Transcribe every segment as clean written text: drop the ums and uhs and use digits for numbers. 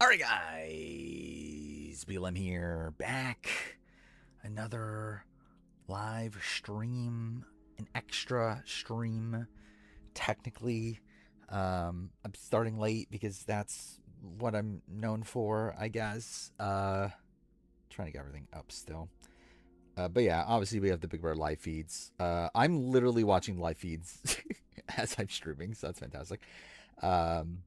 Alright, guys. BLM here. Back. Another live stream. An extra stream. Technically, I'm starting late because that's what I'm known for, I guess. Trying to get everything up still. But yeah, obviously we have the Big Bird live feeds. I'm literally watching live feeds as I'm streaming, so that's fantastic. Um,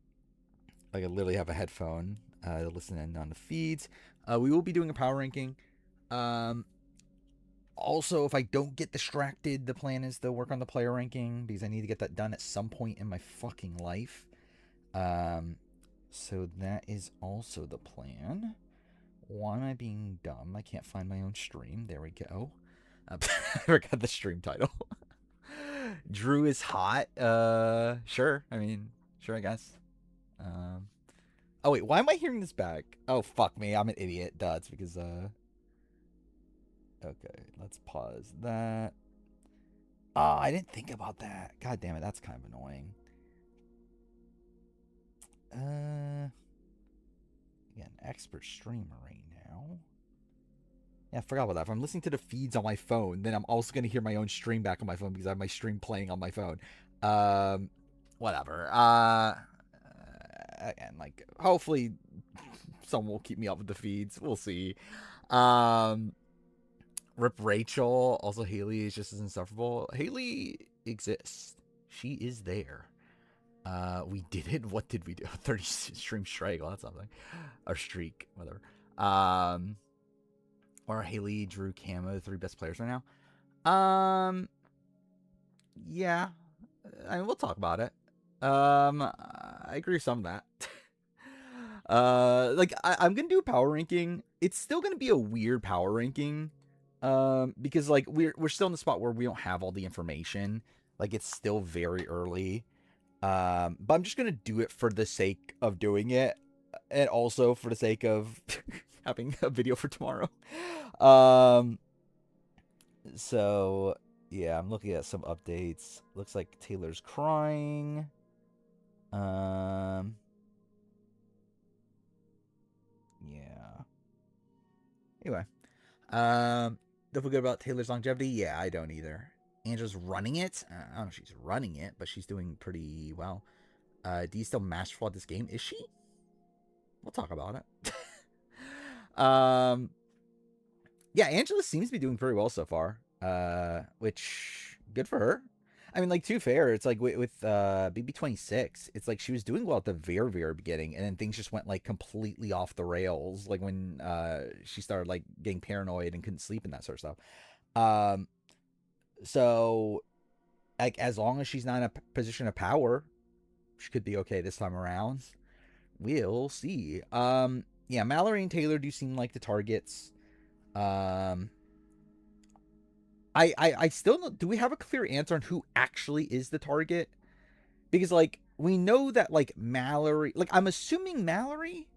like I literally have a headphone to listen in on the feeds. We will be doing a power ranking. Um, Also, if I don't get distracted, the plan is to work on the player ranking because I need to get that done at some point in my fucking life. Um, so that is also the plan. Why am I being dumb? I can't find my own stream. There we go. I forgot the stream title. Drew is hot. Sure. I mean, sure, I guess. Um, oh wait, why am I hearing this back? Oh fuck me, I'm an idiot. Duh, it's because okay, let's pause that. Oh, I didn't think about that. God damn it, that's kind of annoying. Again, expert streamer right now. Yeah, I forgot about that. If I'm listening to the feeds on my phone, then I'm also gonna hear my own stream back on my phone because I have my stream playing on my phone. Um, Whatever. Again, like hopefully someone will keep me up with the feeds. We'll see. Um, Rip Rachel. Also, Haley is just as insufferable. Haley exists. She is there. We did it. What did we do? 30 stream strike. Well, that's something. Or streak, whatever. Or Haley, Drew, Camo, the three best players right now. Yeah. I mean, we'll talk about it. I agree with some of that. I'm gonna do a power ranking. It's still gonna be a weird power ranking. Because like we're still in the spot where we don't have all the information. Like it's still very early. But I'm just gonna do it for the sake of doing it, and also for the sake of having a video for tomorrow. Um, so yeah, I'm looking at some updates. Looks like Taylor's crying. Um, yeah. Anyway, don't feel good about Taylor's longevity. Yeah, I don't either. Angela's running it. I don't know if she's running it, but she's doing pretty well. Do you still master squad this game? Is she? We'll talk about it. um, yeah, Angela seems to be doing pretty well so far. Which good for her. I mean, like, too fair. It's like with BB26, it's like she was doing well at the very, very beginning, and then things just went like completely off the rails. Like when she started like getting paranoid and couldn't sleep and that sort of stuff. Um, so like as long as she's not in a position of power, she could be okay this time around. We'll see. Yeah, Mallory and Taylor do seem like the targets. Um, I still don't, do we have a clear answer on who actually is the target? Because like we know that like Mallory, like I'm assuming Mallory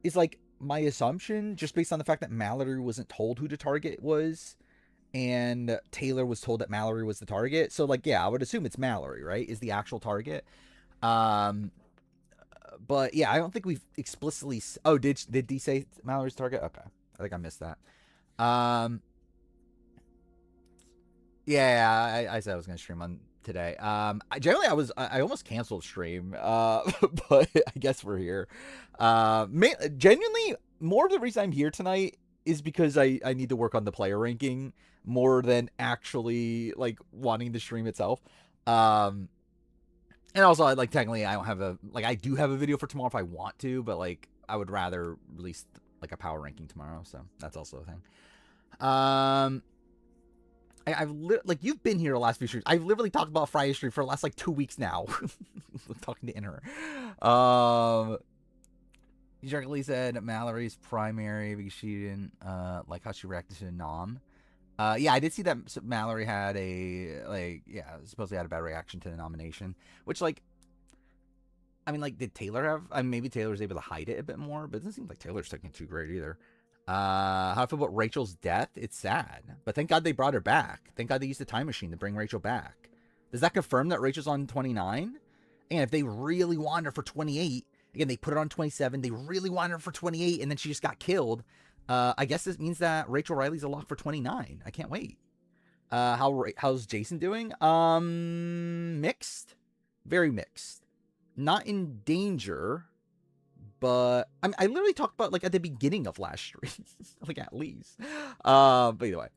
is like my assumption just based on the fact that Mallory wasn't told who the target was and Taylor was told that Mallory was the target. So like yeah, I would assume it's Mallory, right? Is the actual target. Um but yeah, I don't think we've explicitly oh, did D say Mallory's target? Okay. I think I missed that. Um Yeah, I said I was gonna stream on today. Generally I almost canceled stream, but I guess we're here. Genuinely, more of the reason I'm here tonight is because I need to work on the player ranking more than actually like wanting the stream itself. Um, and also like technically I don't have a like I do have a video for tomorrow if I want to, but like I would rather release like a power ranking tomorrow, so that's also a thing. Um, I've like you've been here the last few streams. I've literally talked about Friday Street for the last like 2 weeks now. Talking to Inner. He directly said Mallory's primary because she didn't like how she reacted to Nam. Yeah, I did see that Mallory had a like yeah supposedly had a bad reaction to the nomination, which like I mean like did Taylor have? I mean, maybe Taylor was able to hide it a bit more, but it doesn't seem like Taylor's taking it too great either. How I feel about Rachel's death? It's sad, but thank God they brought her back. Thank God they used the time machine to bring Rachel back. Does that confirm that Rachel's on 29? And if they really want her for 28, Again, they put her on 27. They really wanted her for 28, and then she just got killed. I guess this means that Rachel Riley's a lock for 29. I can't wait. How's Jason doing? Mixed, very mixed. Not in danger, but I literally talked about like at the beginning of last stream, like at least. But either way,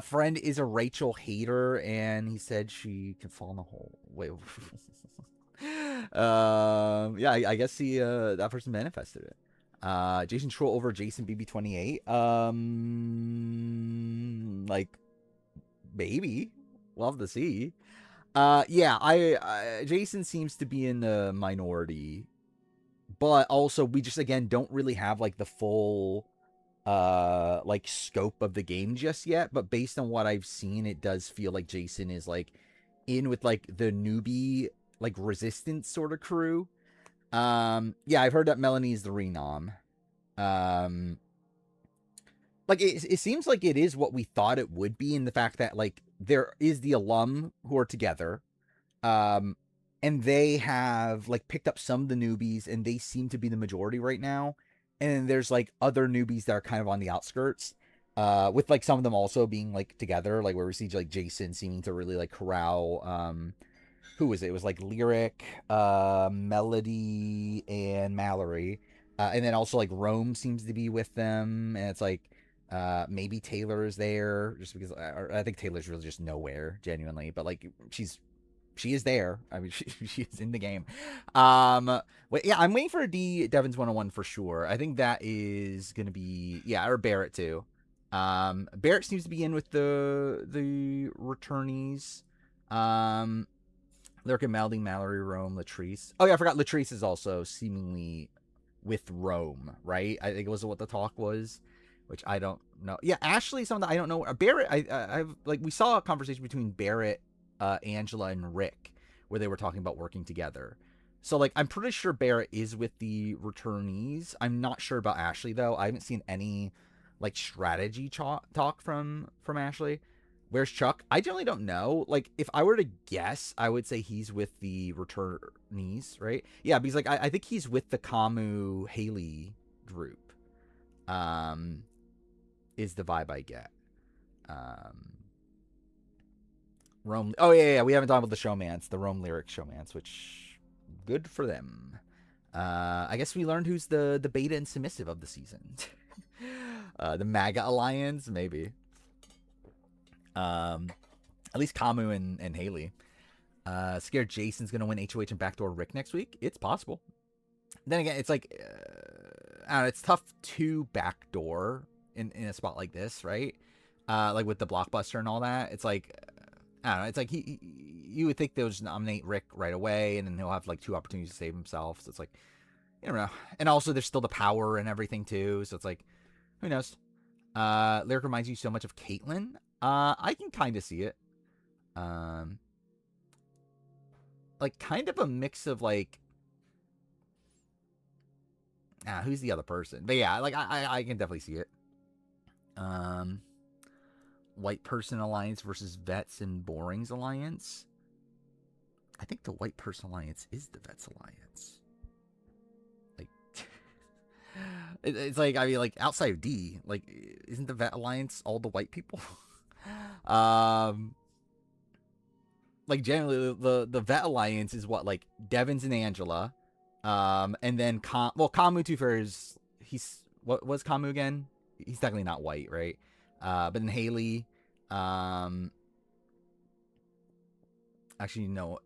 friend is a Rachel hater, and he said she can fall in the hole. Wait. Yeah, I guess that person manifested it. Jason Troll over Jason BB28. Like maybe. Love to see. Yeah, Jason seems to be in the minority, but also we just again don't really have like the full like scope of the game just yet. But based on what I've seen, it does feel like Jason is like in with like the newbie like resistance sort of crew. Yeah, I've heard that Melanie's the renom. Like it seems like it is what we thought it would be, in the fact that like there is the alum who are together, and they have like picked up some of the newbies, and they seem to be the majority right now. And then there's like other newbies that are kind of on the outskirts, with like some of them also being like together, like where we see like Jason seeming to really like corral who was it? It was like Lyric, Melody, and Mallory. And then also like Rome seems to be with them. And it's like maybe Taylor is there, just because I think Taylor's really just nowhere, genuinely. But like she is there. I mean, she is in the game. Yeah, I'm waiting for a D Devon's 101 for sure. I think that is gonna be, yeah, or Barrett too. Barrett seems to be in with the returnees. Lyric and Malding, Mallory, Rome, Latrice. Oh yeah, I forgot Latrice is also seemingly with Rome, right? I think it was what the talk was, which I don't know. Yeah, Ashley, something I don't know. Barrett, I've like we saw a conversation between Barrett, Angela, and Rick where they were talking about working together. So like I'm pretty sure Barrett is with the returnees. I'm not sure about Ashley though. I haven't seen any like strategy talk from Ashley. Where's Chuck? I generally don't know. Like, if I were to guess, I would say he's with the returnees, right? Yeah, because like I think he's with the Camu Haley group. Is the vibe I get. Rome. Oh yeah. We haven't talked about the showmance, the Rome Lyric showmance, which good for them. I guess we learned who's the beta and submissive of the season. The MAGA Alliance, maybe. At least Camu and Haley. Scared Jason's gonna win HOH and backdoor Rick next week. It's possible. Then again, it's like I don't know, it's tough to backdoor in a spot like this, right? Like with the blockbuster and all that. It's like I don't know. It's like you would think they'll just nominate Rick right away, and then he'll have like 2 opportunities to save himself. So it's like, you don't know. And also, there's still the power and everything too. So it's like, who knows? Lyric reminds you so much of Caitlyn. I can kind of see it. Like kind of a mix of like, who's the other person? But yeah, like I can definitely see it. White Person Alliance versus Vets and Borings Alliance. I think the White Person Alliance is the Vets Alliance. Like, it's like, I mean, like outside of D, like, isn't the Vet Alliance all the white people? Like generally the Vet Alliance is what, like Devins and Angela, and then Camu to fair is what was Camu again? He's technically not white, right? But then Haley, actually no,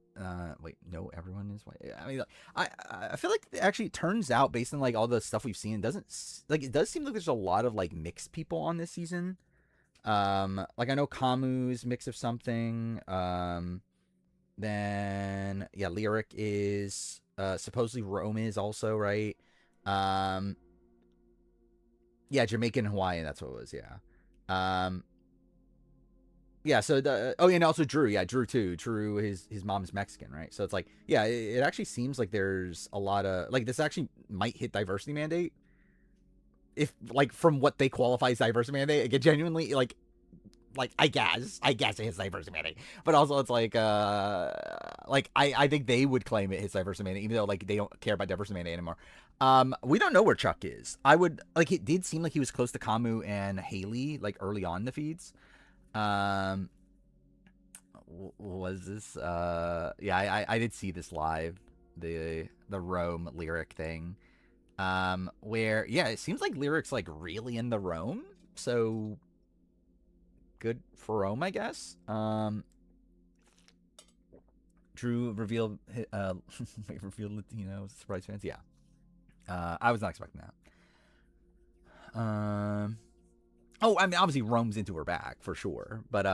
wait, no, everyone is white. I mean, I feel like it actually turns out based on like all the stuff we've seen, it does seem like there's a lot of like mixed people on this season. Like I know Camu's mix of something. Then yeah, Lyric is supposedly Rome is also, right. Yeah, Jamaican and Hawaiian, that's what it was. Yeah. Yeah, so and also Drew. Yeah, Drew too. Drew, his mom's Mexican, right? So it's like, yeah, it actually seems like there's a lot of like this actually might hit diversity mandate. If like from what they qualify as diversity mandate, like genuinely like like, I guess it hits diversity mandate, but also it's like I think they would claim it hits diversity mandate, even though like they don't care about diversity mandate anymore. We don't know where Chuck is. I would like, it did seem like he was close to Kamu and Haley like early on in the feeds. Was this yeah, I did see this live, the Rome lyric thing, where yeah, it seems like Lyric's like really in the Rome, so good for Rome, I guess. Drew revealed revealed Latino surprise fans. Yeah, I was not expecting that. Oh, I mean, obviously Rome's into her back for sure, but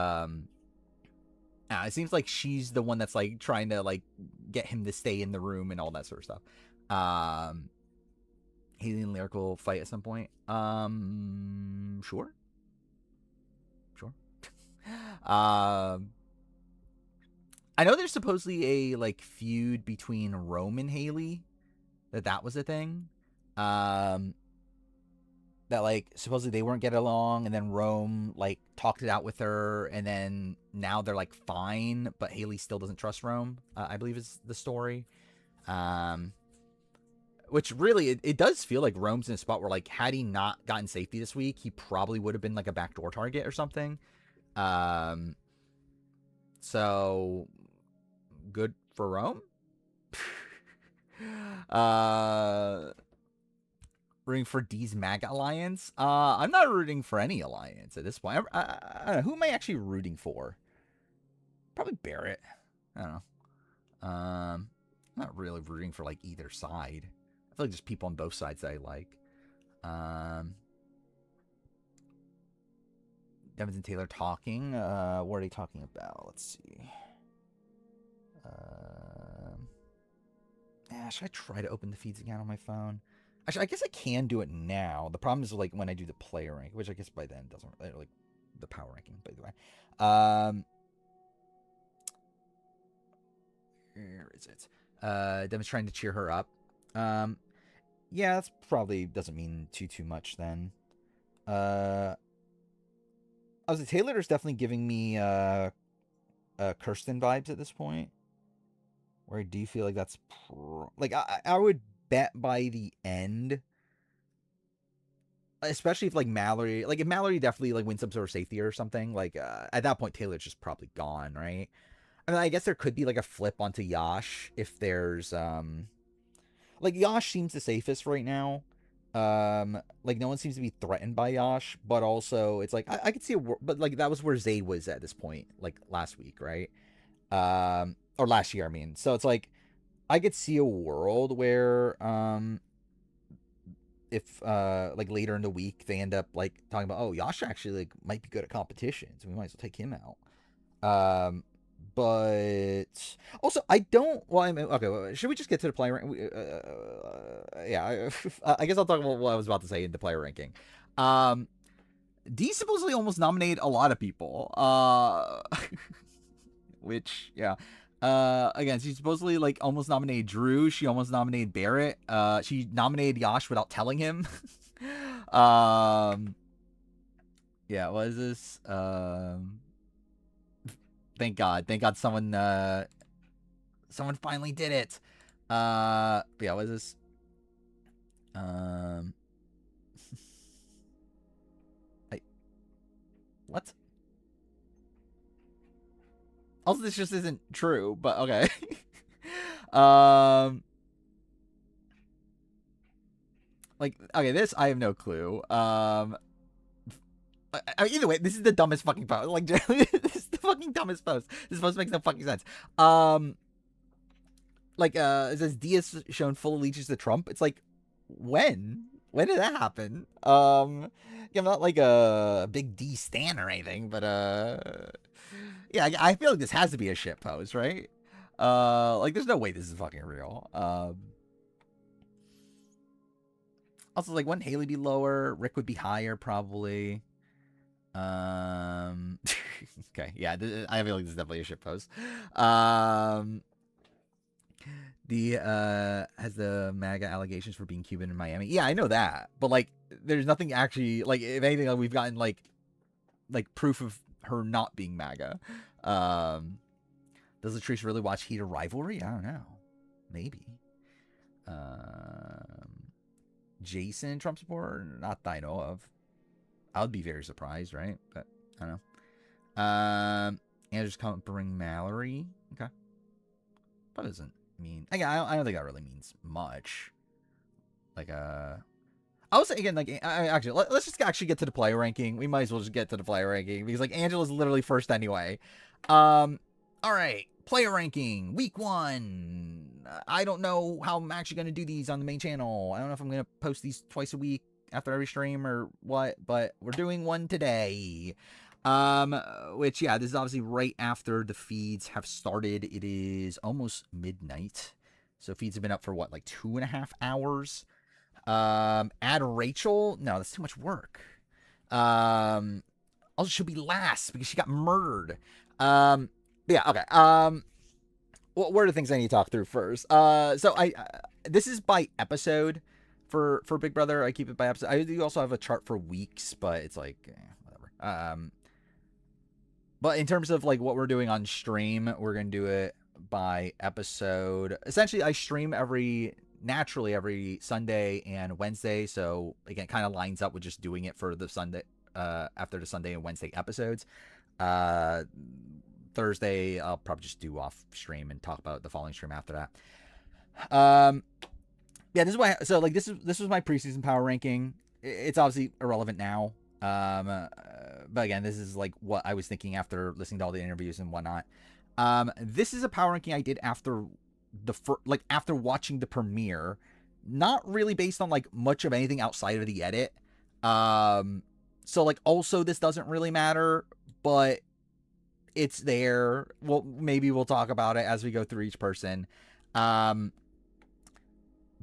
it seems like she's the one that's like trying to like get him to stay in the room and all that sort of stuff. Haley and Lyric will fight at some point. Sure. I know there's supposedly a like feud between Rome and Haley. That was a thing. That like supposedly they weren't getting along, and then Rome like talked it out with her, and then now they're like fine, but Haley still doesn't trust Rome. I believe is the story. Which really it does feel like Rome's in a spot where like had he not gotten safety this week, he probably would have been like a backdoor target or something. So good for Rome. Rooting for D's MAGA alliance. I'm not rooting for any alliance at this point. I don't know. Who am I actually rooting for? Probably Barrett. I don't know. I'm not really rooting for like either side. I feel like there's people on both sides that I like. Devins and Taylor talking. What are they talking about? Let's see. Should I try to open the feeds again on my phone? Actually, I guess I can do it now. The problem is like when I do the player rank, which I guess by then doesn't like the power ranking, by the way. Where is it? Devin's trying to cheer her up. Yeah, that's probably doesn't mean too much then. I was Taylor is definitely giving me Kirsten vibes at this point. Where I do feel like that's like I would bet by the end, especially if like Mallory, like if Mallory definitely like wins some sort of safety or something, like at that point Taylor's just probably gone, right? I mean, I guess there could be like a flip onto Yash if there's like Yash seems the safest right now. Like no one seems to be threatened by Yash, but also it's like I could see but like that was where Zayd was at this point, like last week, right? Or last year, I mean. So it's like I could see a world where if like later in the week they end up like talking about, oh, Yasha actually like might be good at competitions, we might as well take him out. But also I don't, well, I mean, okay, should we just get to the player ranking? Yeah, I guess I'll talk about what I was about to say in the player ranking. D supposedly almost nominated a lot of people, which yeah. Again, she supposedly like almost nominated Drew. She almost nominated Barrett. She nominated Yash without telling him. Yeah, what is this? Thank God someone finally did it. Yeah, what is this? What? Also, this just isn't true, but okay. Like, okay, this I have no clue. I mean, either way, this is the dumbest fucking post. Like, this is the fucking dumbest post. This post makes no fucking sense. Like, it says Diaz shown full allegiance to Trump. It's like, when? When did that happen? I'm not like a big D stan or anything, but yeah, I feel like this has to be a shit post, right? Like there's no way this is fucking real. Also, like, wouldn't Haley be lower? Rick would be higher, probably. Okay, yeah, I feel like this is definitely a shit post. Has the MAGA allegations for being Cuban in Miami. Yeah, I know that, but like, there's nothing actually like. If anything, like, we've gotten like proof of her not being MAGA. Does Latrice really watch Heat of Rivalry? I don't know. Maybe. Jason, Trump supporter? Not that I know of. I would be very surprised, right? But I don't know. Andrew's come bring Mallory. Okay. That doesn't mean. Again, I don't think that really means much. Like, I would say, again, like, actually, let's just actually get to the player ranking. We might as well just get to the player ranking because, like, Angela's literally first anyway. All right. Player ranking, week 1. I don't know how I'm actually going to do these on the main channel. I don't know if I'm going to post these twice a week after every stream or what, but we're doing one today. Which, yeah, this is obviously right after the feeds have started. It is almost midnight. So feeds have been up for what, like 2.5 hours? Add Rachel. No, that's too much work. Also, she'll be last because she got murdered. Yeah, okay. What are the things I need to talk through first? So this is by episode for Big Brother. I keep it by episode. I do also have a chart for weeks, but it's like whatever. But in terms of like what we're doing on stream, we're gonna do it by episode. Essentially, I stream naturally every Sunday and Wednesday. So again, it kind of lines up with just doing it for the Sunday after the Sunday and Wednesday episodes. Thursday, I'll probably just do off stream and talk about the following stream after that. Yeah, this is why. So like this was my preseason power ranking. It's obviously irrelevant now. But again, this is like what I was thinking after listening to all the interviews and whatnot. This is a power ranking I did after after watching the premiere, not really based on like much of anything outside of the edit. So like also this doesn't really matter, but it's there. Well, maybe we'll talk about it as we go through each person.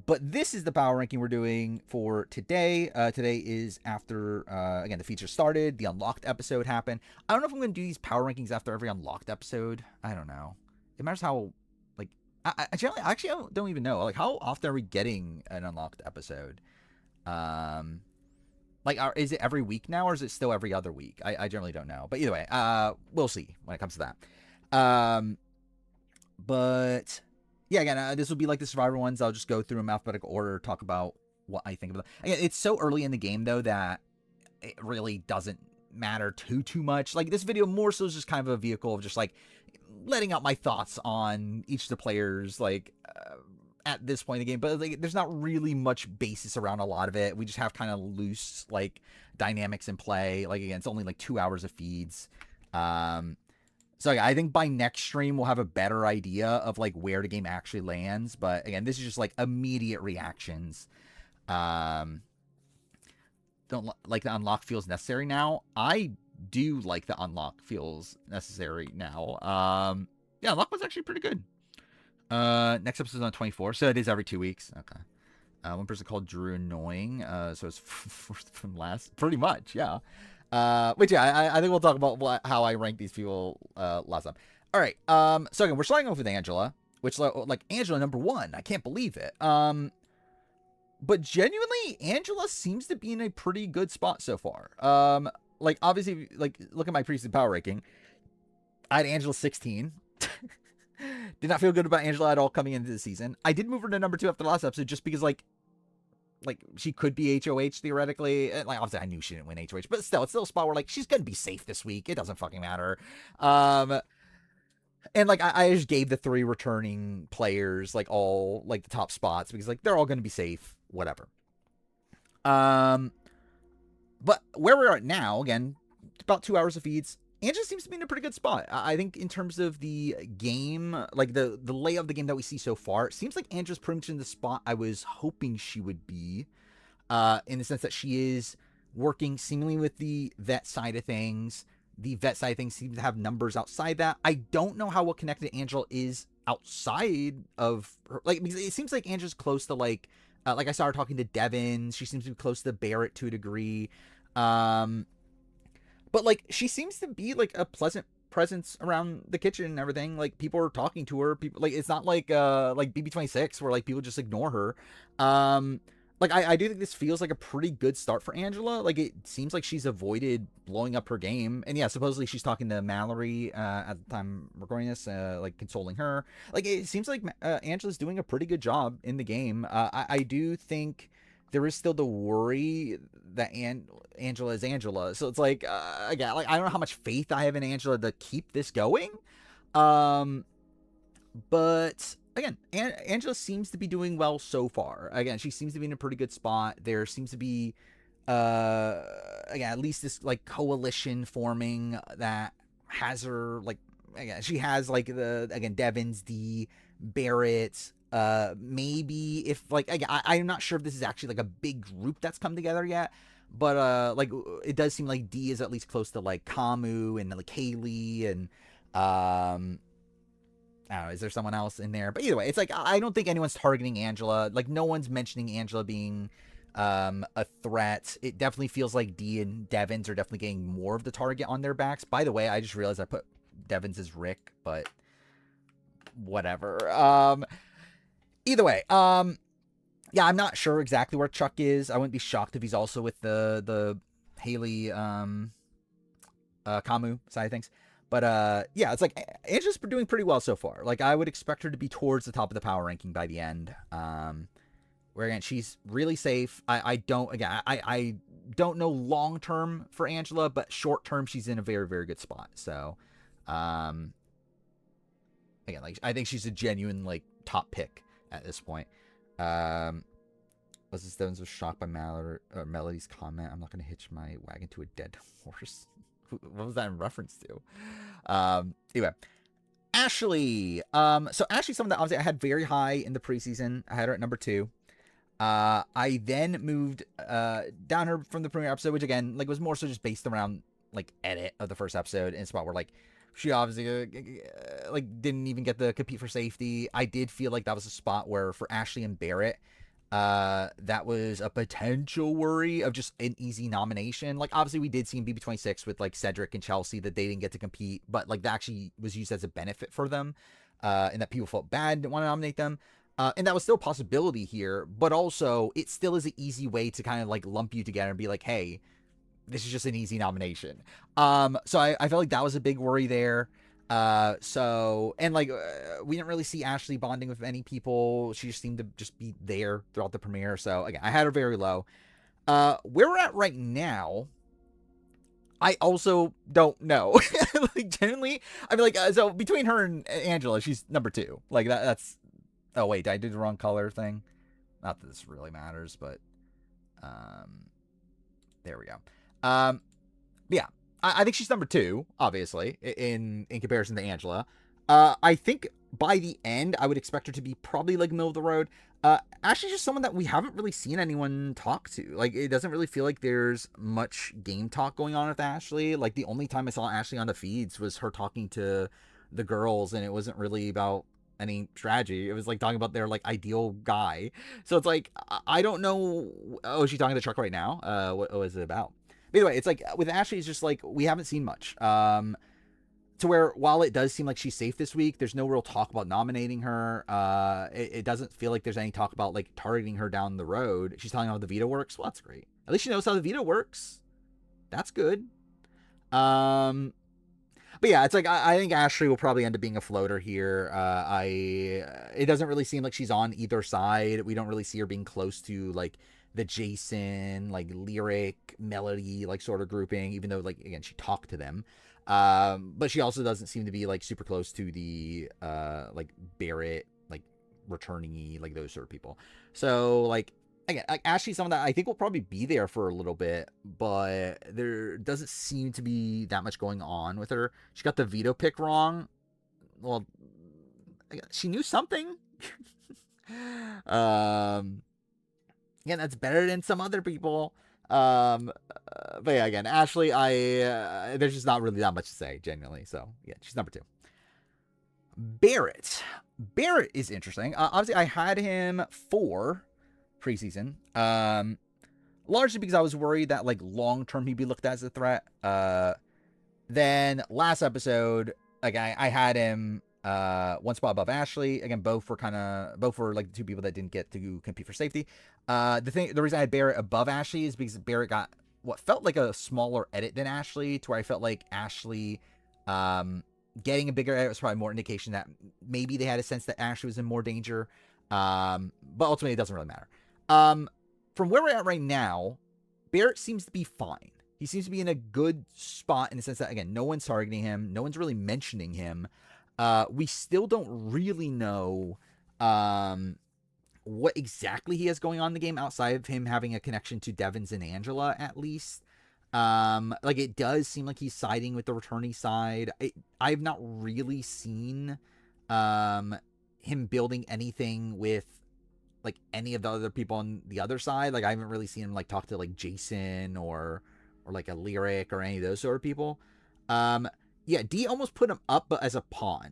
But this is the power ranking we're doing for today. Today is after, again, the feature started. The Unlocked episode happened. I don't know if I'm going to do these power rankings after every Unlocked episode. I don't know. It matters how, like, I don't even know. Like, how often are we getting an Unlocked episode? Like, is it every week now, or is it still every other week? I generally don't know. But either way, we'll see when it comes to that. But yeah, again, this will be like the Survivor ones. I'll just go through in alphabetical order, talk about what I think about them. Again, it's so early in the game, though, that it really doesn't matter too much. Like, this video more so is just kind of a vehicle of just, like, letting out my thoughts on each of the players, like, at this point in the game. But, like, there's not really much basis around a lot of it. We just have kind of loose, like, dynamics in play. Like, again, it's only, like, 2 hours of feeds. So yeah, I think by next stream, we'll have a better idea of, like, where the game actually lands. But, again, this is just, like, immediate reactions. Don't like the unlock feels necessary now. I do like the unlock feels necessary now. Yeah, unlock was actually pretty good. Next episode is on 24, so it is every 2 weeks. Okay. One person called Drew annoying. So it's from last, pretty much, yeah. Which, yeah, I think we'll talk about how I rank these people last time. All right. So again, we're starting off with Angela, which, like, Angela number 1. I can't believe it. But genuinely, Angela seems to be in a pretty good spot so far. Like, obviously, like, look at my preseason power ranking. I had Angela 16. Did not feel good about Angela at all coming into the season. I did move her to number 2 after the last episode just because, like she could be HOH theoretically. Like, obviously I knew she didn't win HOH, but still, it's still a spot where, like, she's gonna be safe this week. It doesn't fucking matter. And, like, I just gave the 3 returning players, like, all, like, the top spots because, like, they're all gonna be safe, whatever. But where we're at now, again, about 2 hours of feeds, Angela seems to be in a pretty good spot. I think in terms of the game, like the layout of the game that we see so far, it seems like Angela's pretty much in the spot I was hoping she would be, in the sense that she is working seemingly with the vet side of things. The vet side of things seems to have numbers outside that. I don't know how well connected Angela is outside of her, like, because it seems like Angela's close to, like I saw her talking to Devin. She seems to be close to Barrett to a degree. But, like, she seems to be, like, a pleasant presence around the kitchen and everything. Like, people are talking to her. People, like, it's not like BB26 where, like, people just ignore her. like I do think this feels like a pretty good start for Angela. Like it seems like she's avoided blowing up her game, and yeah, supposedly she's talking to Mallory at the time recording this, like consoling her. Like it seems like Angela's doing a pretty good job in the game. I do think there is still the worry that Angela is Angela, so it's like again, like I don't know how much faith I have in Angela to keep this going. But again, Angela seems to be doing well so far. Again, she seems to be in a pretty good spot. There seems to be, again, at least this like coalition forming that has her like. Again, she has like Devins, D, Barrett. Maybe if like again, I'm not sure if this is actually like a big group that's come together yet. But like it does seem like D is at least close to like Kamu and like Haley and I don't know, is there someone else in there? But either way, it's like I don't think anyone's targeting Angela. Like no one's mentioning Angela being a threat. It definitely feels like D and Devins are definitely getting more of the target on their backs. By the way, I just realized I put Devins as Rick, but whatever. Either way, yeah, I'm not sure exactly where Chuck is. I wouldn't be shocked if he's also with the Haley Kamu side of things. But yeah, it's like Angela's doing pretty well so far. Like I would expect her to be towards the top of the power ranking by the end. Where again she's really safe. I don't know long term for Angela, but short term she's in a very, very good spot. So again, like I think she's a genuine like top pick at this point. Leslie Stones was shocked by Melody's comment. I'm not gonna hitch my wagon to a dead horse. What was that in reference to? Anyway, Ashley. So Ashley's someone that obviously I had very high in the preseason. I had her at number 2. I then moved down her from the premiere episode, which again, like was more so just based around like edit of the first episode in a spot where like she obviously like didn't even get the compete for safety. I did feel like that was a spot where for Ashley and Barrett, that was a potential worry of just an easy nomination. Like obviously we did see in BB26 with like Cedric and Chelsea that they didn't get to compete, but like that actually was used as a benefit for them, and that people felt bad, didn't want to nominate them. And that was still a possibility here, but also it still is an easy way to kind of like lump you together and be like, hey, this is just an easy nomination. So I felt like that was a big worry there. So, and like, we didn't really see Ashley bonding with any people. She just seemed to just be there throughout the premiere. So again, I had her very low. Where we're at right now, I also don't know. Like, genuinely, I mean, like, so between her and Angela, she's number 2. Like that's, oh wait, I did the wrong color thing. Not that this really matters, but, there we go. Yeah, I think she's number 2, obviously, in comparison to Angela. I think by the end, I would expect her to be probably like middle of the road. Ashley's just someone that we haven't really seen anyone talk to. Like, it doesn't really feel like there's much game talk going on with Ashley. Like, the only time I saw Ashley on the feeds was her talking to the girls, and it wasn't really about any strategy. It was like talking about their like ideal guy. So it's like, I don't know. Oh, is she talking to Chuck right now? What was it about? But either way, it's like with Ashley, it's just like we haven't seen much. To where while it does seem like she's safe this week, there's no real talk about nominating her. It doesn't feel like there's any talk about like targeting her down the road. She's telling how the veto works. Well, that's great. At least she knows how the veto works. That's good. But yeah, it's like I think Ashley will probably end up being a floater here. It doesn't really seem like she's on either side. We don't really see her being close to like the Jason, like Lyric, Melody, like sort of grouping, even though like again she talked to them. But she also doesn't seem to be like super close to the like Barrett, like returning like those sort of people. So like again, like Ashley's someone that I think will probably be there for a little bit, but there doesn't seem to be that much going on with her. She got the veto pick wrong. Well, she knew something. Again, that's better than some other people. But yeah, again, Ashley, there's just not really that much to say, genuinely. So yeah, she's number 2. Barrett is interesting. Obviously, I had him 4 preseason. Largely because I was worried that like long term he'd be looked at as a threat. Then last episode, like I had him one spot above Ashley. Again, both were like the two people that didn't get to compete for safety. The reason I had Barrett above Ashley is because Barrett got what felt like a smaller edit than Ashley, to where I felt like Ashley, getting a bigger edit was probably more indication that maybe they had a sense that Ashley was in more danger. But ultimately, it doesn't really matter. From where we're at right now, Barrett seems to be fine. He seems to be in a good spot in the sense that, again, no one's targeting him. No one's really mentioning him. We still don't really know what exactly he has going on in the game outside of him having a connection to Devins and Angela, at least. Like, it does seem like he's siding with the returnee side. I've not really seen him building anything with like any of the other people on the other side. Like, I haven't really seen him like talk to like Jason or like a Lyric or any of those sort of people. Yeah, D almost put him up, but as a pawn.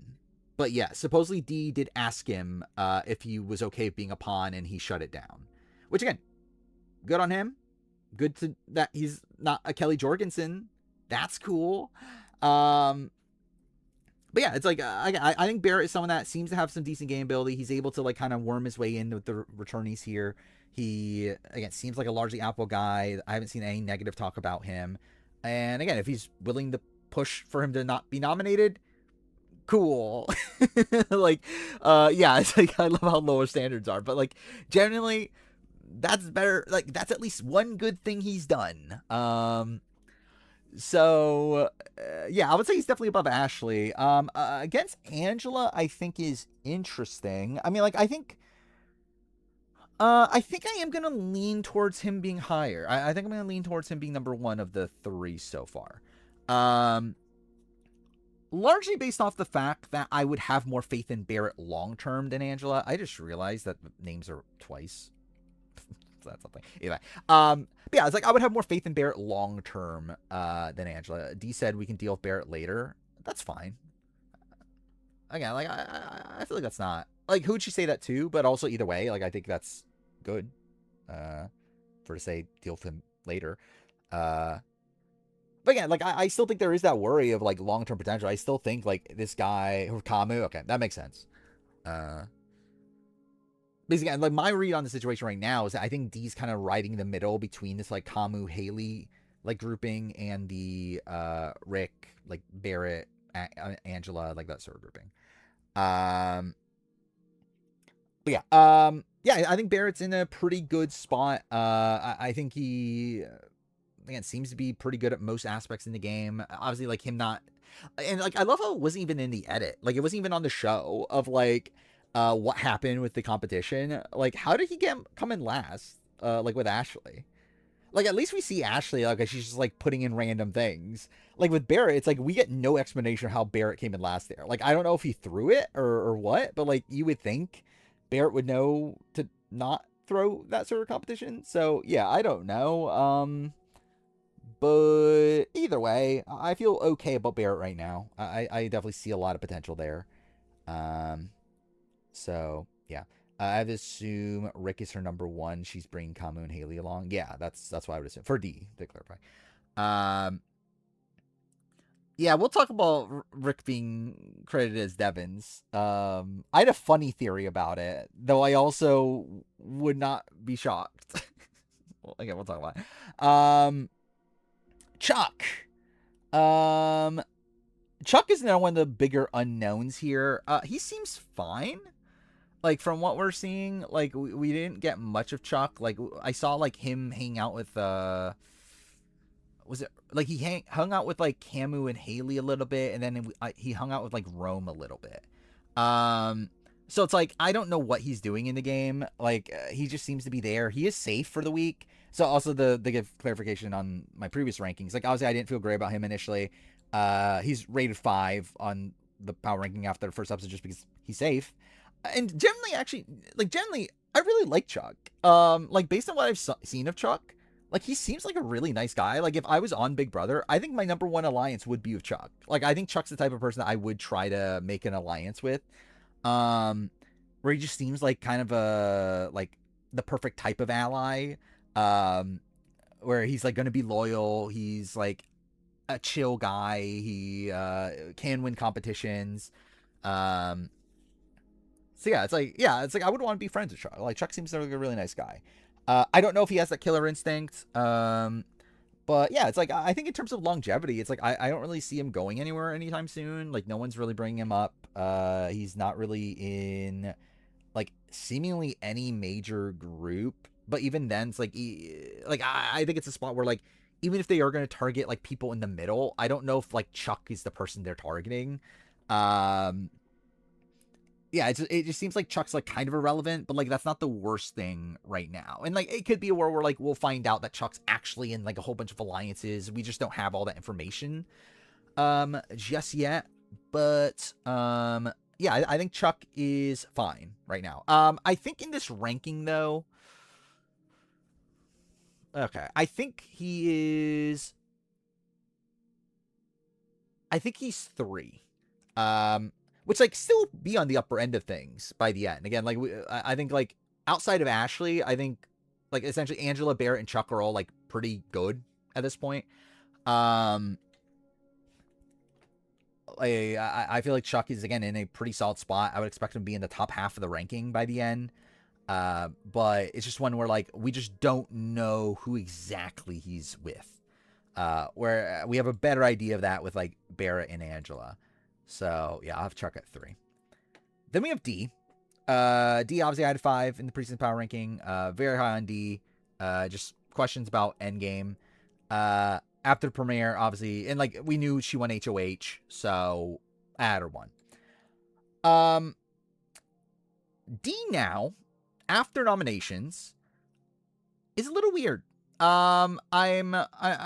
But yeah, supposedly D did ask him if he was okay with being a pawn, and he shut it down. Which, again, good on him. Good that he's not a Kelly Jorgensen. That's cool. But yeah, it's like I think Barrett is someone that seems to have some decent game ability. He's able to like kind of worm his way in with the returnees here. He, again, seems like a largely Apple guy. I haven't seen any negative talk about him. And again, if he's willing to push for him to not be nominated, cool. Like, yeah, it's like, I love how low his standards are, but like, generally, that's better. Like, that's at least one good thing he's done. So yeah, I would say he's definitely above Ashley. Against Angela, I think is interesting. I mean, like, I think I am gonna lean towards him being higher. I think I'm gonna lean towards him being number one of the three so far. Largely based off the fact that I would have more faith in Barrett long term than Angela. I just realized that the names are twice. So that's something. Anyway, but yeah, it's like I would have more faith in Barrett long term than Angela. D said we can deal with Barrett later. That's fine. Again, like I feel like that's not like, who'd she say that to? But also, either way, like, I think that's good for to say deal with him later. But again, like, I still think there is that worry of like long term potential. I still think like this guy Kamu. Okay, that makes sense. Basically, like, my read on the situation right now is that I think D's kind of riding the middle between this like Kamu Haley like grouping and the Rick, like Barrett, Angela, like that sort of grouping. But yeah, yeah, I think Barrett's in a pretty good spot. I think he, again, seems to be pretty good at most aspects in the game. Obviously, like, him not, and like, I love how it wasn't even in the edit. Like, it wasn't even on the show of like what happened with the competition. Like, how did he come in last? Like, with Ashley. Like, at least we see Ashley, like, she's just like putting in random things. Like, with Barrett, it's like we get no explanation of how Barrett came in last there. Like, I don't know if he threw it or what, but like, you would think Barrett would know to not throw that sort of competition. So yeah, I don't know. But either way, I feel okay about Barrett right now. I definitely see a lot of potential there. So yeah. I would assume Rick is her number one. She's bringing Kamu and Haley along. Yeah, that's what I would assume. For D, to clarify. Yeah, we'll talk about Rick being credited as Devins. I had a funny theory about it, though I also would not be shocked. Well, again, we'll talk about it. Chuck. Chuck is now one of the bigger unknowns here. He seems fine. Like, from what we're seeing, like, we didn't get much of Chuck. Like, I saw like him hang out with was it like he hung out with like Camu and Haley a little bit, and then he hung out with like Rome a little bit. So it's like, I don't know what he's doing in the game. Like, he just seems to be there. He is safe for the week. So also the give clarification on my previous rankings. Like, obviously I didn't feel great about him initially. He's rated 5 on the power ranking after the first episode just because he's safe. And generally, actually, like, I really like Chuck. Like, based on what I've seen of Chuck, like, he seems like a really nice guy. Like, if I was on Big Brother, I think my number one alliance would be with Chuck. Like, I think Chuck's the type of person that I would try to make an alliance with. Where he just seems like kind of like the perfect type of ally. Where he's like going to be loyal. He's like a chill guy. He can win competitions. Um, so yeah, it's like I would want to be friends with Chuck. Like Chuck seems like a really nice guy. I don't know if he has that killer instinct. But yeah, it's like I think in terms of longevity, it's like I don't really see him going anywhere anytime soon. Like no one's really bringing him up. He's not really in like seemingly any major group. But even then, it's like I think it's a spot where like even if they are going to target like people in the middle, I don't know if like Chuck is the person they're targeting. Um, yeah, it just seems like Chuck's like kind of irrelevant, but like that's not the worst thing right now. And like it could be a world where like we'll find out that Chuck's actually in like a whole bunch of alliances. We just don't have all that information just yet. But yeah, I think Chuck is fine right now. I think in this ranking though, okay, I think he's 3. Which like still be on the upper end of things by the end. Again, like I think like outside of Ashley, I think like essentially Angela, Barrett, and Chuck are all like pretty good at this point. Um, I feel like Chuck is again in a pretty solid spot. I would expect him to be in the top half of the ranking by the end. But it's just one where like we just don't know who exactly he's with. Where we have a better idea of that with like Barrett and Angela. So yeah, I'll have Chuck at 3. Then we have D. D obviously I had 5 in the preseason power ranking. Very high on D. Just questions about Endgame. After the premiere, obviously, and like we knew she won HOH, so I had her 1. D now, after nominations, is a little weird. I'm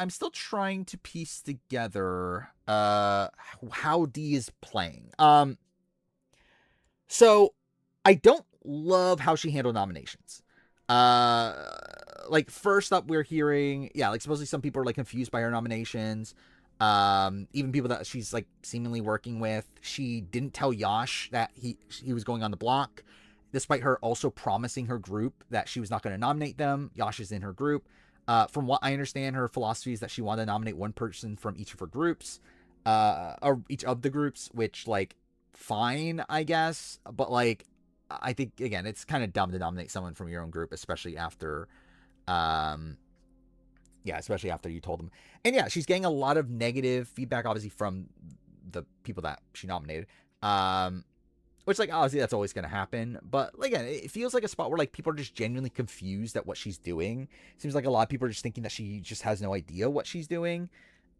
still trying to piece together how D is playing. So I don't love how she handled nominations. Like first up we're hearing, yeah, like supposedly some people are like confused by her nominations. Even people that she's like seemingly working with. She didn't tell Yash that he was going on the block, despite her also promising her group that she was not going to nominate them. Yash is in her group. From what I understand, her philosophy is that she wanted to nominate one person from each of her groups, or each of the groups, which like fine, I guess, but like I think again, it's kind of dumb to nominate someone from your own group, especially after, yeah, especially after you told them. And yeah, she's getting a lot of negative feedback, obviously from the people that she nominated. Which like obviously that's always gonna happen, but like, again, it feels like a spot where like people are just genuinely confused at what she's doing. Seems like a lot of people are just thinking that she just has no idea what she's doing.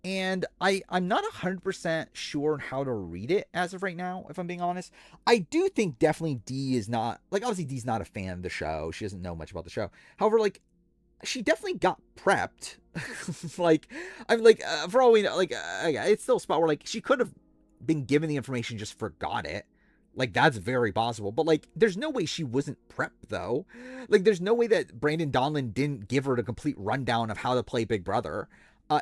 And I'm not 100% sure how to read it as of right now, if I'm being honest. I do think definitely D is not, like, obviously D's not a fan of the show. She doesn't know much about the show. However, like, she definitely got prepped. Like, I'm like, for all we know, like, yeah, it's still a spot where, like, she could have been given the information, just forgot it. Like, that's very possible. But, like, there's no way she wasn't prepped, though. Like, there's no way that Brandon Donlin didn't give her the complete rundown of how to play Big Brother.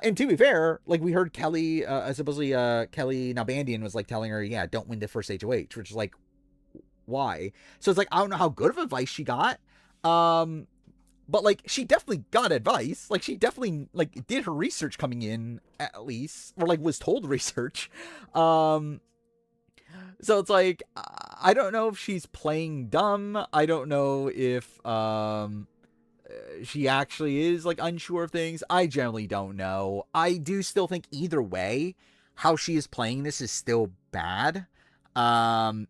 And to be fair, like we heard Kelly, supposedly Kelly Nalbandian was like telling her, yeah, don't win the first HOH, which is like, why? So it's like, I don't know how good of advice she got. But like she definitely got advice. Like she definitely like did her research coming in at least, or like was told research. So it's like, I don't know if she's playing dumb. I don't know if she actually is like unsure of things. I generally don't know. I do still think either way, how she is playing this is still bad. Um,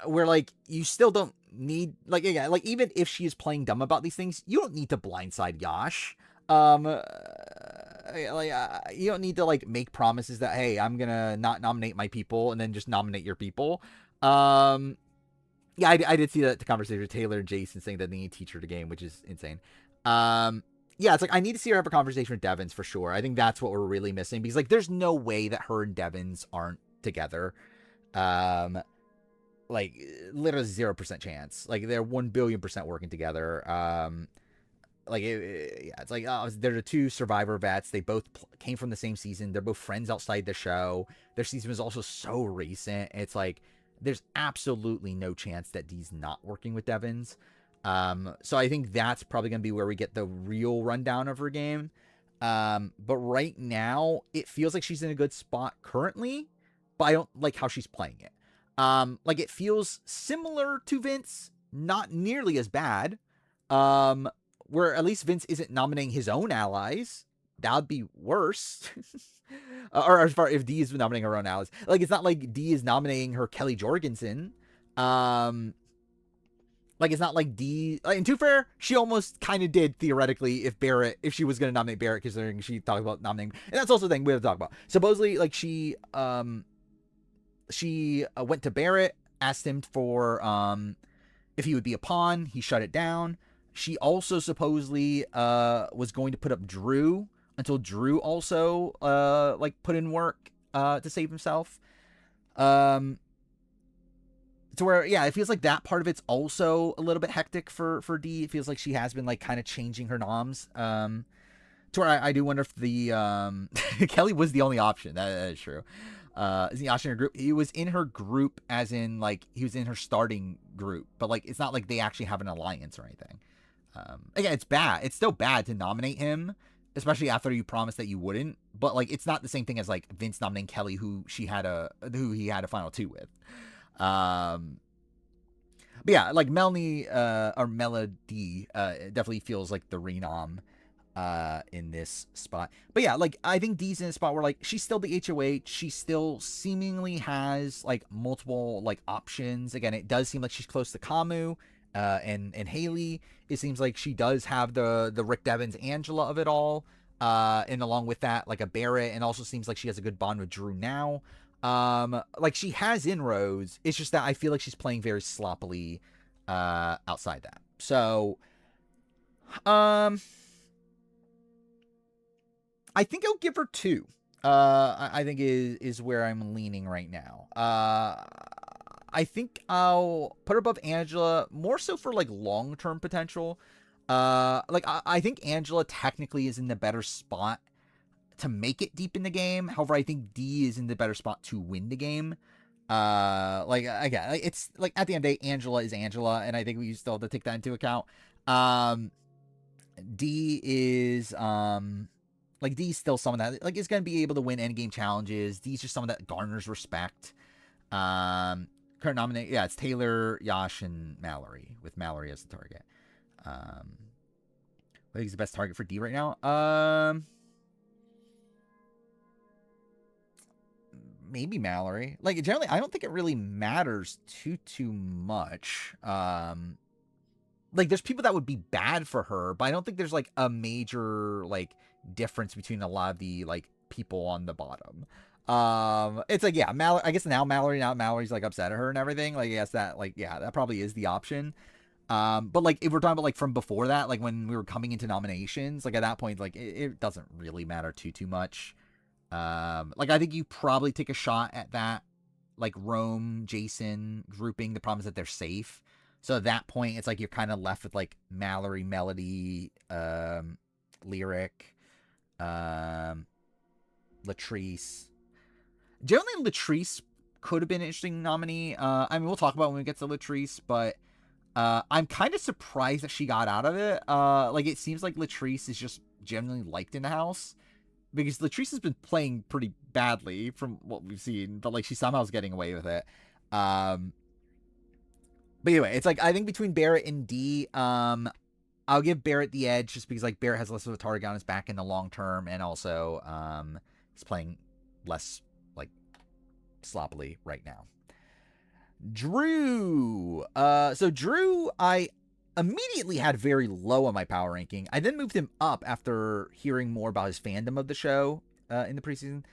where like you still don't need like, again, like even if she is playing dumb about these things, you don't need to blindside Yash. You don't need to like make promises that, hey, I'm gonna not nominate my people and then just nominate your people. Yeah, I did see that the conversation with Taylor and Jason saying that they need to teach her the game, which is insane. Yeah, it's like I need to see her have a conversation with Devins for sure. I think that's what we're really missing, because like there's no way that her and Devins aren't together. Like literally 0% chance. Like they're 1,000,000,000% working together. Yeah, it's like they're the 2 Survivor vets. They both came from the same season. They're both friends outside the show. Their season was also so recent. It's like there's absolutely no chance that Dee's not working with Devins. So I think that's probably going to be where we get the real rundown of her game. But right now, it feels like she's in a good spot currently. but I don't like how she's playing it. Like it feels similar to Vince, not nearly as bad. Where at least Vince isn't nominating his own allies. That would be worse. Or as far if Dee is nominating her own allies, like it's not like Dee is nominating her Kelly Jorgensen. Like it's not like Dee. Like, and to fair, she almost kind of did theoretically if she was going to nominate Barrett, considering she talked about nominating, and that's also the thing we have to talk about. Supposedly, like she went to Barrett, asked him for if he would be a pawn. He shut it down. She also supposedly was going to put up Drew until Drew also like put in work to save himself. To where, yeah, it feels like that part of it's also a little bit hectic for Dee. It feels like she has been like kind of changing her noms. To where I do wonder if the Kelly was the only option. That is true. Is the option in her group? He was in her group, as in like he was in her starting group, but like it's not like they actually have an alliance or anything. Again, it's bad. It's still bad to nominate him, especially after you promised that you wouldn't. But like, it's not the same thing as like Vince nominating Kelly, who he had a final two with. But yeah, like Melanie or Melody definitely feels like the renom in this spot. But yeah, like I think Dee's in a spot where like she's still the HOH. She still seemingly has like multiple like options. Again, it does seem like she's close to Kamu and Haley. It seems like she does have the Rick Devens Angela of it all. And along with that, like a Barrett, and also seems like she has a good bond with Drew now. Like she has inroads. It's just that I feel like she's playing very sloppily outside that. So I think I'll give her 2. I think is where I'm leaning right now. I think I'll put her above Angela more so for like long-term potential. Like I think Angela technically is in the better spot to make it deep in the game. However, I think Dee is in the better spot to win the game. Like again, it's like at the end of the day, Angela is Angela, and I think we still have to take that into account. Dee is like Dee's still someone that like is gonna be able to win endgame challenges. Dee's just someone that garners respect. Current nominate, yeah, it's Taylor, Yash, and Mallory, with Mallory as the target. I think he's the best target for Dee right now. Maybe Mallory. Like generally, I don't think it really matters too much. Like there's people that would be bad for her, but I don't think there's like a major like difference between a lot of the like people on the bottom. It's like, yeah, Mallory. I guess now Mallory's like upset at her and everything. Like, yes, that like, yeah, that probably is the option. But like if we're talking about like from before that, like when we were coming into nominations, like at that point, like it doesn't really matter too much. Like I think you probably take a shot at that, like Rome, Jason grouping. The problem is that they're safe. So at that point, it's like you're kind of left with like Mallory, Melody, Lyric, Latrice. Generally, Latrice could have been an interesting nominee. I mean, we'll talk about when we get to Latrice, but I'm kind of surprised that she got out of it. Like it seems like Latrice is just generally liked in the house, because Latrice has been playing pretty badly from what we've seen, but like she somehow is getting away with it. But anyway, it's like I think between Barrett and Dee, I'll give Barrett the edge just because like Barrett has less of a target on his back in the long term, and also he's playing less like sloppily right now. Drew. So Drew, I immediately had very low on my power ranking. I then moved him up after hearing more about his fandom of the show in the preseason.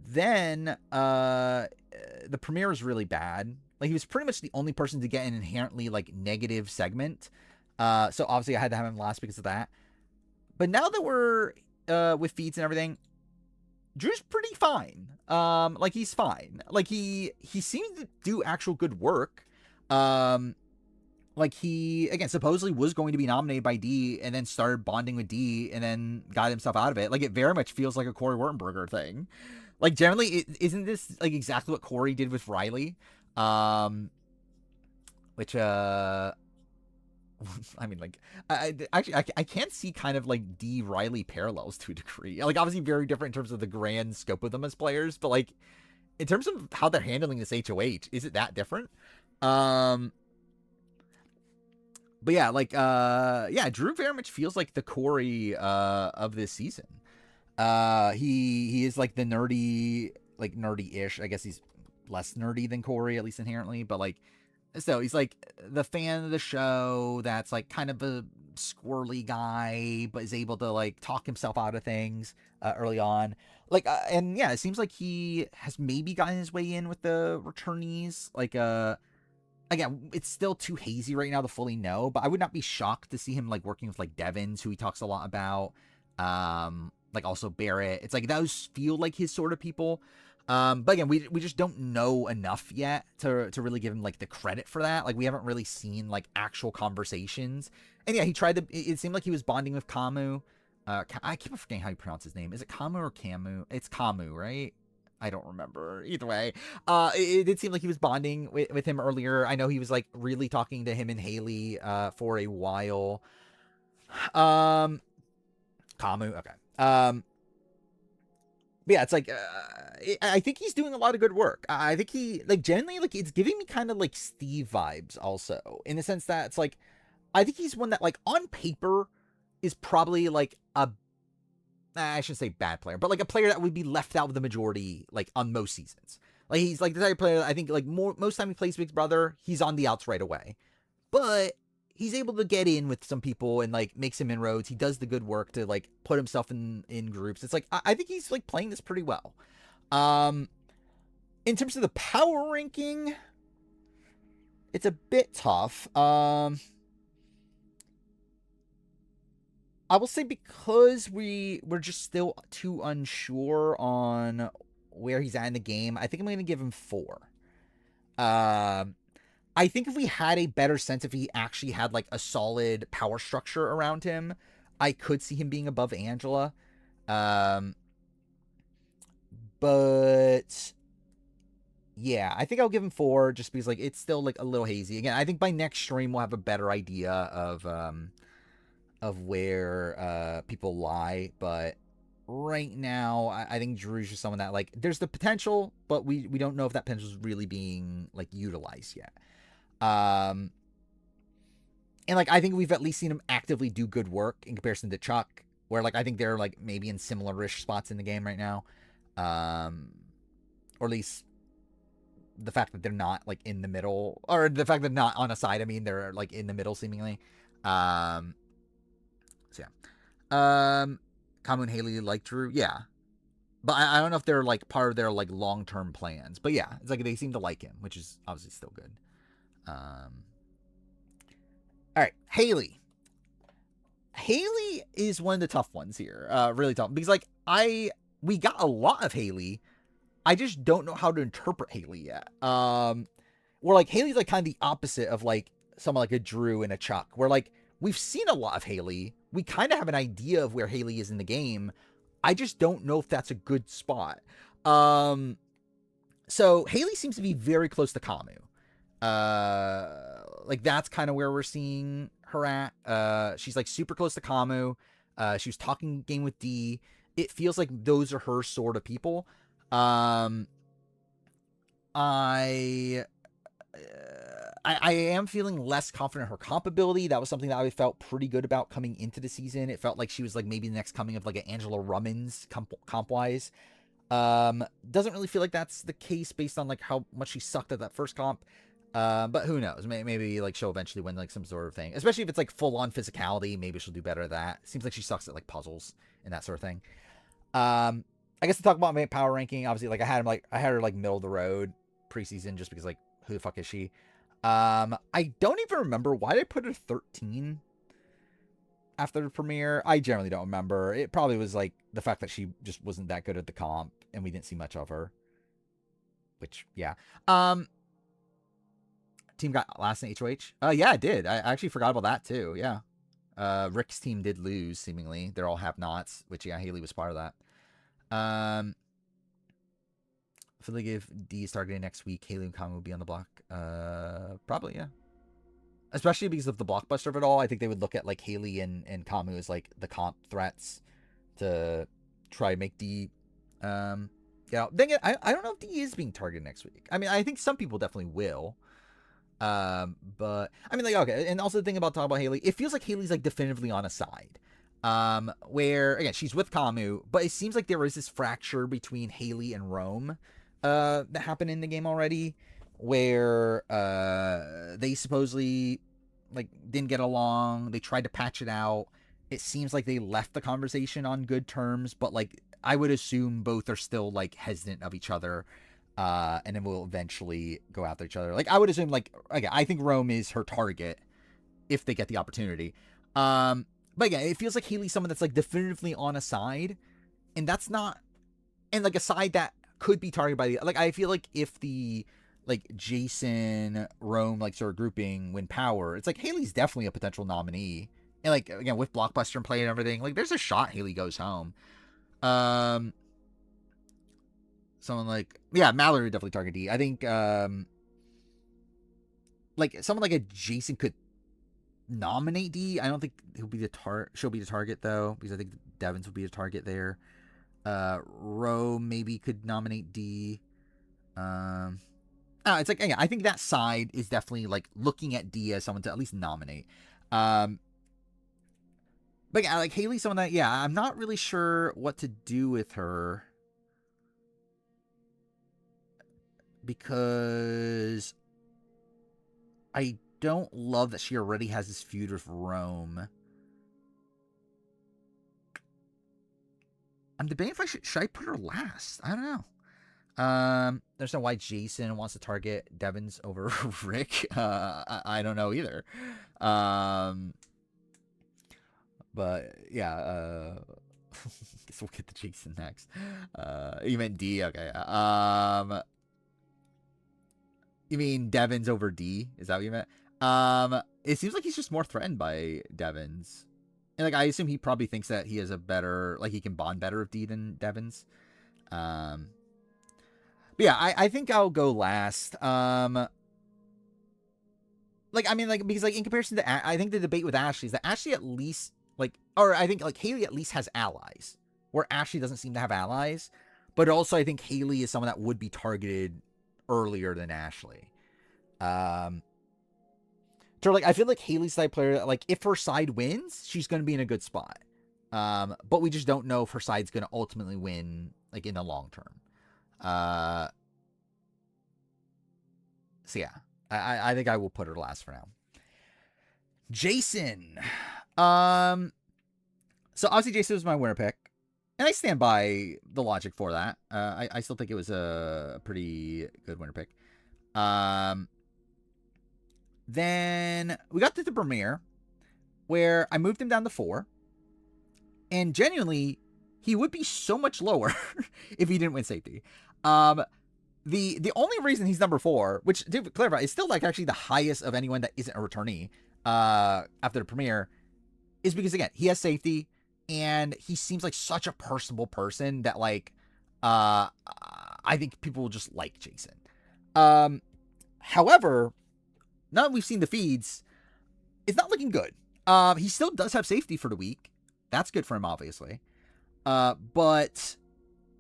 Then the premiere was really bad. Like he was pretty much the only person to get an inherently like negative segment. So obviously I had to have him last because of that. But now that we're with feeds and everything, Drew's pretty fine. Like he's fine. Like he seems to do actual good work. Like he again supposedly was going to be nominated by Dee and then started bonding with Dee and then got himself out of it. Like it very much feels like a Corey Wurtenberger thing. Like generally, isn't this like exactly what Corey did with Riley? Which I mean, like, I can't see kind of like Dee Riley parallels to a degree. Like, obviously, very different in terms of the grand scope of them as players, but like, in terms of how they're handling this HOH, is it that different? But yeah, like yeah, Drew very much feels like the Corey of this season. He is like the nerdy-ish. I guess he's less nerdy than Corey, at least inherently, but like so he's like the fan of the show that's like kind of a squirrely guy, but is able to like talk himself out of things early on. Like, and yeah, it seems like he has maybe gotten his way in with the returnees. Like, again, it's still too hazy right now to fully know, but I would not be shocked to see him like working with like Devins, who he talks a lot about. Like also Barrett. It's like those feel like his sort of people. But again, we just don't know enough yet to really give him like the credit for that. Like we haven't really seen like actual conversations. And yeah, he tried to. It seemed like he was bonding with Camu. I keep forgetting how you pronounce his name. Is it Camu or Camu? It's Camu, right? I don't remember. Either way, it did seem like he was bonding with him earlier. I know he was like really talking to him and Haley for a while. Camu, okay. But yeah, it's like I think he's doing a lot of good work. I think he like generally like it's giving me kind of like Steve vibes also, in the sense that it's like I think he's one that like on paper is probably like a I shouldn't say bad player, but like a player that would be left out of the majority like on most seasons. Like he's like the type of player that I think like most time he plays Big Brother, he's on the outs right away. But he's able to get in with some people and like make some inroads. He does the good work to like put himself in groups. It's like I think he's like playing this pretty well. In terms of the power ranking, it's a bit tough. I will say because we're just still too unsure on where he's at in the game, I think I'm going to give him 4. I think if we had a better sense, if he actually had like a solid power structure around him, I could see him being above Angela. But yeah, I think I'll give him 4 just because like it's still like a little hazy. Again, I think by next stream we'll have a better idea of where people lie, but right now I think Drew's just someone that like there's the potential, but we don't know if that potential is really being like utilized yet. And like I think we've at least seen him actively do good work in comparison to Chuck, where like I think they're like maybe in similar-ish spots in the game right now. Or at least the fact that they're not like in the middle, or the fact that they're not on a side, I mean they're like in the middle seemingly. So yeah. Camu and Haley like Drew, yeah. But I don't know if they're like part of their like long-term plans. But yeah, it's like they seem to like him, which is obviously still good. All right, Haley. Haley is one of the tough ones here. Really tough because like we got a lot of Haley. I just don't know how to interpret Haley yet. Where like Haley's like kind of the opposite of like someone like a Drew and a Chuck. Where like we've seen a lot of Haley. We kind of have an idea of where Haley is in the game. I just don't know if that's a good spot. So Haley seems to be very close to Camu. Like that's kind of where we're seeing her at. She's like super close to Camu. She was talking game with D. It feels like those are her sort of people. I am feeling less confident in her comp ability. That was something that I felt pretty good about coming into the season. It felt like she was like maybe the next coming of like an Angela Rummins comp wise. Doesn't really feel like that's the case based on like how much she sucked at that first comp. But who knows? Maybe like she'll eventually win like some sort of thing. Especially if it's like full on physicality, maybe she'll do better at that. Seems like she sucks at like puzzles and that sort of thing. I guess to talk about my power ranking, obviously like I had her like middle of the road preseason just because like who the fuck is she? I don't even remember why did I put her 13 after the premiere. I generally don't remember. It probably was like the fact that she just wasn't that good at the comp and we didn't see much of her. Which yeah. Team got last in HOH? Yeah, it did. I actually forgot about that too. Yeah. Rick's team did lose, seemingly. They're all have-nots, which yeah, Haley was part of that. I feel like if D is targeted next week, Haley and Camu will be on the block. Probably, yeah. Especially because of the blockbuster of it all. I think they would look at like Haley and Camu as like the comp threats to try and make D out. Then again, I don't know if D is being targeted next week. I mean, I think some people definitely will. But I mean, like, okay, and also the thing about talking about Haley, it feels like Haley's like definitively on a side. Where again she's with Kamu, but it seems like there is this fracture between Haley and Rome, that happened in the game already, where they supposedly like didn't get along. They tried to patch it out. It seems like they left the conversation on good terms, but like I would assume both are still like hesitant of each other. And then will eventually go after each other. Like I would assume, like again, I think Rome is her target if they get the opportunity. But again, it feels like Haley's someone that's like definitively on a side, and that's not, and like a side that could be targeted by the, like I feel like if the like Jason Rome like sort of grouping win power, it's like Haley's definitely a potential nominee, and like again with Blockbuster and play and everything, like there's a shot Haley goes home. Someone like, yeah, Mallory would definitely target D. I think like someone like a Jason could nominate D. I don't think she'll be the target though, because I think Devins would be a target there. Rome maybe could nominate D. It's like, yeah, I think that side is definitely like looking at D as someone to at least nominate. But yeah, like Haley's someone that, yeah, I'm not really sure what to do with her, because I don't love that she already has this feud with Rome. I'm debating if should I put her last? I don't know. There's no why Jason wants to target Devins over Rick. I don't know either. But yeah, guess we'll get to Jason next. You meant D, okay. You mean Devins over D? Is that what you meant? It seems like he's just more threatened by Devins. And like I assume he probably thinks that he has a better, like he can bond better with D than Devins. But yeah, I think I'll go last. Like I mean, like because like in comparison to, I think the debate with Ashley is that Ashley at least like, or I think like Haley at least has allies, where Ashley doesn't seem to have allies. But also I think Haley is someone that would be targeted earlier than Ashley. So like I feel like Haley's side player, like if her side wins, she's going to be in a good spot. But we just don't know if her side's going to ultimately win, like in the long term. So yeah, I think I will put her last for now. Jason. So obviously Jason was my winner pick, and I stand by the logic for that. I still think it was a pretty good winner pick. Then we got to the premiere, where I moved him down to 4, and genuinely, he would be so much lower if he didn't win safety. The only reason he's number 4, which to clarify is still like actually the highest of anyone that isn't a returnee after the premiere, is because again he has safety, and he seems like such a personable person that like I think people will just like Jason. However, now that we've seen the feeds, it's not looking good. He still does have safety for the week. That's good for him, obviously. But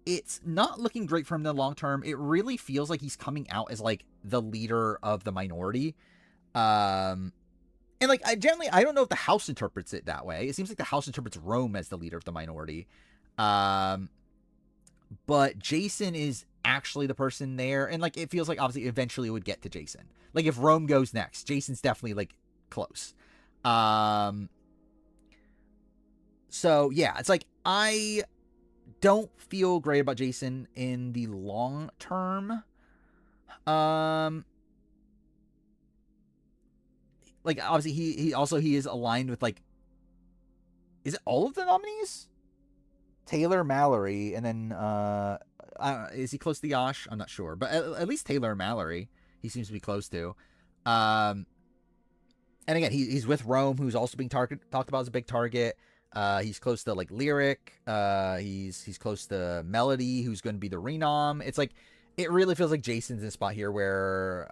it's not looking great for him in the long term. It really feels like he's coming out as like the leader of the minority. And like I don't know if the house interprets it that way. It seems like the house interprets Rome as the leader of the minority. But Jason is actually the person there, and like it feels like obviously eventually it would get to Jason. Like if Rome goes next, Jason's definitely like close. So yeah, it's like I don't feel great about Jason in the long term. Like obviously he is aligned with like, is it all of the nominees? Taylor, Mallory, and then is he close to Yash? I'm not sure, but at least Taylor and Mallory he seems to be close to. And again, he's with Rome, who's also being talked about as a big target. He's close to like Lyric. He's close to Melody, who's going to be the renom. It's like it really feels like Jason's in a spot here where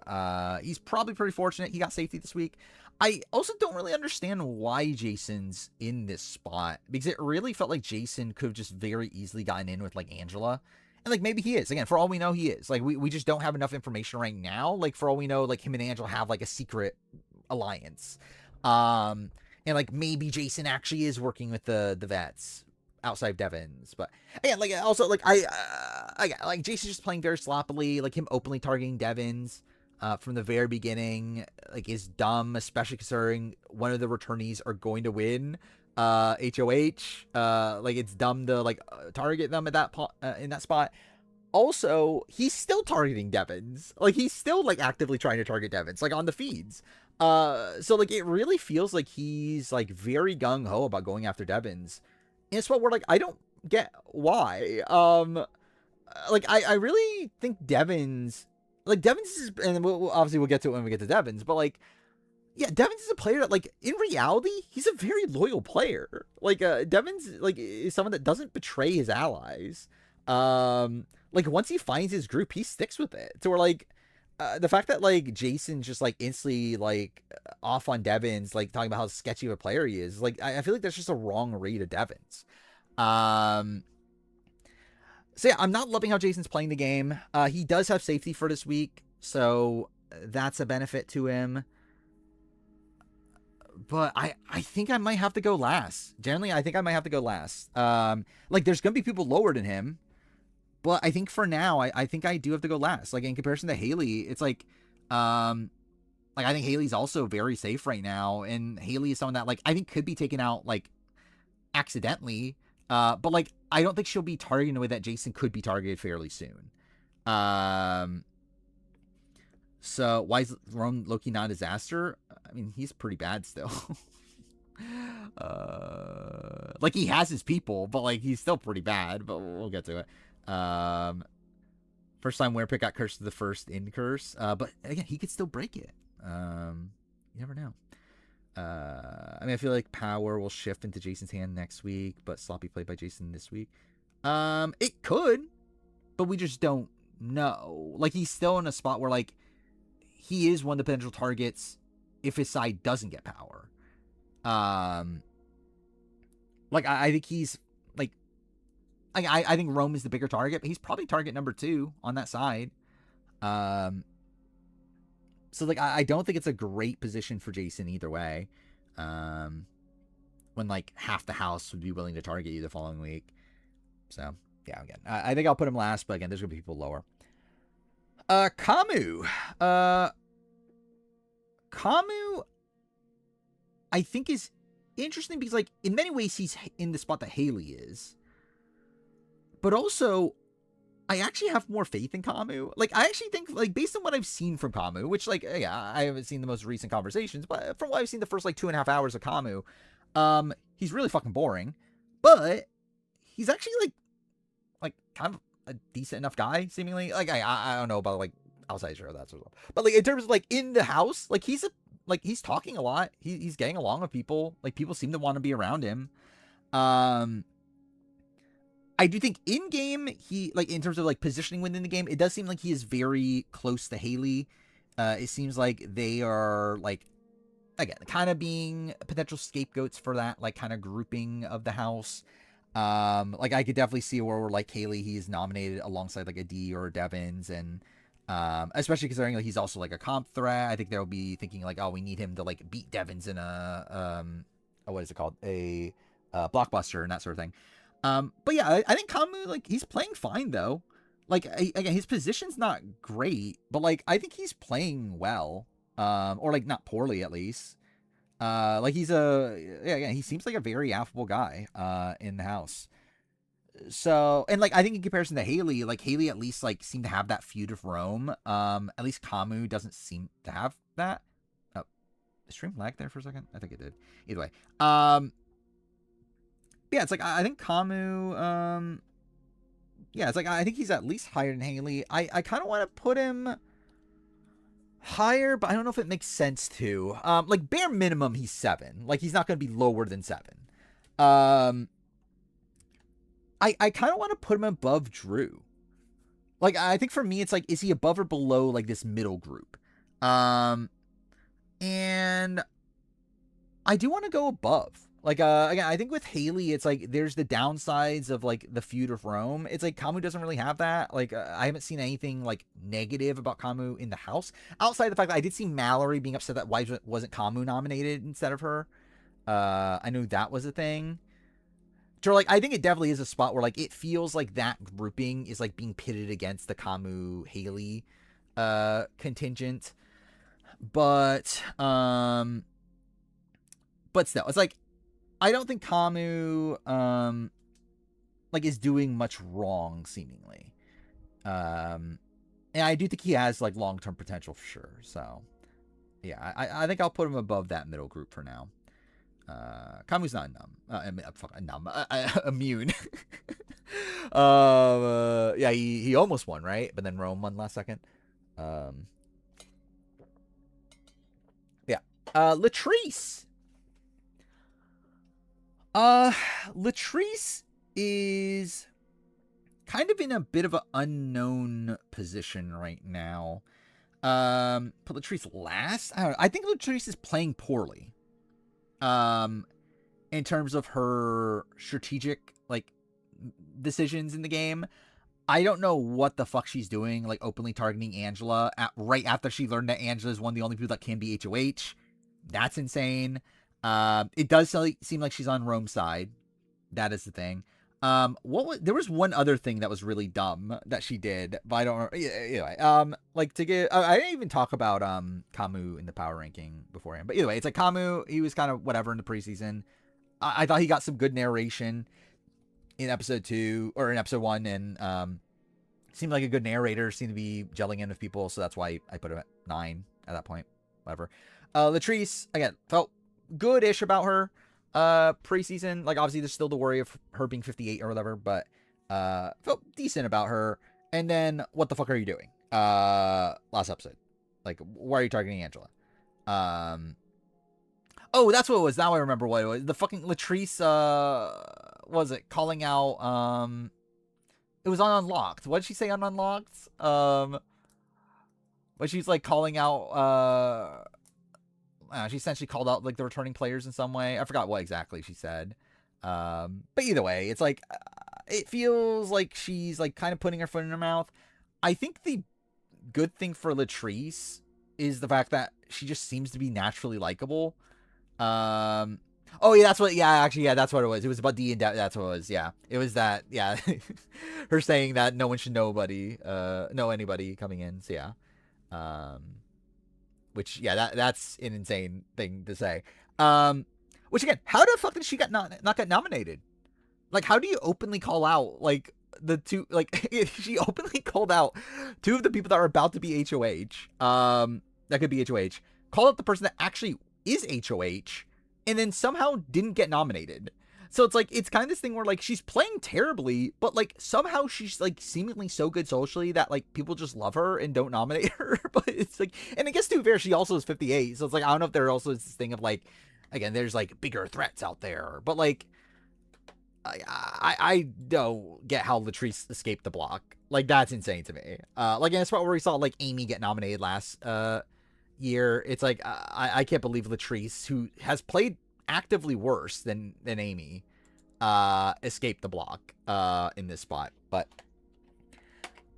he's probably pretty fortunate he got safety this week. I also don't really understand why Jason's in this spot, because it really felt like Jason could have just very easily gotten in with like Angela, And like maybe he is. Again, for all we know, he is. Like we just don't have enough information right now. Like for all we know, like him and Angela have like a secret alliance. And like maybe Jason actually is working with the vets outside of Devon's. But again, like also like I like Jason's just playing very sloppily. Like him openly targeting Devon's from the very beginning, like is dumb, especially considering one of the returnees are going to win HOH. Like it's dumb to like target them at that in that spot. Also, he's still targeting Devon's. Like he's still like actively trying to target Devon's, like on the feeds. So like it really feels like he's like very gung ho about going after Devon's. In a spot where like I don't get why. Like I really think Devon's is, and obviously we'll get to it when we get to Devon's, but like, yeah, Devon's is a player that, like, in reality, he's a very loyal player. Like, Devon's, like, is someone that doesn't betray his allies. Like, once he finds his group, he sticks with it. So we're like, the fact that, like, Jason's just, like, instantly, like, off on Devon's, like, talking about how sketchy of a player he is, like, I feel like that's just a wrong read of Devon's. So yeah, I'm not loving how Jason's playing the game. He does have safety for this week, so that's a benefit to him. But I think I might have to go last. Generally, I think I might have to go last. Like there's gonna be people lower than him, but I think for now, I think I do have to go last. Like in comparison to Haley, it's like I think Haley's also very safe right now, and Haley is someone that like I think could be taken out like accidentally. But like I don't think she'll be targeted in a way that Jason could be targeted fairly soon. So why is Rome Loki not a disaster? I mean, he's pretty bad still. Like he has his people, but like he's still pretty bad. But we'll get to it. First time Werepick got cursed to the first in curse. But again, he could still break it. You never know. I mean, I feel like power will shift into Jason's hand next week, but sloppy play by Jason this week. It could, but we just don't know. Like he's still in a spot where like he is one of the potential targets if his side doesn't get power. Like I think he's like I think Rome is the bigger target, but he's probably target number 2 on that side. So like I don't think it's a great position for Jason either way. When like half the house would be willing to target you the following week. So yeah, again, I think I'll put him last, but again, there's gonna be people lower. Kamu. Kamu, I think is interesting because like in many ways he's in the spot that Haley is. But also, I actually have more faith in Kamu. Like, I actually think, like, based on what I've seen from Kamu, which, like, yeah, I haven't seen the most recent conversations, but from what I've seen the first, like, 2.5 hours of Kamu, he's really fucking boring. But he's actually, like kind of a decent enough guy, seemingly. Like, I don't know about, like, outside show, that sort of stuff. But, like, in terms of, like, in the house, like, he's talking a lot. He's getting along with people. Like, people seem to want to be around him. I do think in game, he, like, in terms of, like, positioning within the game, it does seem like he is very close to Haley. It seems like they are, like, again, kind of being potential scapegoats for that, like, kind of grouping of the house. Like, I could definitely see where, like, Haley, he's nominated alongside, like, a D or a Devon's, and, especially considering, like, he's also, like, a comp threat. I think they'll be thinking, like, oh, we need him to, like, beat Devon's in a, what is it called? A blockbuster and that sort of thing. But yeah, I think Kamu, like, he's playing fine, though. Like, again, his position's not great, but, like, I think he's playing well. Or, like, not poorly, at least. Like, he's again, he seems like a very affable guy, in the house. So, and, like, I think in comparison to Haley, like, Haley at least, like, seemed to have that feud with Rome. At least Kamu doesn't seem to have that. Oh, the stream lagged there for a second? I think it did. Either way. Yeah, it's like, I think Kamu, yeah, it's like, I think he's at least higher than Haley. I kind of want to put him higher, but I don't know if it makes sense to. Like, bare minimum, he's 7. Like, he's not going to be lower than 7. I kind of want to put him above Drew. Like, I think for me, it's like, is he above or below, like, this middle group? And I do want to go above. Like, again, I think with Haley, it's like there's the downsides of like the feud with Rome. It's like Kamu doesn't really have that. Like, I haven't seen anything like negative about Kamu in the house outside of the fact that I did see Mallory being upset that why wasn't Kamu nominated instead of her. I knew that was a thing. So like, I think it definitely is a spot where like it feels like that grouping is like being pitted against the Kamu Haley contingent, but still, it's like I don't think Kamu like is doing much wrong seemingly. And I do think he has like long-term potential for sure. So yeah, I think I'll put him above that middle group for now. Kamu's not immune. Yeah, he almost won, right? But then Rome won last second. Yeah. Latrice. Latrice is kind of in a bit of an unknown position right now. Put Latrice last. I don't know. I think Latrice is playing poorly. In terms of her strategic like decisions in the game. I don't know what the fuck she's doing, like openly targeting Angela right after she learned that Angela is one of the only people that can be HOH. That's insane. It does seem like she's on Rome's side. That is the thing. There was one other thing that was really dumb that she did, but I don't know. Anyway, like to get, I didn't even talk about Kamu in the power ranking beforehand, but either way, it's like Kamu, he was kind of whatever in the preseason. I thought he got some good narration in episode 2 or in episode 1, and seemed like a good narrator, seemed to be gelling in with people, so that's why I put him at 9 at that point. Whatever. Latrice, again, felt good-ish about her preseason. Like, obviously, there's still the worry of her being 58 or whatever, but felt decent about her. And then, what the fuck are you doing? Last episode. Like, why are you targeting Angela? Oh, that's what it was. Now I remember what it was. The fucking Latrice, what was it? Calling out, it was on Unlocked. What did she say on Unlocked? But she's like calling out, she essentially called out like the returning players in some way. I forgot what exactly she said. But either way, it's like, it feels like she's like kind of putting her foot in her mouth. I think the good thing for Latrice is the fact that she just seems to be naturally likable. Oh yeah, that's what. Yeah, actually, yeah, that's what it was. It was about D and that's what it was. Yeah, it was that. Yeah, her saying that no one should know anybody coming in. So yeah, which yeah, that's an insane thing to say. Which again, how the fuck did she not get nominated? Like, how do you openly call out like the two? Like, she openly called out 2 of the people that are about to be HOH. That could be HOH. Call out the person that actually is HOH, and then somehow didn't get nominated. So it's like, it's kind of this thing where like she's playing terribly, but like somehow she's like seemingly so good socially that like people just love her and don't nominate her. But it's like, and I guess to be fair, she also is 58. So it's like, I don't know if there also is this thing of like, again, there's like bigger threats out there, but like, I don't get how Latrice escaped the block. Like, that's insane to me. Like in a spot where we saw like Amy get nominated last year, it's like I can't believe Latrice, who has played actively worse than Amy, escaped the block in this spot. But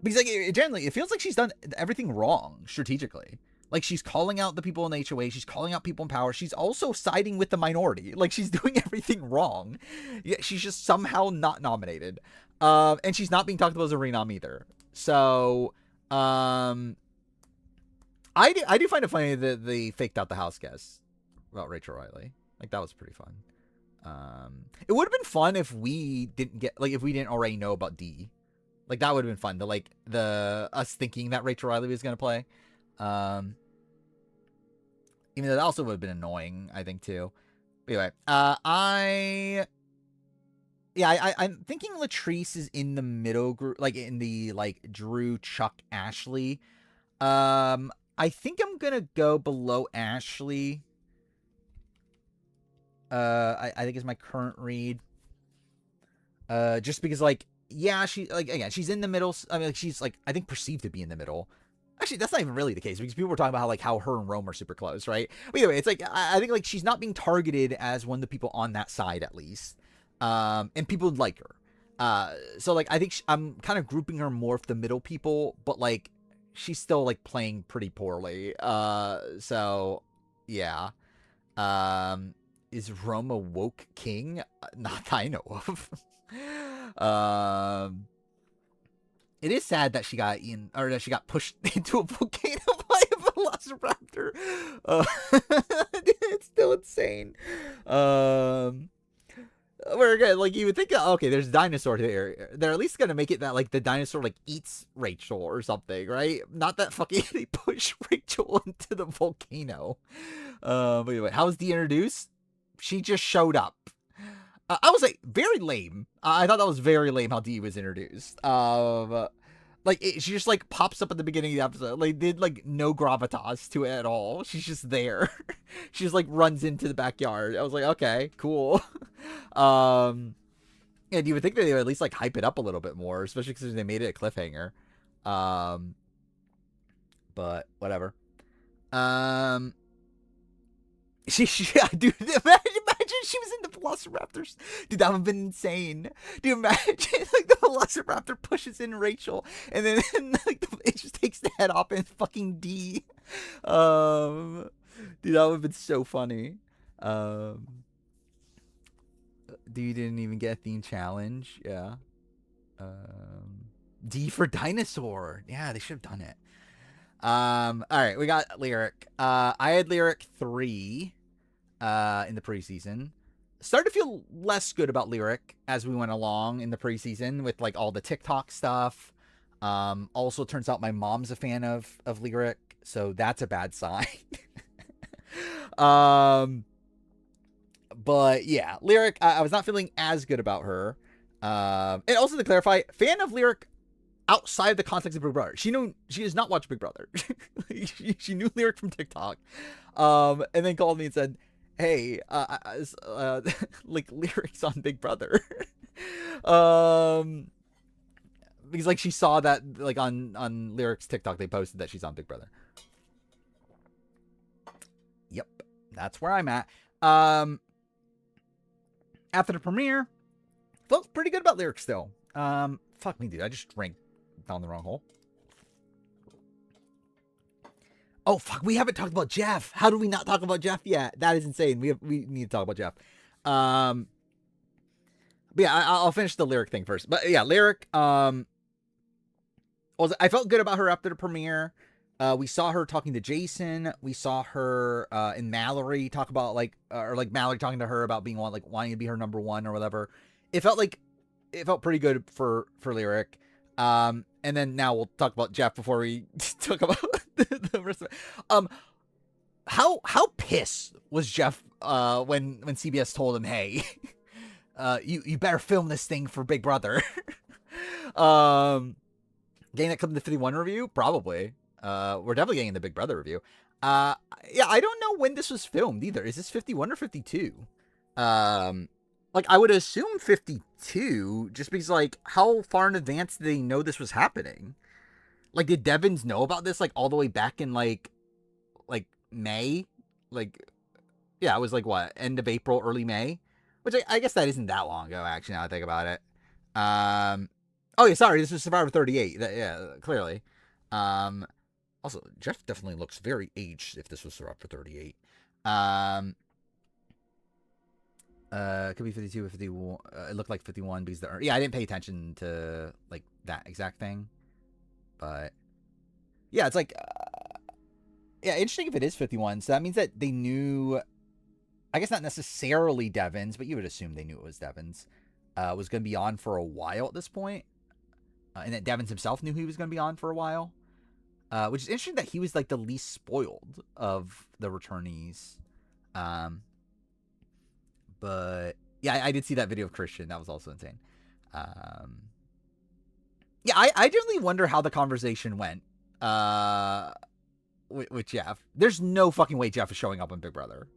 because like generally it feels like she's done everything wrong strategically. Like, she's calling out the people in the HOA, she's calling out people in power, she's also siding with the minority. Like, she's doing everything wrong. Yeah, she's just somehow not nominated. And she's not being talked about as a renom either. So I do find it funny that they faked out the house guest about Rachel Riley. Like, that was pretty fun. It would have been fun if we didn't already know about D. Like, that would have been fun to like us thinking that Rachel Riley was gonna play. Even though that also would have been annoying, I think too. But anyway, I'm thinking Latrice is in the middle group, like in the like Drew, Chuck, Ashley. I think I'm gonna go below Ashley. I think is my current read. Just because like, yeah, she like, again, she's in the middle. I mean, like, she's like, I think perceived to be in the middle. Actually, that's not even really the case because people were talking about how her and Rome are super close, right? But either way, it's like I think like she's not being targeted as one of the people on that side at least, and people like her. So like I think I'm kind of grouping her more with the middle people, but like she's still like playing pretty poorly. So yeah. Is Rome a woke king? Not that I know of. It is sad that she got eaten, or that she got pushed into a volcano by a velociraptor. It's still insane. We're good. Like you would think, okay, there's dinosaur here. They're at least gonna make it that like the dinosaur like eats Rachel or something, right? Not that fucking they push Rachel into the volcano. But anyway, how's Dee introduced? She just showed up. I was like very lame. I thought that was very lame how Dee was introduced. She just like pops up at the beginning of the episode. Like did like no gravitas to it at all. She's just there. She just like runs into the backyard. I was like, okay, cool. And you would think that they would at least like hype it up a little bit more, especially because they made it a cliffhanger. But whatever. Dude, imagine she was in the Velociraptors. Dude, that would have been insane. Dude, imagine like the Velociraptor pushes in Rachel, and then like it just takes the head off and fucking Dee. Dude, that would have been so funny. Dee didn't even get a theme challenge. Yeah. D for dinosaur. Yeah, they should have done it. All right, we got Lyric. I had Lyric 3 in the preseason. Started to feel less good about Lyric as we went along in the preseason with like all the TikTok stuff. Also turns out my mom's a fan of Lyric, so that's a bad sign. But yeah, Lyric, I was not feeling as good about her. And also to clarify, fan of Lyric outside the context of Big Brother. She does not watch Big Brother. she knew Lyric from TikTok. And then called me and said, hey, like Lyric's on Big Brother. Because like she saw that like on Lyric's TikTok, they posted that she's on Big Brother. Yep. That's where I'm at. After the premiere, felt pretty good about Lyric still. Fuck me, dude. I just drank down the wrong hole. Oh, fuck. We haven't talked about Jeff. How do we not talk about Jeff yet? That is insane. We need to talk about Jeff. But yeah, I'll finish the Lyric thing first. But yeah, Lyric, I felt good about her after the premiere. We saw her talking to Jason. We saw her and Mallory talk about or Mallory talking to her about being wanting to be her number one or whatever. It felt pretty good for Lyric. And then now we'll talk about Jeff before we talk about the rest of it. How pissed was Jeff when CBS told him, hey, you better film this thing for Big Brother. Getting that come to the 51 review? Probably. We're definitely getting the Big Brother review. Yeah, I don't know when this was filmed either. Is this 51 or 52? Like, I would assume 52, just because, like, how far in advance did they know this was happening? Like, did Devins know about this, like, all the way back in, like May? Like, yeah, it was, like, what, end of April, early May? Which I guess that isn't that long ago, actually, now I think about it. Oh, yeah, sorry, this was Survivor 38. Yeah, clearly. Also, Jeff definitely looks very aged if this was Survivor 38. Could be 52 or 51. It looked like 51 because I didn't pay attention to like that exact thing. But yeah, it's like yeah, interesting if it is 51. So that means that they knew, I guess not necessarily Devins, but you would assume they knew it was Devins. Was going to be on for a while at this point. And that Devins himself knew he was going to be on for a while. Which is interesting that he was like the least spoiled of the returnees. But yeah, I did see that video of Christian. That was also insane. Yeah, I generally wonder how the conversation went with Jeff. There's no fucking way Jeff is showing up on Big Brother.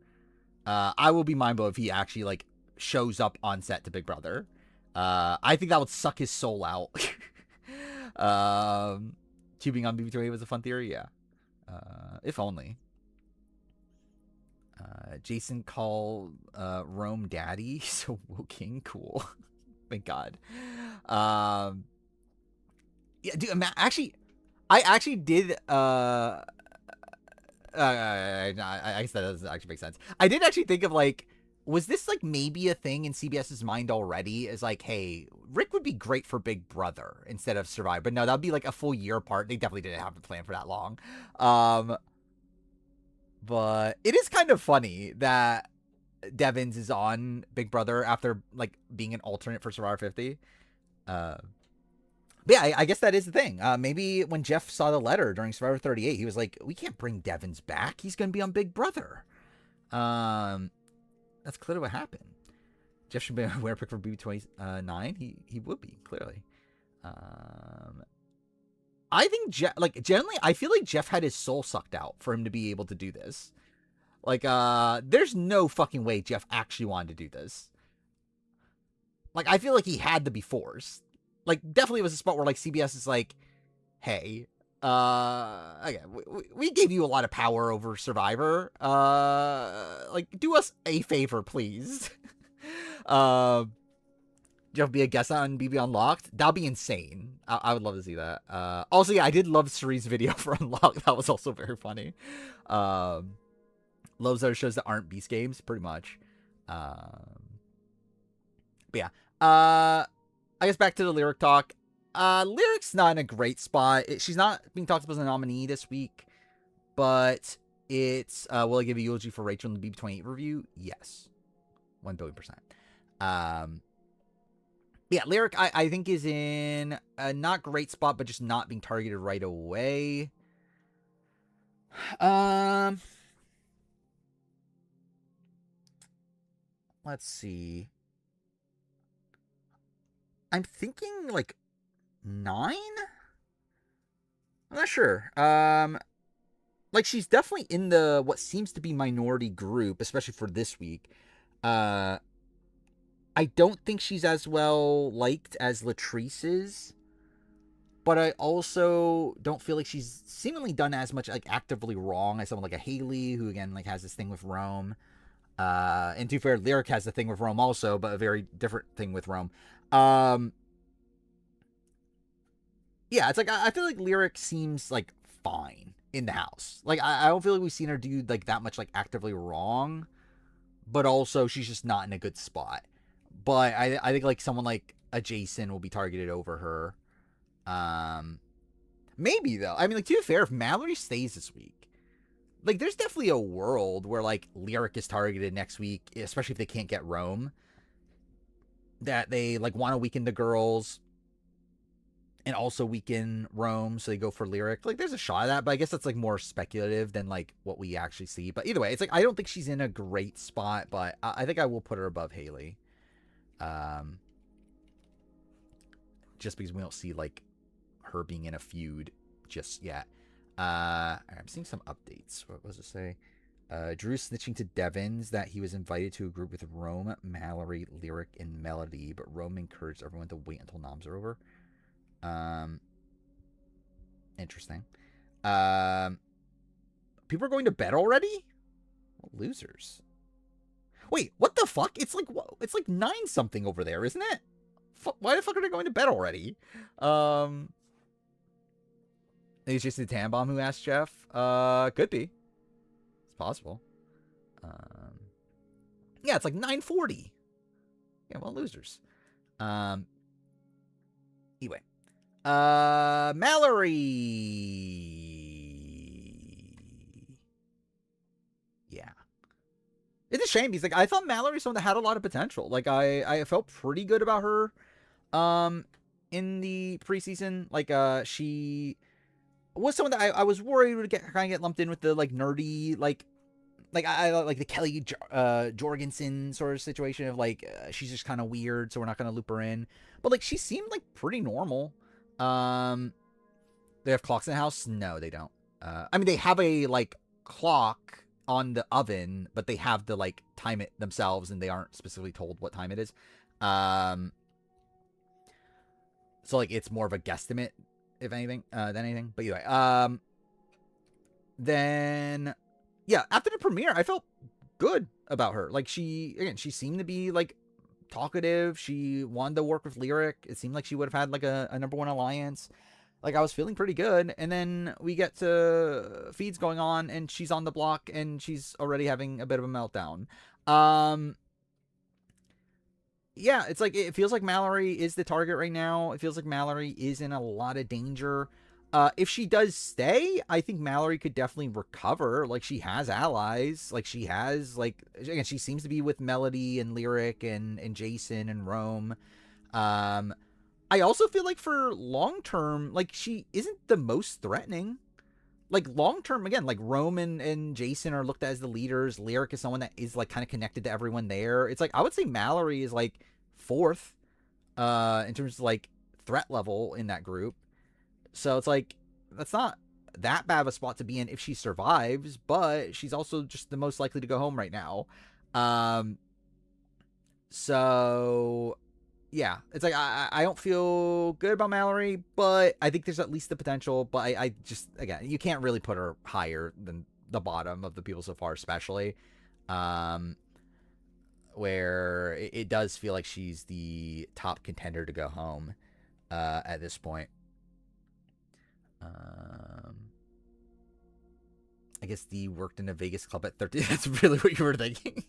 I will be mind blown if he actually like shows up on set to Big Brother. I think that would suck his soul out. Tubing on BB28 was a fun theory, yeah. If only. Jason called Rome daddy, so Woking, cool. Thank God. Yeah, dude, actually, I actually did. I guess that doesn't actually make sense. I did actually think of like, was this like maybe a thing in CBS's mind already? Is like, hey, Rick would be great for Big Brother instead of Survivor, but no, that'd be like a full year apart. They definitely didn't have a plan for that long. But it is kind of funny that Devins is on Big Brother after like being an alternate for Survivor 50. But yeah, I guess that is the thing. Maybe when Jeff saw the letter during Survivor 38, he was like, we can't bring Devins back. He's going to be on Big Brother. That's clearly what happened. Jeff should be a winner pick for BB29. He would be, clearly. I think Jeff, like, generally, I feel like Jeff had his soul sucked out for him to be able to do this. Like, there's no fucking way Jeff actually wanted to do this. Like, I feel like he had to be forced. Like, definitely was a spot where, like, CBS is like, hey, okay, we gave you a lot of power over Survivor. Like, do us a favor, please. Jeff be a guest on BB Unlocked. That'd be insane. I would love to see that. Also, yeah, I did love Cerie's video for Unlocked. That was also very funny. Loves other shows that aren't Beast games, pretty much. But yeah. I guess back to the Lyric talk. Lyric's not in a great spot. She's not being talked about as a nominee this week, but it's will I give a eulogy for Rachel in the BB28 review? Yes, 1,000,000,000%. Yeah, Lyric I think is in a not great spot, but just not being targeted right away. Let's see. I'm thinking like 9? I'm not sure. Like she's definitely in the what seems to be minority group, especially for this week. I don't think she's as well liked as Latrice is, but I also don't feel like she's seemingly done as much like actively wrong as someone like a Haley, who again like has this thing with Rome. And to be fair, Lyric has the thing with Rome also, but a very different thing with Rome. Yeah, it's like I feel like Lyric seems like fine in the house. Like I don't feel like we've seen her do like that much like actively wrong, but also she's just not in a good spot. But I think like someone like a Jason will be targeted over her. Maybe though. I mean, like to be fair, if Mallory stays this week, like there's definitely a world where like Lyric is targeted next week, especially if they can't get Rome. That they like want to weaken the girls and also weaken Rome, so they go for Lyric. Like, there's a shot of that, but I guess that's like more speculative than like what we actually see. But either way, it's like I don't think she's in a great spot, but I think I will put her above Haley, just because we don't see like her being in a feud just yet. I'm seeing some updates. What was it say? Drew snitching to Devins that he was invited to a group with Rome, Mallory, Lyric, and Melody, but Rome encouraged everyone to wait until noms are over. Interesting. People are going to bed already? What losers. Wait, what the fuck? It's like 9 something over there, isn't it? Why the fuck are they going to bed already? It's just the Tannenbaum who asked Jeff. Could be. It's possible. Yeah, it's like 9:40. Yeah, well, losers. Anyway. Mallory. Yeah. It's a shame. He's like, I thought Mallory was someone that had a lot of potential. Like, I felt pretty good about her, in the preseason. Like, she was someone that I was worried would kind of get lumped in with the, like, nerdy, like I like the Kelly Jorgensen sort of situation of, like, she's just kind of weird, so we're not going to loop her in. But, like, she seemed, like, pretty normal. They have clocks in the house? No, they don't. I mean, they have a, like, clock on the oven, but they have to, like, time it themselves, and they aren't specifically told what time it is. So, like, it's more of a guesstimate if anything, than anything. But anyway, then yeah, after the premiere, I felt good about her. Like she seemed to be like talkative. She wanted to work with Lyric. It seemed like she would have had like a number one alliance. Like I was feeling pretty good, and then we get to feeds going on, and she's on the block, and she's already having a bit of a meltdown. Yeah, it's like it feels like Mallory is the target right now. It feels like Mallory is in a lot of danger. If she does stay, I think Mallory could definitely recover. Like she has allies. Like she has like again, she seems to be with Melody and Lyric and Jason and Rome. I also feel like for long term, like she isn't the most threatening. Like long term, again, like Rome and Jason are looked at as the leaders. Lyric is someone that is like kind of connected to everyone there. It's like I would say Mallory is like fourth in terms of like threat level in that group. So it's like that's not that bad of a spot to be in if she survives, but she's also just the most likely to go home right now. So yeah, it's like I don't feel good about Mallory, but I think there's at least the potential. But I just, again, you can't really put her higher than the bottom of the people so far, especially where it does feel like she's the top contender to go home at this point. I guess the worked in a Vegas club at 13. That's really what you were thinking.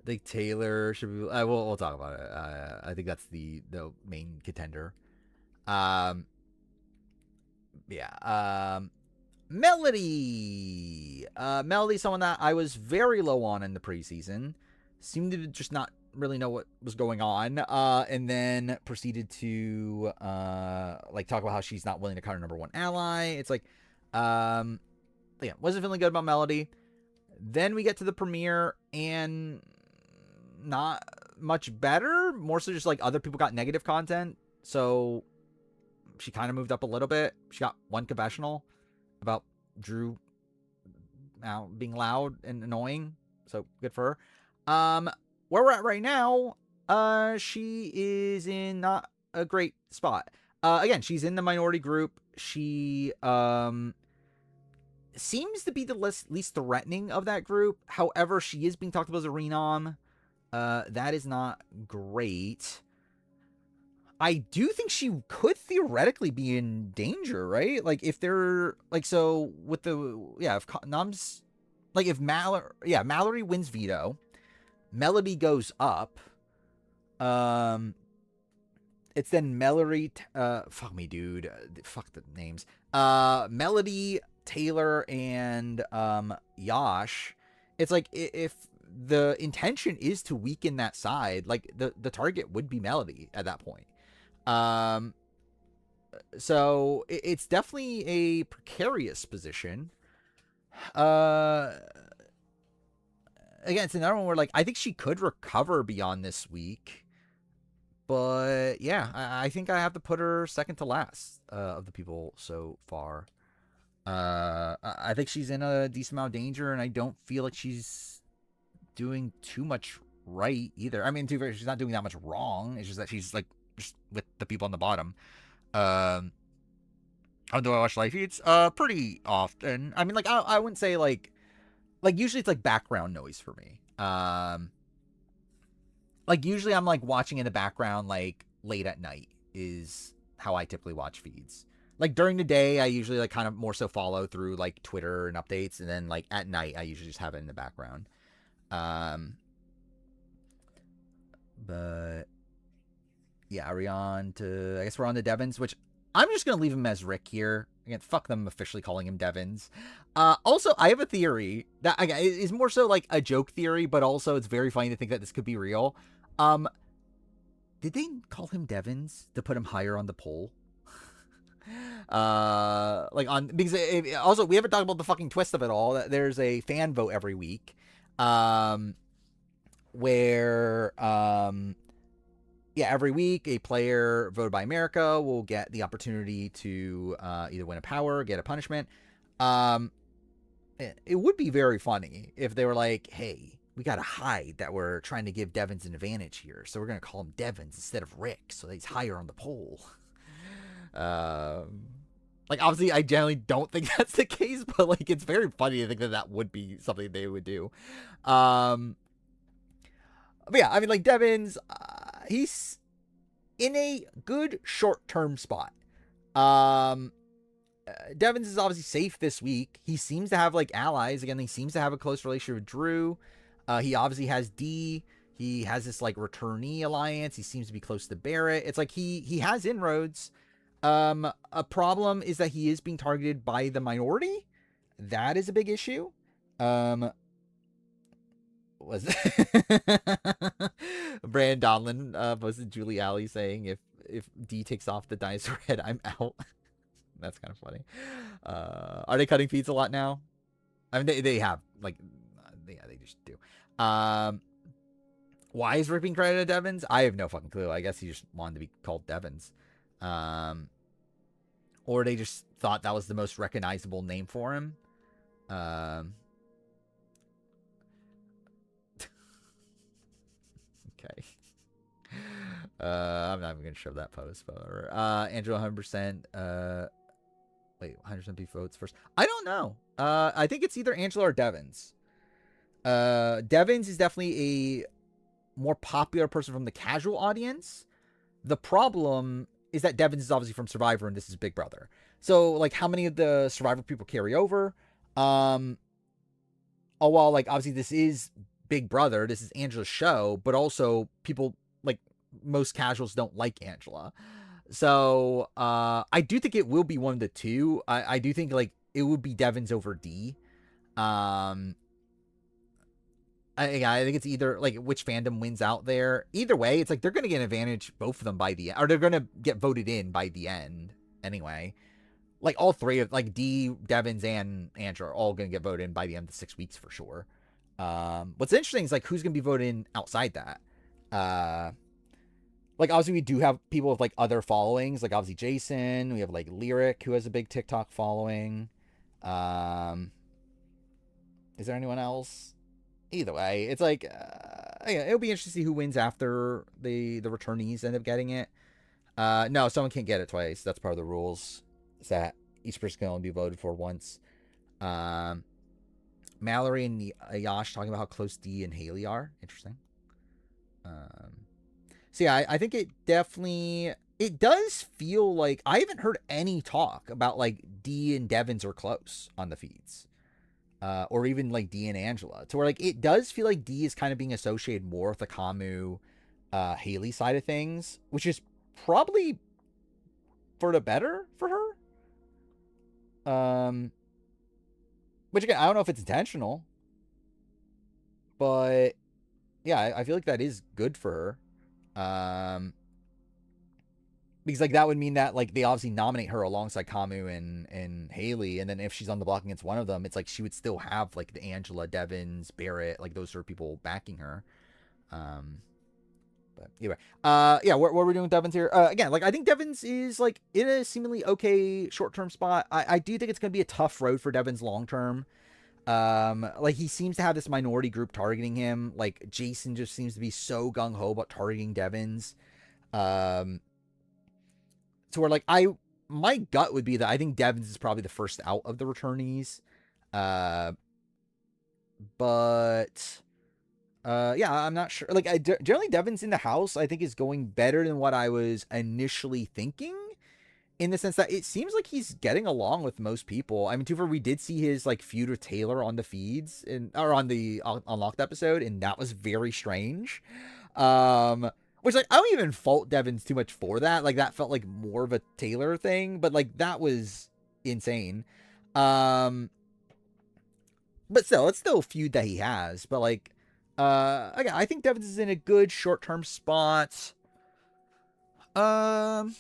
I think Taylor should be. We'll talk about it. I think that's the main contender. Yeah. Melody. Melody's someone that I was very low on in the preseason. Seemed to just not really know what was going on. And then proceeded to like talk about how she's not willing to cut her number one ally. It's like, yeah, wasn't feeling good about Melody. Then we get to the premiere and not much better. More so just like other people got negative content. So she kind of moved up a little bit. She got one confessional about Drew being loud and annoying. So good for her. Where we're at right now, she is in not a great spot. Again, she's in the minority group. She seems to be the least threatening of that group. However, she is being talked about as a renom. That is not great. I do think she could theoretically be in danger, right? Like if they're like, so with the, yeah, if Nums, like if Mallory wins veto, Melody goes up. It's then Melody, fuck me, dude. Fuck the names. Melody, Taylor, and Yash. It's like if the intention is to weaken that side, like the target would be Melody at that point. So it's definitely a precarious position. Again, it's another one where like I think she could recover beyond this week, but yeah, I think I have to put her second to last of the people so far. I think she's in a decent amount of danger, and I don't feel like she's doing too much right either. I mean, she's not doing that much wrong. It's just that she's like just with the people on the bottom. How do I watch live feeds? Pretty often. I mean, like I wouldn't say like usually it's like background noise for me. Like usually I'm like watching in the background like late at night is how I typically watch feeds. Like during the day, I usually like kind of more so follow through like Twitter and updates, and then like at night, I usually just have it in the background. But yeah, are we on to? I guess we're on to Devins, which I'm just gonna leave him as Rick here. Again, fuck them officially calling him Devins. Also, I have a theory that is more so like a joke theory, but also it's very funny to think that this could be real. Did they call him Devins to put him higher on the poll? Like on because also we haven't talked about the fucking twist of it all. There's a fan vote every week, where yeah, every week a player voted by America will get the opportunity to either win a power or get a punishment. It would be very funny if they were like, hey, we gotta hide that we're trying to give Devins an advantage here. So we're gonna call him Devins instead of Rick, so that he's higher on the poll. Um, like obviously, I generally don't think that's the case, but like it's very funny to think that that would be something they would do. But yeah, I mean, like Devins, he's in a good short-term spot. Um, Devins is obviously safe this week. He seems to have like allies again. He seems to have a close relationship with Drew. He obviously has D. He has this like returnee alliance. He seems to be close to Barrett. It's like he has inroads. A problem is that he is being targeted by the minority. That is a big issue. Was Brand Donlin posted Julie Alley saying if D takes off the dinosaur head, I'm out. That's kind of funny. Are they cutting feeds a lot now? I mean, they have like, yeah, they just do. Why is Rick being credited Devins? I have no fucking clue. I guess he just wanted to be called Devins. Or they just thought that was the most recognizable name for him. Okay. I'm not even gonna show that post, but Angela 100%. Wait, 100% votes first. I don't know. I think it's either Angela or Devins. Devins is definitely a more popular person from the casual audience. The problem is that Devins is obviously from Survivor and this is Big Brother. So, like, how many of the Survivor people carry over? Well, like, obviously this is Big Brother. This is Angela's show, but also people, like, most casuals don't like Angela. So, I do think it will be one of the two. I do think, like, it would be Devins over D. I think it's either like which fandom wins out there. Either way, it's like they're going to get an advantage, both of them by the end, or they're going to get voted in by the end anyway. Like all three of like D, Devins, and Angela are all going to get voted in by the end of the 6 weeks for sure. What's interesting is like who's going to be voted in outside that. Like obviously we do have people with like other followings, like obviously Jason. We have like Lyric who has a big TikTok following. Is there anyone else? Either way, it's like yeah, it'll be interesting to see who wins after the returnees end up getting it. No, someone can't get it twice. That's part of the rules. Is that each person can only be voted for once. Mallory and Yash talking about how close D and Haley are. Interesting. So yeah, I think it definitely it does feel like I haven't heard any talk about like D and Devins are close on the feeds. Or even like D and Angela, to where like it does feel like D is kind of being associated more with the Camus, Haley side of things, which is probably for the better for her. Which again, I don't know if it's intentional, but yeah, I feel like that is good for her. Because like that would mean that like they obviously nominate her alongside Camus and Haley, and then if she's on the block against one of them, it's like she would still have like the Angela, Devins, Barrett, like those sort of people backing her. But anyway, yeah, what we're doing with Devins here? Again, like I think Devins is like in a seemingly okay short-term spot. I do think it's gonna be a tough road for Devins long-term. Like he seems to have this minority group targeting him. Like Jason just seems to be so gung-ho about targeting Devins. To where like my gut would be that I think Devins is probably the first out of the returnees. But yeah, I'm not sure. Like generally Devins in the house I think is going better than what I was initially thinking, in the sense that it seems like he's getting along with most people. I mean, Twofer, we did see his like feud with Taylor on the feeds or on the Unlocked episode, and that was very strange. Which like I don't even fault Devins too much for that. Like that felt like more of a Taylor thing, but like that was insane. But still, it's still a feud that he has. But like, again, I think Devins is in a good short-term spot. I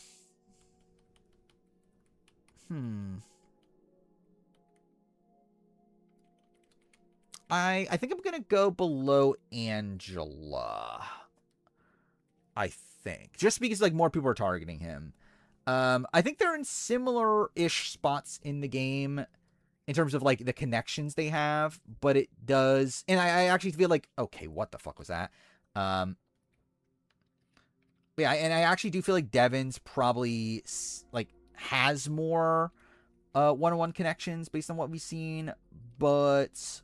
think I'm gonna go below Angela. I think just because like more people are targeting him. I think they're in similar-ish spots in the game in terms of like the connections they have, but it does, and I actually feel like, okay, what the fuck was that? Yeah, and I actually do feel like Devon's probably like has more one-on-one connections based on what we've seen, but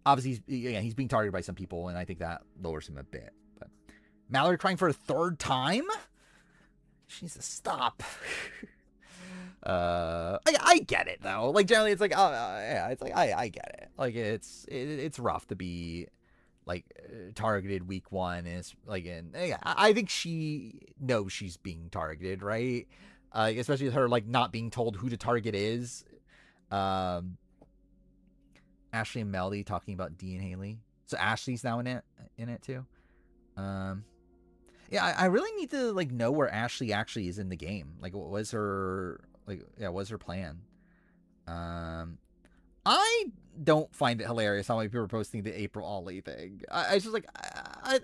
obviously he's being targeted by some people, and I think that lowers him a bit. But Mallory crying for a third time? She needs to stop. I get it though. Like generally, it's like, yeah, it's like I get it. Like it's rough to be like targeted week one. Is like, and yeah, I think she knows she's being targeted, right? Especially with her like not being told who the target is. Ashley and Melody talking about Dee and Haley. So Ashley's now in it too. Yeah, I really need to like know where Ashley actually is in the game. Like, what was her what's her plan? I don't find it hilarious how many people are posting the April Ollie thing. I just like I'm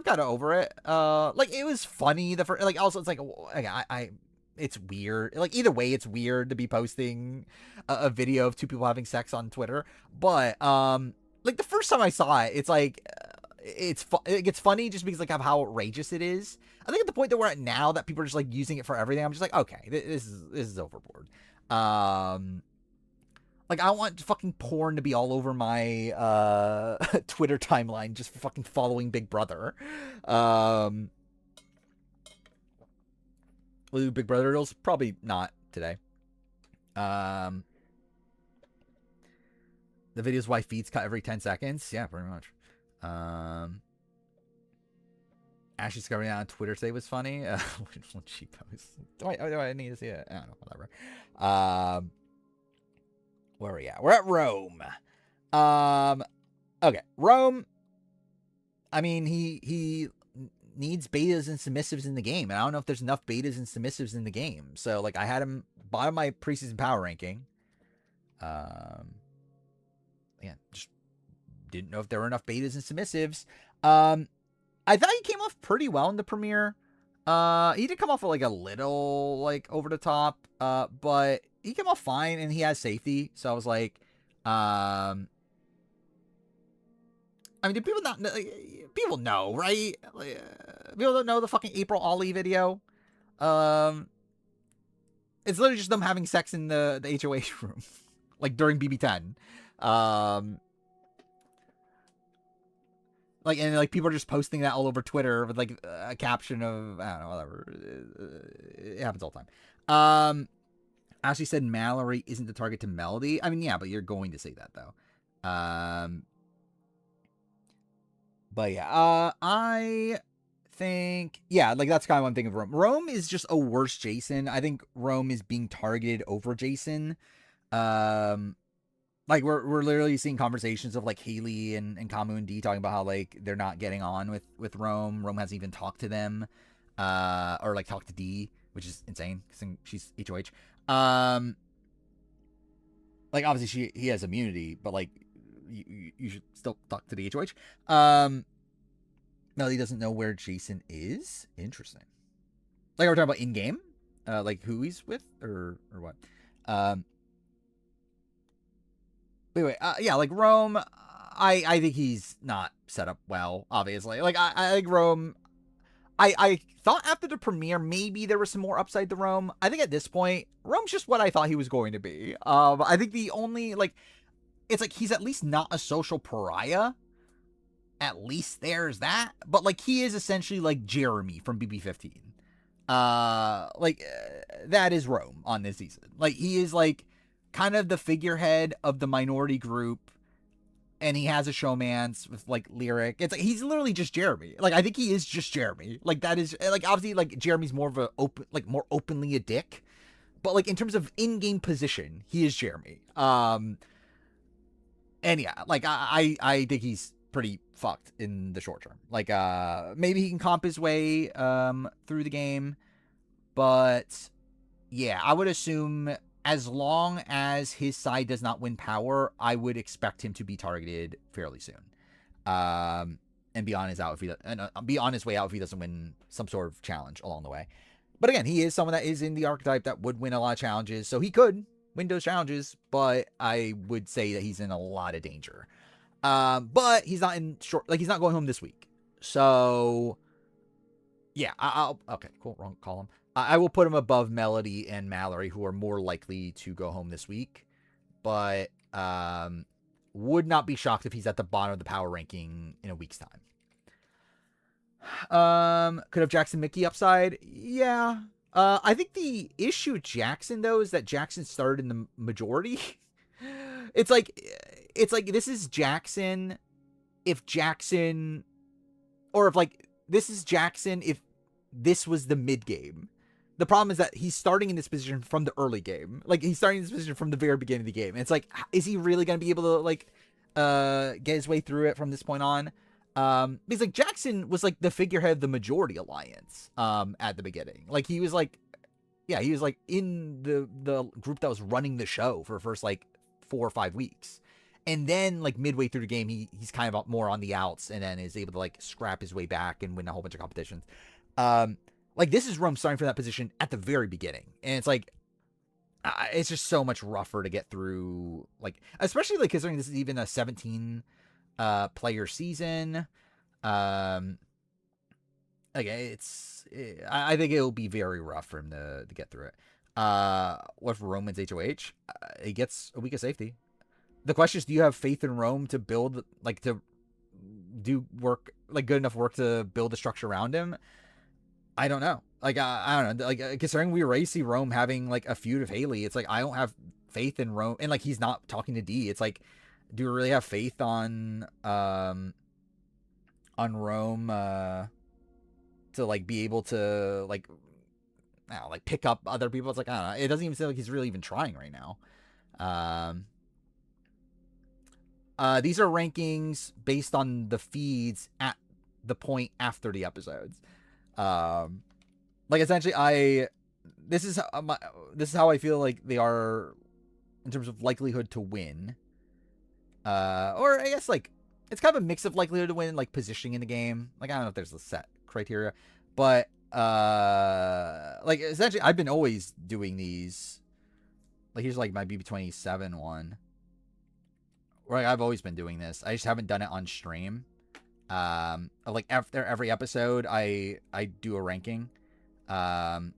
kind of over it. Like it was funny the first, like also it's like it's weird. Like either way, it's weird to be posting a video of two people having sex on Twitter. But like the first time I saw it, it's like it gets funny just because like of how outrageous it is. I think at the point that we're at now that people are just like using it for everything, I'm just like, okay, this is overboard. Like I want fucking porn to be all over my Twitter timeline just for fucking following Big Brother. Will do Big Brother reels? Probably not today. The video's why feeds cut every 10 seconds. Yeah, pretty much. Ashley discovering that on Twitter today was funny. When she posts, do I need to see it? I don't know, whatever. Where are we at? We're at Rome. Okay, Rome. I mean, he needs betas and submissives in the game, and I don't know if there's enough betas and submissives in the game. So, like, I had him bottom of my preseason power ranking. Yeah, just didn't know if there were enough betas and submissives. I thought he came off pretty well in the premiere. He did come off like a little like over the top, but he came off fine and he has safety. So I was like, I mean, do people not know? People know, right? People don't know the fucking April Ollie video. It's literally just them having sex in the HOH room, like during BB10. Like, and like people are just posting that all over Twitter with like a caption of, I don't know, whatever. It happens all the time. Ashley said Mallory isn't the target to Melody. I mean, yeah, but you're going to say that though. But yeah, I think, yeah, like that's kind of one thing of Rome. Rome is just a worse Jason. I think Rome is being targeted over Jason. Like we're literally seeing conversations of like Haley and Kamu and Dee talking about how like they're not getting on with Rome. Rome hasn't even talked to them, or like talked to Dee, which is insane because she's HOH. Like obviously he has immunity, but like you should still talk to the HOH. Melody doesn't know where Jason is. Interesting. Like are we talking about in game, like who he's with or what? Anyway, yeah, like Rome, I think he's not set up well, obviously. Like, I think Rome, I thought after the premiere, maybe there was some more upside to Rome. I think at this point, Rome's just what I thought he was going to be. I think the only, like, it's like he's at least not a social pariah. At least there's that. But, like, he is essentially like Jeremy from BB15. That is Rome on this season. Like, he is, like, kind of the figurehead of the minority group, and he has a showmance with like lyric. It's like he's literally just Jeremy. Like I think he is just Jeremy. Like that is like obviously like Jeremy's more of a more openly a dick, but like in terms of in-game position, he is Jeremy. And yeah, like I think he's pretty fucked in the short term. Like maybe he can comp his way through the game, but yeah, I would assume as long as his side does not win power, I would expect him to be targeted fairly soon, and be on his way out if he doesn't win some sort of challenge along the way. But again, he is someone that is in the archetype that would win a lot of challenges, so he could win those challenges, but I would say that he's in a lot of danger. But he's not he's not going home this week. So yeah, okay, cool, wrong column. I will put him above Melody and Mallory, who are more likely to go home this week. But would not be shocked if he's at the bottom of the power ranking in a week's time. Could have Jackson Mickey upside. Yeah. I think the issue with Jackson, though, is that Jackson started in the majority. It's like this is Jackson if Jackson, or if like this is Jackson if this was the mid game. The problem is that he's starting in this position from the early game. Like, he's starting in this position from the very beginning of the game. And it's like, is he really going to be able to, like, get his way through it from this point on? Because, like, Jackson was, like, the figurehead of the Majority Alliance at the beginning. Like, he was, like, yeah, he was, like, in the group that was running the show for the first, like, 4 or 5 weeks. And then, like, midway through the game, he's kind of more on the outs and then is able to, like, scrap his way back and win a whole bunch of competitions. Like, this is Rome starting from that position at the very beginning. And it's like, it's just so much rougher to get through, like, especially, like, considering this is even a 17 player season. Like, I think it'll be very rough for him to get through it. What if Rome wins HOH? He gets a week of safety. The question is, do you have faith in Rome to build, like, to do work, like, good enough work to build a structure around him? I don't know. Like, I don't know. Like, considering we already see Rome having, like, a feud with Haley, it's like, I don't have faith in Rome. And, like, he's not talking to D. It's like, do we really have faith on Rome to, like, be able to, like, I don't know, like, pick up other people? It's like, I don't know. It doesn't even seem like he's really even trying right now. These are rankings based on the feeds at the point after the episodes. Like, essentially, this is how I feel like they are in terms of likelihood to win. Or I guess, like, it's kind of a mix of likelihood to win and, like, positioning in the game. Like, I don't know if there's a set criteria, but like, essentially, I've been always doing these. Like, here's like my BB27 one. Right, I've always been doing this. I just haven't done it on stream. Like, after every episode, I do a ranking of,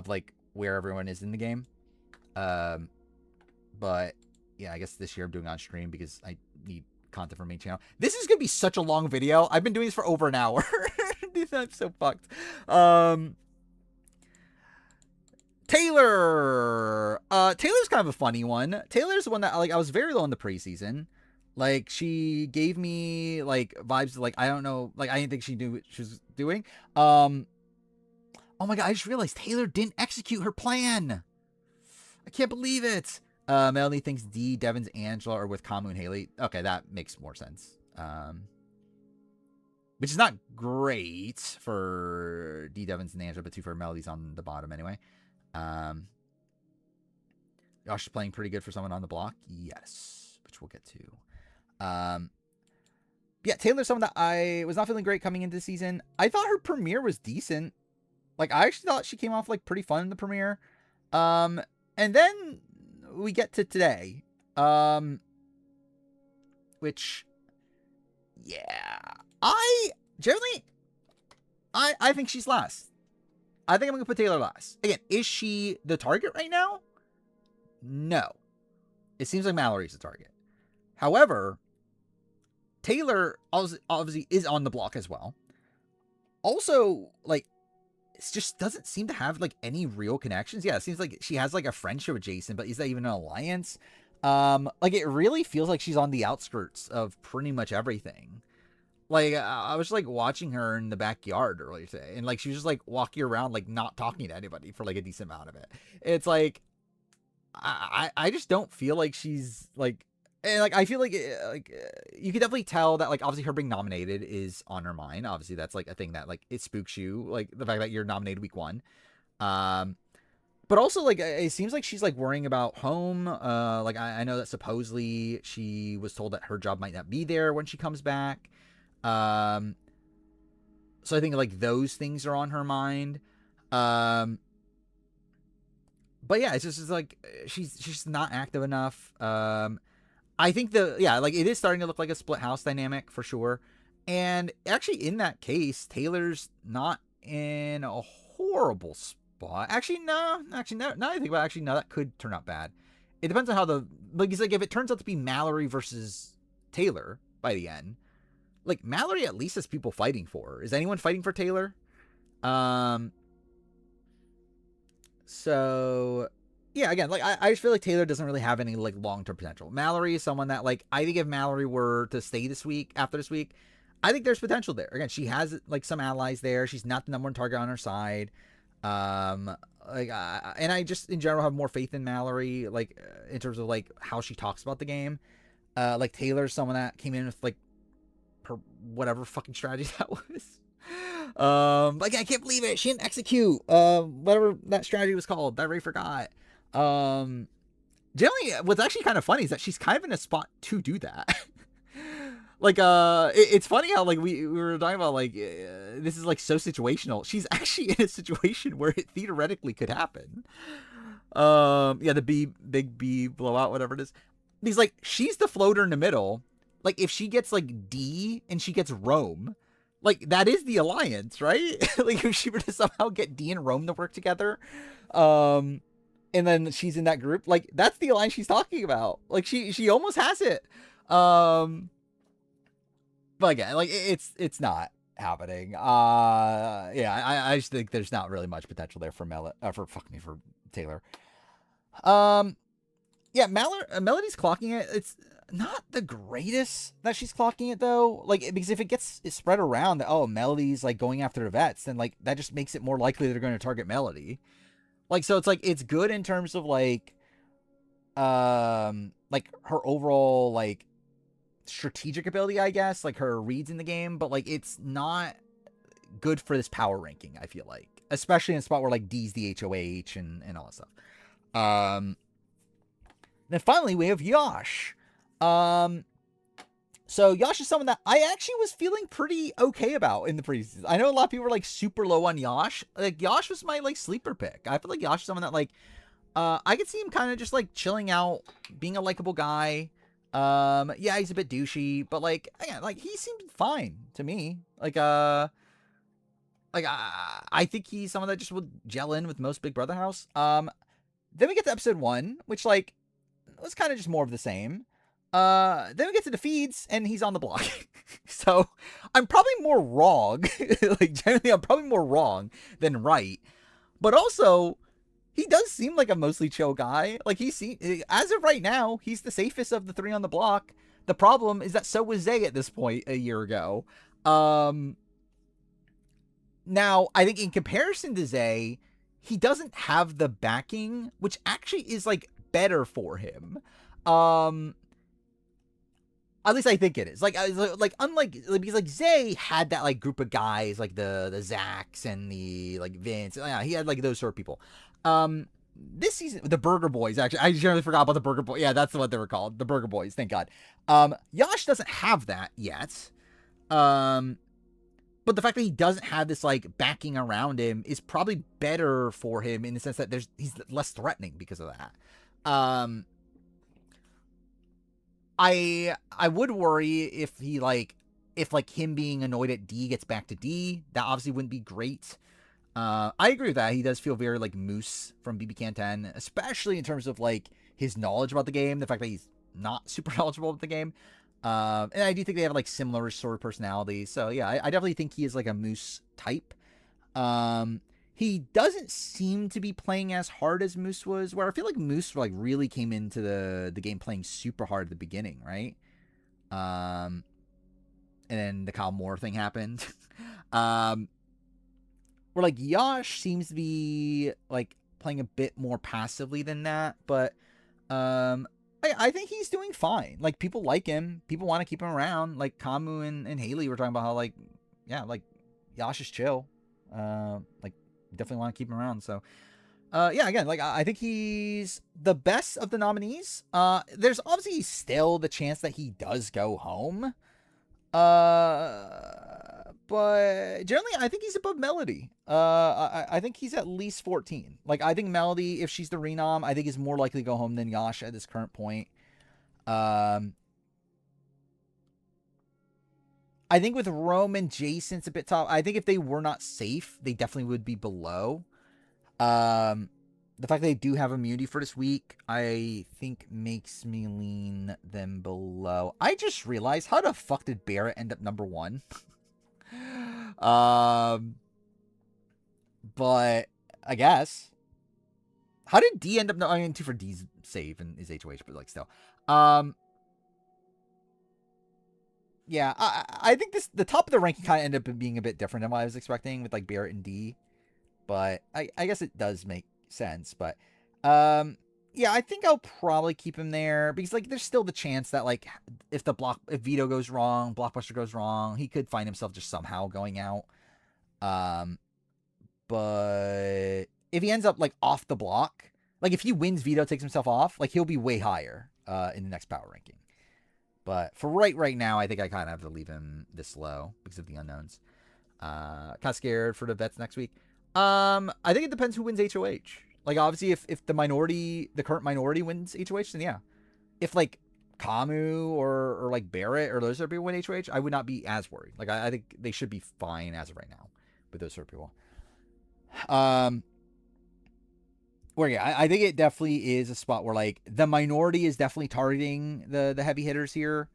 like, where everyone is in the game. But yeah, I guess this year I'm doing on stream because I need content for my main channel. This is gonna be such a long video. I've been doing this for over an hour. I'm so fucked. Taylor. Taylor's kind of a funny one. Taylor's the one that, like, I was very low in the preseason. Like, she gave me, like, vibes of, like, I don't know, like, I didn't think she knew what she was doing. Oh my god, I just realized Taylor didn't execute her plan. I can't believe it. Melanie thinks D, Devins, Angela are with Kamu and Haley. Okay, that makes more sense. Which is not great for D, Devins, and Angela, but 2 for Melody's on the bottom anyway. Josh is playing pretty good for someone on the block. Yes, which we'll get to. Yeah, Taylor's someone that I was not feeling great coming into the season. I thought her premiere was decent. Like, I actually thought she came off, like, pretty fun in the premiere. And then we get to today. Which, yeah, I think she's last. I think I'm going to put Taylor last. Again, is she the target right now? No. It seems like Mallory's the target. However, Taylor obviously is on the block as well. Also, like, it just doesn't seem to have, like, any real connections. Yeah, it seems like she has, like, a friendship with Jason, but is that even an alliance? Like, it really feels like she's on the outskirts of pretty much everything. Like, I was, like, watching her in the backyard earlier today, and, like, she was just, like, walking around, like, not talking to anybody for, like, a decent amount of it. It's like, I just don't feel like she's, like, and, like, I feel like you can definitely tell that, like, obviously her being nominated is on her mind. Obviously, that's, like, a thing that, like, it spooks you, like, the fact that you're nominated week 1. But also, like, it seems like she's, like, worrying about home. Like, I know that supposedly she was told that her job might not be there when she comes back. So I think, like, those things are on her mind. but yeah, it's just like she's just not active enough. I think like it is starting to look like a split house dynamic for sure. And actually, in that case, Taylor's not in a horrible spot. Actually, no. Actually, no. Now I think about it, actually, no, that could turn out bad. It depends on how it's like if it turns out to be Mallory versus Taylor by the end, like Mallory at least has people fighting for her. Is anyone fighting for Taylor? Um, so yeah, again, like I just feel like Taylor doesn't really have any like long-term potential. Mallory is someone that like I think if Mallory were to stay this week after this week, I think there's potential there. Again, she has like some allies there. She's not the number one target on her side. Um, and I just in general have more faith in Mallory, like in terms of like how she talks about the game. Like Taylor's someone that came in with like her whatever fucking strategy that was. Like I can't believe it. She didn't execute whatever that strategy was called. I already forgot. Generally, what's actually kind of funny is that she's kind of in a spot to do that. Like it's funny how like we were talking about like this is like so situational. She's actually in a situation where it theoretically could happen. Yeah, the big B blowout, whatever it is. He's like she's the floater in the middle. Like if she gets like D and she gets Rome, like that is the alliance, right? Like if she were to somehow get D and Rome to work together, and then she's in that group, like that's the alliance she's talking about. Like she almost has it. But again, like it's not happening. Yeah, I just think there's not really much potential there for for Taylor. Yeah, Melody's clocking it. It's not the greatest that she's clocking it though. Like because if it gets spread around that Melody's like going after the vets, then like that just makes it more likely they're going to target Melody. Like so it's like it's good in terms of like her overall like strategic ability, I guess, like her reads in the game, but like it's not good for this power ranking, I feel like. Especially in a spot where like D's the HOH and all that stuff. Then finally we have Yosh. So Yosh is someone that I actually was feeling pretty okay about in the preseason. I know a lot of people were like super low on Yosh. Like Yosh was my like sleeper pick. I feel like Yosh is someone that like I could see him kind of just like chilling out, being a likable guy. Yeah, he's a bit douchey, but like again, like he seemed fine to me. Like I think he's someone that just would gel in with most Big Brother house. Then we get to episode 1, which like was kind of just more of the same. Then we get to the feeds, and he's on the block. So I'm probably more wrong. Like generally, I'm probably more wrong than right. But also, he does seem like a mostly chill guy. Like as of right now, he's the safest of the 3 on the block. The problem is that so was Zay at this point a year ago. Now I think in comparison to Zay, he doesn't have the backing, which actually is like better for him. At least I think it is. Like unlike because like Zay had that like group of guys like the Zacks and the like Vince. Yeah, he had like those sort of people. This season the Burger Boys, actually I generally forgot about the Burger Boys. Yeah, that's what they were called, the Burger Boys. Thank God. Yosh doesn't have that yet. But the fact that he doesn't have this like backing around him is probably better for him in the sense that he's less threatening because of that. I would worry if him being annoyed at D gets back to D. That obviously wouldn't be great. I agree with that. He does feel very like Moose from BB Can 10, especially in terms of like his knowledge about the game, the fact that he's not super knowledgeable about the game. And I do think they have like similar sort of personalities. So yeah, I definitely think he is like a Moose type. He doesn't seem to be playing as hard as Moose was, where I feel like Moose like really came into the game playing super hard at the beginning, right? And then the Kyle Moore thing happened. Where like Yosh seems to be like playing a bit more passively than that, but I think he's doing fine. Like people like him, people want to keep him around. Like Kamu and Haley were talking about how like like Yosh is chill. Like definitely want to keep him around. So yeah, again, like I think he's the best of the nominees. There's obviously still the chance that he does go home. But but generally, I think he's above Melody. I think he's at least 14. Like, I think Melody, if she's the renom, I think is more likely to go home than Yasha at this current point. I think with Rome and Jason, it's a bit tough. I think if they were not safe, they definitely would be below. The fact they do have immunity for this week, I think makes me lean them below. I just realized, how the fuck did Barrett end up number 1? But I guess. How did D end up? No, I mean, 2 for D's save and is HOH, but like still. Yeah, I think the top of the ranking kind of ended up being a bit different than what I was expecting with like Barrett and D, but I guess it does make sense. But yeah, I think I'll probably keep him there because like there's still the chance that like if Vito goes wrong, Blockbuster goes wrong, he could find himself just somehow going out. But if he ends up like off the block, like if he wins, Vito takes himself off, like he'll be way higher in the next power ranking. But for right now, I think I kind of have to leave him this low because of the unknowns. Kind of scared for the vets next week. I think it depends who wins HOH. Like obviously, if the current minority wins HOH, then yeah. If like Kamu or like Barrett or those sort of people win HOH, I would not be as worried. Like I think they should be fine as of right now with those sort of people. Where yeah, I think it definitely is a spot where like the minority is definitely targeting the heavy hitters here.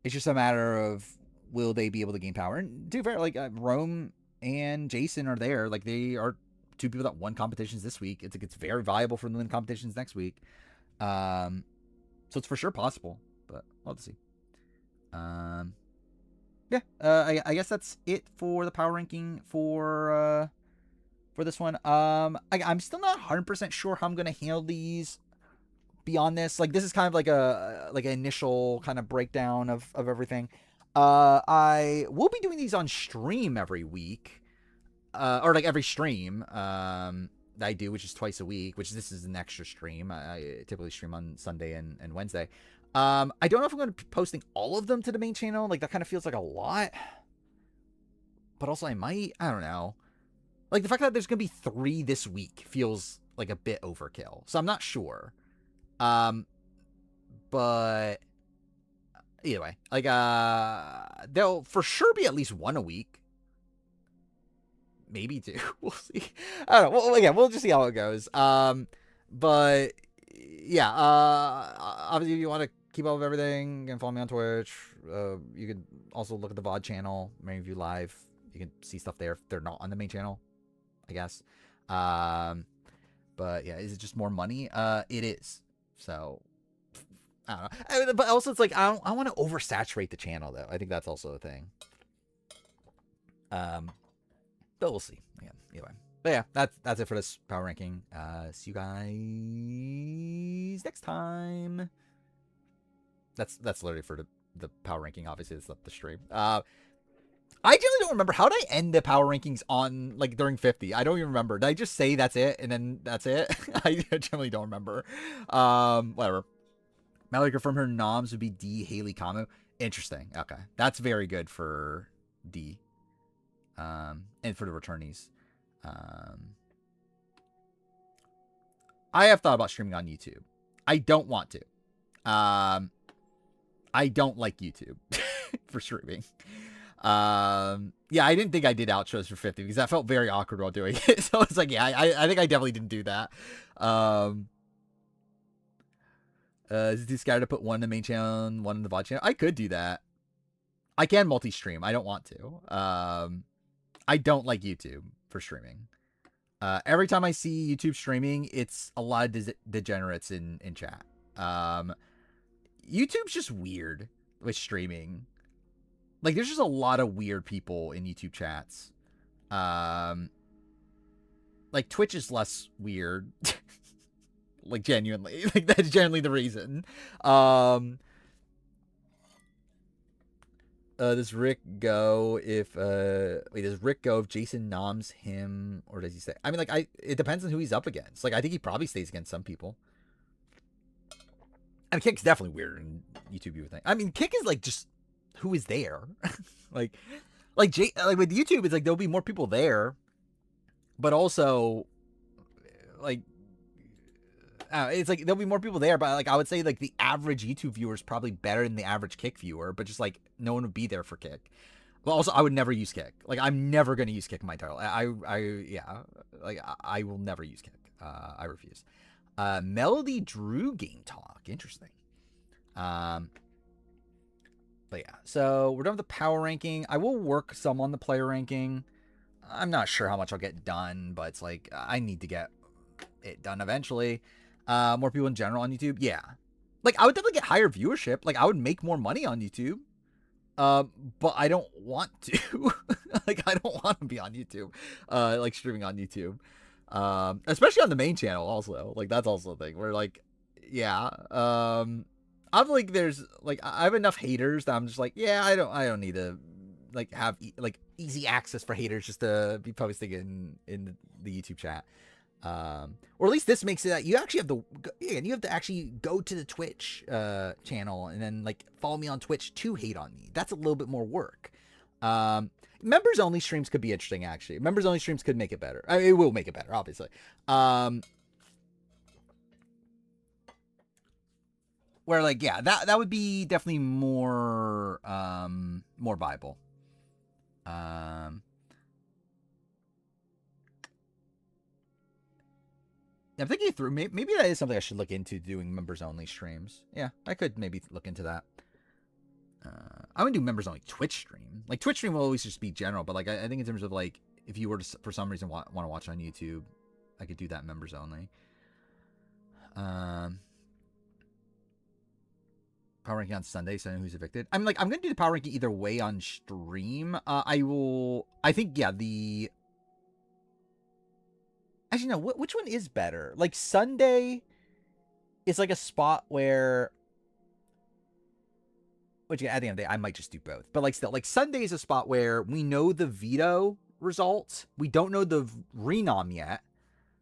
It's just a matter of will they be able to gain power. And to be fair, like Rome and Jason are there. Like they are 2 people that won competitions this week. It's very viable for them to win competitions next week. So it's for sure possible, but we'll have to see. Yeah, I guess that's it for the power ranking for this one. I'm still not 100% sure how I'm gonna handle these beyond this. Like this is kind of like an initial kind of breakdown of everything. I will be doing these on stream every week, or like every stream that I do, which is twice a week. Which this is an extra stream. I typically stream on Sunday and Wednesday. I don't know if I'm going to be posting all of them to the main channel. Like that kind of feels like a lot, but also I might. I don't know. Like, the fact that there's going to be 3 this week feels like a bit overkill. So I'm not sure. But either way, like, there'll for sure be at least 1 a week. Maybe 2. We'll see. I don't know. Well, again, we'll just see how it goes. But yeah, obviously if you want to keep up with everything, you can follow me on Twitch. You can also look at the VOD channel, Marine View Live. You can see stuff there if they're not on the main channel, I guess. But yeah, is it just more money? It is. So I don't know. But also it's like I want to oversaturate the channel though. I think that's also a thing. But we'll see. Yeah, anyway. But yeah, that's it for this power ranking. See you guys next time. That's literally for the power ranking. Obviously, it's not the stream. I generally don't remember. How did I end the power rankings on, like, during 50? I don't even remember. Did I just say that's it, and then that's it? I generally don't remember. Whatever. Mallory confirmed her noms would be D, Haley, Kamu. Interesting. Okay. That's very good for D. And for the returnees. I have thought about streaming on YouTube. I don't want to. I don't like YouTube for streaming. Yeah, I didn't think I did outros for 50 because that felt very awkward while doing it. So it's like, yeah, I think I definitely didn't do that. Is it too scary to put one in the main channel and one in the VOD channel? I could do that. I can multi-stream. I don't want to. I don't like YouTube for streaming. Every time I see YouTube streaming, it's a lot of degenerates in chat. YouTube's just weird with streaming. Like, there's just a lot of weird people in YouTube chats. Like, Twitch is less weird. Like, genuinely. Like, that's generally the reason. Does Rick go if does Rick go if Jason noms him, or does he stay? I mean, like, it depends on who he's up against. Like, I think he probably stays against some people. I mean, Kick's definitely weirder than YouTube you would think. I mean, Kick is like just who is there. Like, like like with YouTube, it's like there'll be more people there, but also like it's like there'll be more people there, but like I would say like the average YouTube viewer is probably better than the average Kick viewer, but just like no one would be there for Kick. But also, I would never use Kick. Like I'm never gonna use Kick in my title. Yeah, like I will never use Kick. I refuse. Melody Drew game talk, interesting. But yeah, so we're done with the power ranking. I will work some on the player ranking. I'm not sure how much I'll get done, but it's like I need to get it done eventually. More people in general on YouTube, yeah. Like I would definitely get higher viewership. Like I would make more money on YouTube. But I don't want to. Like I don't want to be on YouTube. Like streaming on YouTube. Especially on the main channel also. Like that's also a thing where like yeah. I'm like there's like I have enough haters that I'm just like, yeah, I don't need to like have like easy access for haters just to be posting in the YouTube chat. Or at least this makes it that you actually have you have to actually go to the Twitch channel and then like follow me on Twitch to hate on me. That's a little bit more work. Members only streams could be interesting actually. Members only streams could make it better. I mean, it will make it better, obviously. Where like yeah, that would be definitely more more viable. I'm thinking through. Maybe that is something I should look into, doing members only streams. Yeah, I could maybe look into that. I would do members only Twitch stream. Like Twitch stream will always just be general, but like I think in terms of like if you were to for some reason want to watch on YouTube, I could do that members only. Power ranking on Sunday, so I know who's evicted. I'm like I'm gonna do the power ranking either way on stream. I think yeah the. Actually, no. Which one is better? Like Sunday is like a spot where, which at the end of the day, I might just do both. But like still, like Sunday is a spot where we know the veto results. We don't know the renom yet,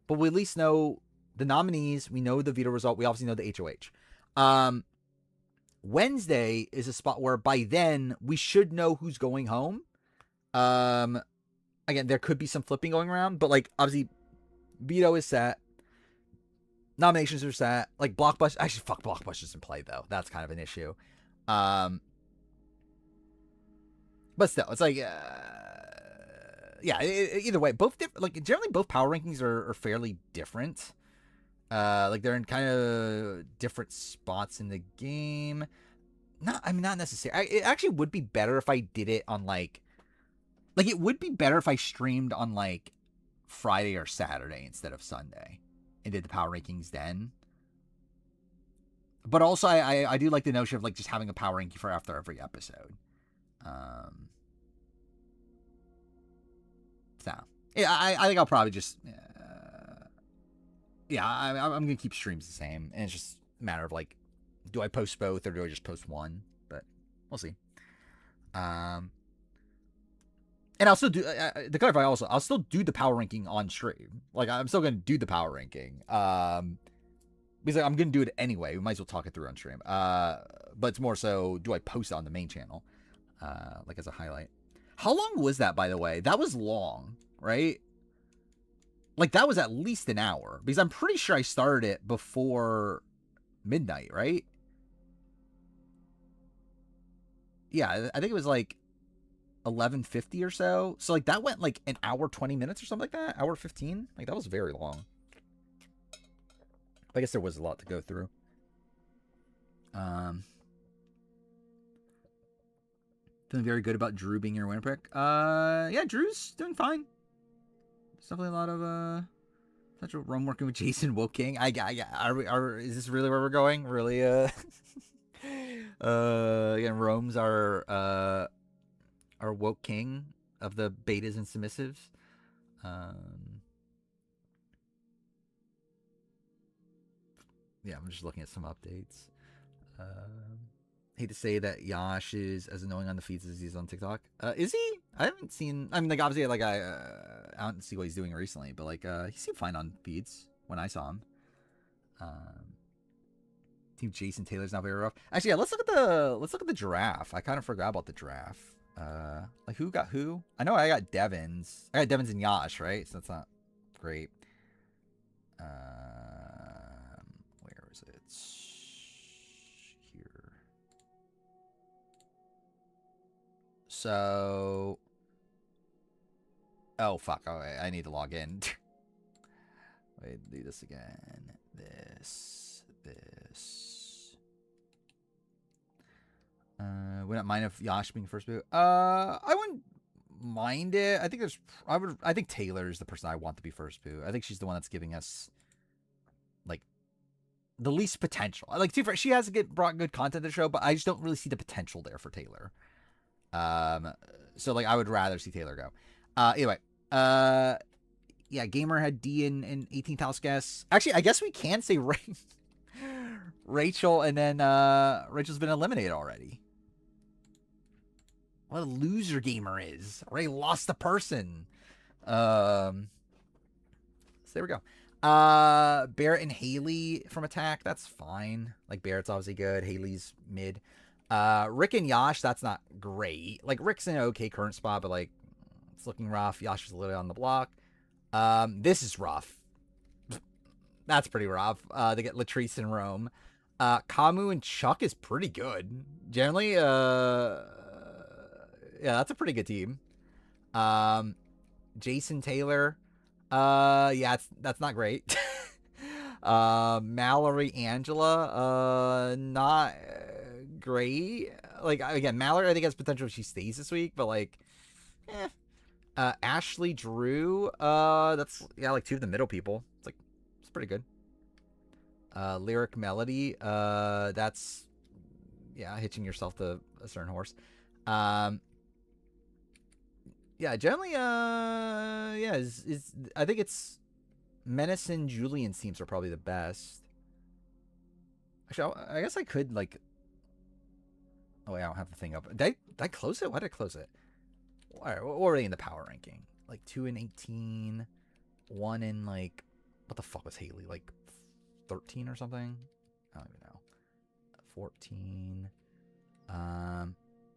but we at least know the nominees. We know the veto result. We obviously know the HOH. Wednesday is a spot where by then we should know who's going home. Again, there could be some flipping going around, but like obviously veto is set. Nominations are set. Like Blockbuster. Actually, fuck, Blockbuster's in play though. That's kind of an issue. But still, it's like, yeah. Either way, both like generally both power rankings are fairly different. Like they're in kind of different spots in the game. Not necessarily. It actually would be better if I did it on like it would be better if I streamed on like Friday or Saturday instead of Sunday and did the power rankings then. But also I do like the notion of like just having a power ranking for after every episode. So yeah, I think I'll probably just yeah, I'm gonna keep streams the same, and it's just a matter of like, do I post both or do I just post one? But we'll see. And I'll still do to clarify. Also, I'll still do the power ranking on stream. Like I'm still gonna do the power ranking. Because like, I'm gonna do it anyway. We might as well talk it through on stream. But it's more so, do I post it on the main channel, like as a highlight? How long was that, by the way? That was long, right? Like that was at least an hour, because I'm pretty sure I started it before midnight, right? Yeah, I think it was like 11:50 or so. So like that went like an hour 20 minutes or something like that. Hour 15. Like that was very long. I guess there was a lot to go through. Feeling very good about Drew being your winner pick. Yeah, Drew's doing fine. There's definitely a lot of potential run working with Jason Woking. Is this really where we're going? Really? Again, Rome's our woke king of the betas and submissives. Yeah, I'm just looking at some updates. Hate to say that Yash is as annoying on the feeds as he's on TikTok. Is he? I haven't seen. I mean, like obviously, like I don't see what he's doing recently, but like he seemed fine on feeds when I saw him. Team Jason Taylor's not very rough. Actually, yeah. Let's look at the giraffe. I kind of forgot about the giraffe. Like who got who? I know I got Devins. I got Devins and Yash, right? So that's not great. Where is it? Here. So, oh fuck! Oh, wait, I need to log in. Wait, do this again. This. Wouldn't mind if Yash being first boot. I wouldn't mind it. I think there's. I think Taylor's the person I want to be first boot. I think she's the one that's giving us like the least potential. Like, she has brought good content to the show, but I just don't really see the potential there for Taylor. So like I would rather see Taylor go. Anyway, yeah, Gamer had D in 18th house guess. Actually, I guess we can say Rachel, and then Rachel's been eliminated already. What a loser Gamer is. Already lost the person. So there we go. Barrett and Haley from attack. That's fine. Like, Barrett's obviously good. Haley's mid. Rick and Yash, that's not great. Like, Rick's in an okay current spot, but like it's looking rough. Yash is literally on the block. This is rough. That's pretty rough. They get Latrice and Rome. Kamu and Chuck is pretty good. Generally, yeah, that's a pretty good team. Jason Taylor. Yeah, that's not great. Mallory, Angela, not great. Like, again, Mallory, I think has potential if she stays this week, but like, Ashley, Drew, that's, yeah, like two of the middle people. It's pretty good. Lyric Melody, that's, yeah, hitching yourself to a certain horse. Yeah, generally, yeah, is I think it's Menace and Julian's teams are probably the best. Actually, I guess I could, like, oh wait, I don't have the thing up. Did I close it? Why did I close it? All right, what were they in the power ranking? Like 2 and 18, 1 in like, what the fuck was Haley? Like 13 or something? I don't even know. 14.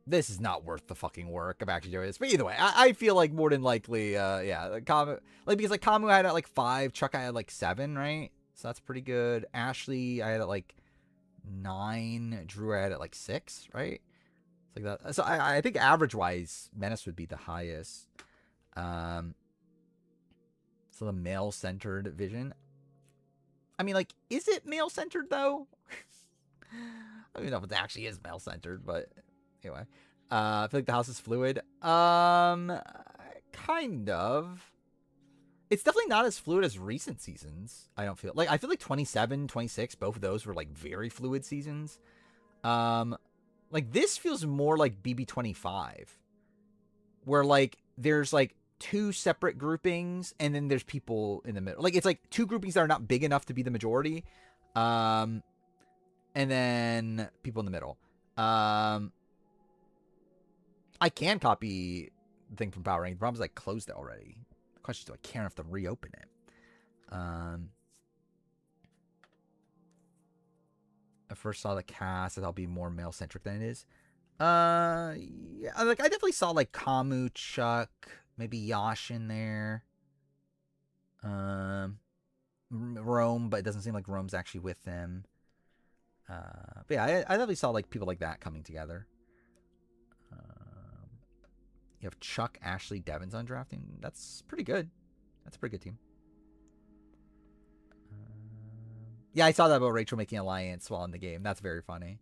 This is not worth the fucking work of actually doing this. But either way, I feel like more than likely, yeah, because like Kamu I had at like 5, Chuck I had like 7, right? So that's pretty good. Ashley I had at like 9, Drew I had at like 6, right? It's like that. So I think average wise, Menace would be the highest. So the male centered vision. I mean, like, is it male centered though? I don't even know if it actually is male centered, but anyway, I feel like the house is fluid. Kind of. It's definitely not as fluid as recent seasons. I don't feel like. I feel like 27, 26, both of those were like very fluid seasons. Like this feels more like BB25, where like there's like 2 separate groupings and then there's people in the middle. Like it's like 2 groupings that are not big enough to be the majority. And then people in the middle. I can copy the thing from Power Rank. The problem is I closed it already. The question is, do I care enough to reopen it? I first saw the cast. I thought it'd be more male centric than it is. Yeah, like I definitely saw like Kamu, Chuck, maybe Yash in there. Rome, but it doesn't seem like Rome's actually with them. But yeah, I definitely saw like people like that coming together. You have Chuck, Ashley, Devins on drafting. That's pretty good. That's a pretty good team. Yeah, I saw that about Rachel making alliance while in the game. That's very funny.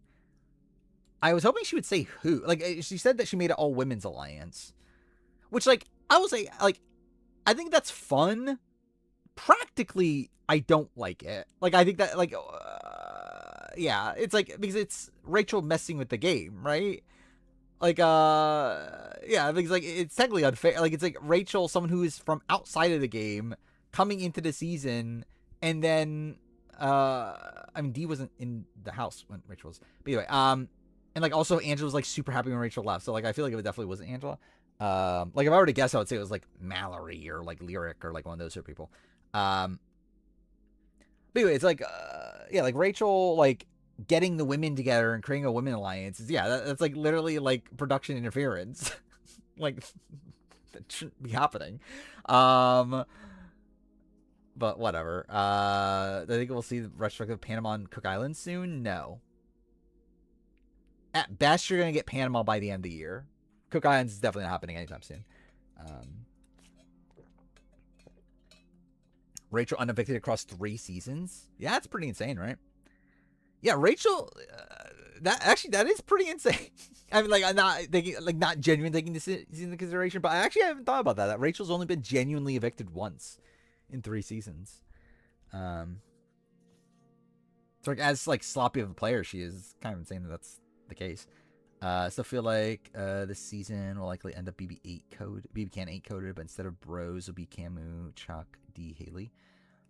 I was hoping she would say who. Like, she said that she made an all women's alliance, which, like, I will say, like, I think that's fun. Practically, I don't like it. Like, I think that, like, yeah, it's like, because it's Rachel messing with the game, right? Like, yeah, because like it's technically unfair. Like, it's like Rachel, someone who is from outside of the game, coming into the season, and then, I mean, Dee wasn't in the house when Rachel was. But anyway, and like also Angela was like super happy when Rachel left. So like I feel like it definitely wasn't Angela. Like if I were to guess, I would say it was like Mallory or like Lyric or like one of those sort of people. But anyway, it's like, yeah, like Rachel, like getting the women together and creating a women alliance is, yeah, that's like literally like production interference. Like, that shouldn't be happening. But whatever. I think we'll see the retrospective of Panama and Cook Islands soon. No. At best, you're gonna get Panama by the end of the year. Cook Islands is definitely not happening anytime soon. Rachel unevicted across 3 seasons. Yeah, that's pretty insane, right? Yeah, Rachel. That is pretty insane. I mean, like, I'm not thinking, like, not genuinely taking this into consideration, but I actually haven't thought about that. That Rachel's only been genuinely evicted once in 3 seasons. So, like, as like sloppy of a player she is, kind of insane that that's the case. Still feel like this season will likely end up BB Can 8 coded, but instead of Bros will be Camu, Chuck, D, Haley.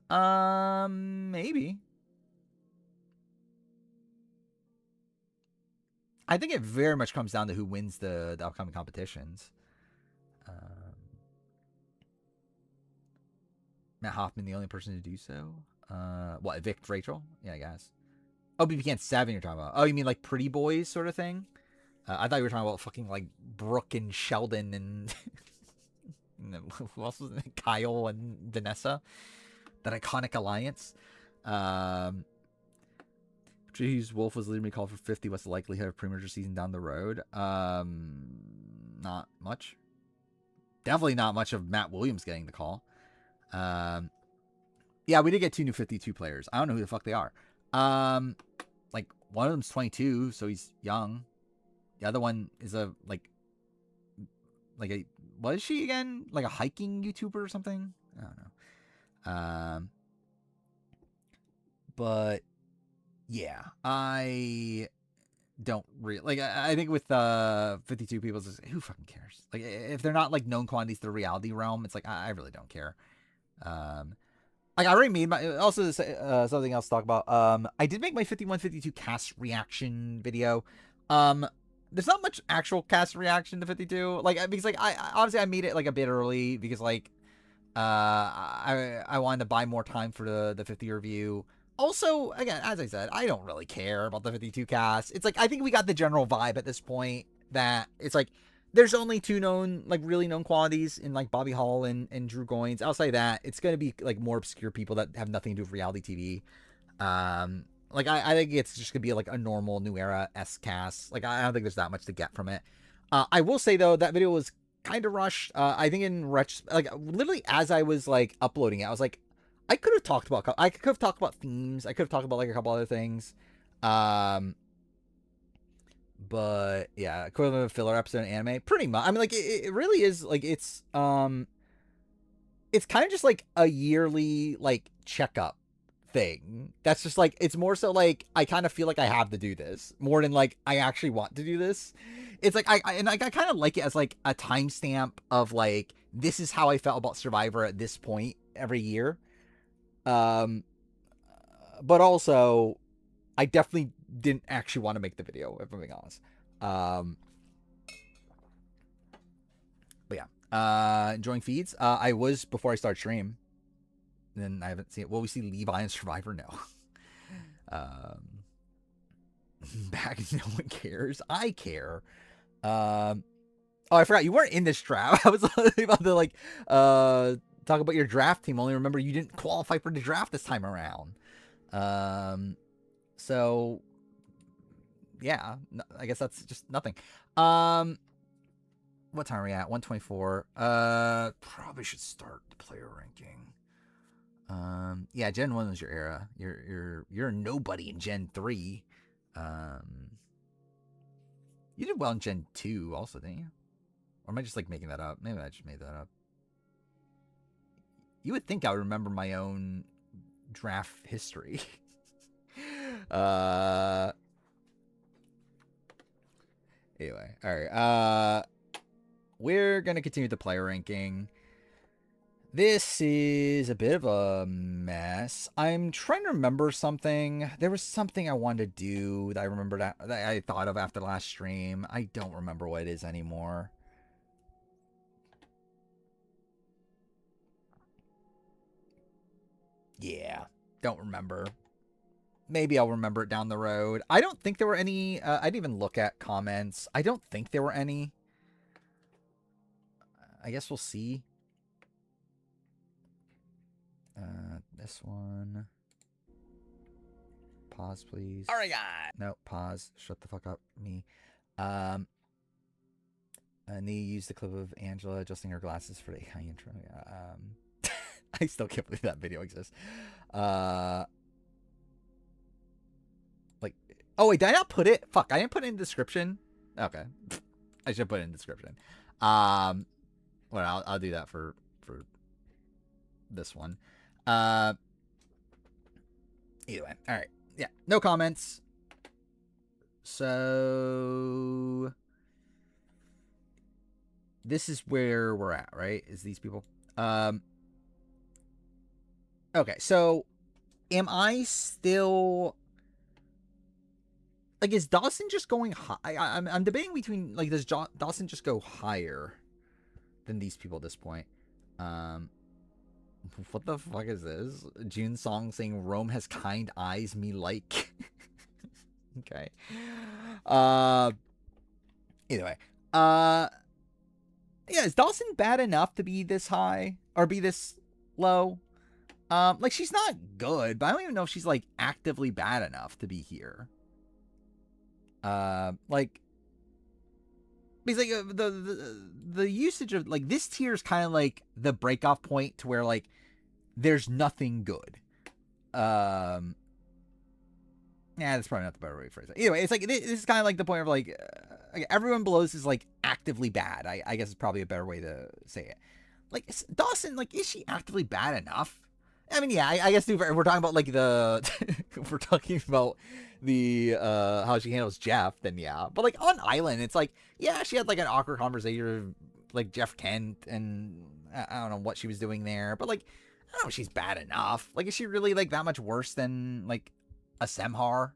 Maybe. I think it very much comes down to who wins the upcoming competitions. Matt Hoffman, the only person to do so. What, evict Rachel? Yeah, I guess. Oh, BB Can 7 you're talking about. Oh, you mean like Pretty Boys sort of thing? I thought you were talking about fucking like Brooke and Sheldon and who else was it? Kyle and Vanessa. That iconic alliance. Hughes Wolf was leading me call for 50. What's the likelihood of pre-merger season down the road? Not much. Definitely not much of Matt Williams getting the call. Yeah, we did get 2 new 52 players. I don't know who the fuck they are. Like, one of them's 22, so he's young. The other one is a what is she again? Like a hiking YouTuber or something? I don't know. But yeah, I don't really like. I think with 52 people, who fucking cares? Like, if they're not like known quantities to the reality realm, it's like I really don't care. Like, I already made my also something else to talk about. I did make my 51-52 cast reaction video. There's not much actual cast reaction to 52, like, because like I obviously I made it like a bit early because like I wanted to buy more time for the 50 review. Also, again, as I said, I don't really care about the 52 cast. It's like I think we got the general vibe at this point that it's like there's only 2 known, like, really known qualities in like Bobby Hall and Drew Goins. Outside that, it's gonna be like more obscure people that have nothing to do with reality TV. Like I think it's just gonna be like a normal New Era S cast. Like, I don't think there's that much to get from it. I will say though that video was kind of rushed. I think in like literally as I was like uploading it, I was like, I could have talked about themes. I could have talked about like a couple other things. But yeah, equivalent of filler episode in anime, pretty much. I mean, like it really is like it's kind of just like a yearly like checkup thing. That's just like it's more so like I kind of feel like I have to do this more than like I actually want to do this. It's like I kind of like it as like a timestamp of like this is how I felt about Survivor at this point every year. But also I definitely didn't actually want to make the video, if I'm being honest. But yeah, enjoying feeds. I was before I start stream. Then I haven't seen it. Will we see Levi and Survivor? No. Back, no one cares. I care. Oh, I forgot you weren't in this draft. I was about to like talk about your draft team. Only remember you didn't qualify for the draft this time around. So yeah, I guess that's just nothing. What time are we at? 124. Probably should start the player ranking. Yeah, Gen 1 was your era. You're nobody in Gen 3. You did well in Gen 2 also, didn't you? Or am I just like making that up? Maybe I just made that up. You would think I would remember my own draft history. Anyway, all right. We're gonna continue the player ranking. This is a bit of a mess. I'm trying to remember something. There was something I wanted to do that I remembered that I thought of after the last stream. I don't remember what it is anymore. Yeah, don't remember. maybe I'll remember it down the road. I don't think there were any. I didn't even look at comments. I don't think there were any. I guess we'll see. This one. Pause, please. All right, guys. No, pause. Shut the fuck up, me. Nee used the clip of Angela adjusting her glasses for the AI intro. I still can't believe that video exists. Like, oh wait, did I not put it? Fuck, I didn't put it in the description. Okay, I should put it in the description. Well, I'll do that for this one. Either way, all right. Yeah, no comments. So this is where we're at, right? Is these people? Okay, so am I still like, is Dawson just going high? I'm debating between, like, does Dawson just go higher than these people at this point? What the fuck is this? June song saying Rome has kind eyes me like. Okay. Either way. Yeah, is Dawson bad enough to be this high or be this low? Like, she's not good, but I don't even know if she's like actively bad enough to be here. Like, because like the usage of like this tier is kind of like the breakoff point to where like there's nothing good. Yeah, that's probably not the better way to phrase it. Anyway, it's like this is kind of like the point of like everyone below this is like actively bad. I guess is probably a better way to say it. Like Dawson, like is she actively bad enough? I mean, yeah, I guess we're talking about like the we're talking about the how she handles Jeff, then yeah. But like on Island, it's like yeah, she had like an awkward conversation with like Jeff Kent, and I don't know what she was doing there, but like I don't know if she's bad enough. Like, is she really like that much worse than like a Semhar?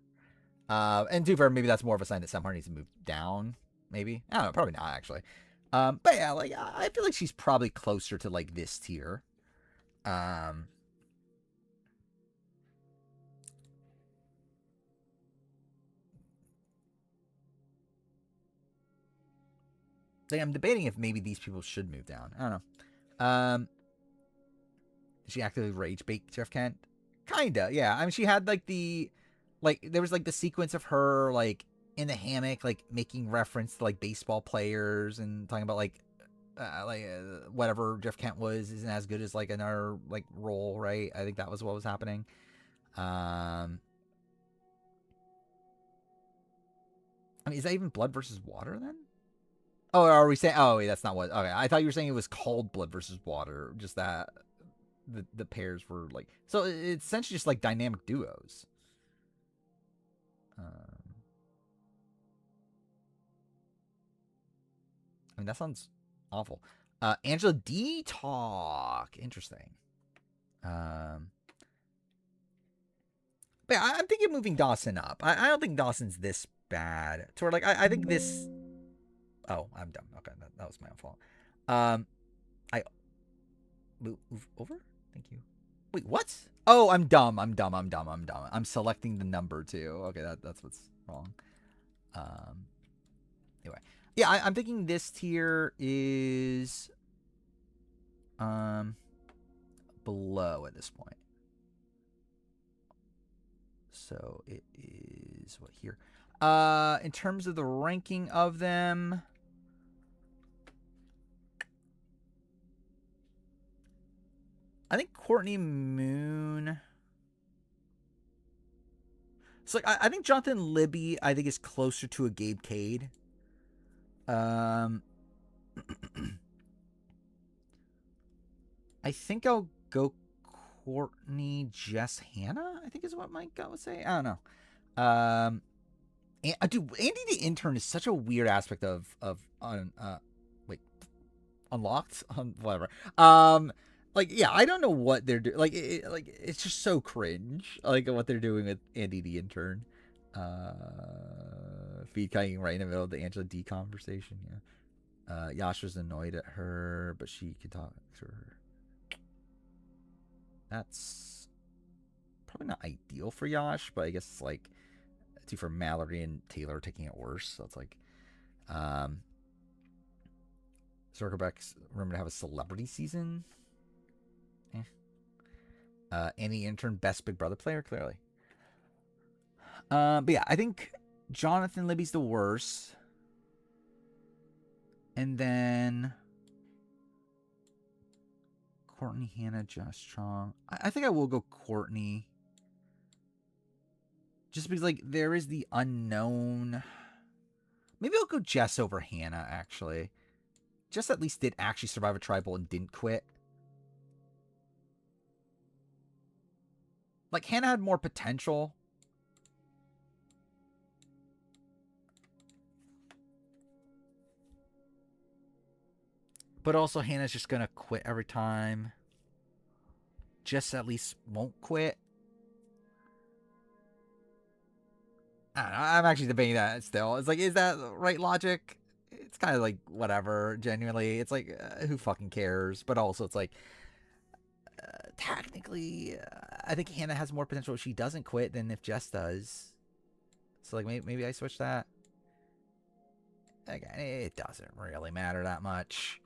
And to be fair, maybe that's more of a sign that Semhar needs to move down. Maybe I don't know, probably not actually. But yeah, like I feel like she's probably closer to like this tier. Like, I'm debating if maybe these people should move down. I don't know. Did she actively rage bait Jeff Kent? Kinda, yeah. I mean, she had like there was like the sequence of her like in the hammock, like making reference to like baseball players and talking about like whatever Jeff Kent was isn't as good as like another like role, right? I think that was what was happening. I mean, is that even Blood versus Water then? Oh, are we saying? Oh, wait, that's not what. Okay, I thought you were saying it was called Blood versus Water. Just that the pairs were like. So it's essentially just like dynamic duos. I mean, that sounds awful. Angela D talk. Interesting. But yeah, I'm thinking moving Dawson up. I don't think Dawson's this bad. To where like I think this. Oh, I'm dumb. Okay, that was my own fault. I move over. Thank you. Wait, what? Oh, I'm dumb. I'm selecting the number too. Okay, that's what's wrong. Anyway, yeah, I'm thinking this tier is below at this point. So it is what here? In terms of the ranking of them, I think Courtney Moon. So like, I think Jonathan Libby, I think, is closer to a Gabe Cade. I think I'll go Courtney Jess Hannah, I think is what my gut would say. I don't know. Dude, Andy the Intern is such a weird aspect of Unlocked? Whatever. Like, yeah, I don't know what they're doing. Like, it's just so cringe. Like, what they're doing with Andy the Intern. Feed cutting right in the middle of the Angela D conversation. Yeah. Yasha's annoyed at her, but she can talk to her. That's probably not ideal for Yash, but I guess it's like too for Mallory and Taylor taking it worse. So it's like, Zuckerberg's rumored to have a celebrity season. Any intern best Big Brother player, clearly. But yeah, I think Jonathan Libby's the worst. And then Courtney, Hannah, Josh Strong. I think I will go Courtney. Just because, like, there is the unknown. Maybe I'll go Jess over Hannah, actually. Jess at least did actually survive a tribal and didn't quit. Like, Hannah had more potential. But also, Hannah's just going to quit every time. Jess at least won't quit. I don't know. I'm actually debating that still. It's like, is that the right logic? It's kind of like, whatever, genuinely. It's like, who fucking cares? But also, it's like, technically, I think Hannah has more potential if she doesn't quit than if Jess does. So, like, maybe I switch that. Again, it doesn't really matter that much.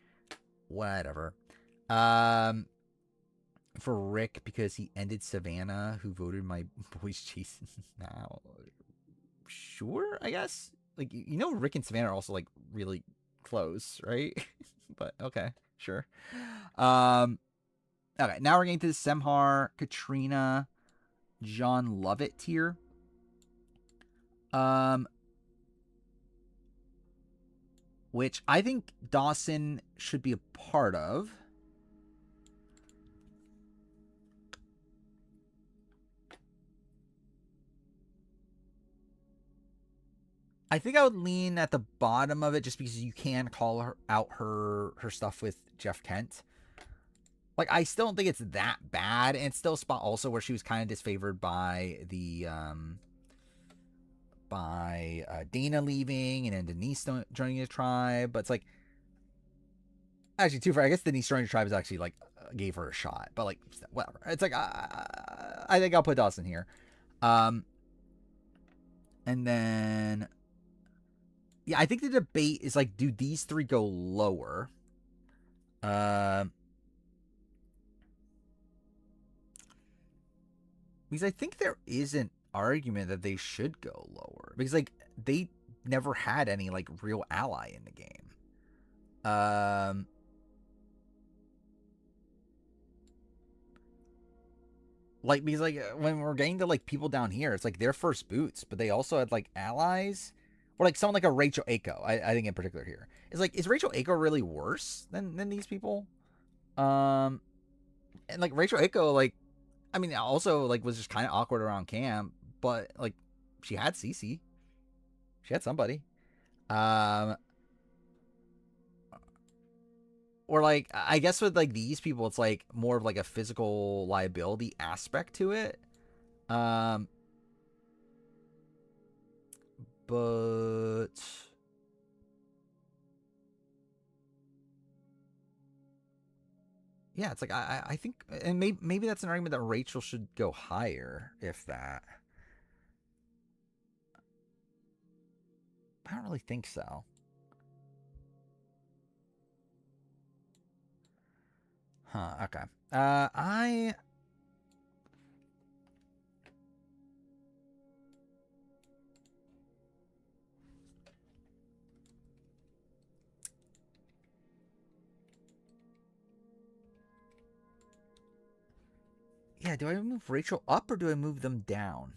Whatever. For Rick, because he ended Savannah, who voted my boys Jason now. Sure, I guess. Like, Rick and Savannah are also, like, really close, right? But, okay, sure. Okay, now we're getting to the Semhar, Katrina, John Lovett tier. Which I think Dawson should be a part of. I think I would lean at the bottom of it just because you can call her out her stuff with Jeff Kent. Like, I still don't think it's that bad, and it's still a spot also where she was kind of disfavored by the Dana leaving and then Denise joining the tribe. But it's like, actually, too far. I guess Denise joining the tribe is actually like gave her a shot, but like whatever. It's like I think I'll put Dawson here, and then yeah, I think the debate is like, do these three go lower? Because I think there is an argument that they should go lower because like they never had any like real ally in the game. Like, because like when we're getting to like people down here, it's like their first boots, but they also had like allies, or like someone like a Rachel Aiko. I think in particular here is like, is Rachel Aiko really worse than these people? And like Rachel Aiko, like, I mean, also like was just kind of awkward around camp, but like she had Cece, she had somebody. Or like I guess with like these people, it's like more of like a physical liability aspect to it. But yeah, it's like I think, and maybe that's an argument that Rachel should go higher, if that. I don't really think so. Huh, okay. I yeah, do I move Rachel up or do I move them down?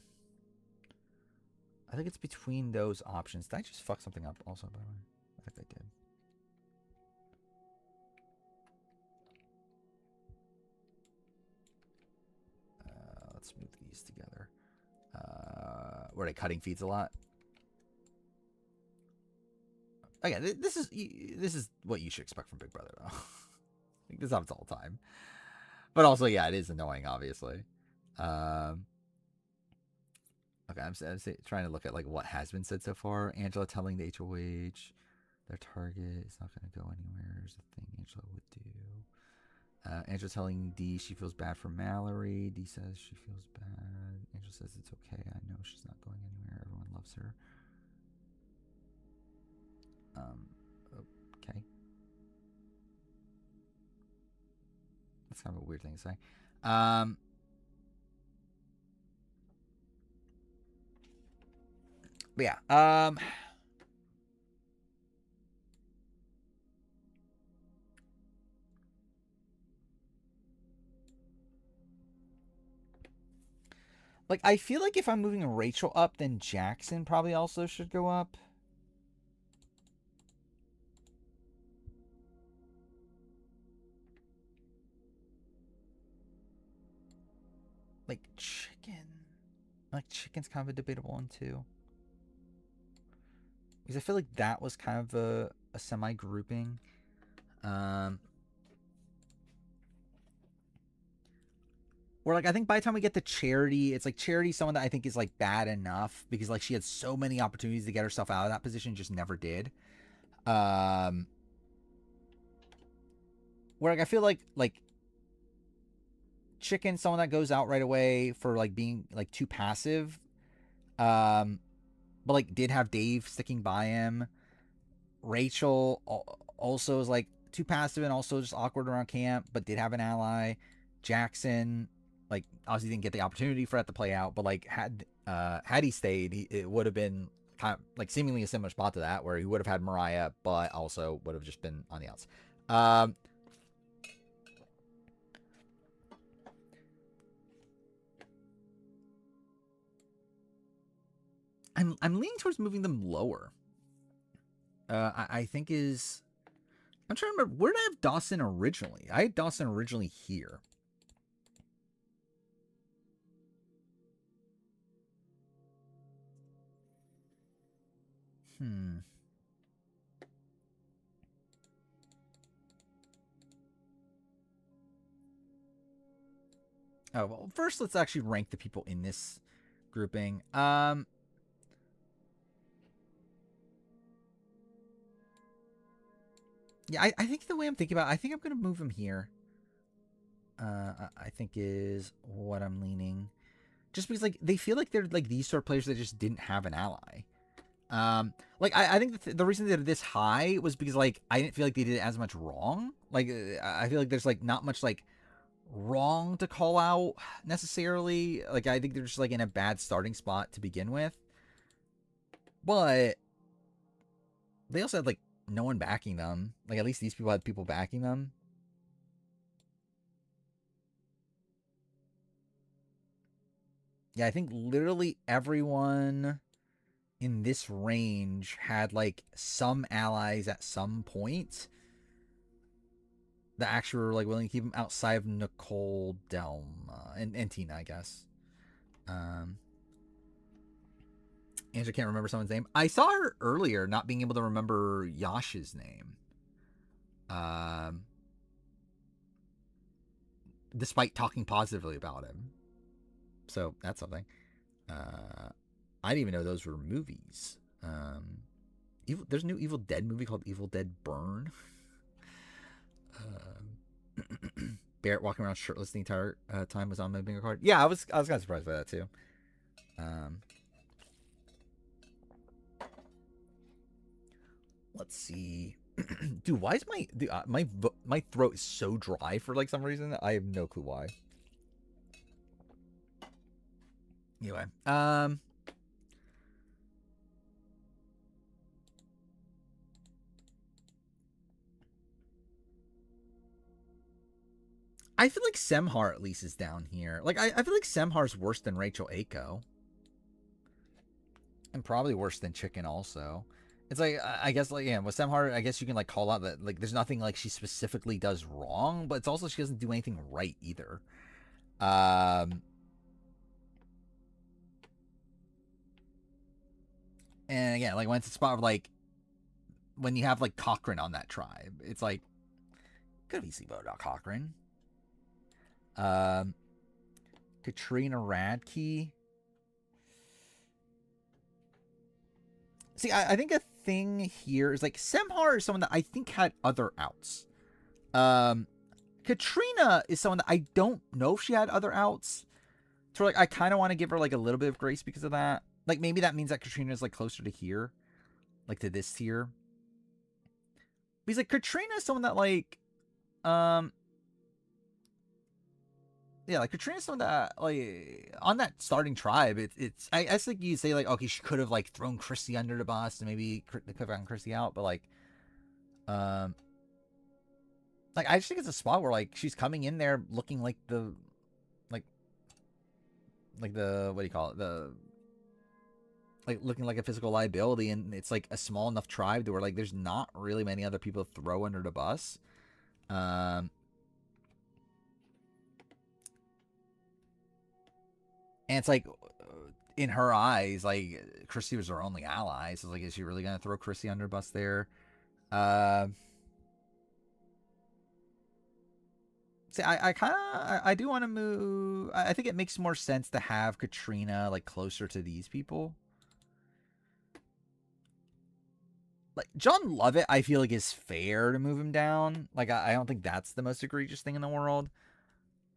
I think it's between those options. Did I just fuck something up also, by the way? I think I did. Let's move these together. Were they cutting feeds a lot? Again, this is what you should expect from Big Brother, though. Like, this happens all the time. But also, yeah, it is annoying, obviously. Okay, I'm trying to look at like what has been said so far. Angela telling the HOH their target is not going to go anywhere is the thing Angela would do. Angela telling D she feels bad for Mallory. D says she feels bad. Angela says it's okay. I know she's not going anywhere. Everyone loves her. Okay. That's kind of a weird thing to say. But yeah. Like, I feel like if I'm moving Rachel up, then Jackson probably also should go up. Like, chicken. Like, chicken's kind of a debatable one, too. Because I feel like that was kind of a semi-grouping. Where, like, I think by the time we get to Charity, it's like Charity's someone that I think is, like, bad enough. Because, like, she had so many opportunities to get herself out of that position, just never did. Where, like, I feel like Chicken, someone that goes out right away for, like, being, like, too passive. But, like, did have Dave sticking by him. Rachel also is, like, too passive and also just awkward around camp, but did have an ally. Jackson, like, obviously didn't get the opportunity for that to play out, but, like, had he stayed, it would have been kind of, like, seemingly a similar spot to that, where he would have had Mariah, but also would have just been on the outs. I'm leaning towards moving them lower. I think is... I'm trying to remember, where did I have Dawson originally? I had Dawson originally here. Oh, well, first let's actually rank the people in this grouping. Yeah, I think the way I'm thinking about it, I think I'm going to move him here. I think is what I'm leaning. Just because, like, they feel like they're, like, these sort of players that just didn't have an ally. Like, I think the reason they're this high was because, like, I didn't feel like they did as much wrong. Like, I feel like there's, like, not much, like, wrong to call out necessarily. Like, I think they're just, like, in a bad starting spot to begin with. But they also had, like, no one backing them. Like, at least these people had people backing them. Yeah, I think literally everyone in this range had, like, some allies at some point that actually were, like, willing to keep them outside of Nicole, Delma, and Tina, I guess. Angela can't remember someone's name. I saw her earlier not being able to remember Yash's name. Despite talking positively about him. So that's something. I didn't even know those were movies. There's a new Evil Dead movie called Evil Dead Burn. Barrett walking around shirtless the entire time was on my bingo card. Yeah, I was kind of surprised by that too. Let's see. Dude, why is my throat is so dry for, like, some reason? I have no clue why. Anyway, I feel like Semhar at least is down here. Like, I feel like Semhar's worse than Rachel Aiko. And probably worse than Chicken also. It's like, I guess, like, yeah, with Semhar, I guess you can, like, call out that, like, there's nothing, like, she specifically does wrong, but it's also she doesn't do anything right either. And again, like, when it's a spot of, like, when you have, like, Cochran on that tribe, it's like, could have easily voted out Cochran. Katrina Radke. See, I think a thing here is, like, Semhar is someone that I think had other outs. Katrina is someone that I don't know if she had other outs. So like I kind of want to give her like a little bit of grace because of that. Like maybe that means that Katrina is like closer to here, like to this tier. Because like Katrina is someone that like, yeah, like Katrina's someone that like on that starting tribe. It's I guess like you say like okay she could have like thrown Chrissy under the bus and maybe they could have gotten Chrissy out, but um like I just think it's a spot where like she's coming in there looking like the like the what do you call it, the like looking like a physical liability, and it's like a small enough tribe to where like there's not really many other people to throw under the bus. And it's like in her eyes, like Chrissy was her only ally. So like, is she really gonna throw Chrissy under the bus there? See, I kind of I do want to move. I think it makes more sense to have Katrina like closer to these people. Like John Lovett, I feel like is fair to move him down. Like I don't think that's the most egregious thing in the world.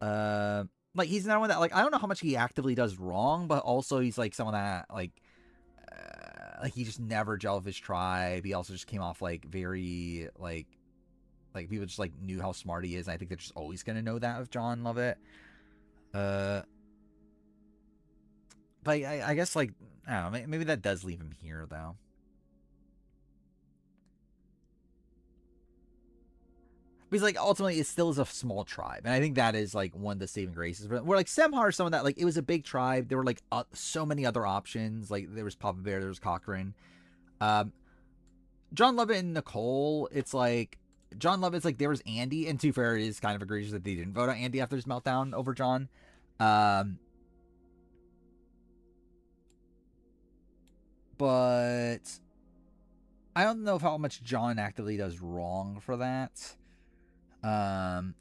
Like he's not one that like I don't know how much he actively does wrong, but also he's like someone that like he just never gelled with his tribe. He also just came off like very like people just like knew how smart he is. And I think they're just always gonna know that of John Lovett. But I guess like I don't know, maybe that does leave him here though. Because like ultimately it still is a small tribe, and I think that is like one of the saving graces. But we're like Semhar, someone that like it was a big tribe. There were like so many other options. Like there was Papa Bear, there was Cochrane, John Lovett and Nicole. It's like John Lovett's like there was Andy, and to be fair, it is kind of egregious that they didn't vote on Andy after his meltdown over John. But I don't know how much John actively does wrong for that. And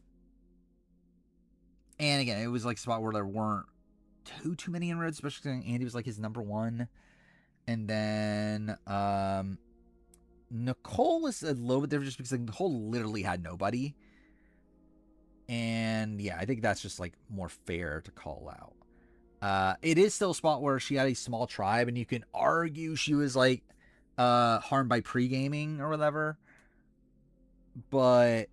again, it was like a spot where there weren't too many inroads, especially because Andy was like his number one. And then Nicole was a little bit different just because like, Nicole literally had nobody. And yeah, I think that's just like more fair to call out. It is still a spot where she had a small tribe, and you can argue she was like harmed by pre-gaming or whatever. But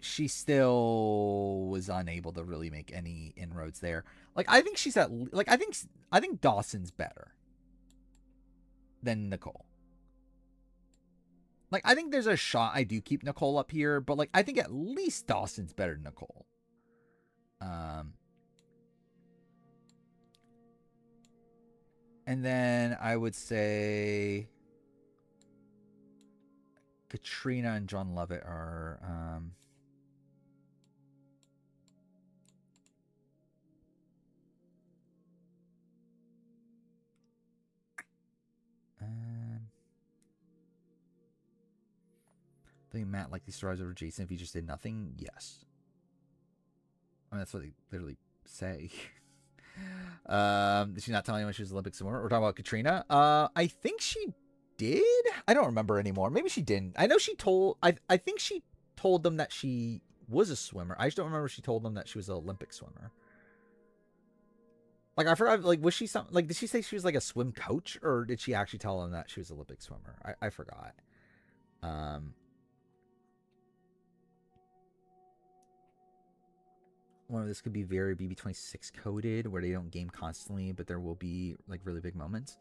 she still was unable to really make any inroads there. Like I think she's at like I think Dawson's better than Nicole. Like I think there's a shot I do keep Nicole up here, but like I think at least Dawson's better than Nicole. And then I would say Katrina and John Lovett are I think Matt likely stars over Jason if he just did nothing. Yes. I mean, that's what they literally say. Did she not tell anyone she was Olympic swimmer? We're talking about Katrina. I think she did. I don't remember anymore. Maybe she didn't. I know she told. I think she told them that she was a swimmer. I just don't remember if she told them that she was an Olympic swimmer. Like I forgot. Like was she some? Like did she say she was like a swim coach, or did she actually tell them that she was an Olympic swimmer? I forgot. One of this could be very BB26 coded, where they don't game constantly, but there will be like really big moments.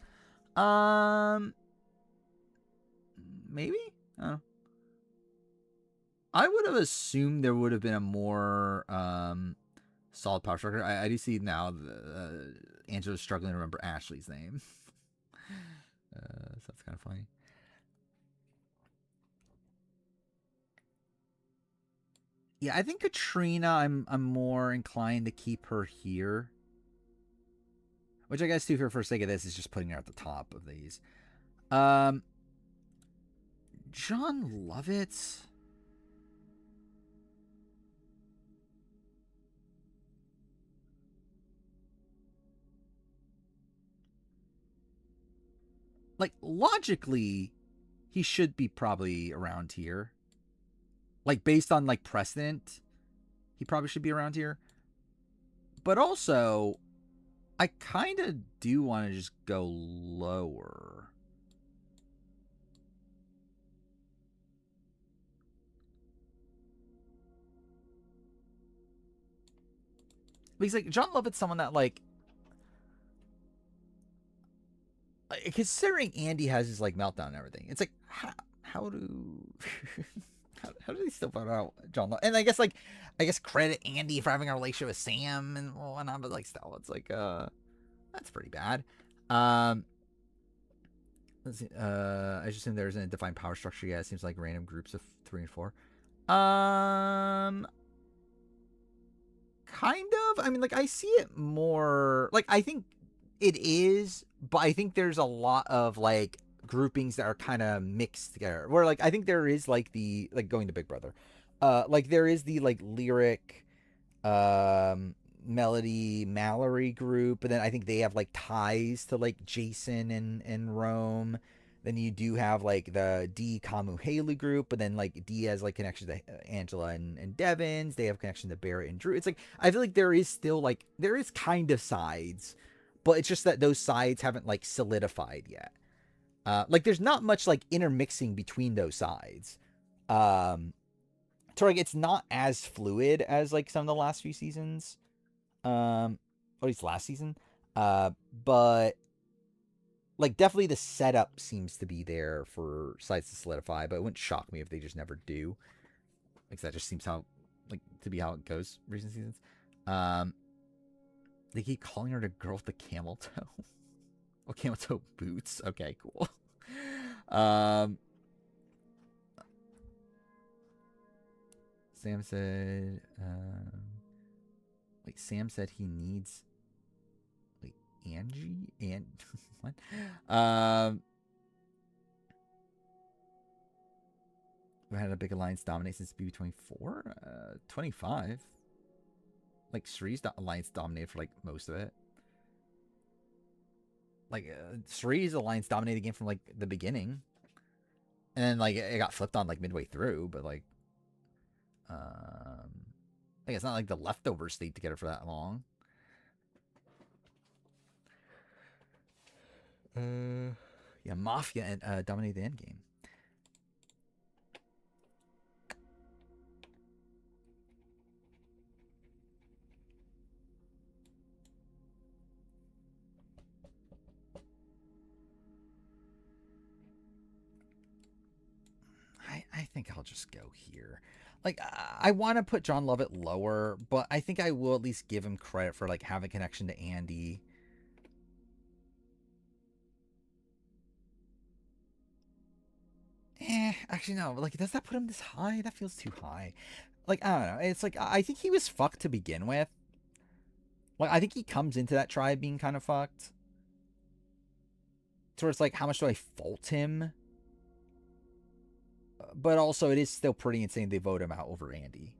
Maybe. I would have assumed there would have been a more solid power structure. I do see now Angela's struggling to remember Ashley's name. So that's kind of funny. Yeah, I think Katrina, I'm more inclined to keep her here. Which I guess, too, for sake of this, is just putting her at the top of these. John Lovett. Like, logically, he should be probably around here. Like, based on, like, precedent. he probably should be around here. But also, I kind of do want to just go lower. Because, like, John Lovett's someone that, like, considering Andy has his, like, meltdown and everything, it's like, how do... how do they still put out John Lovett? And I guess credit Andy for having a relationship with Sam and whatnot, but, like, still, it's like, that's pretty bad. Let's see, I just assume there isn't a defined power structure yet. It seems like random groups of 3 and 4. Kind of. I mean, like, I see it more... Like, I think it is, but I think there's a lot of, like, groupings that are kind of mixed together. Where, like, I think there is, like, the... Like, going to Big Brother. Like, there is the, like, lyric... Melody Mallory group, but then I think they have like ties to like Jason and Rome. Then you do have like the D Kamu Haley group, but then like D has like connection to Angela and Devins. They have connection to Barrett and Drew. It's like I feel like there is still like there is kind of sides, but it's just that those sides haven't like solidified yet. Like there's not much like intermixing between those sides. So like it's not as fluid as like some of the last few seasons. At least last season. But like definitely the setup seems to be there for sites to solidify, but it wouldn't shock me if they just never do. Like that just seems how like to be how it goes recent seasons. They keep calling her the girl with the camel toe. Oh, camel toe boots. Okay, cool. Sam said wait, Sam said he needs wait, Angie? And what? We had a big alliance dominate since BB24? 25. Like Sri's alliance dominated for like most of it. Like Sri's alliance dominated the game from like the beginning. And then like it got flipped on like midway through, but like like it's not like the leftovers stayed together for that long. Yeah, Mafia and dominated the end game. I think I'll just go here. Like, I want to put John Lovett lower, but I think I will at least give him credit for, like, having connection to Andy. Actually, no. Like, does that put him this high? That feels too high. Like, I don't know. It's like, I think he was fucked to begin with. Like, I think he comes into that tribe being kind of fucked. So it's like, how much do I fault him? But also, it is still pretty insane they vote him out over Andy.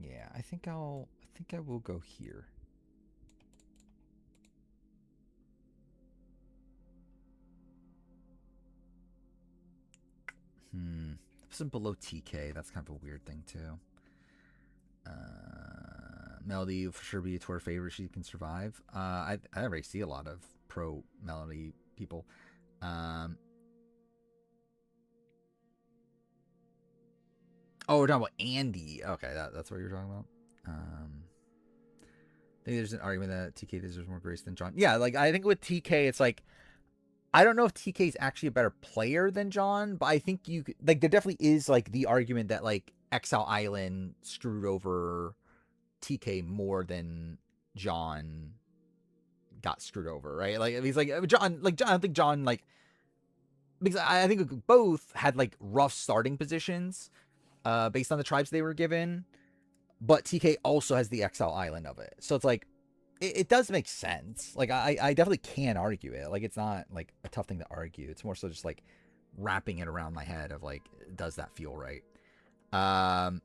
Yeah, I think I will go here. Wasn't below TK. That's kind of a weird thing too. Melody will for sure be a tour favorite. She can survive. I already see a lot of pro Melody people. Oh, we're talking about Andy. Okay, that's what you're talking about. I think there's an argument that TK deserves more grace than John. Yeah, like I think with TK, it's like I don't know if TK is actually a better player than John, but I think you like there definitely is like the argument that like Exile Island screwed over TK more than John got screwed over, right? Like he's like John, I don't think John like because I think both had like rough starting positions, based on the tribes they were given, but TK also has the Exile Island of it, so it's like it does make sense. Like I definitely can argue it. Like it's not like a tough thing to argue. It's more so just like wrapping it around my head of like, does that feel right? Um,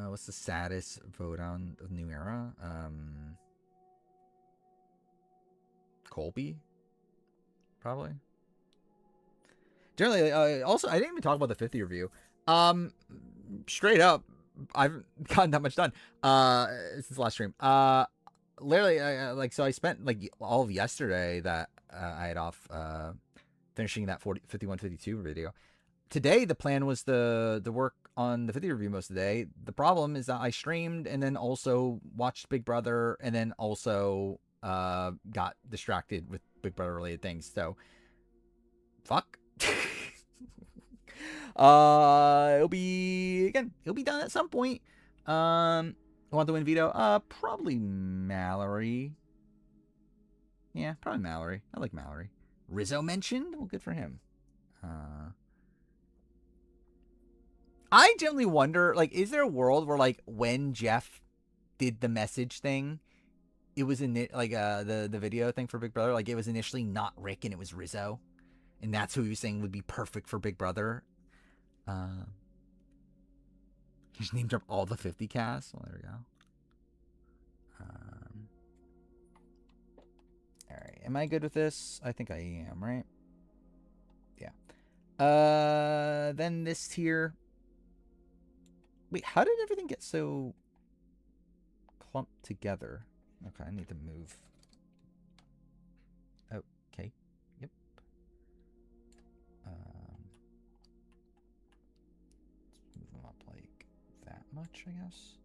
what's the saddest vote on of New Era? Colby, probably. Generally, also I didn't even talk about the 50 review. Straight up, I haven't gotten that much done. Since the last stream. Literally, like so I spent like all of yesterday that I had off finishing that 5152 video. Today the plan was the work on the 50 review most of the day. The problem is that I streamed and then also watched Big Brother and then also got distracted with Big Brother related things. So fuck. It'll be done at some point. Want to win veto? Probably Mallory. Yeah, probably Mallory. I like Mallory. Rizzo mentioned? Well, good for him. I generally wonder, like, is there a world where, like, when Jeff did the message thing, it was in like the video thing for Big Brother, like it was initially not Rick and it was Rizzo, and that's who he was saying would be perfect for Big Brother. Just name drop all the 50 casts. Well, there we go. All right, am I good with this? I think I am, right? Yeah. Then this tier. Wait, how did everything get so clumped together? Okay, I need to move. Okay. Yep. Let's move them up like that much, I guess.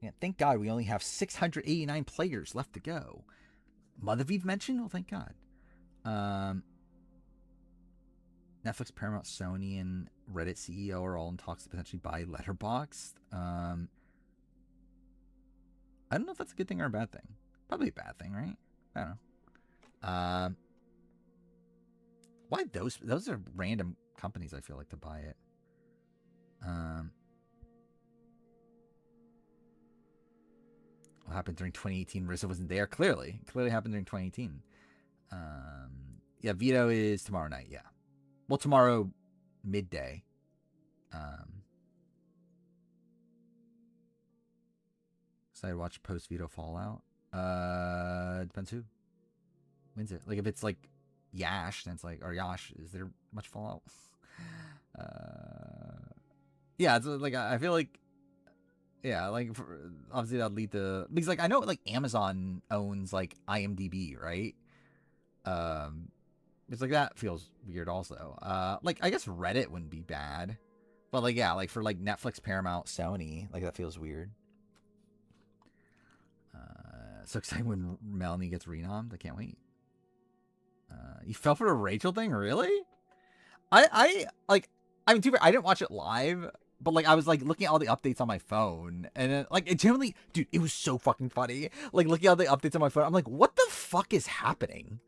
Yeah, thank God we only have 689 players left to go. Mothervive mentioned? Well, thank God. Netflix, Paramount, Sony, and Reddit CEO are all in talks to potentially buy Letterboxd. I don't know if that's a good thing or a bad thing. Probably a bad thing, right? I don't know. Why those? Those are random companies. I feel like to buy it. What happened during 2018? Rizzo wasn't there. Clearly happened during 2018. Yeah, veto is tomorrow night. Yeah, well, tomorrow midday. So I watch post veto Fallout. Depends who wins it. Like if it's like Yash, then it's like, or Yash, is there much Fallout? Yeah, it's like I feel like, yeah, like obviously that'd lead to, because like I know like Amazon owns like IMDb, right? It's like that feels weird also. Like I guess Reddit wouldn't be bad, but like yeah, like for like Netflix, Paramount, Sony, like that feels weird. So excited when Melanie gets renommed. I can't wait. You fell for the Rachel thing, really? I like. I mean, too bad I didn't watch it live, but like I was like looking at all the updates on my phone, and then, like it generally, dude, it was so fucking funny. Like looking at all the updates on my phone, I'm like, what the fuck is happening?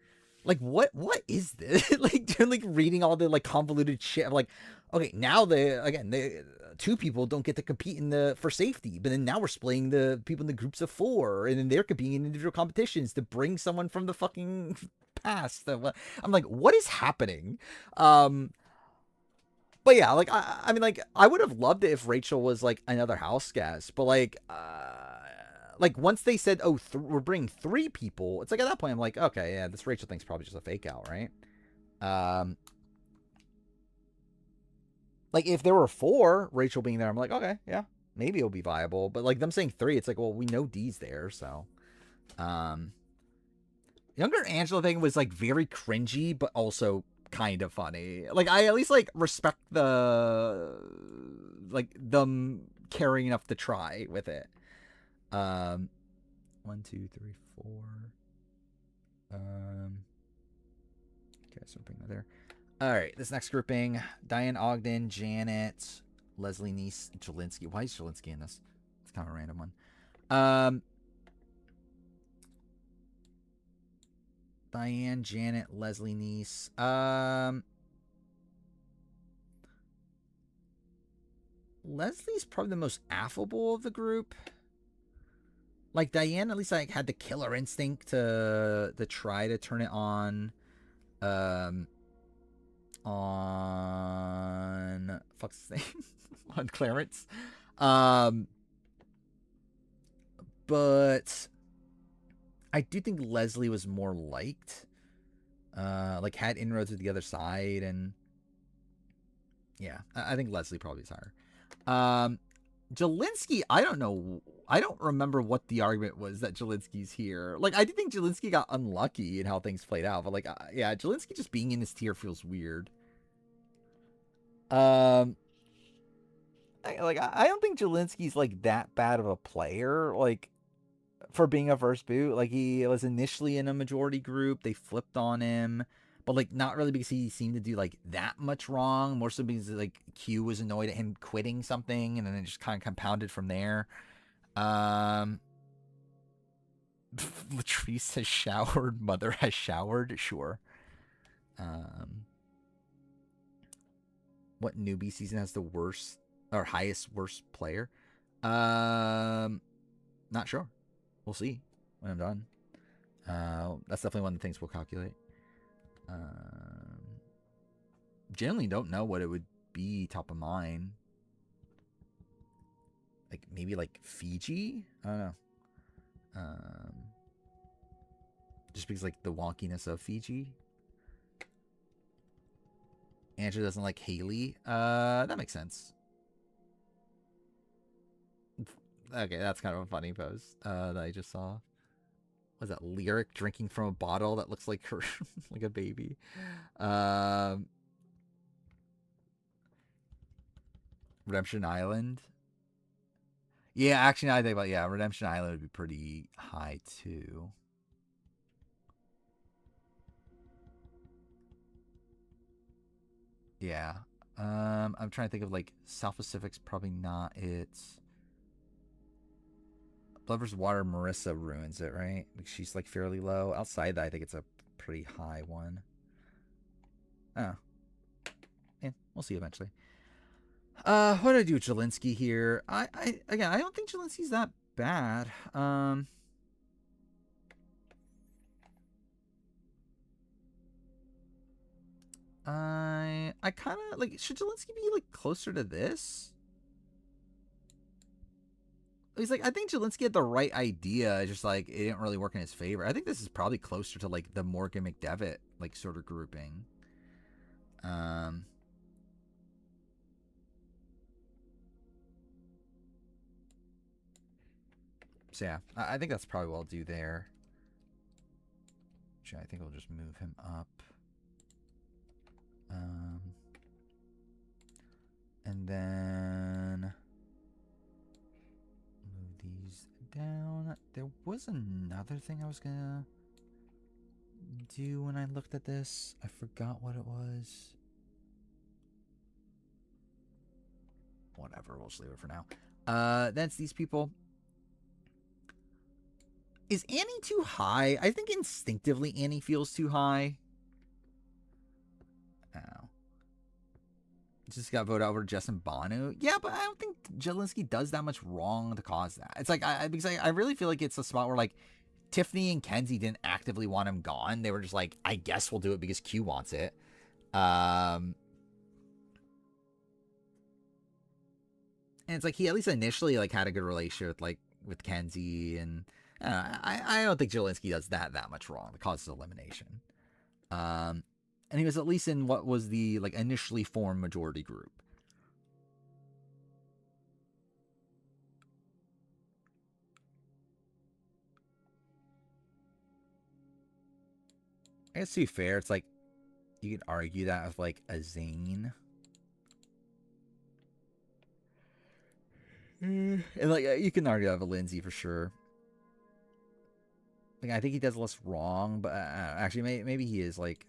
Like what is this? Like like reading all the like convoluted shit. I'm like, okay, now the two people don't get to compete in the for safety, but then now we're splitting the people in the groups of 4, and then they're competing in individual competitions to bring someone from the fucking past. I'm like, what is happening? But yeah, like I mean, like I would have loved it if Rachel was like another house guest, but like once they said, "Oh, we're bringing 3 people," it's like at that point I'm like, okay, yeah, this Rachel thing's probably just a fake out, right? Like if there were 4, Rachel being there, I'm like, okay, yeah, maybe it'll be viable. But like them saying 3, it's like, well, we know Dee's there, so. Younger Angela thing was like very cringy, but also kind of funny. Like I at least like respect the like them caring enough to try with it. 1, 2, 3, 4. Okay, so bring that there. All right, this next grouping: Diane Ogden, Janet, Leslie Neese, Jelinski. Why is Jelinski in this? It's kind of a random one. Diane, Janet, Leslie Niece. Leslie's probably the most affable of the group. Like Diane, at least like had the killer instinct to try to turn it on fuck's his name? On Clarence. But I do think Leslie was more liked. Like had inroads with the other side, and yeah, I think Leslie probably is higher. Jelinsky, I don't know. I don't remember what the argument was that Jelinsky's here. Like, I do think Jelinsky got unlucky in how things played out, but like, yeah, Jelinsky just being in this tier feels weird. I don't think Jelinsky's like that bad of a player. Like, for being a first boot, like he was initially in a majority group, they flipped on him, but like not really because he seemed to do like that much wrong. More so because like Q was annoyed at him quitting something, and then it just kind of compounded from there. Latrice has showered. Mother has showered. Sure. What newbie season has the worst or highest worst player? Not sure. We'll see when I'm done. That's definitely one of the things we'll calculate. Generally don't know what it would be top of mind. Like maybe like Fiji? I don't know. Just because like the wonkiness of Fiji. Angela doesn't like Haley. That makes sense. Okay, that's kind of a funny post that I just saw. Was that Lyric drinking from a bottle that looks like her, like a baby? Redemption Island. Yeah, actually, now I think about Redemption Island would be pretty high too. Yeah. I'm trying to think of like South Pacific's probably not it. Blood Water, Marissa ruins it, right? Like she's like fairly low. Outside that, I think it's a pretty high one. Oh. Yeah, we'll see eventually. What do I do with Jelinsky here? I don't think Jelinsky's that bad. I kind of like, should Jelinsky be like closer to this? He's like, I think Jelinsky had the right idea, just like it didn't really work in his favor. I think this is probably closer to like the Morgan McDevitt like sort of grouping. So yeah, I think that's probably what I'll do there. Actually, I think we'll just move him up. And then move these down. There was another thing I was gonna do when I looked at this. I forgot what it was. Whatever, we'll just leave it for now. That's these people. Is Annie too high? I think instinctively Annie feels too high. Oh. Just got voted over Justin Banu. Yeah, but I don't think Jelinsky does that much wrong to cause that. It's like, because I really feel like it's a spot where like Tiffany and Kenzie didn't actively want him gone. They were just like, I guess we'll do it because Q wants it. And it's like he at least initially like had a good relationship with Kenzie, and I don't think Jelinsky does that much wrong that causes elimination. And he was at least in what was the like initially formed majority group. I guess to be fair, it's like you could argue that with like a Zayn. And like you can argue that with a Lindsay for sure. Like I think he does less wrong, but actually maybe he is like.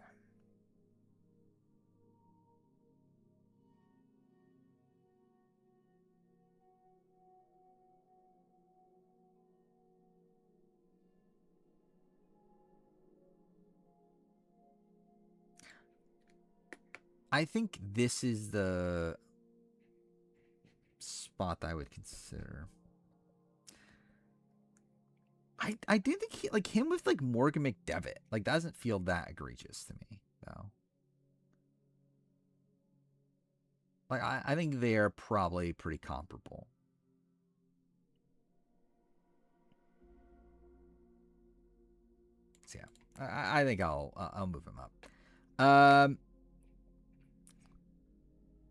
I think this is the spot that I would consider. I do think he, like him with like Morgan McDevitt, like doesn't feel that egregious to me though. Like I think they are probably pretty comparable. So yeah, I think I'll move him up.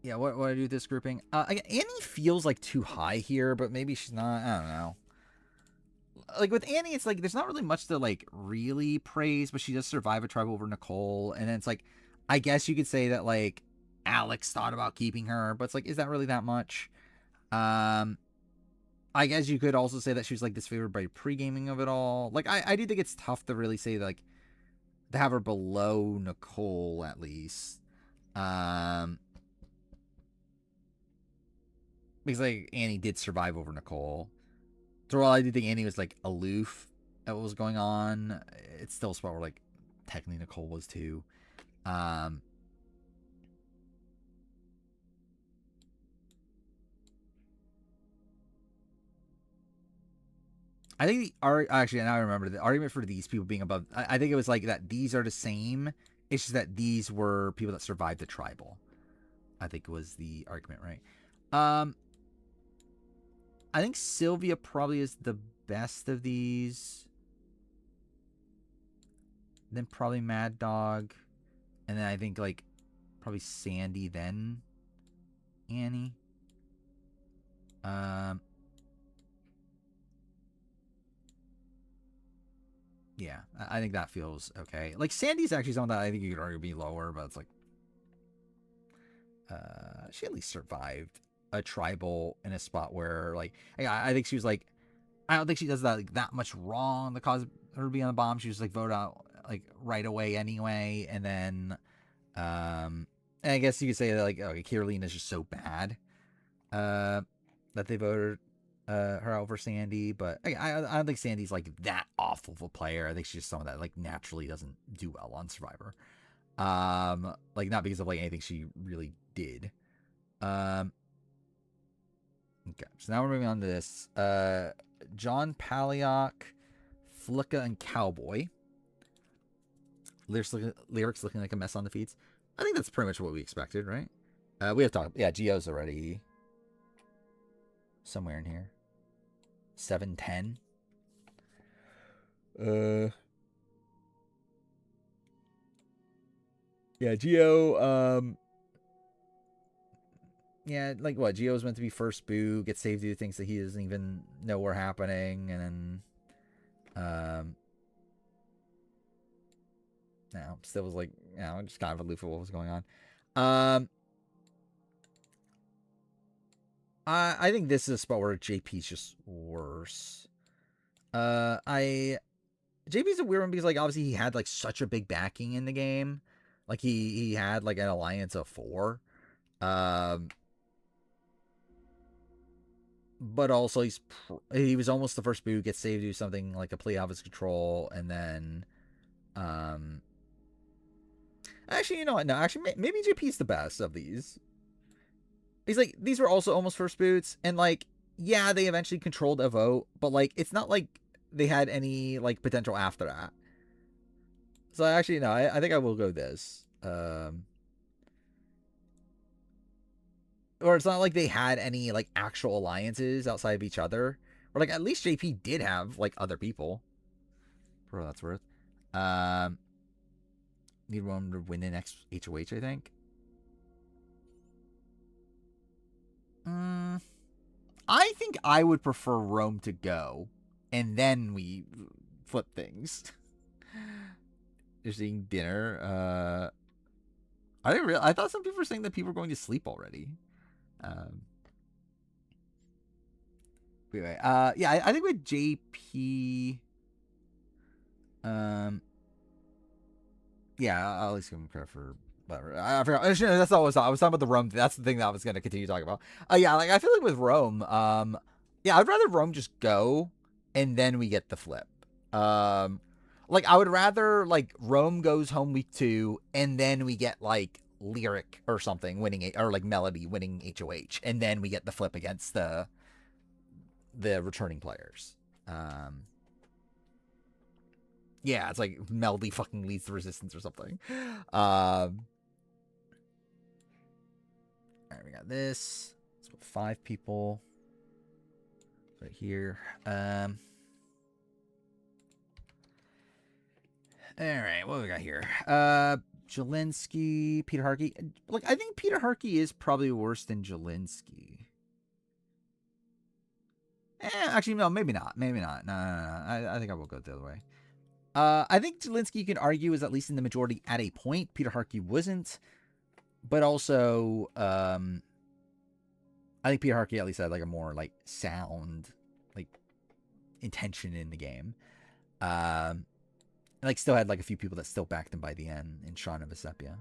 Yeah, what do I do with this grouping? Annie feels like too high here, but maybe she's not. I don't know. Like with Annie, it's like there's not really much to like really praise, but she does survive a tribe over Nicole, and then it's like, I guess you could say that like Alex thought about keeping her, but it's like, is that really that much? I guess you could also say that she was like disfavored by pre-gaming of it all. Like I do think it's tough to really say like to have her below Nicole at least. Because like Annie did survive over Nicole. So while I do think Annie was like aloof at what was going on, it's still a spot where like technically Nicole was too. I think actually now I remember the argument for these people being above. I think it was like that these are the same. It's just that these were people that survived the tribal. I think was the argument, right? I think Sylvia probably is the best of these. Then probably Mad Dog, and then I think like probably Sandy, then Annie. Yeah, I think that feels okay. Like Sandy's actually someone that I think you could argue be lower, but it's like she at least survived a tribal in a spot where like I think she was like, I don't think she does that like that much wrong that caused her to be on the bomb. She was like voted out like right away anyway, and then and I guess you could say that like okay, Carolina is just so bad that they voted her out over Sandy, but I don't think Sandy's like that awful of a player. I think she's just someone that like naturally doesn't do well on Survivor. Like not because of like anything she really did. Okay, so now we're moving on to this. John Palahniuk, Flicka, and Cowboy. Lyrics looking like a mess on the feeds. I think that's pretty much what we expected, right? We have talked. Yeah, Gio's already somewhere in here. 710. Yeah, Gio. Yeah, like what? Gio's meant to be first boo, gets saved due to things that he doesn't even know were happening, and then, no, still was like, just kind of aloof of what was going on. I think this is a spot where JP's just worse. JP's a weird one because like obviously he had like such a big backing in the game, like he had like an alliance of 4, but also he was almost the first boo who gets saved to do something like a play out of his control, and then actually, you know what? No, actually, maybe JP's the best of these. He's like, these were also almost first boots, and like, yeah, they eventually controlled a vote, but like, it's not like they had any like potential after that. So actually, no, I think I will go this. Or it's not like they had any like actual alliances outside of each other, or like at least JP did have like other people. For what that's worth. Need one to win the next HOH, I think. I think I would prefer Rome to go, and then we flip things. Just eating dinner. I didn't I thought some people were saying that people were going to sleep already. Anyway, yeah, I think with JP, yeah, I'll at least give him credit for whatever. I forgot. That's not what I was talking. I was talking about the Rome. That's the thing that I was going to continue talking about. Yeah, like I feel like with Rome, yeah, I'd rather Rome just go and then we get the flip. Like I would rather like Rome goes home week 2 and then we get like Lyric or something winning, or like Melody winning HOH, and then we get the flip against the returning players. Yeah, it's like Melody fucking leads the resistance or something. All right, we got this. Let's put 5 people right here. All right, what do we got here? Jelinski, Peter Harkey. Like, I think Peter Harkey is probably worse than Jelinski. Actually, no, maybe not. Maybe not. No. I think I will go the other way. I think Jelinski, you can argue, is at least in the majority at a point. Peter Harkey wasn't. But also, I think Peter Harkey at least had like a more like sound, like intention in the game. Like still had like a few people that still backed him by the end in Sean and Vesepia.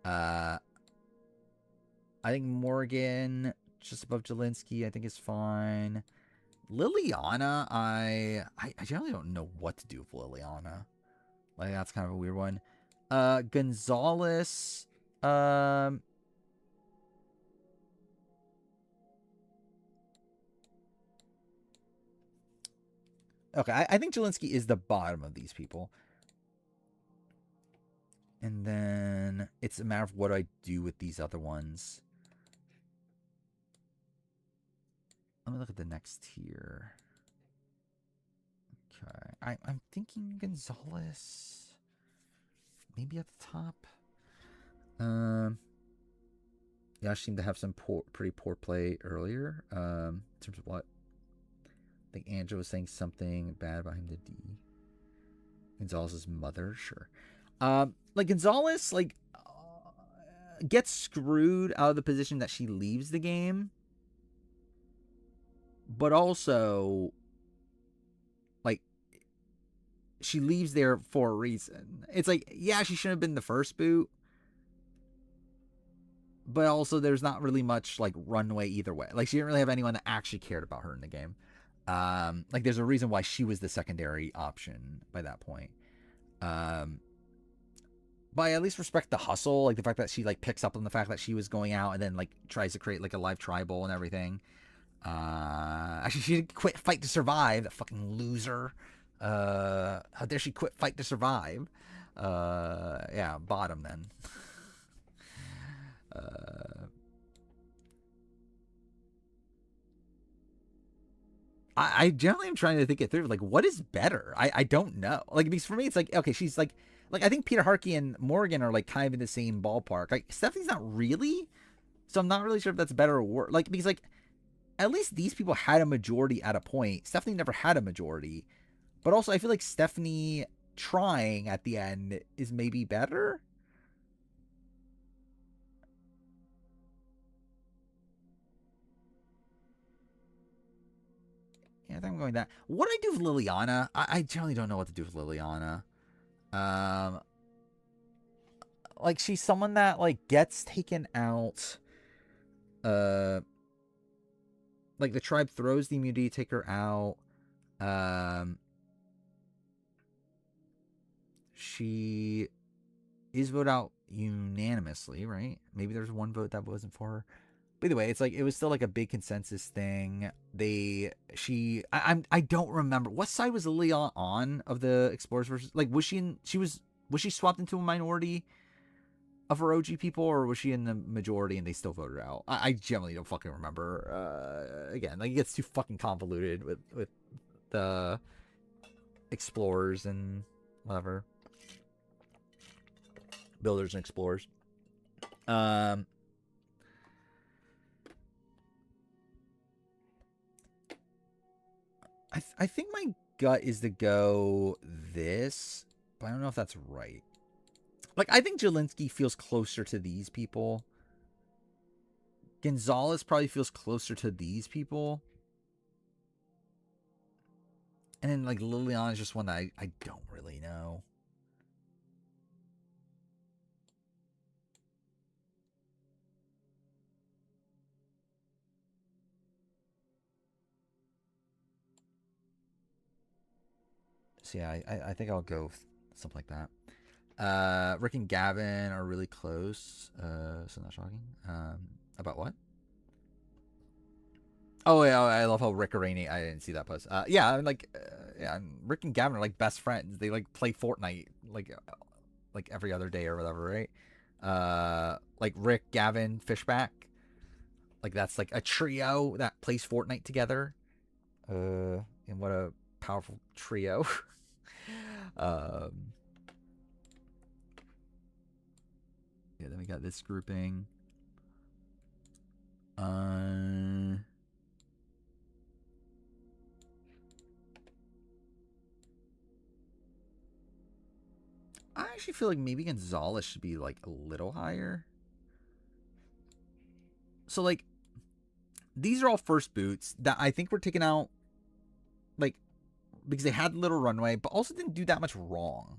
I think Morgan just above Jelinski, I think is fine. Liliana, I generally don't know what to do with Liliana. Like that's kind of a weird one. Gonzalez, okay, I think Jelinski is the bottom of these people. And then it's a matter of what I do with these other ones. Let me look at the next tier. Okay. I'm thinking Gonzalez. Maybe at the top. Yeah, she seemed to have some pretty poor play earlier. In terms of what? I think Angela was saying something bad behind the D. Gonzalez's mother, sure. Like Gonzalez, like gets screwed out of the position that she leaves the game, but also like she leaves there for a reason. It's like, yeah, she shouldn't have been the first boot, but also there's not really much like runway either way. Like she didn't really have anyone that actually cared about her in the game. Like there's a reason why she was the secondary option by that point. But I at least respect the hustle, like the fact that she like picks up on the fact that she was going out and then like tries to create like a live tribal and everything. Actually, she did quit Fight to Survive. That fucking loser. How dare she quit Fight to Survive? Yeah, bottom then. I generally am trying to think it through. Like, what is better? I don't know. Like, because for me, it's like, okay, she's like I think Peter Harkey and Morgan are like kind of in the same ballpark. Like, Stephanie's not really. So I'm not really sure if that's better or worse. Like, because like at least these people had a majority at a point. Stephanie never had a majority. But also, I feel like Stephanie trying at the end is maybe better. Yeah, I think I'm going that. What do I do with Liliana? I generally don't know what to do with Liliana. Um, like she's someone that like gets taken out. Uh, like the tribe throws the immunity, take her out. She is voted out unanimously, right? Maybe there's one vote that wasn't for her. But either way, it's like it was still like a big consensus thing. I don't remember what side was Liliana on of the Explorers versus, like was she swapped into a minority of her OG people, or was she in the majority and they still voted her out? I generally don't fucking remember. Again, like it gets too fucking convoluted with the Explorers and whatever, Builders and Explorers. I think my gut is to go this, but I don't know if that's right. Like, I think Jelinski feels closer to these people. Gonzalez probably feels closer to these people. And then, like, Liliana is just one that I don't really know. So, yeah, I think I'll go with something like that. Rick and Gavin are really close. So not shocking. About what? Oh yeah, I love how Rick Rainey. I didn't see that post. Yeah, I'm like, yeah, Rick and Gavin are like best friends. They like play Fortnite like every other day or whatever, right? Like Rick, Gavin, Fishback. Like that's like a trio that plays Fortnite together. And what a powerful trio. um, yeah, then we got this grouping. I actually feel like maybe Gonzalez should be like a little higher. So like these are all first boots that I think were taken out like because they had little runway, but also didn't do that much wrong.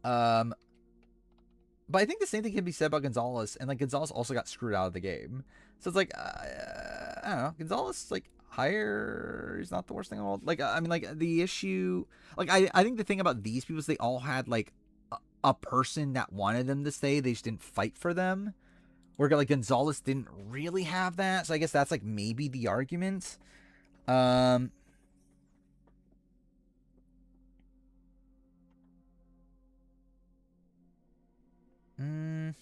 But I think the same thing can be said about Gonzalez, and like Gonzalez also got screwed out of the game. So it's like I don't know, Gonzalez like higher is not the worst thing in the world. Like I mean, like the issue, like I think the thing about these people is they all had like a person that wanted them to stay. They just didn't fight for them. Where like Gonzalez didn't really have that, so I guess that's like maybe the argument. Um, mm,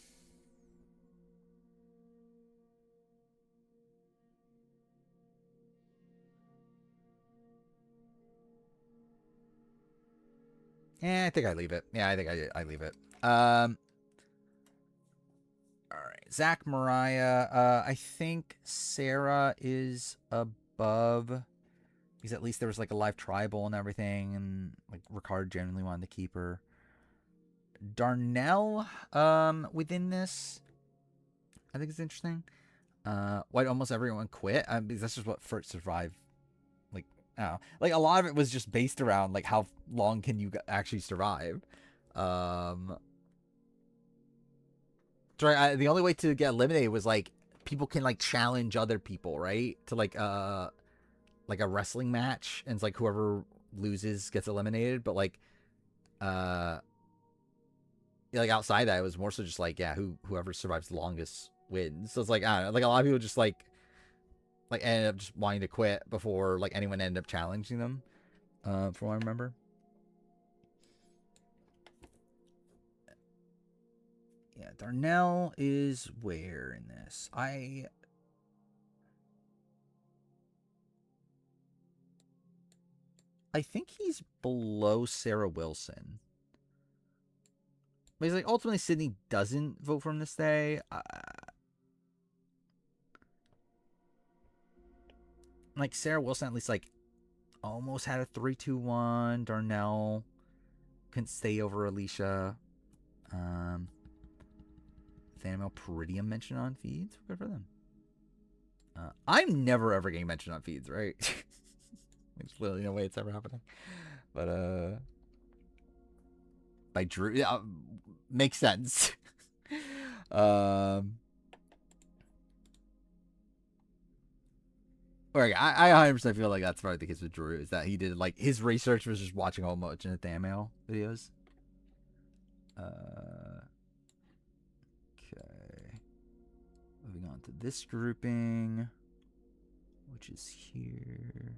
yeah, I think I leave it. Yeah, I think I leave it. All right, Zach, Mariah. I think Sarah is above because at least there was like a live tribal and everything, and like Ricard genuinely wanted to keep her. Darnell, within this, I think it's interesting. Why almost everyone quit? Because that's just what first survived. Like, I don't know. Like a lot of it was just based around like how long can you actually survive. Um, the only way to get eliminated was like people can like challenge other people, right? To like a wrestling match, and it's like whoever loses gets eliminated. But uh like outside that, it was more so just like yeah, whoever survives the longest wins. So it's like I don't know, like a lot of people just like ended up just wanting to quit before like anyone ended up challenging them. From what I remember. Yeah, Darnell is where in this? I think he's below Sarah Wilson. But he's like ultimately Sydney doesn't vote for him to stay. Like Sarah Wilson at least like almost had a 3-2-1. Darnell couldn't stay over Alicia. Thanimal Peridium mentioned on feeds. Good for them. I'm never ever getting mentioned on feeds, right? There's literally no way it's ever happening. But by Drew, yeah, makes sense. Right, I 100% feel like that's probably the case with Drew. Is that he did like his research was just watching a whole bunch of Thanimal videos. Okay. Moving on to this grouping, which is here.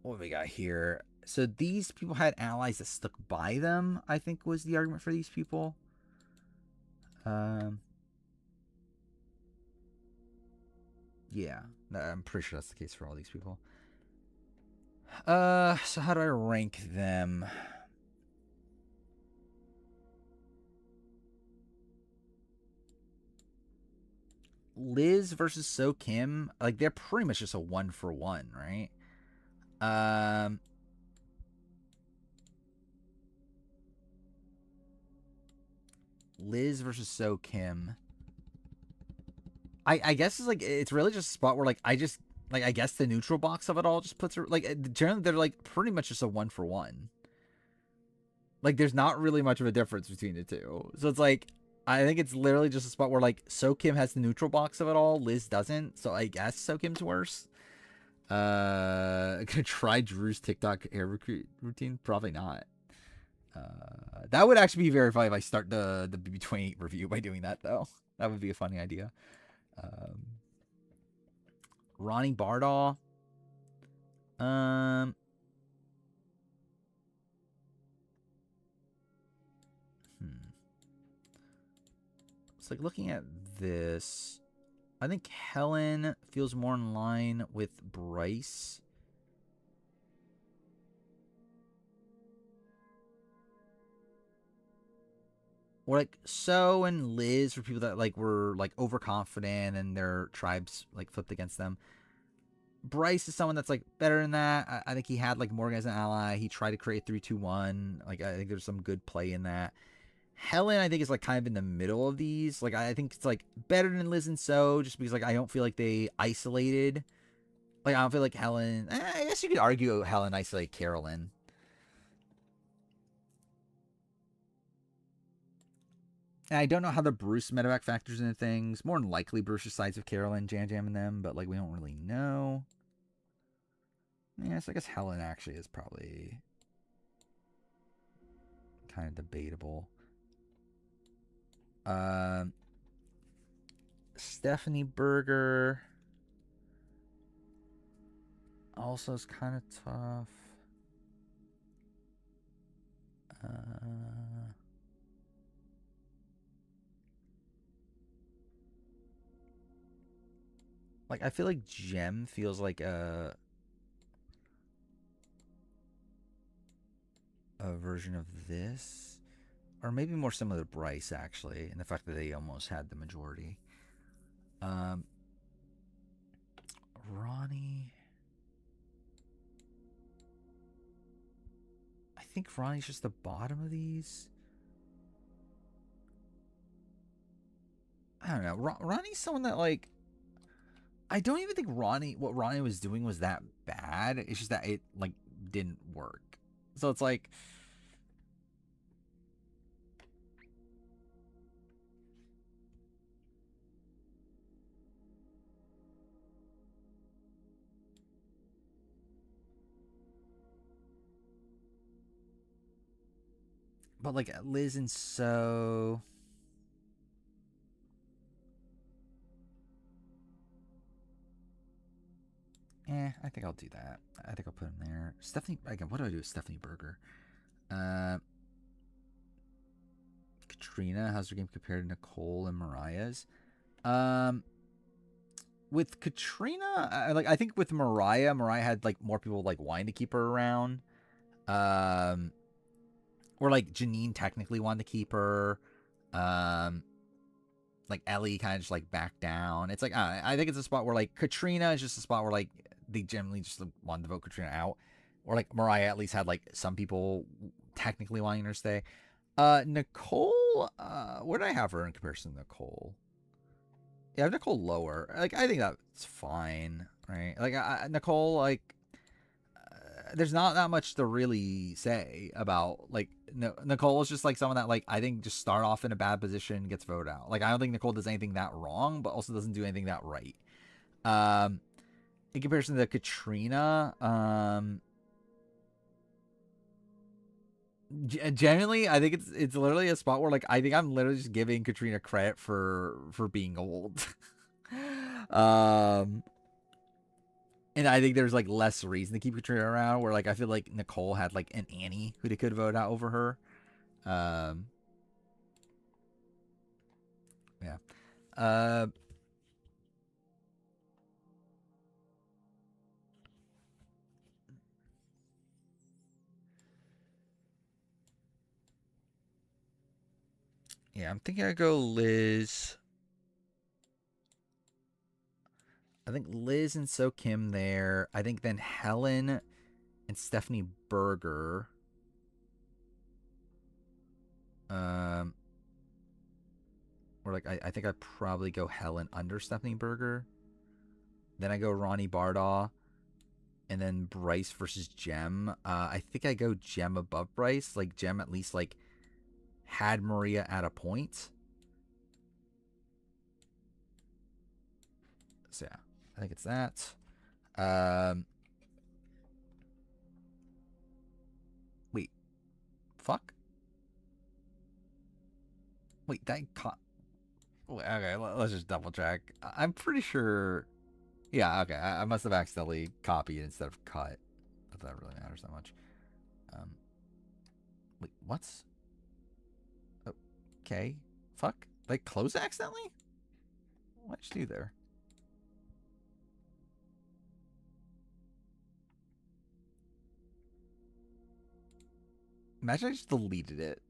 What do we got here? So these people had allies that stuck by them, I think was the argument for these people. Yeah, I'm pretty sure that's the case for all these people. So how do I rank them? Liz versus So Kim, like they're pretty much just a 1-for-1, right? Liz versus So Kim. I guess it's like it's really just a spot where like I guess the neutral box of it all just puts her like generally they're like pretty much just a 1-for-1. Like there's not really much of a difference between the two. So it's like I think it's literally just a spot where like So Kim has the neutral box of it all, Liz doesn't. So I guess So Kim's worse. Gonna try Drew's TikTok hair routine? Probably not. That would actually be very funny if I start the BB28 review by doing that, though. That would be a funny idea. Ronnie Bardaw. It's like looking at this. I think Helen feels more in line with Bryce. Or like So and Liz for people that like were like overconfident and their tribes like flipped against them. Bryce is someone that's like better than that. I think he had like Morgan as an ally. He tried to create 3-2-1. Like I think there's some good play in that. Helen, I think, is like kind of in the middle of these. Like I think it's like better than Liz and So, just because like I don't feel like they isolated. Like I don't feel like Helen. I guess you could argue Helen isolated Carolyn. And I don't know how the Bruce medevac factors into things. More than likely, Bruce's sides of Carolyn, Jam Jam, and them, but like we don't really know. Yeah, so I guess Helen actually is probably kind of debatable. Stephanie Berger also is kind of tough. Like I feel like Jem feels like a version of this, or maybe more similar to Bryce actually, and the fact that they almost had the majority. Ronnie. I think Ronnie's just the bottom of these. I don't know. Ronnie's someone that like. I don't even think what Ronnie was doing was that bad. It's just that it like didn't work. So it's like. But like Liz and So. I think I'll do that. I think I'll put him there. Stephanie, again, what do I do with Stephanie Berger? Katrina, how's her game compared to Nicole and Mariah's? With Katrina, I think with Mariah had like more people like wanting to keep her around. Or like Janine technically wanted to keep her. Like Ellie kind of just like backed down. It's like I think it's a spot where like Katrina is just a spot where like they generally just wanted to vote Katrina out, or like Mariah at least had like some people technically wanting her to stay. Nicole, where did I have her in comparison to Nicole? Yeah, I have Nicole lower. Like I think that's fine, right? Like Nicole, like there's not that much to really say about like Nicole is just like someone that like I think just start off in a bad position, gets voted out. Like I don't think Nicole does anything that wrong, but also doesn't do anything that right. In comparison to Katrina, genuinely, I think it's literally a spot where like I think I'm literally just giving Katrina credit for being old. And I think there's like less reason to keep Katrina around. Where like I feel like Nicole had like an Annie who they could vote out over her. Yeah. Yeah, I'm thinking I go Liz. I think Liz and So Kim there. I think then Helen and Stephanie Berger. Or like I think I probably go Helen under Stephanie Berger. Then I go Ronnie Bardaw. And then Bryce versus Jem. I think I go Jem above Bryce. Like Jem at least like had Maria at a point. So yeah, I think it's that. Wait, fuck. Wait, that okay, let's just double check. I'm pretty sure. Yeah, okay. I must have accidentally copied instead of cut. If that really matters that much. Um, wait, what's? Okay, fuck. Like close accidentally? What'd you do there? Imagine I just deleted it.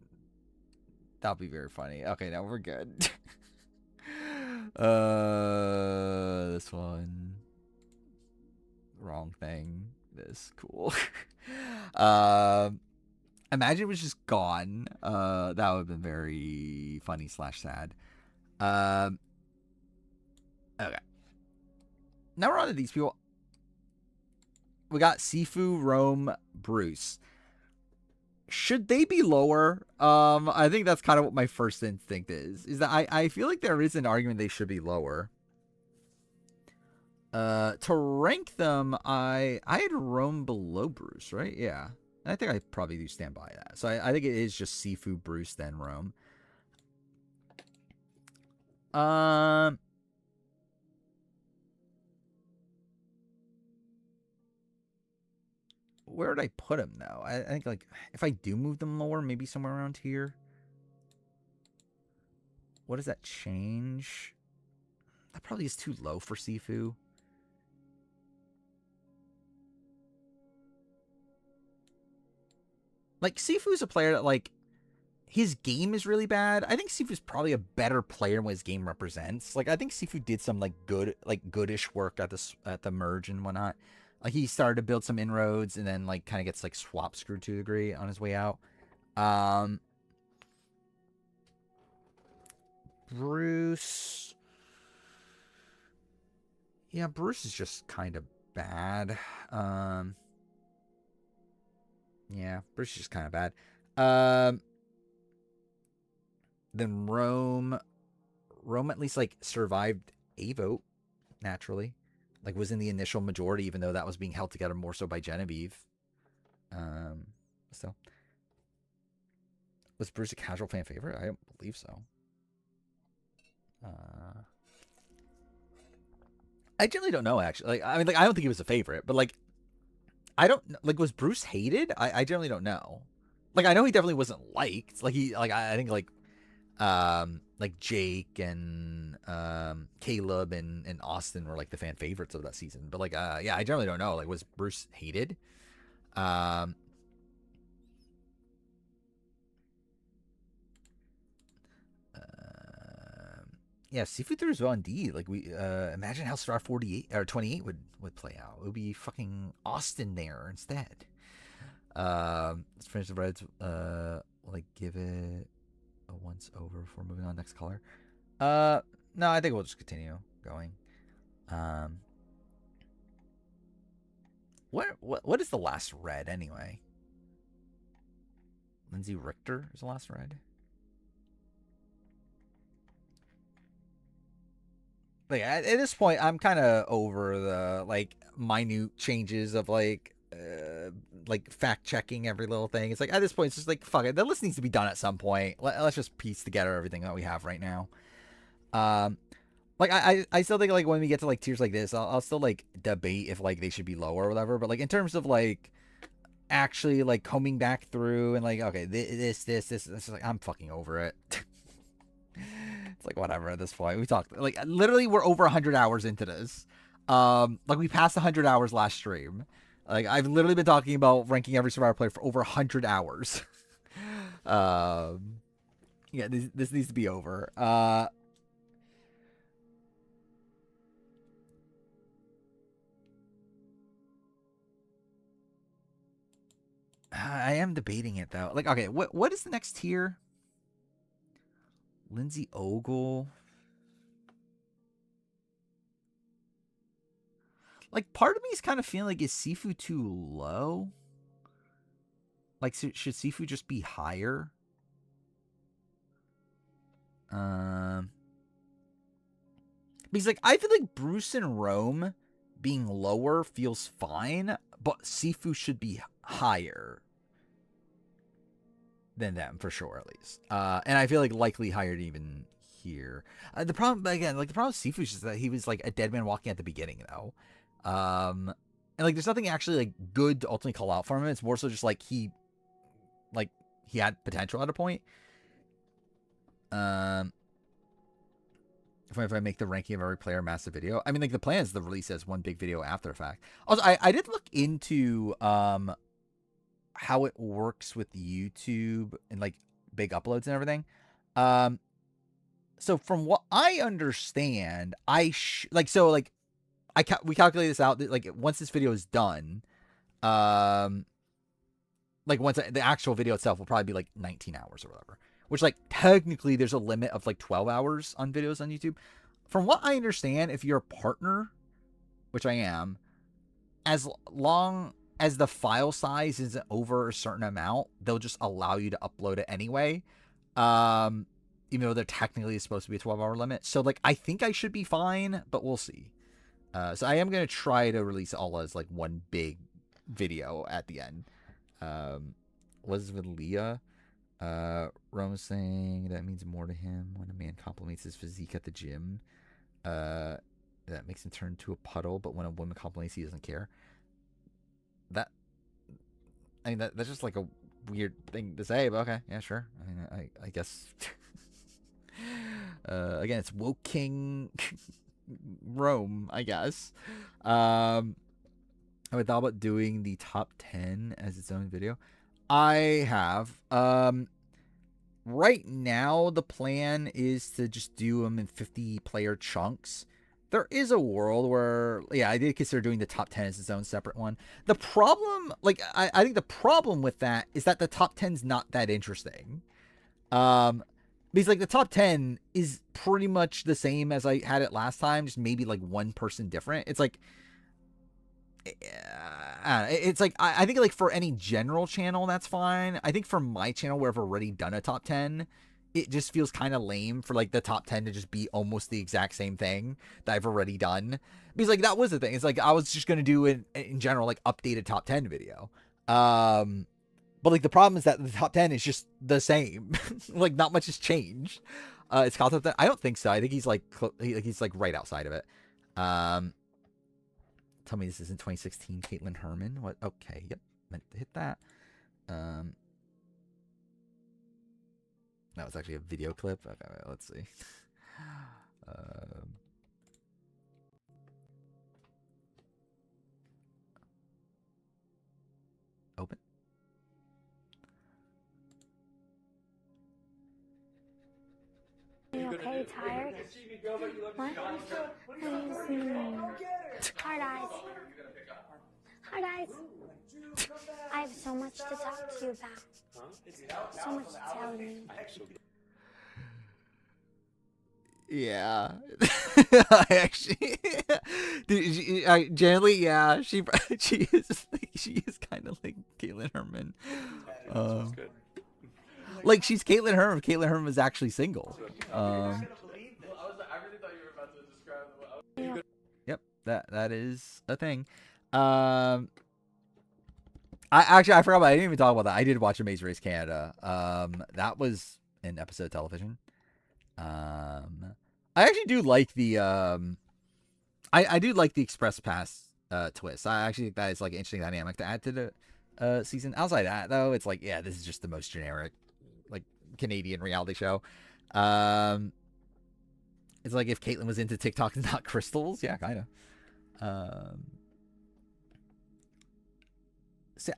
That'll be very funny. Okay, now we're good. This one. Wrong thing. This cool. Imagine it was just gone. That would have been very funny / sad. Okay. Now we're on to these people. We got Sifu, Rome, Bruce. Should they be lower? I think that's kind of what my first instinct is that I feel like there is an argument they should be lower. To rank them, I had Rome below Bruce, right? Yeah. I think I probably do stand by that. So I think it is just Sifu, Bruce, then Rome. Where would I put him though? I think like if I do move them lower, maybe somewhere around here. What does that change? That probably is too low for Sifu. Like Sifu's a player that like his game is really bad. I think Sifu's probably a better player than what his game represents. Like I think Sifu did some like goodish work at the merge and whatnot. Like he started to build some inroads and then like kind of gets like swap screwed to a degree on his way out. Bruce. Yeah, Bruce is just kind of bad. Yeah, Bruce is just kind of bad. Then Rome at least like survived a vote naturally. Like was in the initial majority, even though that was being held together more so by Genevieve. So was Bruce a casual fan favorite? I don't believe so. I generally don't know actually. Like I mean, like I don't think he was a favorite, but like I don't like was Bruce hated? I generally don't know. Like I know he definitely wasn't liked. Like I think like Jake and Caleb and Austin were like the fan favorites of that season. But like yeah, I generally don't know. Like was Bruce hated? Yeah, Sifu through as well indeed. Like we imagine how Star 48 or 28 would play out. It would be fucking Austin there instead. Let's finish the Reds. Like give it a once over before moving on next color. No, I think we'll just continue going. What is the last red anyway? Lindsay Richter is the last red. Like at this point, I'm kind of over the like minute changes of like fact checking every little thing. It's like at this point, it's just like fuck it. The list needs to be done at some point. Let's just piece together everything that we have right now. Like I still think like when we get to like tiers like this, I'll still like debate if like they should be lower or whatever. But like in terms of like actually like combing back through and like okay this like I'm fucking over it. It's like whatever at this point. We talked like literally we're over 100 hours into this. Like we passed 100 hours last stream. Like I've literally been talking about ranking every Survivor player for over 100 hours. Yeah, this needs to be over. I am debating it though. Like, okay, what is the next tier? Lindsay Ogle. Like, part of me is kind of feeling like is Sifu too low? Like, should Sifu just be higher? Because like I feel like Bruce and Rome being lower feels fine, but Sifu should be higher than them for sure, at least. And I feel like likely higher even here. The problem again, like the problem with Sifu is just that he was like a dead man walking at the beginning, though. And like there's nothing actually like good to ultimately call out from him. It's more so just like he had potential at a point. If I make the ranking of every player massive video, I mean, like the plan is to release as one big video after the fact. Also, I did look into how it works with YouTube and like big uploads and everything. So from what I understand, we calculate this out. Like once this video is done, like once the actual video itself will probably be like 19 hours or whatever. Which, like, technically there's a limit of like 12 hours on videos on YouTube. From what I understand, if you're a partner, which I am, as long as the file size isn't over a certain amount, they'll just allow you to upload it anyway. Even though there technically is supposed to be a 12-hour limit. So, like, I think I should be fine, but we'll see. So I am going to try to release all as, like, one big video at the end. Was with Leah. Rome saying that means more to him when a man compliments his physique at the gym. That makes him turn into a puddle, but when a woman compliments, he doesn't care. That's just like a weird thing to say, but okay, yeah, sure. I mean, I guess. Again, it's woke king Rome, I guess. I would thought about doing the top 10 as its own video. I have. Right now, the plan is to just do them in 50-player chunks. There is a world where, yeah, I did consider doing the top 10 as its own separate one. The problem, like, I think the problem with that is that the top 10's not that interesting. Because, like, the top 10 is pretty much the same as I had it last time, just maybe, like, one person different. It's like, it's like I think like for any general channel that's fine. I think for my channel where I've already done a top 10, it just feels kind of lame for like the top 10 to just be almost the exact same thing that I've already done, because like that was the thing. It's like I was just gonna do it in general, like updated top 10 video. But like the problem is that the top 10 is just the same. Like not much has changed. It's called top 10. I don't think so. I think he's like he's like right outside of it. Tell me this isn't 2016 Caitlin Herman. What? Okay, yep. Meant to hit that. That was actually a video clip. Okay, let's see. Open. Are you okay? Tired? What? Hard eyes. Hard eyes. I have so much to talk to you about. So much to tell you. Yeah. I actually generally, yeah, she is kind of like Caitlin Herman. Like she's Caitlin Herman. Caitlin Herman was actually single. Yep, that is a thing. I forgot about. I didn't even talk about that. I did watch Amazing Race Canada. That was an episode of television. I actually do like the I do like the Express Pass twist. I actually think that is like an interesting dynamic to add to the season. Outside of that though, it's like, yeah, this is just the most generic like Canadian reality show. It's like if Caitlyn was into TikTok and not crystals. Yeah, kind of. See,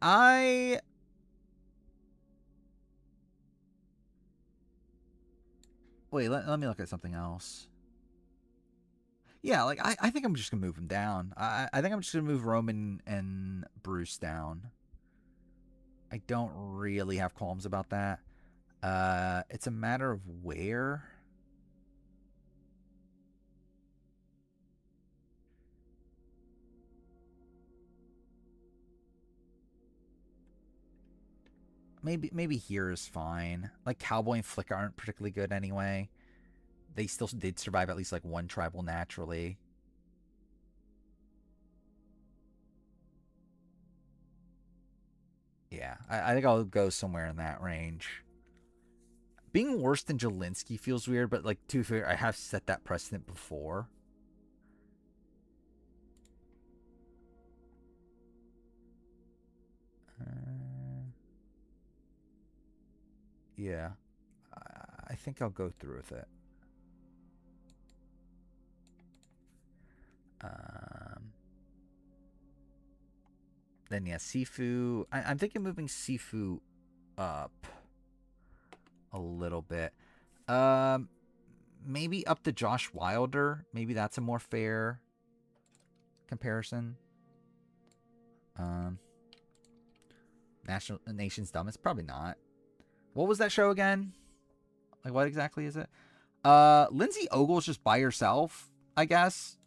wait, let me look at something else. Yeah, like I think I'm just gonna move them down. I think I'm just gonna move Roman and Bruce down. I don't really have qualms about that. It's a matter of where. Maybe here is fine. Like Cowboy and Flick aren't particularly good anyway. They still did survive at least like one tribal naturally. Yeah, I think I'll go somewhere in that range. Being worse than Jelinski feels weird, but like to be fair, I have set that precedent before. Yeah, I think I'll go through with it. Then yeah, Sifu. I'm thinking moving Sifu up a little bit. Maybe up to Josh Wilder. Maybe that's a more fair comparison. Nation's Dumbest? Probably not. What was that show again? Like, what exactly is it? Lindsay Ogle's just by herself, I guess.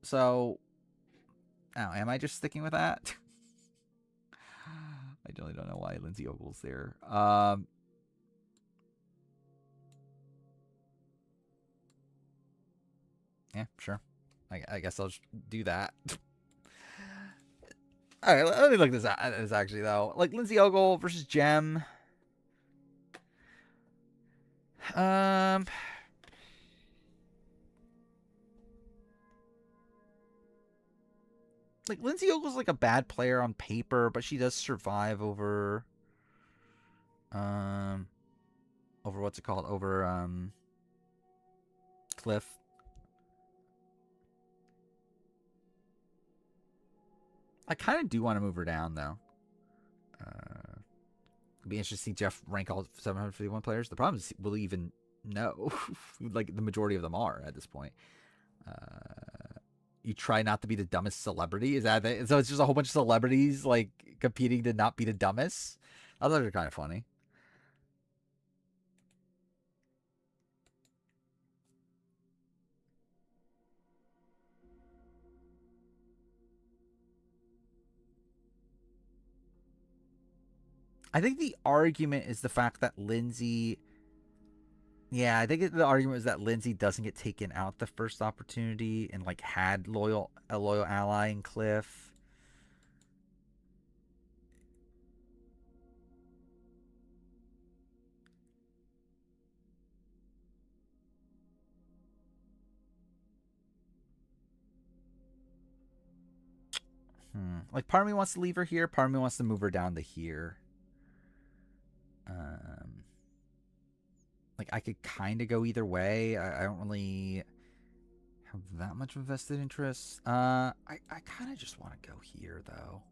So, oh, am I just sticking with that? I really don't know why Lindsay Ogle's there. Yeah, sure. I guess I'll just do that. All right, let me look this at this actually though. Like Lindsay Ogle versus Jem. Like Lindsay Ogle's like a bad player on paper, but she does survive over what's it called? Over Cliff. I kind of do want to move her down though. It'd be interesting to see Jeff rank all 751 players. The problem is, will he even know? Like the majority of them are at this point. You try not to be the dumbest celebrity. Is that it? So it's just a whole bunch of celebrities like competing to not be the dumbest. I thought they were kind of funny. I think the argument is the fact that Lindsay. Yeah, I think the argument is that Lindsay doesn't get taken out the first opportunity and like had a loyal ally in Cliff. Like part of me wants to leave her here, part of me wants to move her down to here. Like I could kind of go either way. I don't really have that much of a vested interest. I kind of just want to go here though.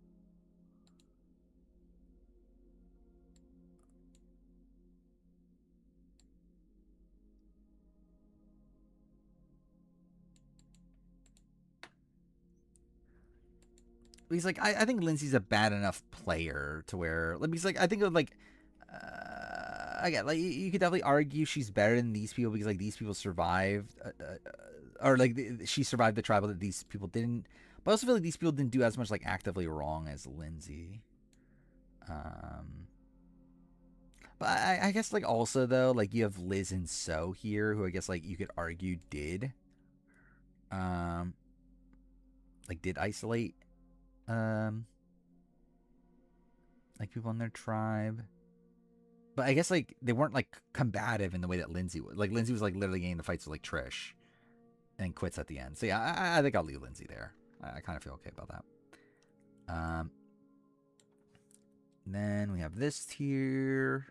Because like I think Lindsay's a bad enough player to where because like I think of like again like you could definitely argue she's better than these people because like these people survived or like she survived the tribal that these people didn't. But I also feel like these people didn't do as much like actively wrong as Lindsay. But I guess like also though like you have Liz and So here who I guess like you could argue did like did isolate like people in their tribe. But I guess like they weren't like combative in the way that Lindsay was. Like Lindsay was like literally getting the fights with like Trish and quits at the end. So yeah, I think I'll leave Lindsay there. I kind of feel okay about that. Then we have this tier.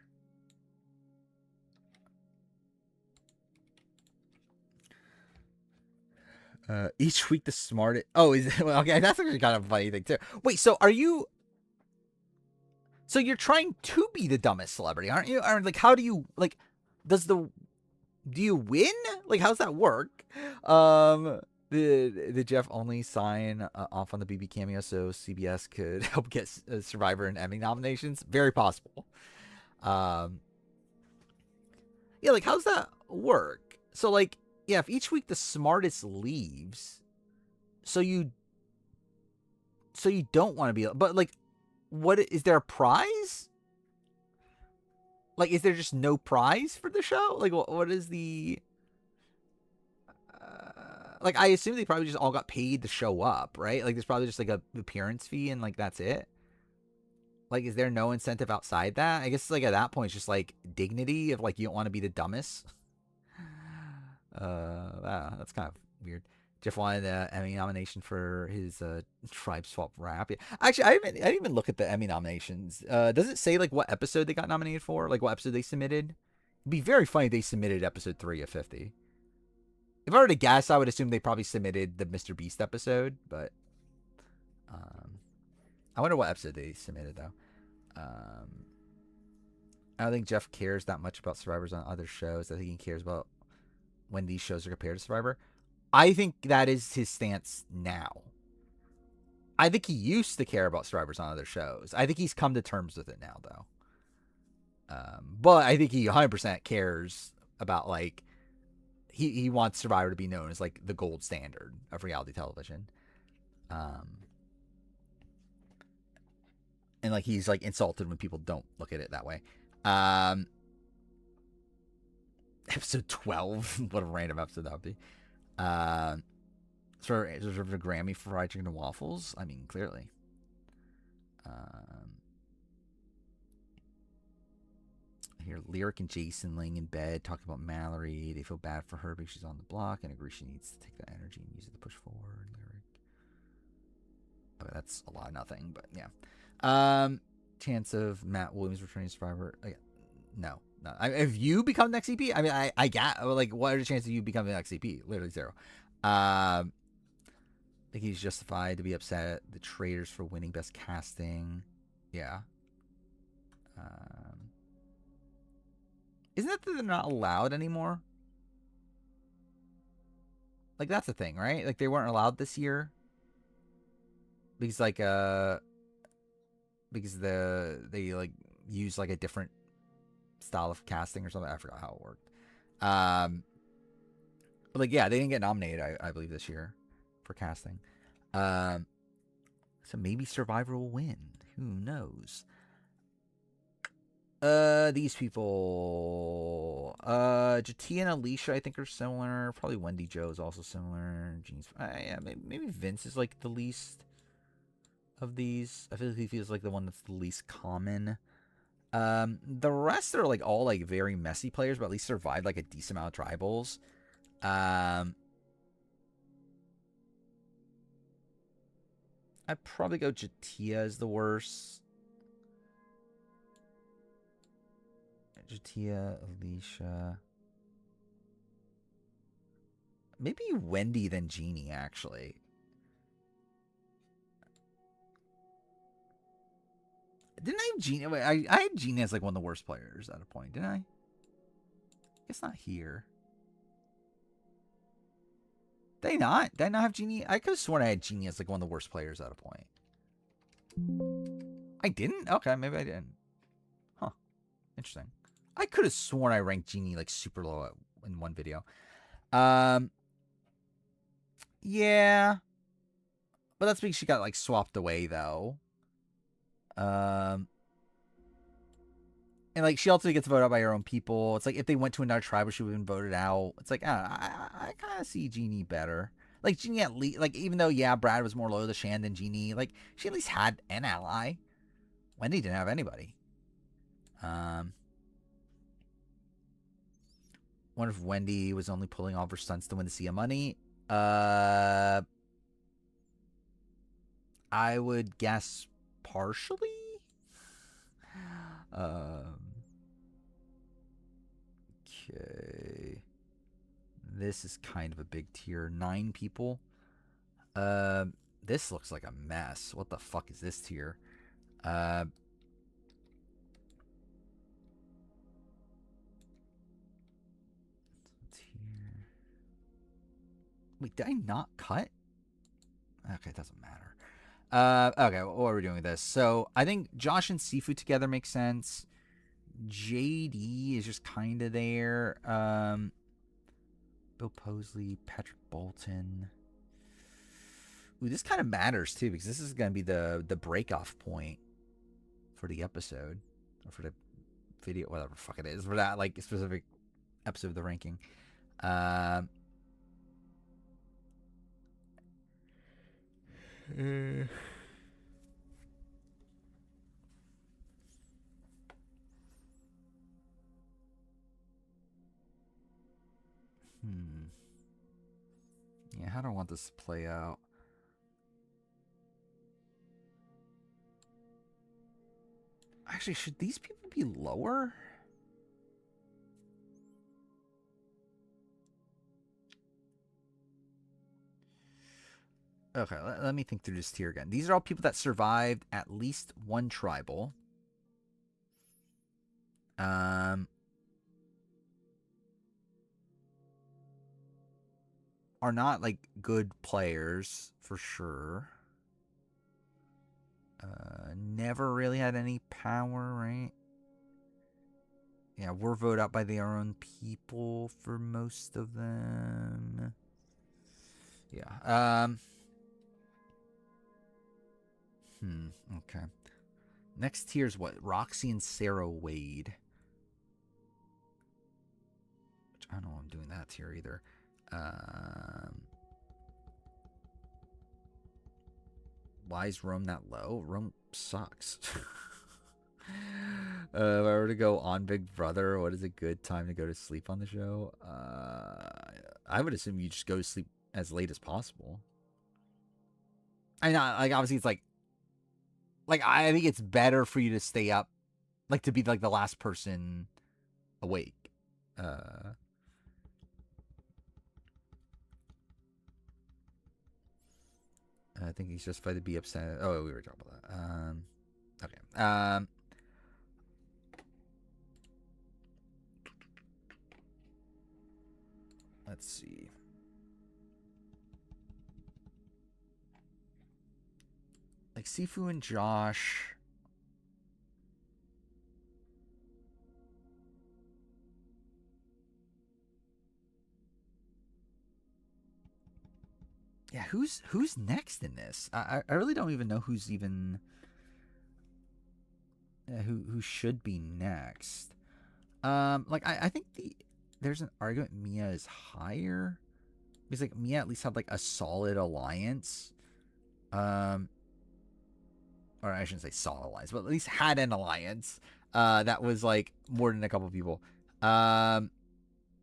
Each week the smartest. Oh, is it? Well, okay, that's actually kind of a funny thing too. Wait, so are you? So you're trying to be the dumbest celebrity, aren't you? Or like, how do you like? Do you win? Like, how's that work? Did Jeff only sign off on the BB cameo so CBS could help get Survivor and Emmy nominations? Very possible. Yeah, like, how's that work? So, like, yeah, if each week the smartest leaves, so you don't want to be, but like, what is there a prize? Like, is there just no prize for the show? Like, what is the? Like, I assume they probably just all got paid to show up, right? Like, there's probably just like a appearance fee and like that's it. Like, is there no incentive outside that? I guess, like, at that point, it's just, like, dignity of, like, you don't want to be the dumbest. That's kind of weird. Jeff wanted an Emmy nomination for his Tribe Swap rap. Yeah. Actually, I didn't even look at the Emmy nominations. Does it say, like, what episode they got nominated for? Like, what episode they submitted? It'd be very funny if they submitted episode 3 of 50. If I were to guess, I would assume they probably submitted the Mr. Beast episode, but I wonder what episode they submitted, though. I don't think Jeff cares that much about Survivors on other shows. I think he cares about when these shows are compared to Survivor. I think that is his stance now. I think he used to care about Survivors on other shows. I think he's come to terms with it now, though. But I think he 100% cares about, like, he wants Survivor to be known as, like, the gold standard of reality television. And, like, he's, like, insulted when people don't look at it that way. Episode 12. What a random episode that would be. Sort of deserved a Grammy for fried chicken and waffles. I mean, clearly. Here, Lyric and Jason laying in bed talking about Mallory. They feel bad for her because she's on the block and agree she needs to take that energy and use it to push forward. Lyric. Okay, that's a lot of nothing, but yeah. Chance of Matt Williams returning to Survivor. No. If you become the next CP, I mean, I get, like, what are the chances of you becoming the next CP? Literally 0. I think he's justified to be upset at the traders for winning best casting. Yeah. Isn't it that they're not allowed anymore? Like, that's the thing, right? Like, they weren't allowed this year. Because, like, because they, like, use, like, a different style of casting or something. I forgot how it worked. But, like, yeah, they didn't get nominated, I believe, this year for casting. So maybe Survivor will win. Who knows? These people, Jatia and Alicia, I think, are similar. Probably Wendy Jo is also similar. Jean's, yeah, maybe Vince is, like, the least of these. I feel like he feels like the one that's the least common. The rest are, like, all, like, very messy players, but at least survived, like, a decent amount of tribals. I'd probably go Jatia as the worst. Jatia, Alicia. Maybe Wendy then Jeannie, actually. Didn't I have Jeannie? Wait, I had Jeannie as, like, one of the worst players at a point, didn't I? Guess not here. Did I not? Did I not have Jeannie? I could have sworn I had Jeannie as, like, one of the worst players at a point. I didn't? Okay, maybe I didn't. Huh. Interesting. I could have sworn I ranked Jeannie, like, super low in one video. Yeah. But that's because she got, like, swapped away, though. And, like, she ultimately gets voted out by her own people. It's like if they went to another tribe where she would have been voted out. It's like, I kind of see Jeannie better. Like, Jeannie at least, like, even though, yeah, Brad was more loyal to Shan than Jeannie, like, she at least had an ally. Wendy didn't have anybody. Wonder if Wendy was only pulling off her stunts to win the Sia money. I would guess partially. Okay. This is kind of a big tier. 9 people. This looks like a mess. What the fuck is this tier? Wait, did I not cut? Okay, it doesn't matter. Okay, what are we doing with this? So I think Josh and Sifu together makes sense. JD is just kind of there. Bill Posley, Patrick Bolton. Ooh, this kind of matters too because this is going to be the break-off point for the episode or for the video, whatever the fuck it is, for that, like, specific episode of the ranking. Yeah, how do I want this to play out? Actually, should these people be lower? Okay, let me think through this tier again. These are all people that survived at least one tribal. Are not like good players for sure. Never really had any power, right? Yeah, were voted out by their own people for most of them. Yeah. Okay. Next tier is what? Roxy and Sarah Wade. Which I don't know if I'm doing that tier either. Why is Rome that low? Rome sucks. If I were to go on Big Brother, what is a good time to go to sleep on the show? I would assume you just go to sleep as late as possible. I know, like obviously it's like I think it's better for you to stay up, like to be like the last person awake. I think he's justified to be upset. Oh, we were talking about that. Okay. Let's see. Like Sifu and Josh. Yeah, who's next in this? I really don't even know who's even who should be next. Like I think there's an argument Mia is higher because like Mia at least had like a solid alliance. Or I shouldn't say solid alliance, but at least had an alliance. That was like more than a couple people. Yeah,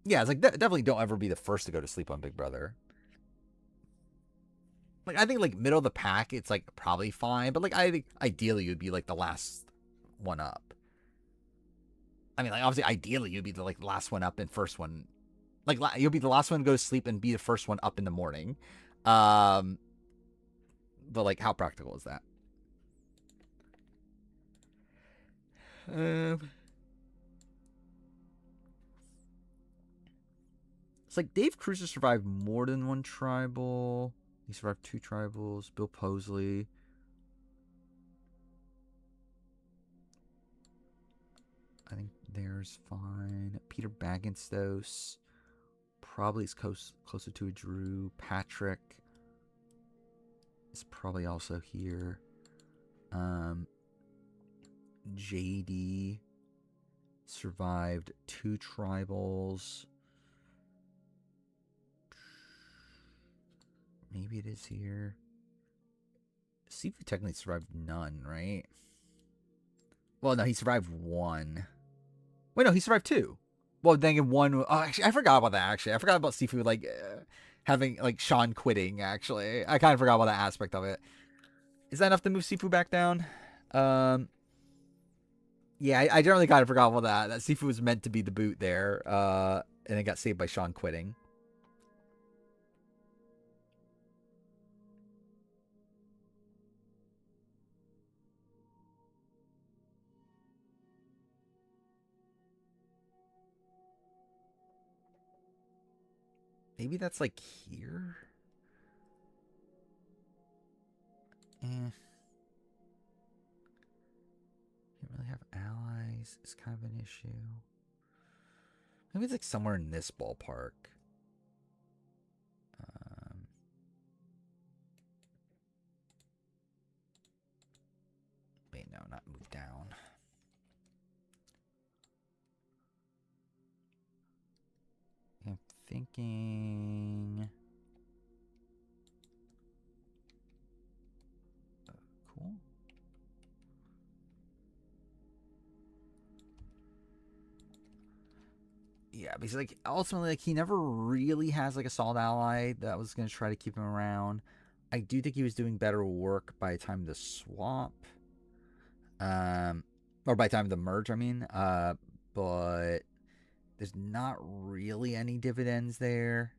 it's like definitely don't ever be the first to go to sleep on Big Brother. Like I think like middle of the pack, it's like probably fine, but like I think ideally you'd be like the last one up. I mean, like obviously ideally you'd be the like last one up and first one, like you'll be the last one to go to sleep and be the first one up in the morning. But like how practical is that? It's like Dave Cruz has survived more than one tribal. He survived 2 tribals. Bill Posley. I think there's fine. Peter Bagenstos. Probably is closer to a Drew. Patrick is probably also here. JD survived 2 tribals. Maybe it is here. Sifu technically survived none, right? Well, no, he survived 1. Wait, no, he survived 2. Well, then again, 1. Oh, actually, I forgot about that. Actually, I forgot about Sifu like having like Sean quitting. Actually, I kind of forgot about that aspect of it. Is that enough to move Sifu back down? Yeah, I generally kind of forgot about that. That Sifu was meant to be the boot there, and it got saved by Sean quitting. Maybe that's like here. Can't really have allies. It's kind of an issue. Maybe it's like somewhere in this ballpark. Wait, no, not move down. I'm thinking. Cool. Yeah, because like ultimately, like he never really has like a solid ally that was gonna try to keep him around. I do think he was doing better work by the time of the swap, or by the time of the merge. I mean, but there's not really any dividends there.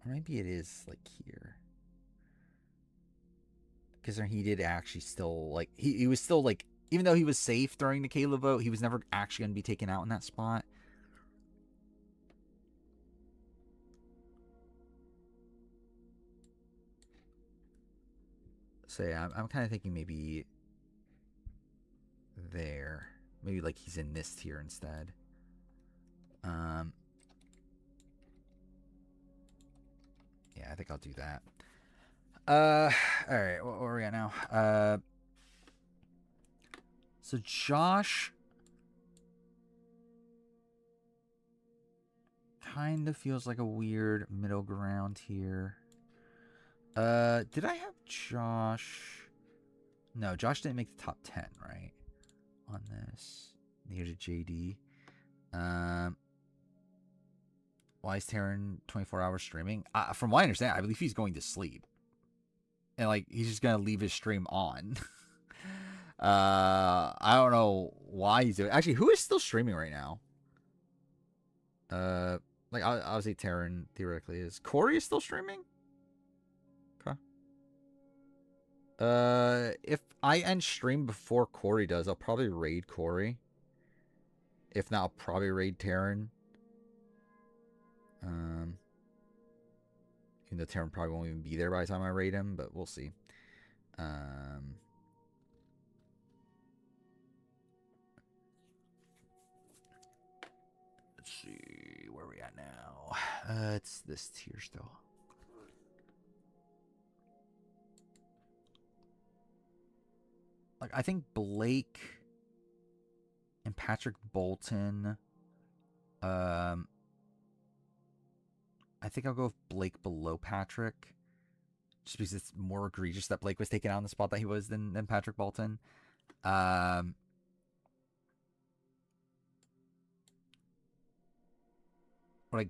Or maybe it is like here. Because he did actually still like he was still like, even though he was safe during the Caleb vote, he was never actually going to be taken out in that spot. So yeah, I'm kind of thinking maybe there, maybe like he's in this tier instead. Yeah, I think I'll do that. All right, what are we at now? So Josh kind of feels like a weird middle ground here. Did I have Josh? No, Josh didn't make the top 10, right? On this. Here's a JD. Why is Terran 24 hours streaming? From what I understand, I believe he's going to sleep. And like he's just gonna leave his stream on. I don't know why he's doing. Actually, who is still streaming right now? Like obviously Terran theoretically is. Corey is still streaming. Okay. If I end stream before Corey does, I'll probably raid Corey. If not, I'll probably raid Terran. Even though Terran probably won't even be there by the time I raid him, but we'll see. Let's see where we at now. It's this tier still. Like I think Blake and Patrick Bolton. I think I'll go with Blake below Patrick, just because it's more egregious that Blake was taken out in the spot that he was than Patrick Bolton. Like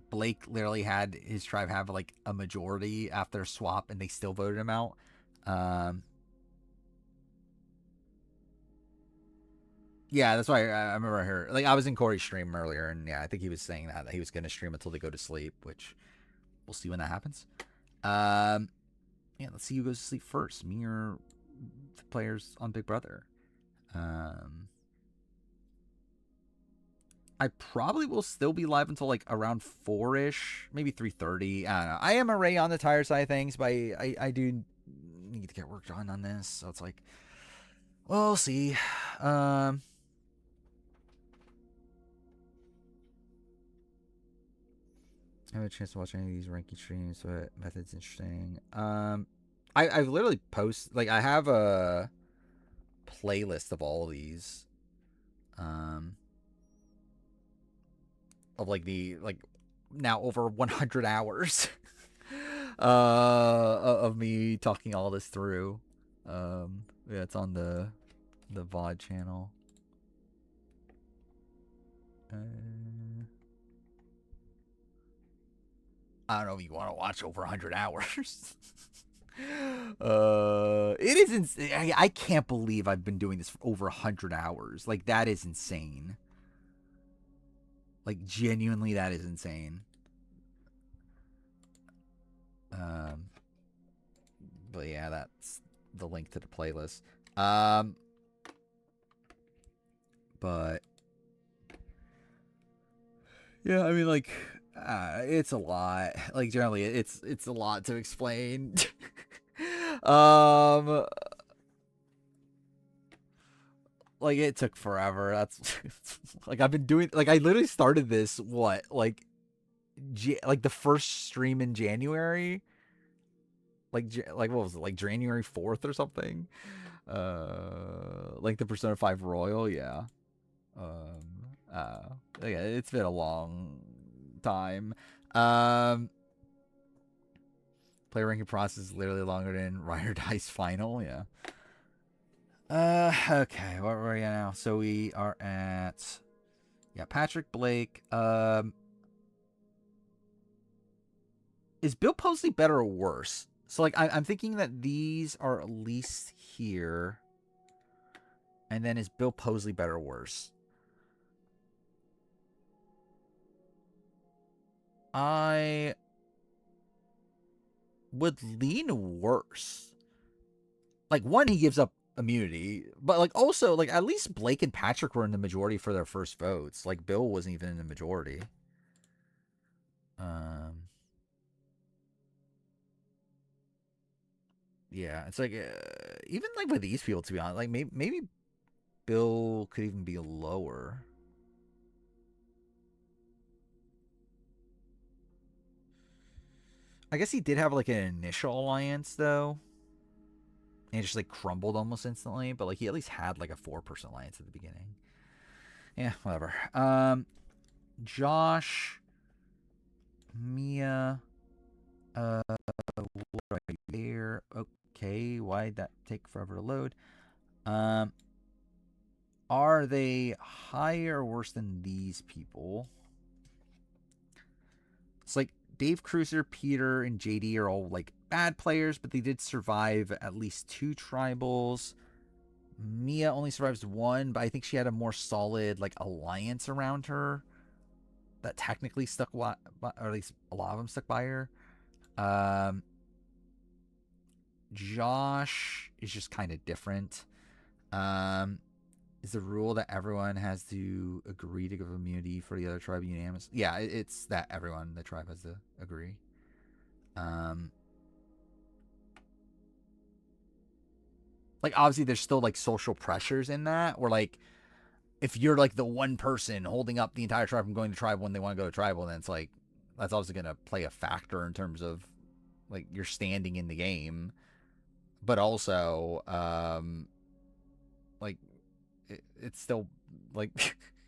Blake literally had his tribe have like a majority after a swap, and they still voted him out. Yeah, that's why I remember I heard. Like I was in Corey's stream earlier, and yeah, I think he was saying that he was going to stream until they go to sleep, which we'll see when that happens. Yeah, let's see who goes to sleep first. Me or the players on Big Brother. I probably will still be live until like around 4-ish, maybe 3:30. I don't know. I am already on the tired side of things, but I do need to get work done on this, so it's like we'll see. I haven't had a chance to watch any of these ranking streams, but method's interesting. I've literally like I have a playlist of all of these. Of like the now over 100 hours of me talking all this through. Yeah, it's on the VOD channel. I don't know if you want to watch over 100 hours. It is insane. I can't believe I've been doing this for over 100 hours. Like that is insane. Like genuinely, that is insane. But yeah, that's the link to the playlist. But yeah, I mean, like, it's a lot. Like generally, it's a lot to explain. Like it took forever. That's like I've been doing. Like I literally started this like like the first stream in January, like what was it, like January 4th or something? Like the Persona 5 Royal, yeah. Yeah, it's been a long time. Um, Player ranking process is literally longer than Ride or Die's final, yeah. Okay, what are we at now? So we are at, yeah, Patrick Blake. Is Bill Posey better or worse? So like I'm thinking that these are at least here. And then is Bill Posey better or worse? I would lean worse. Like, one, he gives up immunity, but like also like at least Blake and Patrick were in the majority for their first votes. Like Bill wasn't even in the majority. Yeah, it's like even like with these people, to be honest, like maybe Bill could even be lower. I guess he did have like an initial alliance though, and it just like crumbled almost instantly. But like he at least had like a 4% alliance at the beginning. Yeah, whatever. Josh, Mia, what are you there? Okay, why'd that take forever to load? Are they higher or worse than these people? It's like Dave Cruiser, Peter, and JD are all like bad players, but they did survive at least 2 tribals. Mia only survives 1, but I think she had a more solid like alliance around her that technically stuck, or at least a lot of them stuck by her. Josh is just kind of different. Is the rule that everyone has to agree to give immunity for the other tribe unanimous? Yeah, it's that everyone in the tribe has to agree. Like obviously there's still like social pressures in that, where like if you're like the one person holding up the entire tribe from going to tribal when they want to go to tribal, then it's like that's obviously gonna play a factor in terms of like your standing in the game. But also, like it's still like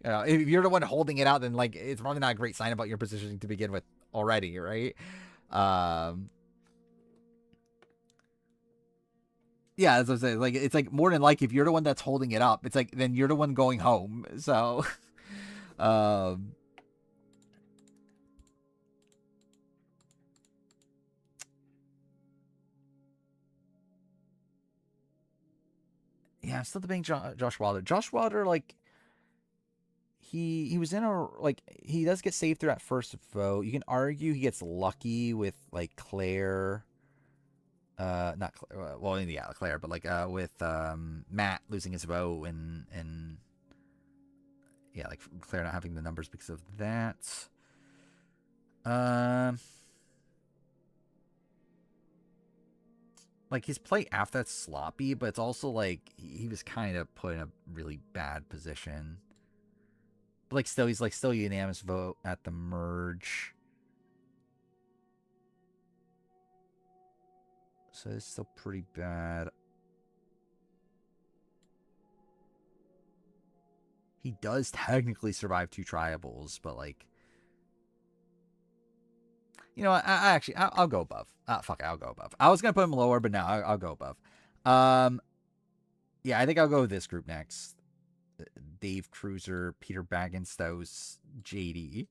if you're the one holding it out, then like it's probably not a great sign about your positioning to begin with already, right? Yeah, that's what I'm saying. Like it's like more than like if you're the one that's holding it up, it's like then you're the one going home. So, um, yeah, I'm still debating Josh Wilder. Josh Wilder, like he was in a like he does get saved through that first vote. You can argue he gets lucky with like Claire, not Claire, well, yeah, Claire, but like with Matt losing his vote and yeah, like Claire not having the numbers because of that. Like his play after that's sloppy, but it's also like he was kind of put in a really bad position. But like still, he's like still unanimous vote at the merge. So it's still pretty bad. He does technically survive 2 tribals, but like, you know, I'll go above. Fuck it, I'll go above. I was gonna put him lower, but now I'll go above. Yeah, I think I'll go with this group next. Dave Cruiser, Peter Bagginstows, JD.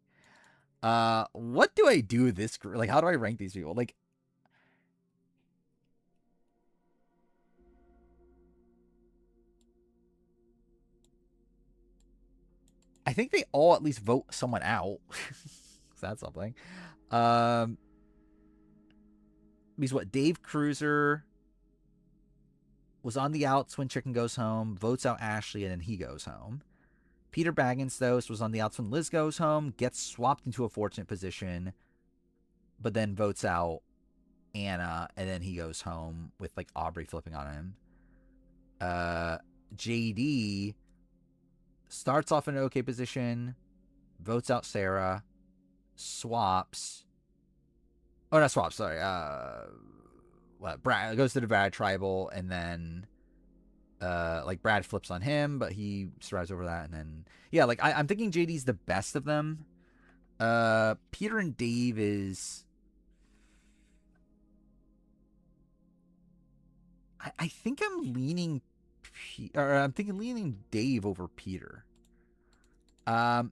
What do I do with this group? Like, how do I rank these people? Like, I think they all at least vote someone out. So that's something. Because what Dave Cruiser was on the outs when Chicken goes home, votes out Ashley, and then he goes home. Peter Bagginstos was on the outs when Liz goes home, gets swapped into a fortunate position, but then votes out Anna, and then he goes home with like Aubrey flipping on him. JD starts off in an okay position, votes out Sarah, swaps. Oh, not swaps. Sorry. Brad goes to the Brad tribal, and then like Brad flips on him, but he survives over that, and then yeah, like I'm thinking JD's the best of them. Peter and Dave is. I think I'm leaning, or I'm thinking leaning Dave over Peter. And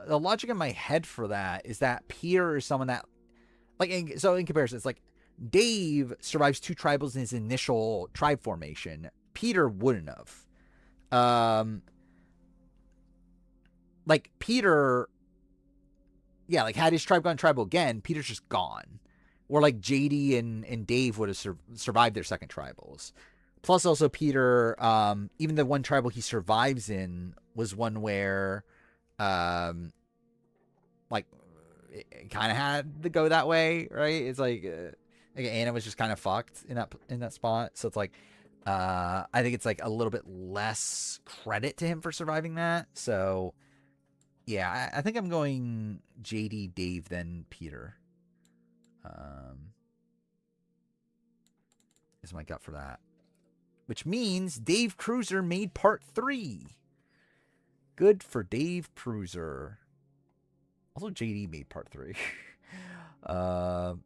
the logic in my head for that is that Peter is someone that, like, in comparison, it's like Dave survives 2 tribals in his initial tribe formation. Peter wouldn't have. Like Peter, yeah, like had his tribe gone tribal again, Peter's just gone. Or like JD and Dave would have survived their second tribals. Plus, also Peter, even the one tribal he survives in was one where, like, it kind of had to go that way, right? It's like Anna was just kind of fucked in that spot. So it's like, I think it's like a little bit less credit to him for surviving that. So yeah, I think I'm going JD, Dave, then Peter. Is my gut for that. Which means Dave Cruiser made part 3. Good for Dave Cruiser. Also, JD made part 3. All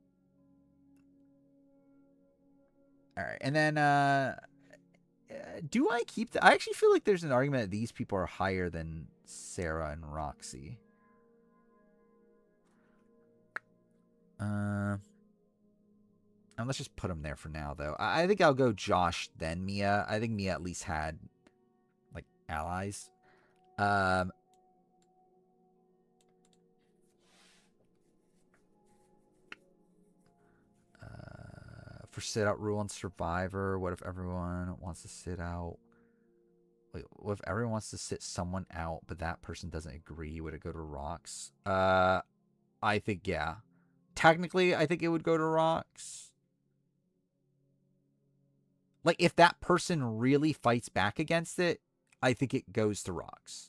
right, and then do I keep I actually feel like there's an argument that these people are higher than Sarah and Roxy. And let's just put them there for now, though. I think I'll go Josh, then Mia. I think Mia at least had, like, allies. For sit out rule on Survivor, what if everyone wants to sit out? Wait, what if everyone wants to sit someone out, but that person doesn't agree? Would it go to Rox? I think, yeah. Technically, I think it would go to Rox. Like, if that person really fights back against it, I think it goes to Rox.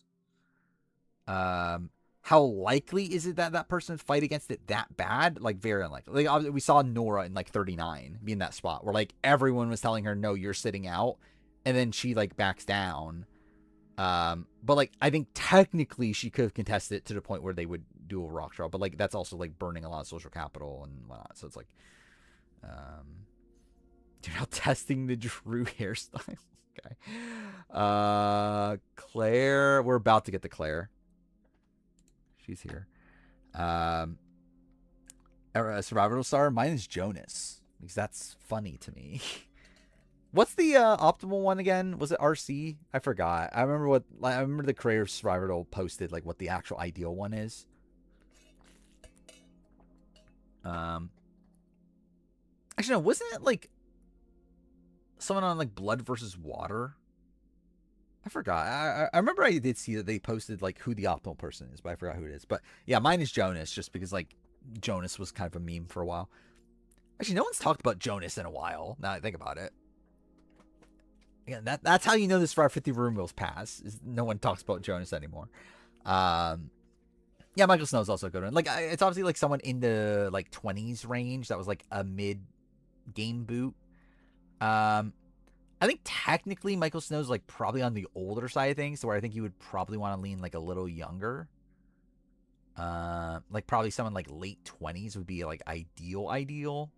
How likely is it that that person fight against it that bad? Like, very unlikely. Like, we saw Nora in, like, 39 be in that spot where, like, everyone was telling her, no, you're sitting out. And then she, like, backs down. But, like, I think technically she could have contested it to the point where they would do a rock draw. But, like, that's also, like, burning a lot of social capital and whatnot. So it's like, you're now testing the Drew hairstyle. Okay. Claire. We're about to get to Claire. She's here. Survival star. Mine is Jonas because that's funny to me. What's the optimal one again? Was it RC? I forgot. I remember the creator of Survival posted like what the actual ideal one is. Actually, no. Wasn't it like someone on like Blood versus Water? I forgot. I remember I did see that they posted like who the optimal person is, but I forgot who it is. But yeah, mine is Jonas, just because like Jonas was kind of a meme for a while. Actually, no one's talked about Jonas in a while. Now I think about it. Again, that's how you know this Survivor 50 room will pass. Is no one talks about Jonas anymore. Yeah, Michael Snow's also a good one. Like it's obviously like someone in the like 20s range that was like a mid game boot. I think technically Michael Snow's like probably on the older side of things, so where I think you would probably want to lean like a little younger. Like probably someone like late 20s would be like ideal.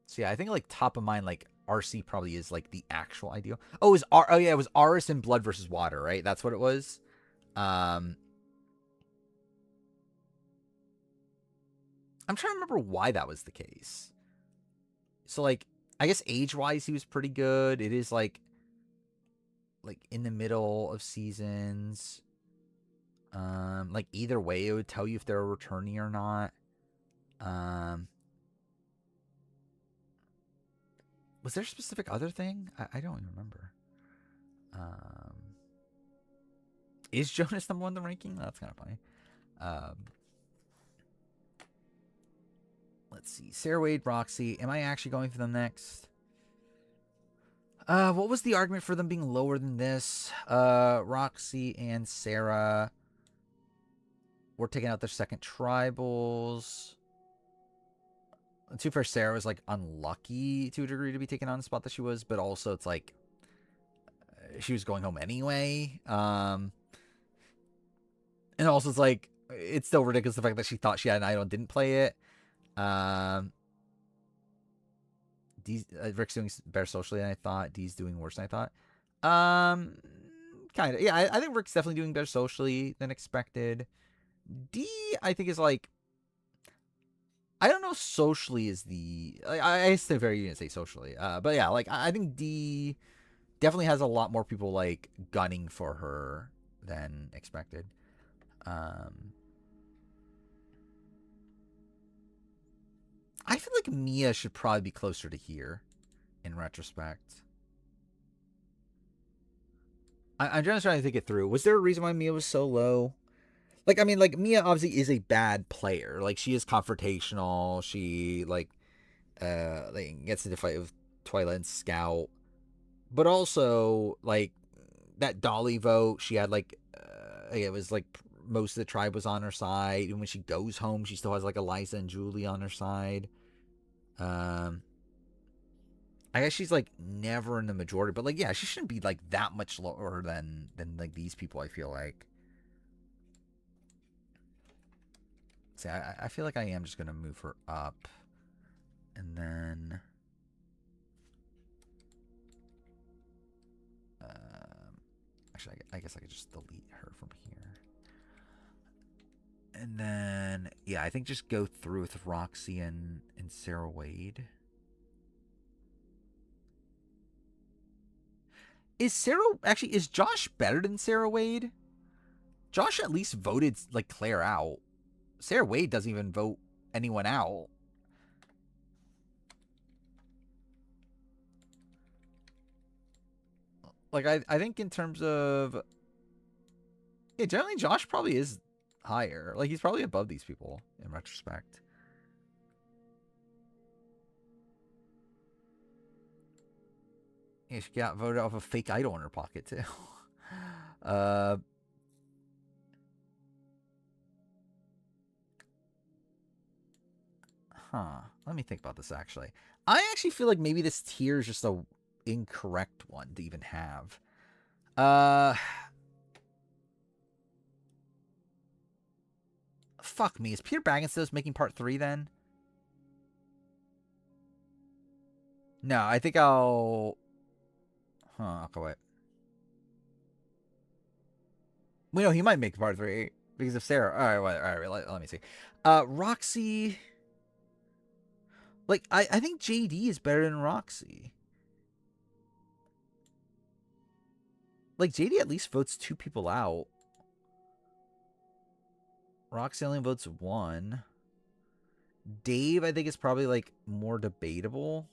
So yeah, I think like top of mind, like RC probably is like the actual ideal. Oh, it was Aris in Blood versus Water, right? That's what it was. I'm trying to remember why that was the case. So like, I guess age-wise he was pretty good. It is like in the middle of seasons. Like either way, it would tell you if they're a returnee or not. Was there a specific other thing? I don't even remember. Is Jonas number 1 in the ranking? That's kind of funny. Let's see. Sarah Wade, Roxy. Am I actually going for them next? What was the argument for them being lower than this? Roxy and Sarah were taking out their second tribals. To be fair, Sarah was like unlucky to a degree to be taken on the spot that she was, but also it's like she was going home anyway. And also it's like it's still ridiculous the fact that she thought she had an idol and didn't play it. Rick's doing better socially than I thought. Dee's doing worse than I thought. Kind of. Yeah, I think Rick's definitely doing better socially than expected. D, I think, is like, I don't know. Socially is the I stay very you didn't say socially. But yeah, like I think D definitely has a lot more people like gunning for her than expected. I feel like Mia should probably be closer to here, in retrospect. I'm just trying to think it through. Was there a reason why Mia was so low? Like, I mean, like, Mia obviously is a bad player. Like, she is confrontational. She, like gets into a fight with Twilight and Scout. But also, like, that Dolly vote, she had, like, it was, like, most of the tribe was on her side. And when she goes home, she still has, like, Eliza and Julie on her side. I guess she's, like, never in the majority. But, like, yeah, she shouldn't be, like, that much lower than like, these people, I feel like. See, I feel like I am just going to move her up. And then... actually, I guess I could just delete her from here. And then, yeah, I think just go through with Roxy and Sarah Wade. Is Josh better than Sarah Wade? Josh at least voted, like, Claire out. Sarah Wade doesn't even vote anyone out. Like, I think in terms of... Yeah, generally Josh probably is higher. Like, he's probably above these people, in retrospect. Yeah, she got voted off a fake idol in her pocket, too. Let me think about this, actually. I actually feel like maybe this tier is just a incorrect one to even have. Fuck me. Is Peter Baggins making part 3 then? No, I think I'll... okay, wait. Well, no, he might make part 3 because of Sarah. All right, let me see. Roxy... Like, I think JD is better than Roxy. Like, JD at least votes 2 people out. Roxy only votes 1. Dave, I think, is probably, like, more debatable.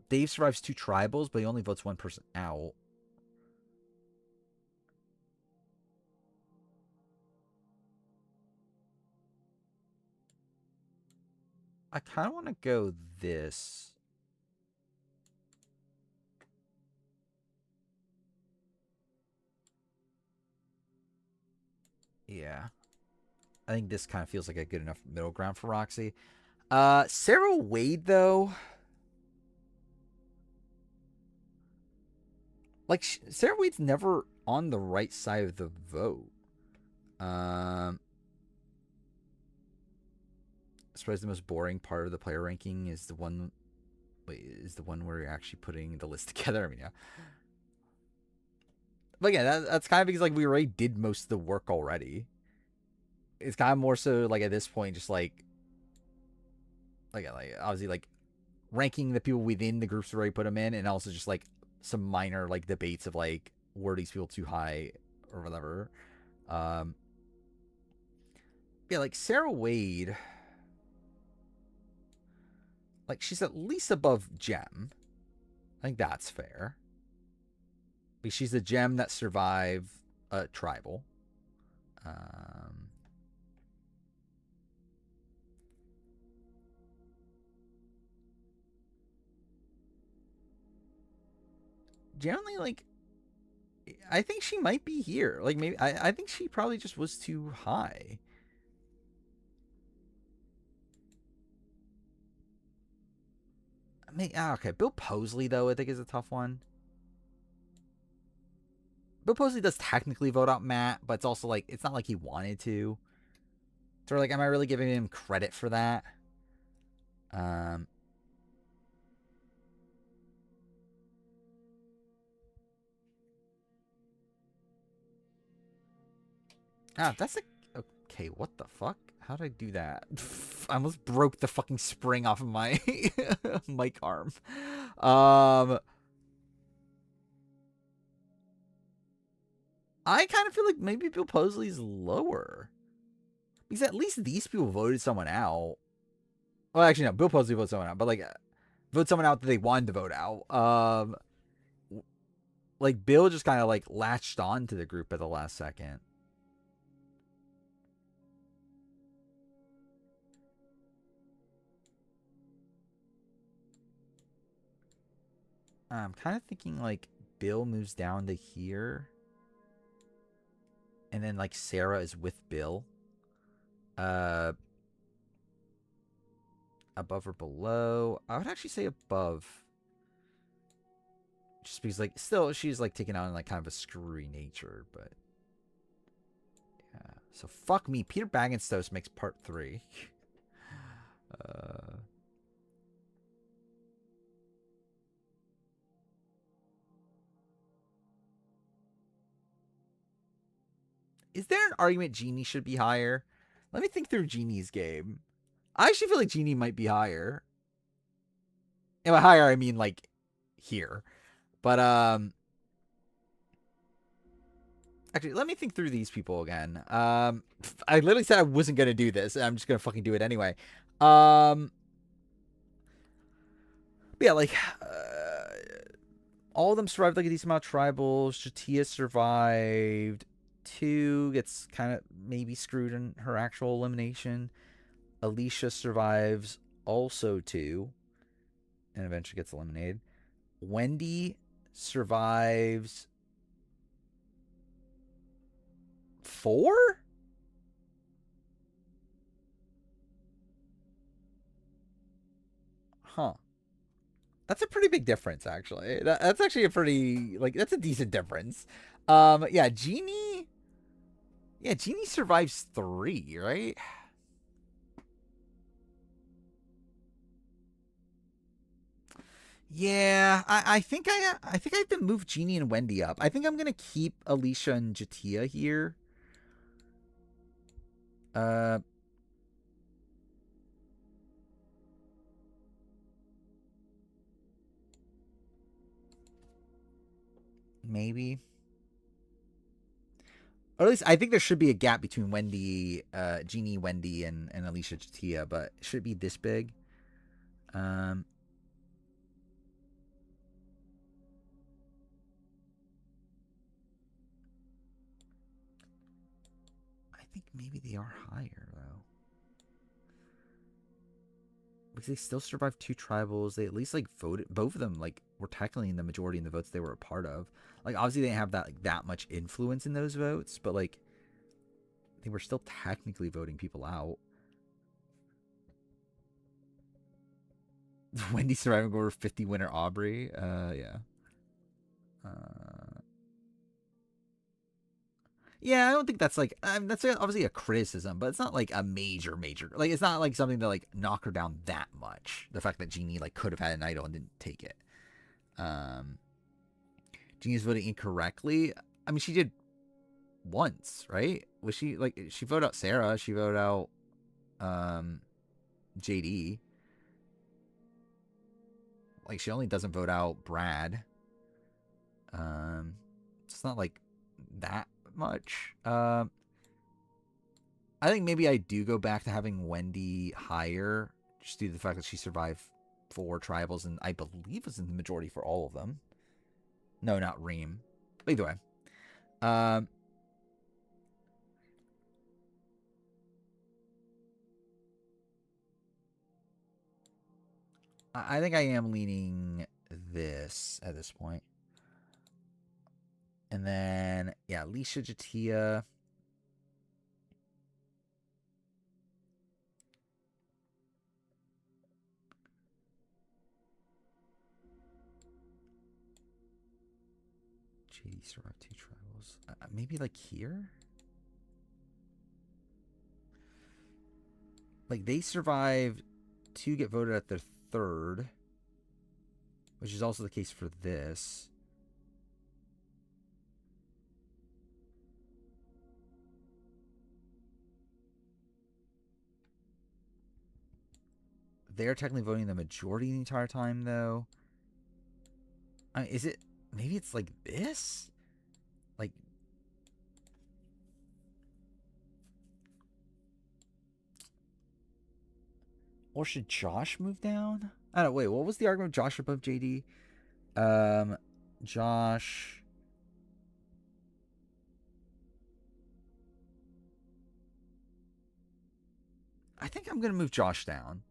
Dave survives 2 tribals, but he only votes 1 person out. I kind of want to go this. Yeah. I think this kind of feels like a good enough middle ground for Roxy. Sarah Wade, though. Like, Sarah Wade's never on the right side of the vote. I suppose the most boring part of the player ranking is the one... Wait, is the one where you're actually putting the list together? I mean, yeah. But yeah, that's kind of because, like, we already did most of the work already. It's kind of more so, like, at this point, just, like obviously, like, ranking the people within the groups we already put them in, and also just, like, some minor, like, debates of, like, were these people too high or whatever. Yeah, like, Sarah Wade, like, she's at least above Gem. I think that's fair. Like, she's the gem that survived tribal. generally, like, I think she might be here. Like, maybe, I think she probably just was too high. I mean, okay, Bill Posley, though, I think is a tough one. Bill Posley does technically vote out Matt, but it's also, like, it's not like he wanted to. So, like, am I really giving him credit for that? That's a... Okay, what the fuck? How did I do that? I almost broke the fucking spring off of my mic arm. I kind of feel like maybe Bill Posley's lower. Because at least these people voted someone out. Well, actually, no. Bill Posley voted someone out. But, like, vote someone out that they wanted to vote out. Like, Bill just kind of, like, latched on to the group at the last second. I'm kind of thinking, like, Bill moves down to here. And then, like, Sarah is with Bill. Above or below? I would actually say above. Just because, like, still, she's, like, taking on, like, kind of a screwy nature, but... Yeah. So, fuck me. Peter Bagenstos makes part 3. Is there an argument Genie should be higher? Let me think through Genie's game. I actually feel like Genie might be higher. And by higher, I mean, like, here. But, actually, let me think through these people again. I literally said I wasn't going to do this. I'm just going to fucking do it anyway. Yeah, like, all of them survived, like, a decent amount of tribals. Shatia survived. 2 gets kind of maybe screwed in her actual elimination. Alicia survives also 2 and eventually gets eliminated. Wendy survives 4? Huh. That's a pretty big difference, actually. That's actually a pretty, like, that's a decent difference. Yeah, Genie... Yeah, Genie survives 3, right? Yeah, I think I have to move Genie and Wendy up. I think I'm gonna keep Alicia and Jatia here. Maybe. Or at least I think there should be a gap between Wendy, Genie, Wendy, and Alicia Jatia, but it should be this big. I think maybe they are higher, though. Because they still survived 2 tribals. They at least, like, voted. Both of them, like, were technically in the majority in the votes they were a part of. Like, obviously they didn't have that, like, that much influence in those votes, but, like, they were still technically voting people out. Wendy surviving over 50 winner Aubrey. Yeah. Yeah, I don't think that's like that's obviously a criticism, but it's not like a major. Like, it's not like something to like knock her down that much. The fact that Genie like could have had an idol and didn't take it. Genie's voting incorrectly. I mean, she did once, right? Was she like she voted out Sarah? She voted out JD. Like, she only doesn't vote out Brad. It's not like that much. I think maybe I do go back to having Wendy higher, just due to the fact that she survived 4 tribals and I believe was in the majority for all of them. No, not Reem. Either way. I think I am leaning this at this point. And then, yeah, Alicia Jatia. JD survived 2 tribals. Maybe like here? Like they survived 2, get voted at their 3rd, which is also the case for this. They're technically voting the majority the entire time, though. Is it... Maybe it's like this? Like... Or should Josh move down? I don't know. Wait, what was the argument of Josh above JD? Josh... I think I'm going to move Josh down.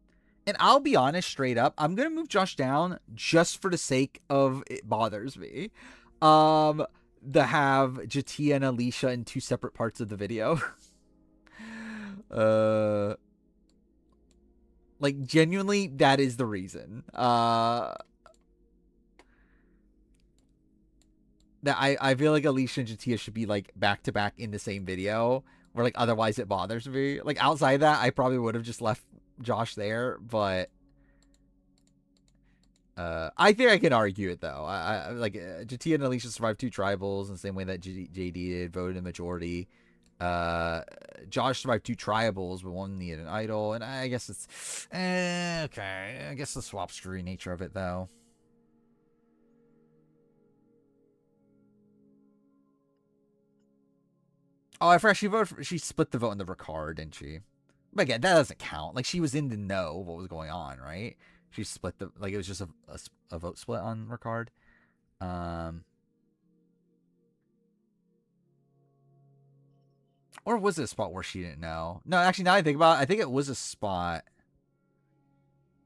And I'll be honest, straight up, I'm going to move Josh down just for the sake of it bothers me. To have Jatia and Alicia in 2 separate parts of the video. Like, genuinely, that is the reason. That I feel like Alicia and Jatia should be, like, back-to-back in the same video. Where, like, otherwise it bothers me. Like, outside that, I probably would have just left Josh there, but I think I can argue it though. I like Jatia and Alicia survived 2 tribals in the same way that JD did, voted in majority. Josh survived 2 tribals, but 1 needed an idol, and I guess it's okay. I guess the swap screwy nature of it though. Oh, I forgot she split the vote in the Ricard, didn't she? But again, that doesn't count. Like, she was in the know what was going on, right? She split the... Like, it was just a vote split on Ricard. Or was it a spot where she didn't know? No, actually, now I think about it, I think it was a spot.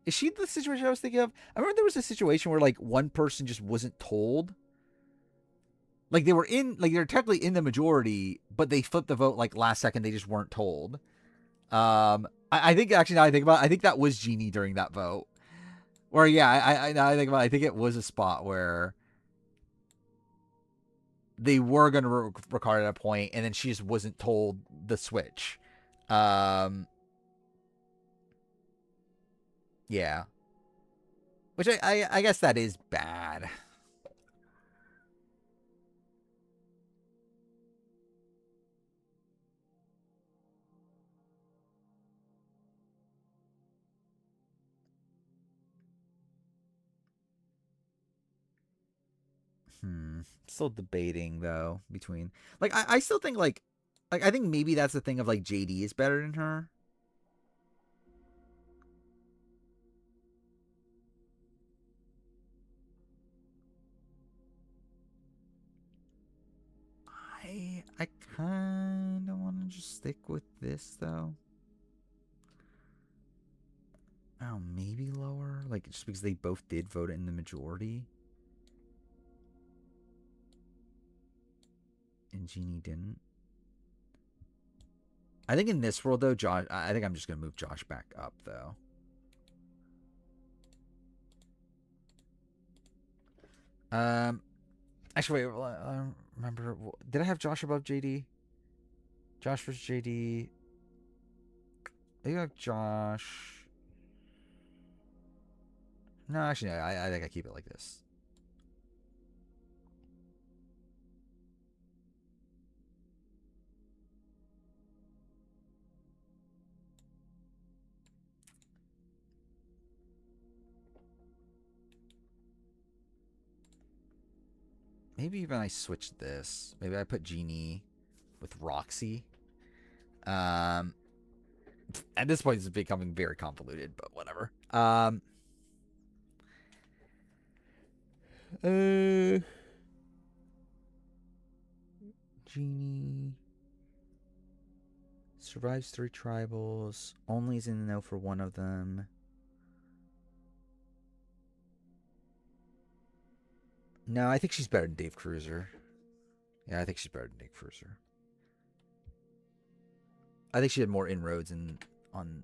Is she the situation I was thinking of? I remember there was a situation where, like, one person just wasn't told. Like, they were technically in the majority, but they flipped the vote, like, last second. They just weren't told. I think actually now I think about it, I think that was Jeannie during that vote. Or yeah, I now I think about it, I think it was a spot where they were gonna record at a point, and then she just wasn't told the switch. Yeah, which I guess that is bad. Still debating though between, like, I still think like I think maybe that's the thing of, like, JD is better than her. I kind of want to just stick with this though. Oh, maybe lower, like, just because they both did vote in the majority. And Jeannie didn't. I think in this world though, Josh, I think I'm just gonna move Josh back up though. Actually, wait. I don't remember. Did I have Josh above JD? Josh versus JD. I have Josh. No, actually, no, I think I keep it like this. Maybe even I switched this. Maybe I put Jeannie with Roxy. At this point, it's becoming very convoluted, but whatever. Jeannie survives 3 tribals. Only is in the know for 1 of them. No, I think she's better than Dave Cruiser. Yeah, I think she's better than Dave Cruiser. I think she had more inroads on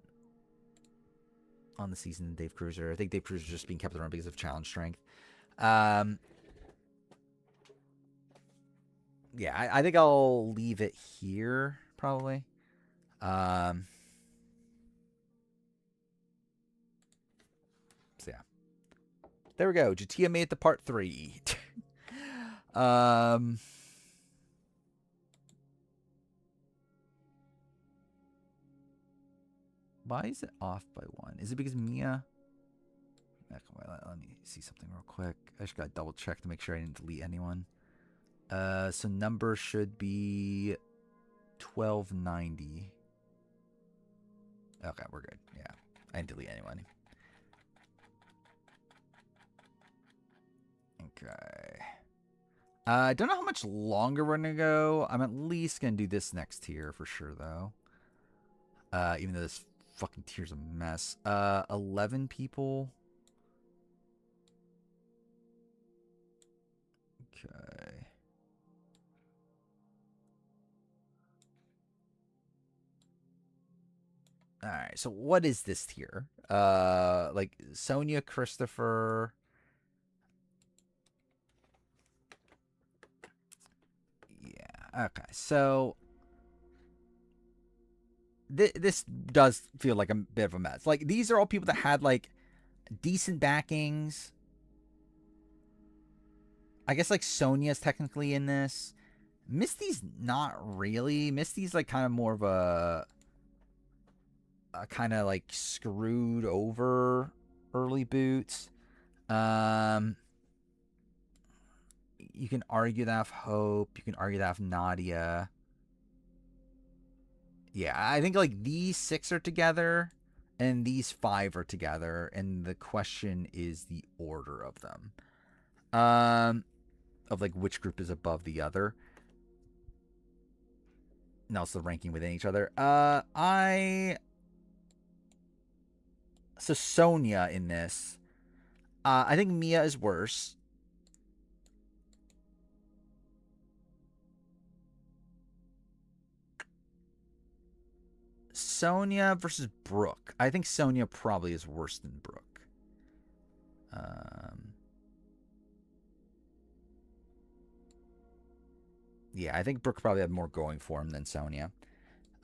the season than Dave Cruiser. I think Dave Cruiser just being kept around because of challenge strength. Yeah, I think I'll leave it here probably. So yeah, there we go. Jatia made it to part 3. Why is it off by 1? Is it because Mia? Let me see something real quick. I just gotta double check to make sure I didn't delete anyone. So number should be 1290. Okay, we're good. Yeah, I didn't delete anyone. Okay. I don't know how much longer we're gonna go. I'm at least gonna do this next tier for sure, though. Even though this fucking tier's a mess. 11 people. Okay. All right. So what is this tier? Like Sonia, Christopher. Yeah. Okay. So this does feel like a bit of a mess. Like these are all people that had like decent backings. I guess like Sonia's technically in this. Misty's not really. Misty's like kind of more of a kind of like screwed over early boots. You can argue that of Hope. You can argue that of Nadia. Yeah, I think like these 6 are together and these 5 are together, and the question is the order of them. Of like which group is above the other. And also the ranking within each other. So Sonia in this. I think Mia is worse. Sonia versus Brooke. I think Sonia probably is worse than Brooke. Yeah, I think Brooke probably had more going for him than Sonia.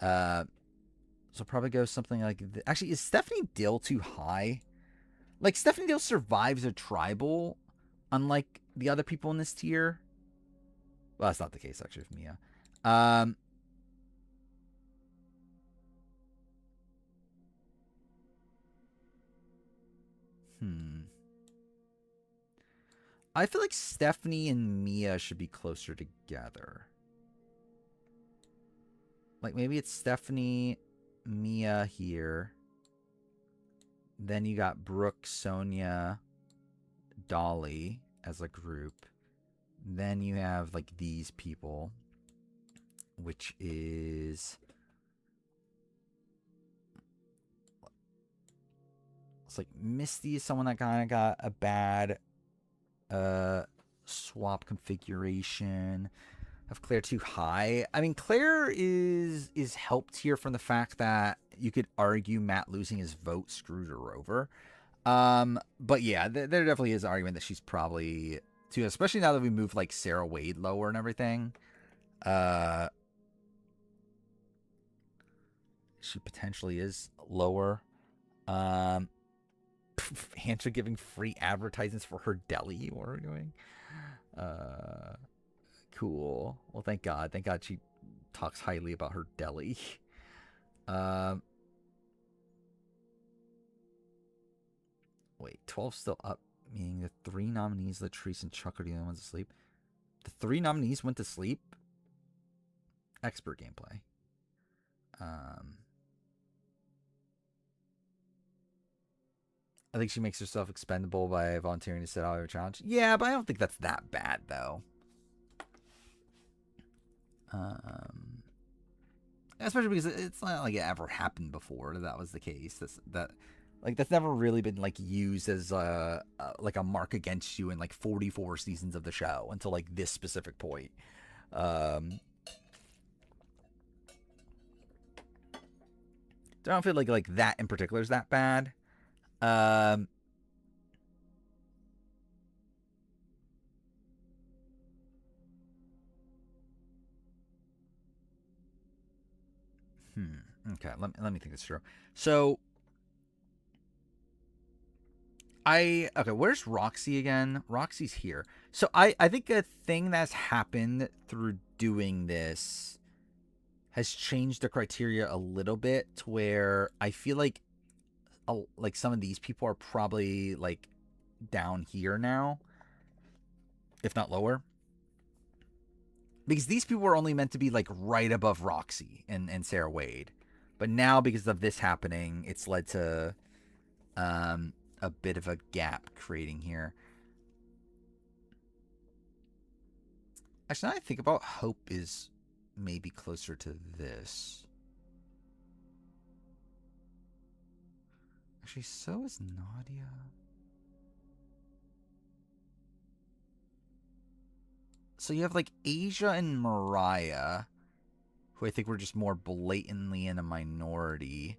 So probably go something like... Actually, is Stephanie Dill too high? Like, Stephanie Dill survives a tribal, unlike the other people in this tier. Well, that's not the case, actually, with Mia. I feel like Stephanie and Mia should be closer together. Like, maybe it's Stephanie, Mia here. Then you got Brooke, Sonia, Dolly as a group. Then you have, like, these people, which is... It's like Misty is someone that kind of got a bad swap configuration. Have Claire too high. I mean, Claire is helped here from the fact that you could argue Matt losing his vote screwed her over. But yeah, there definitely is an argument that she's probably too, especially now that we moved like Sarah Wade lower and everything. She potentially is lower. Hansha giving free advertisements for her deli. What are we doing? Cool. Well, thank God. Thank God she talks highly about her deli. Wait, 12 still up, meaning the 3 nominees, Latrice and Chuck, are the only ones asleep. The 3 nominees went to sleep? Expert gameplay. I think she makes herself expendable by volunteering to sit out of her challenge. Yeah, but I don't think that's that bad, though. Especially because it's not like it ever happened before that was the case. That's never really been like used as like a mark against you in like 44 seasons of the show until like this specific point. I don't feel like that in particular is that bad. Um, Okay, let me think this through. So okay, where's Roxy again? Roxy's here. So I think a thing that's happened through doing this has changed the criteria a little bit to where I feel like some of these people are probably like down here now, if not lower. Because these people were only meant to be like right above Roxy and Sarah Wade. But now because of this happening, it's led to a bit of a gap creating here. Actually, now I think about, Hope is maybe closer to this. Actually, so is Nadia. So you have like Asia and Mariah, who I think were just more blatantly in a minority.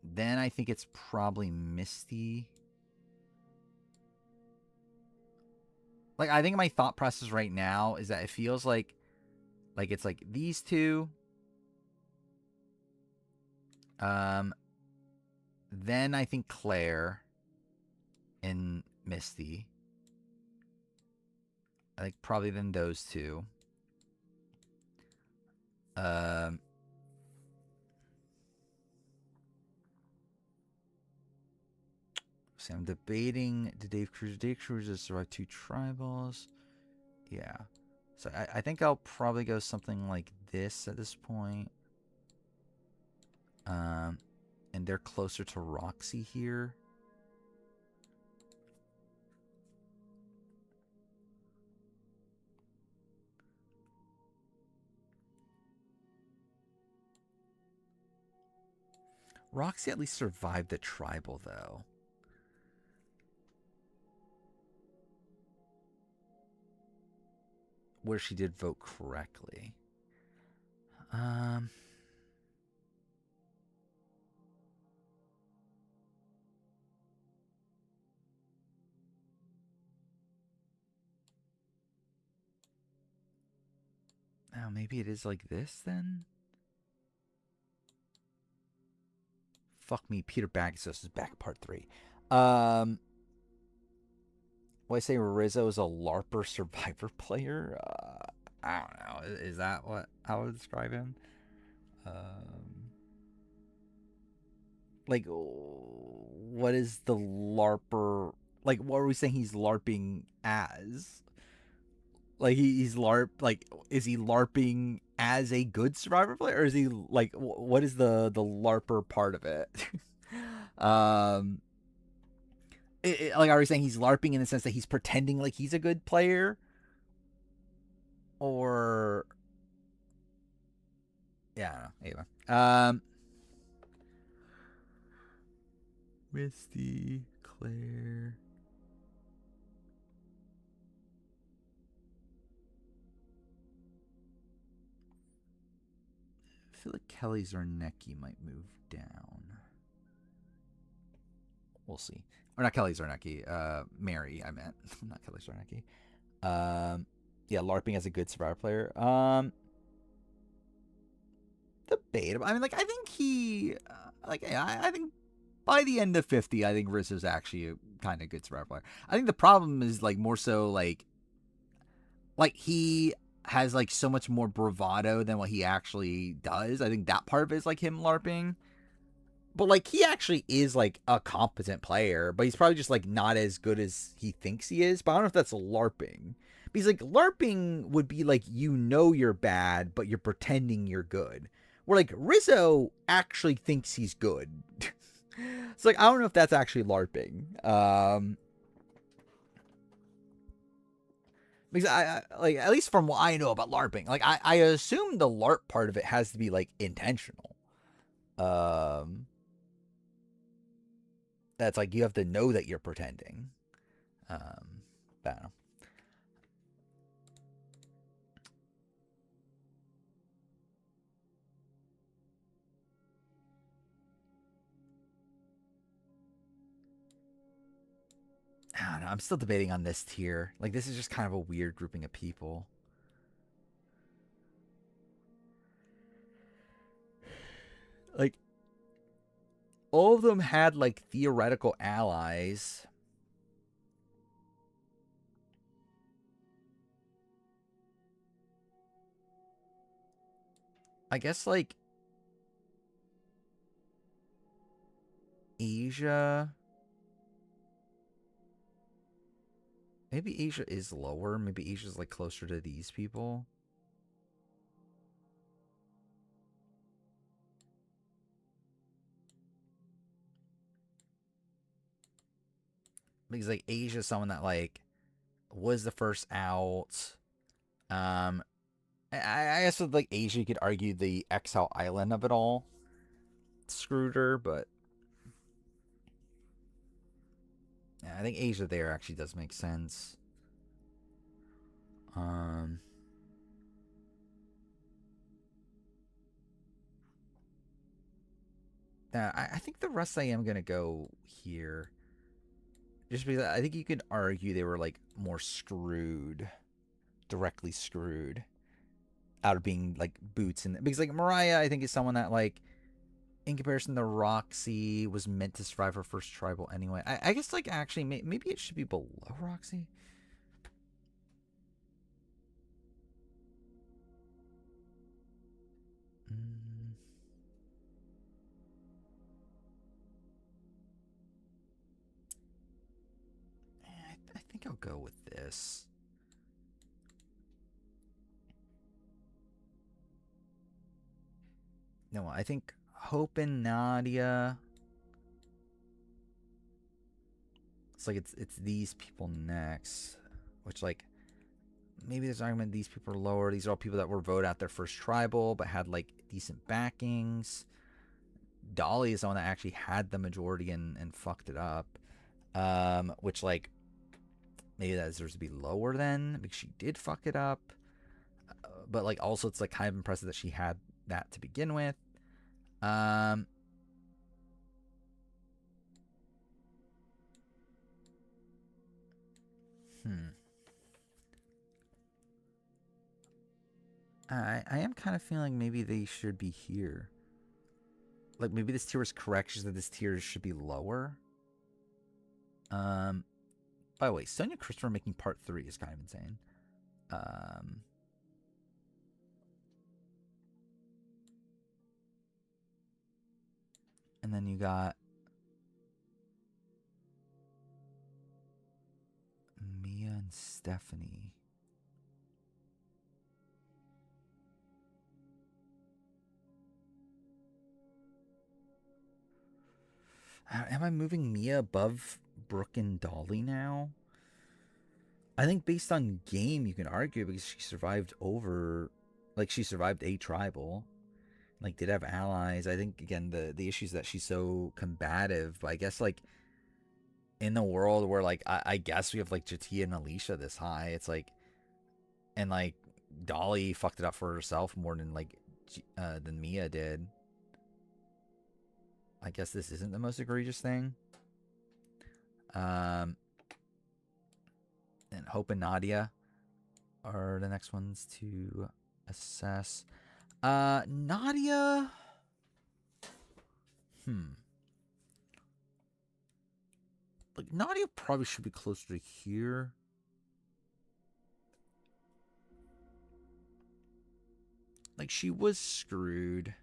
Then I think it's probably Misty. Like, I think my thought process right now is that it feels like it's like these two. Then I think Claire and Misty. I think probably then those two. So I'm debating, did Dave Cruz survive 2 tribals? Yeah. So I think I'll probably go something like this at this point. And they're closer to Roxy here. Roxy at least survived the tribal, though. Where she did vote correctly. Oh, maybe it is like this, then? Fuck me, Peter Bagsos is back, part 3. Well, I say Rizzo is a LARPer Survivor player. I don't know. Is that what I would describe him? Like, what is the LARPer? Like, what are we saying he's LARPing as? Like, he's LARP. Like, is he LARPing as a good Survivor player, or is he like, what is the LARPer part of it? Like, are we saying he's LARPing in the sense that he's pretending like he's a good player? Or yeah, I don't know. Anyway. Misty, Claire. I feel like Kelly Zarnecki might move down. We'll see. Or not Kelly Zarnecki. Mary, I meant. Not Kelly Zarnecki. Yeah, LARPing as a good Survivor player. Debatable. I mean, like, I think he, I think by the end of 50, I think Rizzo's actually a kind of good Survivor player. I think the problem is, like, more so, like he has, like, so much more bravado than what he actually does. I think that part of it is, like, him LARPing. But, like, he actually is, like, a competent player, but he's probably just, like, not as good as he thinks he is. But I don't know if that's LARPing. Because, like, LARPing would be, like, you know you're bad, but you're pretending you're good. Where, like, Rizzo actually thinks he's good. So, like, I don't know if that's actually LARPing. Because I like, at least from what I know about LARPing, like, I assume the LARP part of it has to be, like, intentional. That's like, you have to know that you're pretending. I don't know. I don't know. I'm still debating on this tier. Like, this is just kind of a weird grouping of people. Like, all of them had, like, theoretical allies. I guess, like, Asia. Maybe Asia is lower. Maybe Asia's, like, closer to these people. Because, like, Asia's someone that, like, was the first out. I guess with, like, Asia, you could argue the Exile Island of it all screwed her, but yeah, I think Asia there actually does make sense. I think the rest I am gonna go here, just because I think you could argue they were like more screwed, directly screwed, out of being like boots in because like Mariah, I think is someone that like in comparison to Roxy was meant to survive her first tribal anyway. I guess like actually maybe it should be below Roxy. Mm. I think I'll go with this. No, I think Hope and Nadia. It's like it's these people next, which like maybe there's an argument these people are lower. These are all people that were voted out their first tribal but had like decent backings. Dolly is the one that actually had the majority and fucked it up. Which like maybe that deserves to be lower then because she did fuck it up. But like also it's like kind of impressive that she had that to begin with. Um, hmm. I am kind of feeling maybe they should be here. Like maybe this tier was correct, just that this tier should be lower. Um, by the way, Sonia Christopher making part 3 is kind of insane. Um, and then you got Mia and Stephanie. Am I moving Mia above Brooke and Dolly now? I think based on game, you can argue because she survived over, like she survived a tribal, like did have allies. I think again the issue is that she's so combative. But I guess like in the world where like I guess we have like Jatia and Alicia this high, it's like and like Dolly fucked it up for herself more than like than Mia did. I guess this isn't the most egregious thing. Um, and Hope and Nadia are the next ones to assess. Nadia. Like Nadia probably should be closer to here. Like she was screwed.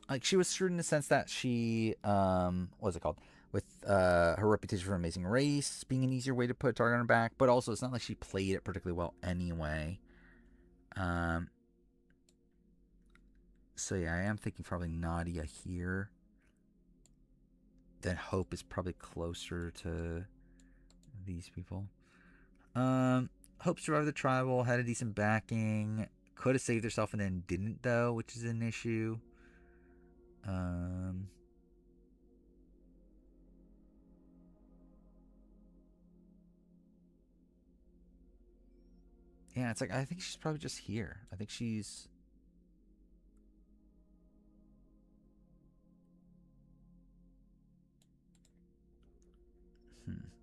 Like she was screwed in the sense that she what's it called? With her reputation for Amazing Race being an easier way to put a target on her back, but also it's not like she played it particularly well anyway. So yeah, I am thinking probably Nadia here. Then Hope is probably closer to these people. Hope survived the tribal, had a decent backing, could have saved herself and then didn't though, which is an issue. Yeah, it's like I think she's probably just here. I think she's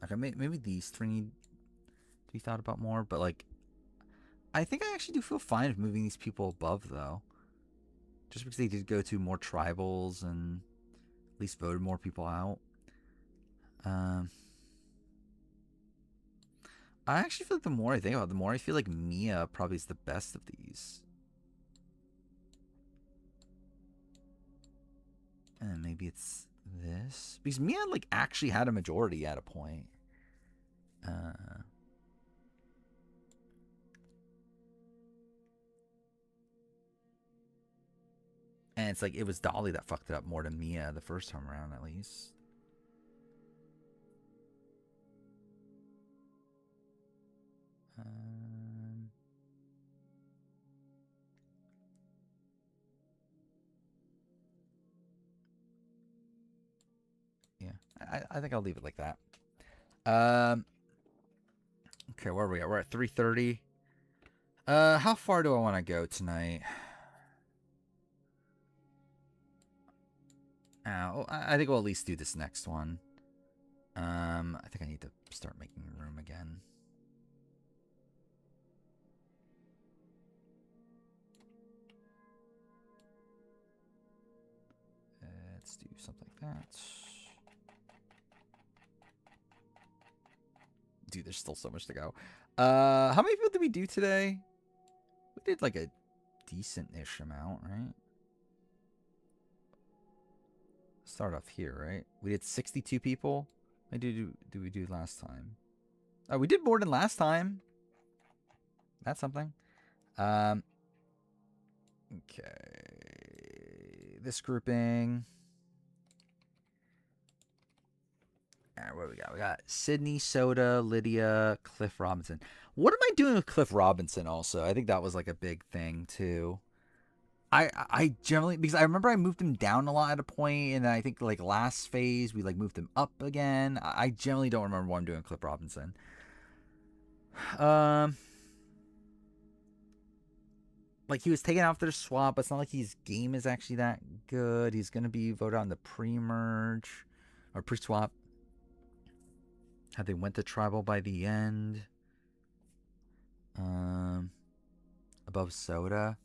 Okay, maybe these three need to be thought about more, but like, I think I actually do feel fine with moving these people above, though. Just because they did go to more tribals and at least voted more people out. I actually feel like the more I think about it, the more I feel like Mia probably is the best of these. And maybe it's this. Because Mia, like, actually had a majority at a point. And it's like, it was Dolly that fucked it up more than Mia the first time around, at least. Yeah, I think I'll leave it like that. Okay, where are we at? We're at 3:30. How far do I want to go tonight? I think we'll at least do this next one. I think I need to start making room again. Let's do something like that. Dude, there's still so much to go. How many people did we do today? We did like a decent-ish amount, right? Start off here, right? We did 62 people. What did we do last time? Oh, we did more than last time. That's something. Okay. This grouping. All right, what do we got? We got Sydney, Soda, Lydia, Cliff Robinson. What am I doing with Cliff Robinson also? I think that was like a big thing too. I generally, because I remember I moved him down a lot at a point, and I think like last phase we like moved him up again. I generally don't remember what I'm doing with Cliff Robinson. Like he was taken out their swap, but it's not like his game is actually that good. He's gonna be voted on the pre-merge or pre-swap. How they went to tribal by the end. Above Soda.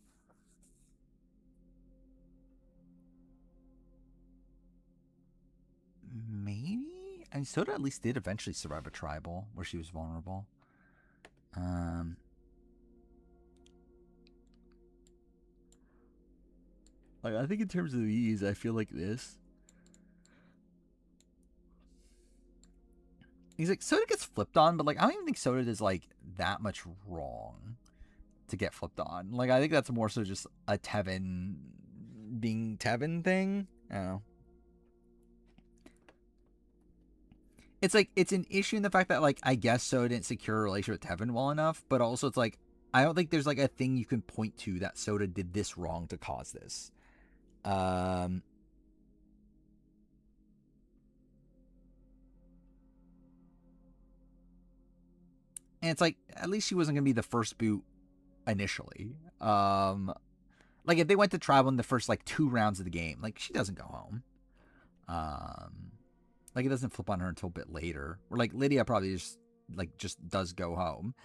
Maybe? I mean, Soda at least did eventually survive a tribal where she was vulnerable. Like, I think in terms of these, I feel like this. He's like, Soda gets flipped on, but like, I don't even think Soda does like that much wrong to get flipped on. Like, I think that's more so just a Tevin being Tevin thing. I don't know. It's like, it's an issue in the fact that like, I guess Soda didn't secure a relationship with Tevin well enough, but also it's like, I don't think there's like a thing you can point to that Soda did this wrong to cause this. And it's like, at least she wasn't going to be the first boot initially. Like, if they went to tribal in the first, like, 2 rounds of the game, like, she doesn't go home. Like, it doesn't flip on her until a bit later. Or, like, Lydia probably just does go home.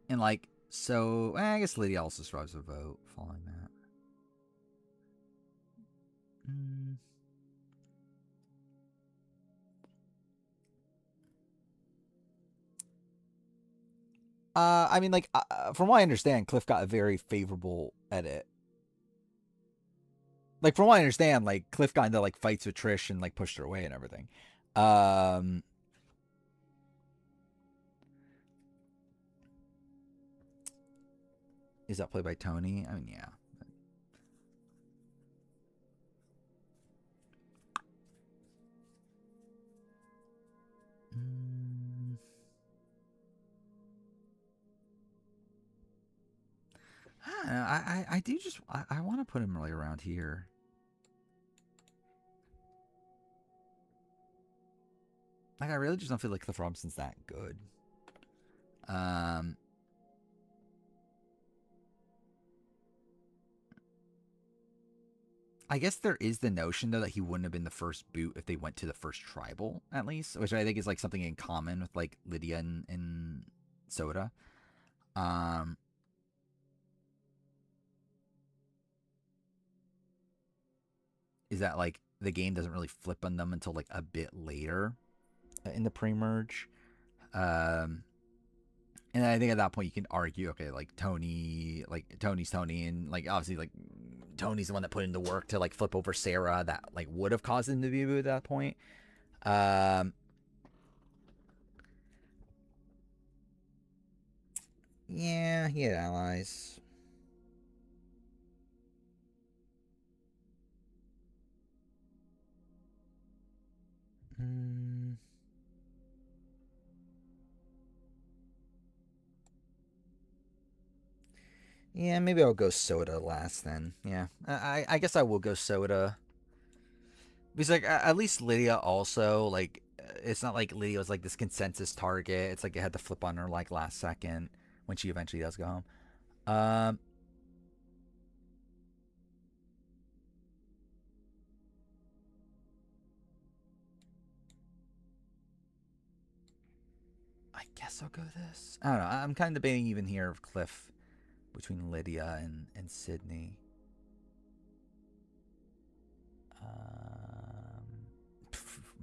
And, like, so, I guess Lydia also survives a vote following that. I mean, like, from what I understand, Cliff got a very favorable edit. Like, from what I understand, like, Cliff got into, like, fights with Trish and, like, pushed her away and everything. Is that played by Tony? I mean, yeah. I do just I want to put him really around here. Like, I really just don't feel like Cliff Robinson's that good. I guess there is the notion though that he wouldn't have been the first boot if they went to the first tribal at least, which I think is like something in common with like Lydia and Soda. Um, is that like the game doesn't really flip on them until like a bit later in the pre-merge. Um, and I think at that point you can argue, okay, like Tony's Tony, and like obviously like Tony's the one that put in the work to like flip over Sarah that like would have caused him to be at that point. Um, yeah, he had allies. Mm. Yeah, maybe I'll go Soda last then. Yeah, I guess I will go Soda. Because like at least Lydia also like it's not like Lydia was like this consensus target. It's like it had to flip on her like last second when she eventually does go home. Um, I guess I'll go this. I don't know. I'm kind of debating even here of Cliff between Lydia and Sydney.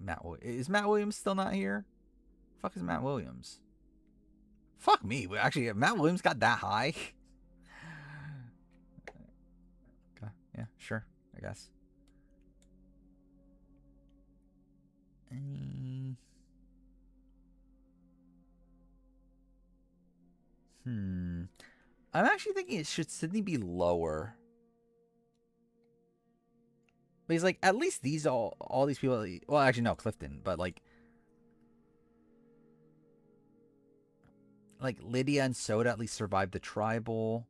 Matt is Matt Williams still not here? Fuck is Matt Williams? Fuck me. Actually, Matt Williams got that high. Okay. Yeah. Sure. I guess. I'm actually thinking should Sydney be lower? Because like at least these all these people. Well, actually no, Clifton, but like Lydia and Soda at least survived the tribal.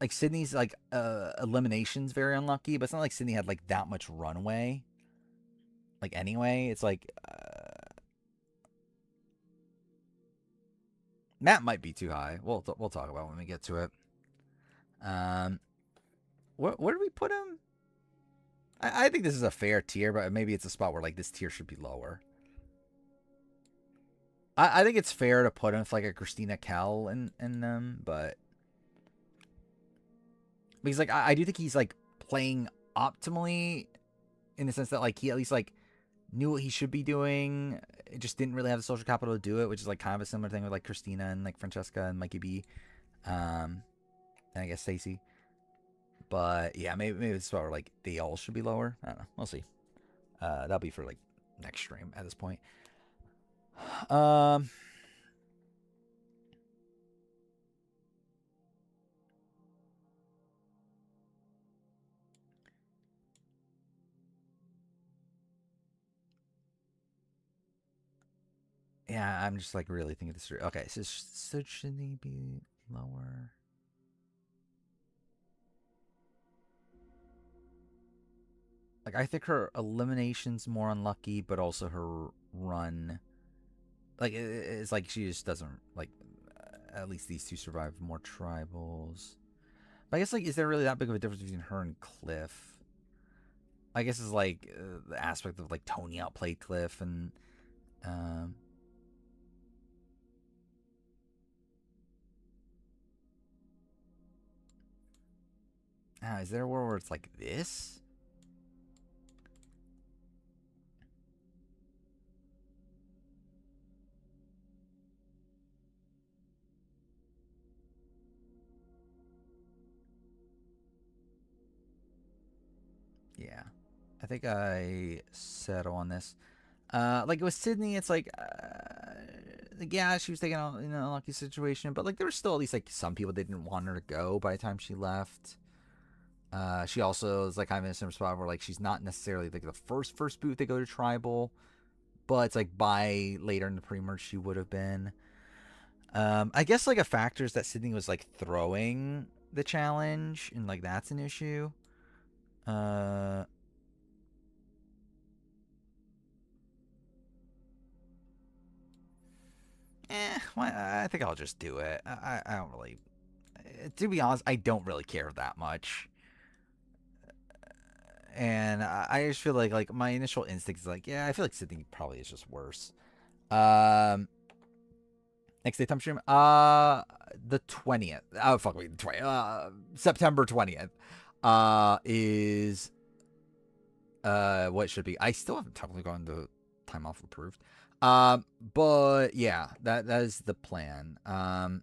Like Sydney's like elimination's very unlucky, but it's not like Sydney had like that much runway. Like anyway, it's like Matt might be too high. We'll talk about it when we get to it. Where do we put him? I think this is a fair tier, but maybe it's a spot where like this tier should be lower. I think it's fair to put him with like a Christina Kell in them, but because like I do think he's like playing optimally in the sense that like he at least like knew what he should be doing. It just didn't really have the social capital to do it, which is like kind of a similar thing with like Christina and like Francesca and Mikey B, and I guess Stacy. But yeah, maybe it's about where like they all should be lower. I don't know. We'll see. That'll be for like next stream at this point. Yeah, I'm just like really thinking this through. Okay, so should they be lower? Like I think her elimination's more unlucky, but also her run, like it's like she just doesn't like. At least these two survive more tribals. But I guess like, is there really that big of a difference between her and Cliff? I guess it's like the aspect of like Tony outplayed Cliff and. Is there a world where it's like this? Yeah. I think I settle on this. Like with Sydney, it's like yeah, she was taking out in an unlucky situation, but like there was still at least like some people that didn't want her to go by the time she left. She also is like kind of in a similar spot where like she's not necessarily like the first boot they go to tribal, but it's like by later in the pre-merge she would have been. I guess like a factor is that Sydney was like throwing the challenge, and like that's an issue. Well, I think I'll just do it. I don't really, to be honest, I don't really care that much. And I just feel like my initial instinct is like, yeah, I feel like Sydney probably is just worse. Um, next day time stream, the 20th. Oh fuck me, the 20th. September 20th. Is what it should be. I still haven't technically gotten the time off approved. But yeah, that is the plan. Let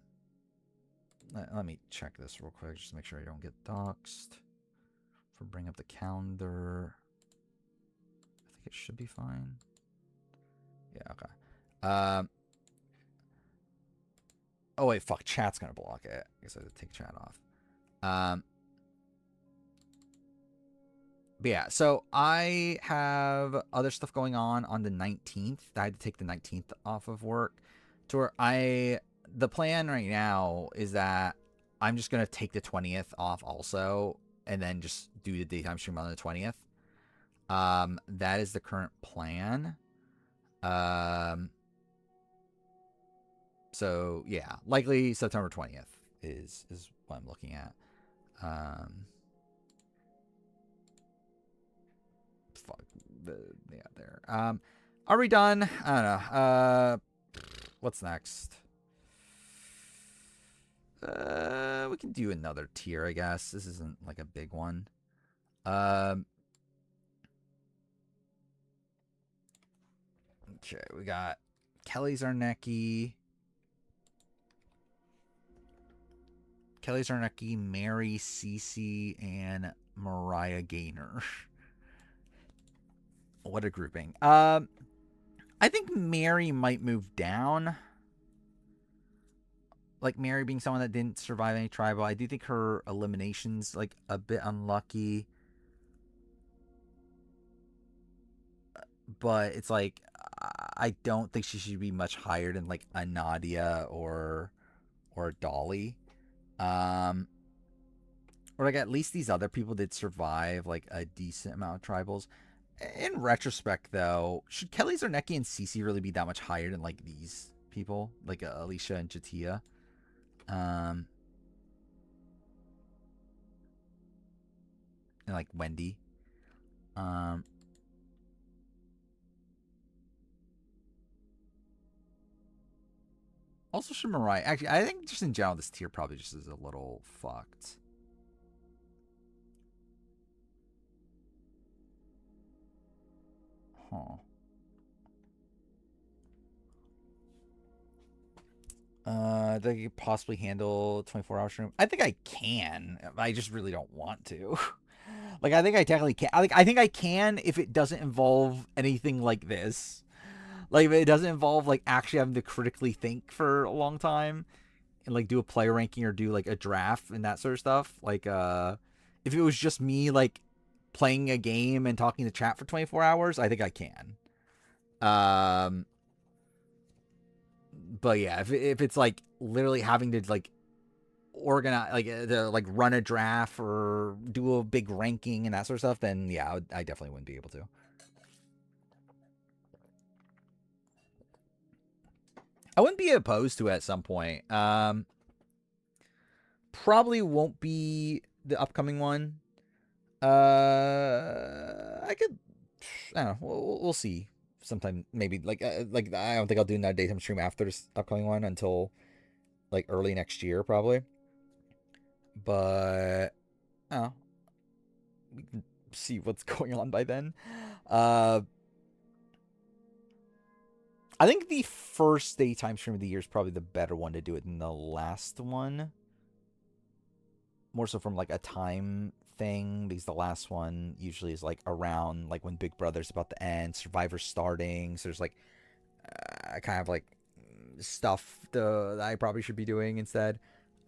me check this real quick just to make sure I don't get doxxed. For bring up the calendar. I think it should be fine. Yeah, okay. Oh wait, fuck, chat's gonna block it. I guess I have to take chat off. But yeah, so I have other stuff going on the 19th. I had to take the 19th off of work. To where the plan right now is that I'm just gonna take the 20th off also, and then just do the daytime stream on the 20th. That is the current plan. So yeah, likely September 20th is what I'm looking at. Fuck yeah, there. Are we done? I don't know. What's next? We can do another tier, I guess. This isn't like a big one. Okay, we got Kelly Zarnecki. Mary, Cece, and Mariah Gaynor. What a grouping. I think Mary might move down. Like Mary being someone that didn't survive any tribal. I do think her elimination's like a bit unlucky. But it's like I don't think she should be much higher than like a Nadia or a Dolly. Or like at least these other people did survive like a decent amount of tribals. In retrospect, though, should Kelly Zarnecki and Cece really be that much higher than like these people, like Alicia and Jatia? And like Wendy. Also, should Mariah. Actually, I think just in general, this tier probably just is a little fucked. Huh. Do I possibly handle 24-hour stream? I think I can. I just really don't want to. Like, I think I technically can. I think I can if it doesn't involve anything like this. Like, if it doesn't involve, like, actually having to critically think for a long time and, like, do a player ranking or do, like, a draft and that sort of stuff. Like, if it was just me, like, playing a game and talking to chat for 24 hours, I think I can. But yeah, if it's like literally having to like organize, like to like run a draft or do a big ranking and that sort of stuff, then yeah, I definitely wouldn't be able to. I wouldn't be opposed to it at some point. Probably won't be the upcoming one. I could, I don't know. We'll see. Sometime maybe like I don't think I'll do another daytime stream after this upcoming one until like early next year probably. But I don't know. We can see what's going on by then. I think the first daytime stream of the year is probably the better one to do it than the last one. More so from like a time thing, because the last one usually is like around like when Big Brother's about to end, Survivor's starting. So there's like kind of like stuff that I probably should be doing instead.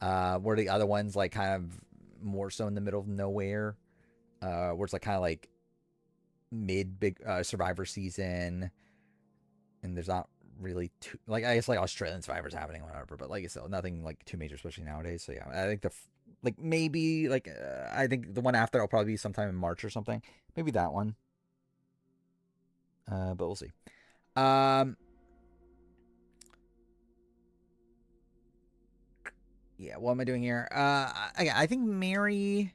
Where the other ones like kind of more so in the middle of nowhere. Where it's like kind of like mid big Survivor season, and there's not really too like I guess like Australian Survivor's happening, whatever. But like I said, nothing like too major, especially nowadays. So yeah, I think like maybe like I think the one after will probably be sometime in March or something. Maybe that one. But we'll see. Yeah, what am I doing here? I think Mary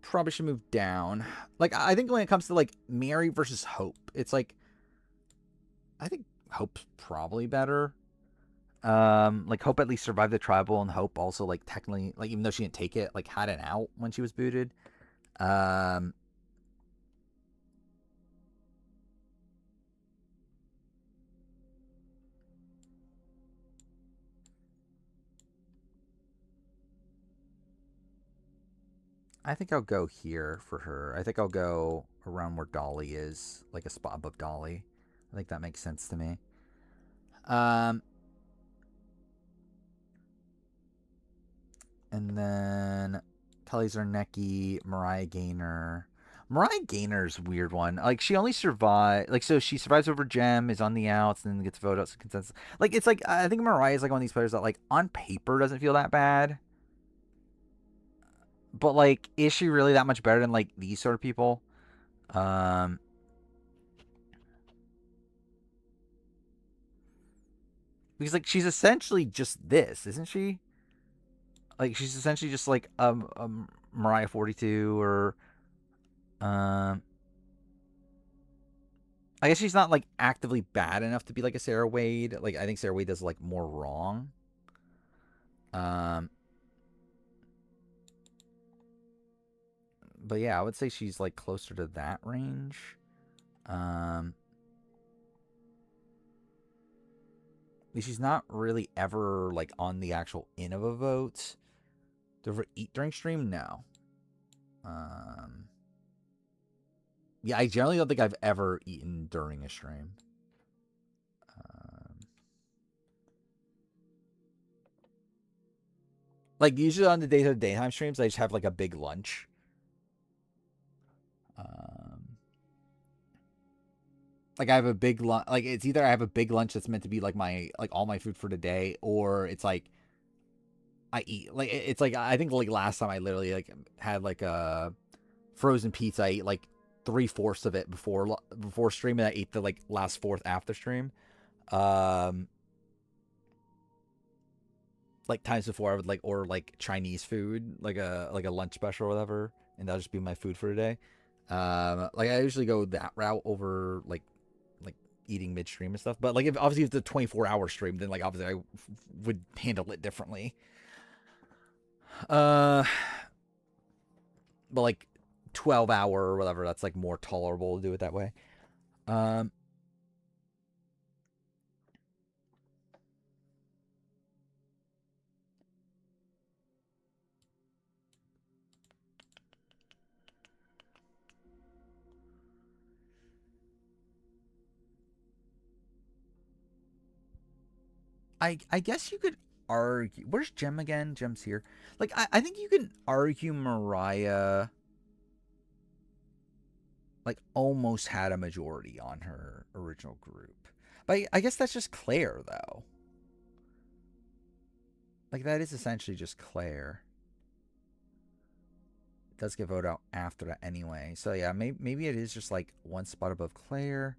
probably should move down. Like, I think when it comes to, like, Mary versus Hope, it's like, I think Hope's probably better. Like, Hope at least survived the tribal, and Hope also, like, technically, like, even though she didn't take it, like, had an out when she was booted. I think I'll go here for her. I think I'll go around where Dolly is, like a spot above Dolly. I think that makes sense to me. And then Kelly Zarnecki, Mariah Gaynor. Mariah Gaynor's a weird one. Like, she only survived, like, so she survives over Gem, is on the outs, and then gets voted out consensus. Like, it's like, I think Mariah's like one of these players that, like, on paper doesn't feel that bad. But, like, is she really that much better than, like, these sort of people? Because, like, she's essentially just this, isn't she? Like, she's essentially just like Mariah 42 or I guess she's not like actively bad enough to be like a Sarah Wade. Like, I think Sarah Wade does like more wrong. But yeah, I would say she's like closer to that range. She's not really ever like on the actual Innova vote. Do you ever eat during stream? No. Yeah, I generally don't think I've ever eaten during a stream. Like, usually on the daytime streams, I just have like a big lunch. Like, I have a big lunch. Like, it's either I have a big lunch that's meant to be like my like all my food for the day, or it's like I eat like it's like I think like last time I literally like had like a frozen pizza. I ate like 3/4 of it before stream, and I ate the like last fourth after stream. Like times before I would like order like Chinese food, like a lunch special or whatever, and that'll just be my food for the day. Like, I usually go that route over like eating midstream and stuff. But like, if obviously if it's a 24-hour stream, then like obviously I would handle it differently. But like 12-hour or whatever, that's like more tolerable to do it that way. I guess you could argue. Where's Gem again? Gem's here. Like, I think you can argue Mariah like almost had a majority on her original group. But I guess that's just Claire though. Like, that is essentially just Claire. It does get voted out after that anyway. So yeah, maybe it is just like one spot above Claire.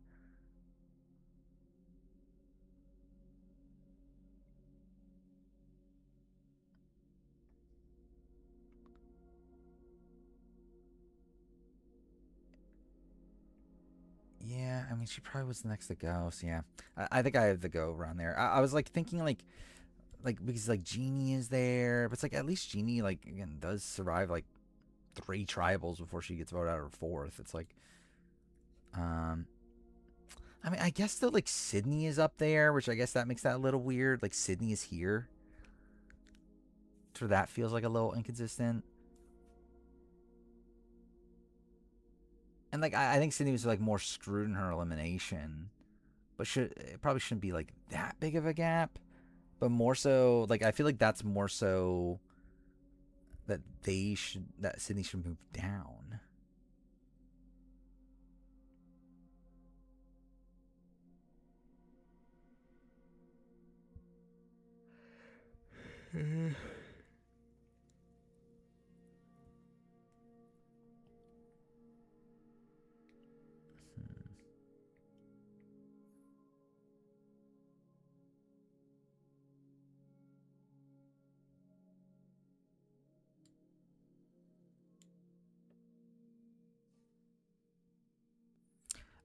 Yeah, I mean, she probably was the next to go. So yeah, I think I have the go around there. I was like thinking like because like Jeannie is there, but it's like at least Jeannie like again does survive like 3 tribals before she gets voted out of 4th. It's like, I mean, I guess though like Sydney is up there, which I guess that makes that a little weird. Like, Sydney is here, so that feels like a little inconsistent. And like I think Sydney was like more screwed in her elimination, but it probably shouldn't be like that big of a gap. But more so, like, I feel like that's more so that Sydney should move down.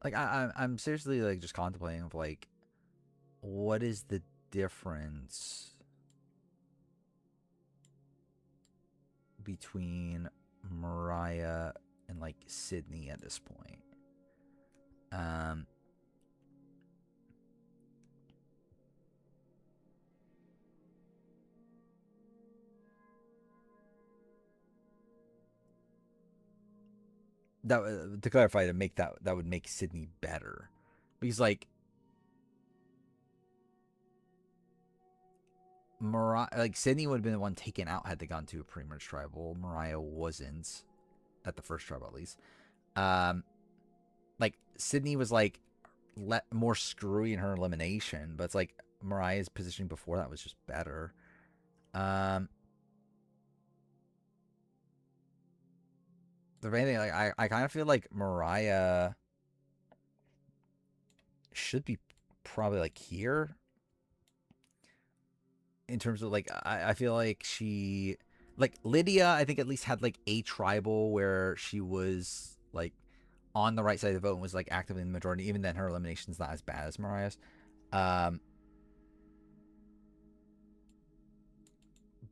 like I'm seriously like just contemplating of like what is the difference between Mariah and like Sydney at this point. Um, that to clarify, to make that would make Sydney better, because like Mariah, like Sydney would have been the one taken out had they gone to a pre-merge tribal. Mariah wasn't at the first tribal, at least. Like Sydney was like more screwy in her elimination, but it's like Mariah's positioning before that was just better. If anything, like I kind of feel like Mariah should be probably like here in terms of like I feel like she like Lydia I think at least had like a tribal where she was like on the right side of the vote and was like actively in the majority. Even then her elimination's not as bad as Mariah's.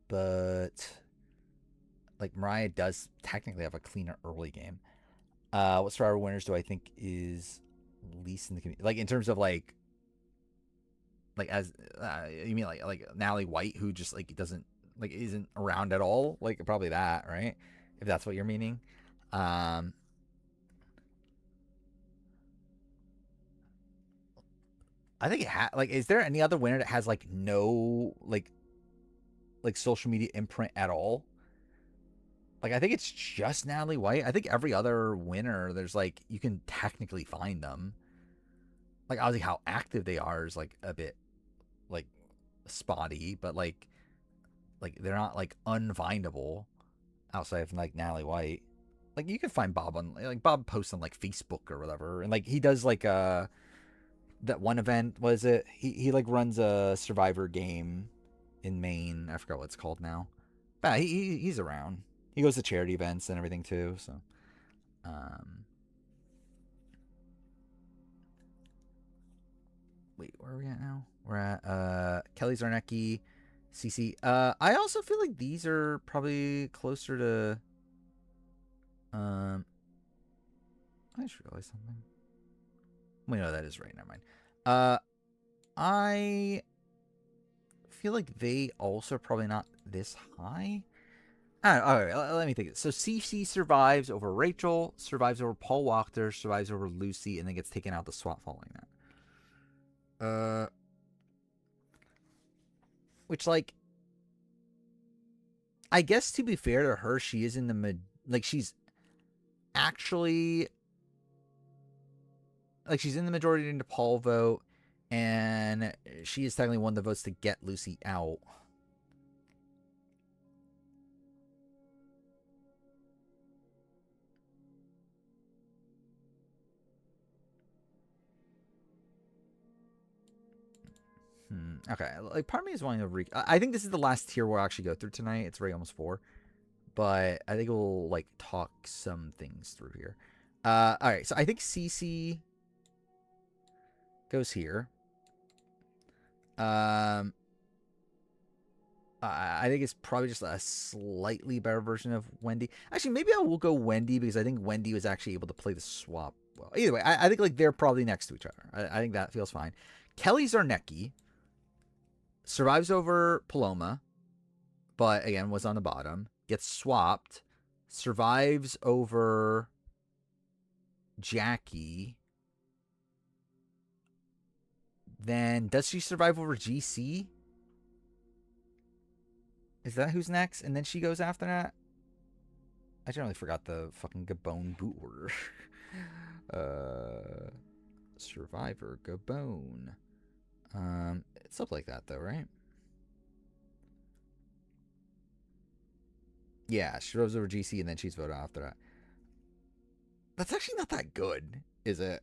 But like Mariah does technically have a cleaner early game. What Survivor winners do I think is least in the community? Like in terms of like as you mean like Natalie White, who just like doesn't like isn't around at all? Like probably that, right? If that's what you're meaning. I think it like is there any other winner that has like no like social media imprint at all? Like I think it's just Natalie White. I think every other winner, there's like you can technically find them. Like obviously how active they are is like a bit like spotty, but like they're not like unfindable outside of like Natalie White. Like you can find Bob on like Bob posts on like Facebook or whatever, and like he does like that one event. Was it he like runs a Survivor game in Maine? I forgot what it's called now. But he's around. He goes to charity events and everything too. So, wait, where are we at now? We're at Kelly Zarnecki, CC. I also feel like these are probably closer to. I just realized something. Wait, no, that is right. Never mind. I feel like they also are probably not this high. All right, let me think. So CC survives over Rachel, survives over Paul Wachter, survives over Lucy, and then gets taken out the swap following that. Which like, I guess to be fair to her, she is in the mid. Like she's actually like she's in the majority into Paul vote, and she is technically one of the votes to get Lucy out. Okay, like part of me is wanting to I think this is the last tier we'll actually go through tonight. It's already almost 4, but I think we'll like talk some things through here. All right, so I think CC goes here. I think it's probably just a slightly better version of Wendy. Actually, maybe I will go Wendy because I think Wendy was actually able to play the swap well. Either way, I think like they're probably next to each other. I think that feels fine. Kelly Zarnecki survives over Paloma, but again was on the bottom. Gets swapped, survives over Jackie. Then does she survive over GC? Is that who's next? And then she goes after that? I generally forgot the fucking Gabon boot order. Survivor, Gabon. It's up like that though, right? Yeah, she goes over GC and then she's voted after that. That's actually not that good, is it?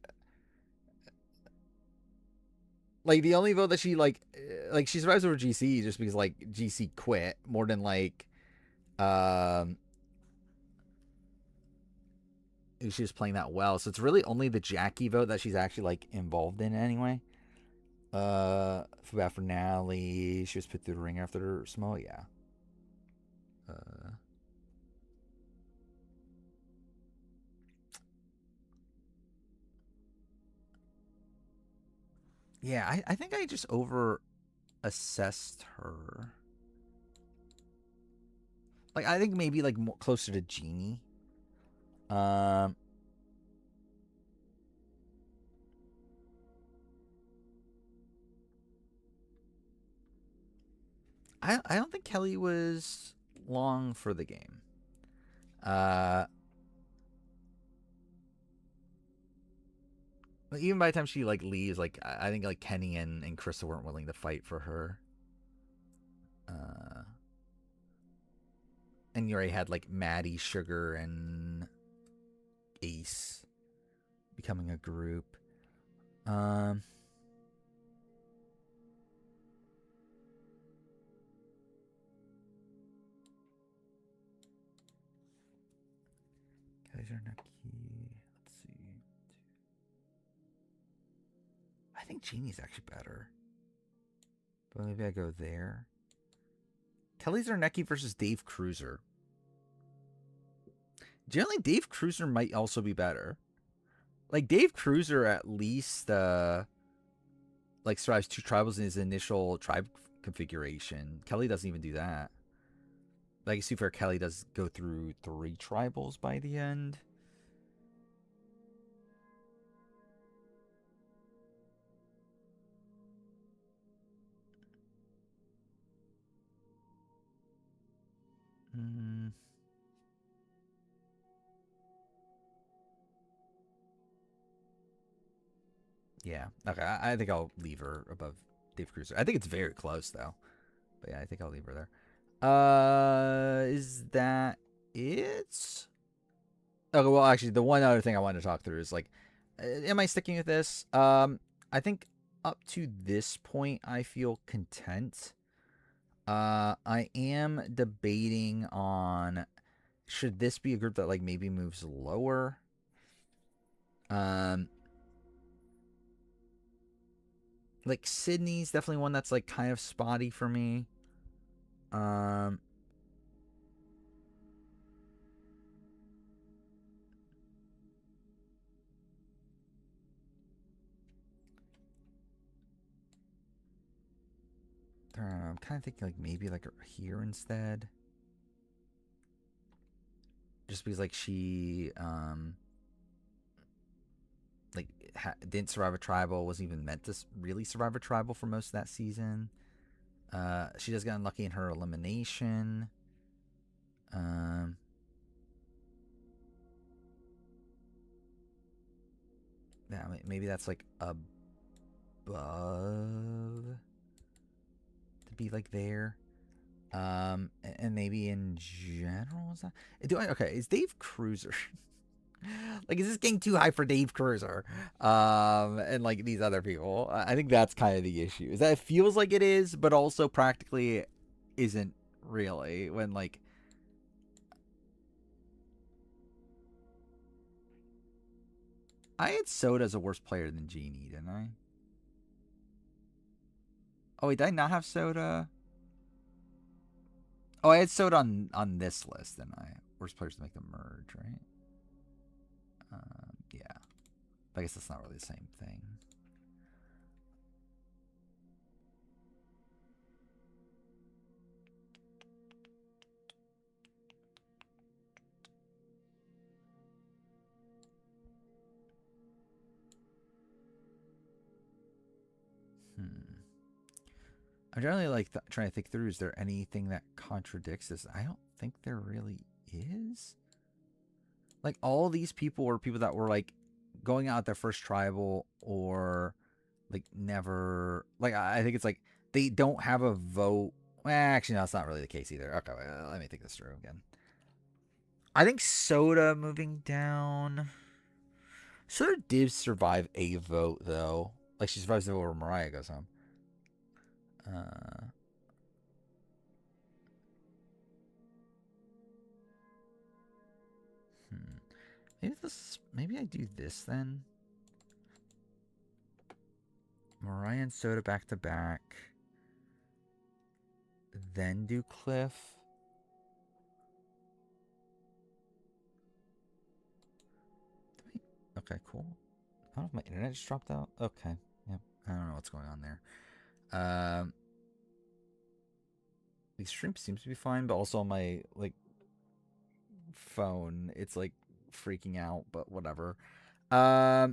Like the only vote that she like she survives over GC just because like GC quit more than like she was playing that well. So it's really only the Jackie vote that she's actually like involved in anyway. For that finale, she was put through the ring after Samoa. Yeah. Yeah, I think I just over assessed her. Like I think maybe like more closer to Jeannie. Um I don't think Kelly was long for the game. Even by the time she like leaves, like I think like Kenny and Krista weren't willing to fight for her. And you already had like Maddie, Sugar, and Ace becoming a group. Kaiser Nucky. Let's see. I think Jeannie's actually better. But maybe I go there. Kelly Zarnecki versus Dave Cruiser. Generally, Dave Cruiser might also be better. Like Dave Cruiser at least like survives 2 tribals in his initial tribe configuration. Kelly doesn't even do that. Legacy for Kelly does go through 3 tribals by the end. Yeah. Okay. I think I'll leave her above Dave Cruiser. I think it's very close though. But yeah, I think I'll leave her there. Is that it? Okay, well, actually, the one other thing I wanted to talk through is like, am I sticking with this? I think up to this point, I feel content. I am debating on should this be a group that like maybe moves lower. Like Sydney's definitely one that's like kind of spotty for me. I'm kind of thinking like maybe like here instead. Just because like she like didn't survive a tribal, wasn't even meant to really survive a tribal for most of that season. She just got unlucky in her elimination. Yeah, maybe that's like above to be like there. And maybe in general is that okay, is Dave Cruiser like is this getting too high for Dave Cruiser? And like these other people. I think that's kind of the issue. Is that it feels like it is, but also practically isn't really when like I had Soda as a worse player than Genie, didn't I? Oh wait, did I not have Soda? Oh, I had Soda on this list, didn't I? Worst players to make the merge, right? Yeah. But I guess that's not really the same thing. I'm generally like trying to think through. Is there anything that contradicts this? I don't think there really is. Like all these people were people that were like going out their first tribal or like never. Like I think it's like they don't have a vote. Well, actually, no, that's not really the case either. Okay, let me think this through again. I think Soda moving down. Soda did survive a vote though. Like she survives the vote where Mariah goes home. Maybe I do this then. Mariah and Soda back to back. Then do Cliff. Okay, cool. I don't know if my internet just dropped out. Okay. Yep. I don't know what's going on there. The stream seems to be fine, but also on my phone, it's like freaking out, but whatever. I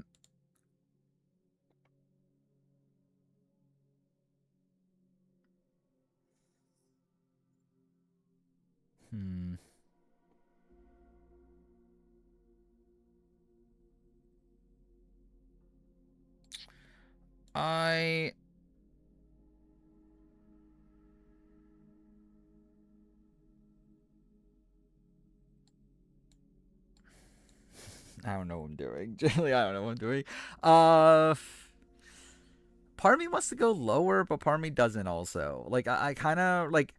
don't know what I'm doing. Generally, I don't know what I'm doing. Part of me wants to go lower, but part of me doesn't also. Like, I kind of, like,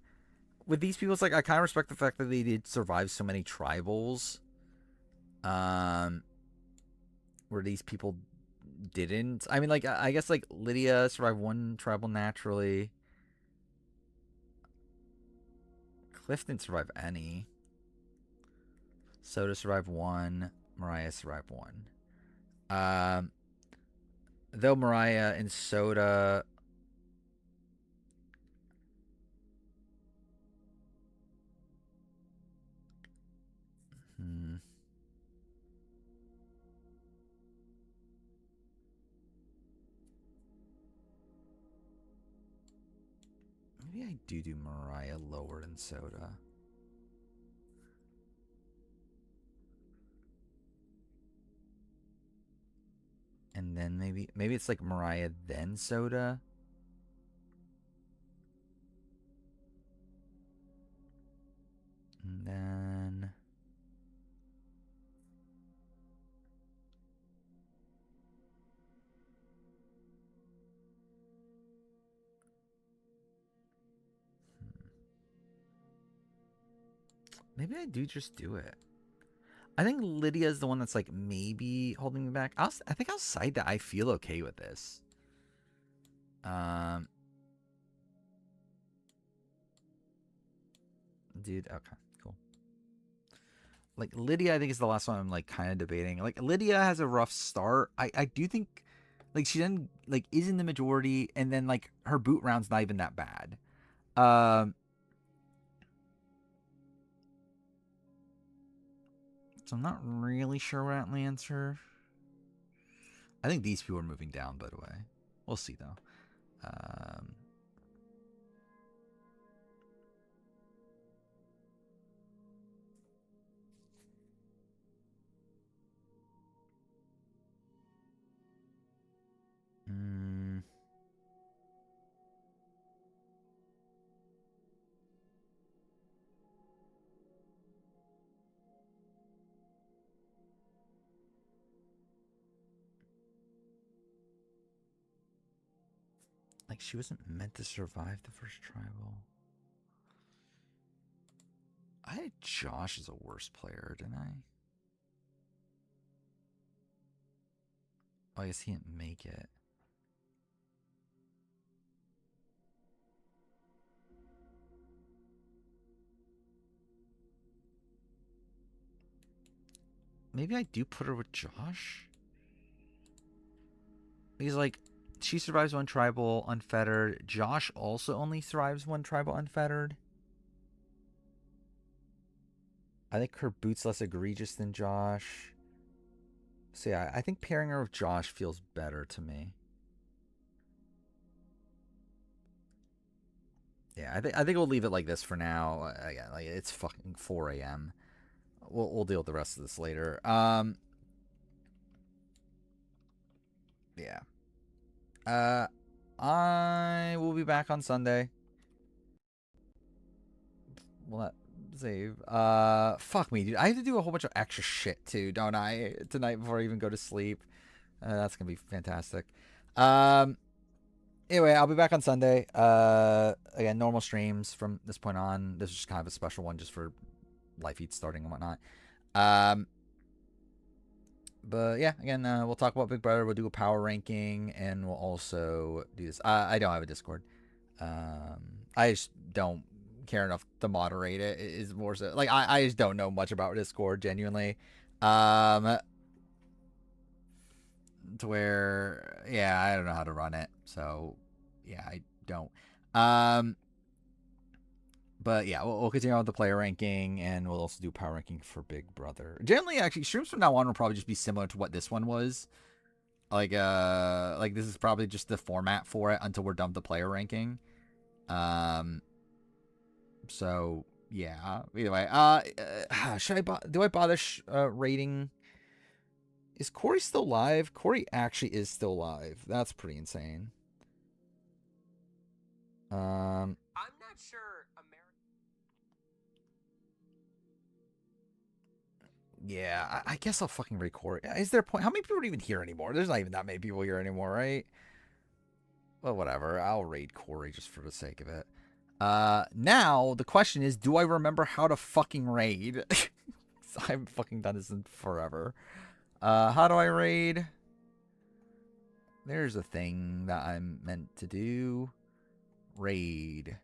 with these people, it's like, I kind of respect the fact that they did survive so many tribals. Where these people didn't. I mean, like, I guess, like, Lydia survived one tribal naturally. Cliff didn't survive any. Soda survived one. Mariah survived one. Though Mariah and Soda... Maybe I do Mariah lower than Soda. And then maybe it's like Mariah then Soda. And then maybe I do just do it. I think Lydia is the one that's like maybe holding me back. I think outside that I feel okay with this. Dude, okay, cool. Like Lydia, I think is the last one I'm like kind of debating. Like Lydia has a rough start. I do think like she then like is in the majority, and then like her boot round's not even that bad. So I'm not really sure where that lands her. I think these people are moving down, by the way. We'll see, though. Like, she wasn't meant to survive the first tribal. I had Josh as a worse player, didn't I? Oh, I guess he didn't make it. Maybe I do put her with Josh? He's like, she survives one tribal unfettered. Josh also only survives one tribal unfettered. I think her boot's less egregious than Josh. So yeah, I think pairing her with Josh feels better to me. Yeah, I think we'll leave it like this for now. Again, like it's fucking 4 a.m. We'll deal with the rest of this later. Yeah. I will be back on Sunday. Will that save? Fuck me, dude. I have to do a whole bunch of extra shit too, don't I? Tonight before I even go to sleep. That's gonna be fantastic. Anyway, I'll be back on Sunday. Again, normal streams from this point on. This is just kind of a special one just for Life Eats starting and whatnot. But yeah, again, we'll talk about Big Brother. We'll do a power ranking, and we'll also do this. I don't have a Discord. I just don't care enough to moderate it. It is more so like I just don't know much about Discord genuinely. To where yeah, I don't know how to run it. So yeah, I don't. But yeah, we'll continue on with the player ranking, and we'll also do power ranking for Big Brother. Generally, actually, streams from now on will probably just be similar to what this one was. Like this is probably just the format for it until we're done with the player ranking. So yeah. Either way, should do I bother rating? Is Corey still live? Corey actually is still live. That's pretty insane. I'm not sure. Yeah, I guess I'll fucking record. Is there a point? How many people are even here anymore? There's not even that many people here anymore, right? Well, whatever. I'll raid Corey just for the sake of it. Now the question is, do I remember how to fucking raid? I haven't fucking done this in forever. How do I raid? There's a thing that I'm meant to do. Raid.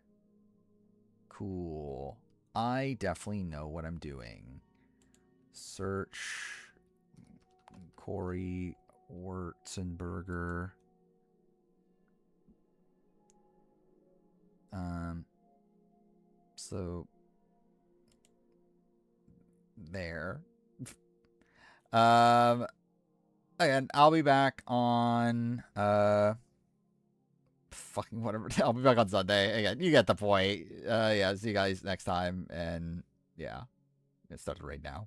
Cool. I definitely know what I'm doing. Search Corey Wurzenberger. So there. Again, I'll be back on fucking whatever. I'll be back on Sunday. Again, you get the point. Yeah, see you guys next time, and yeah, get started right now.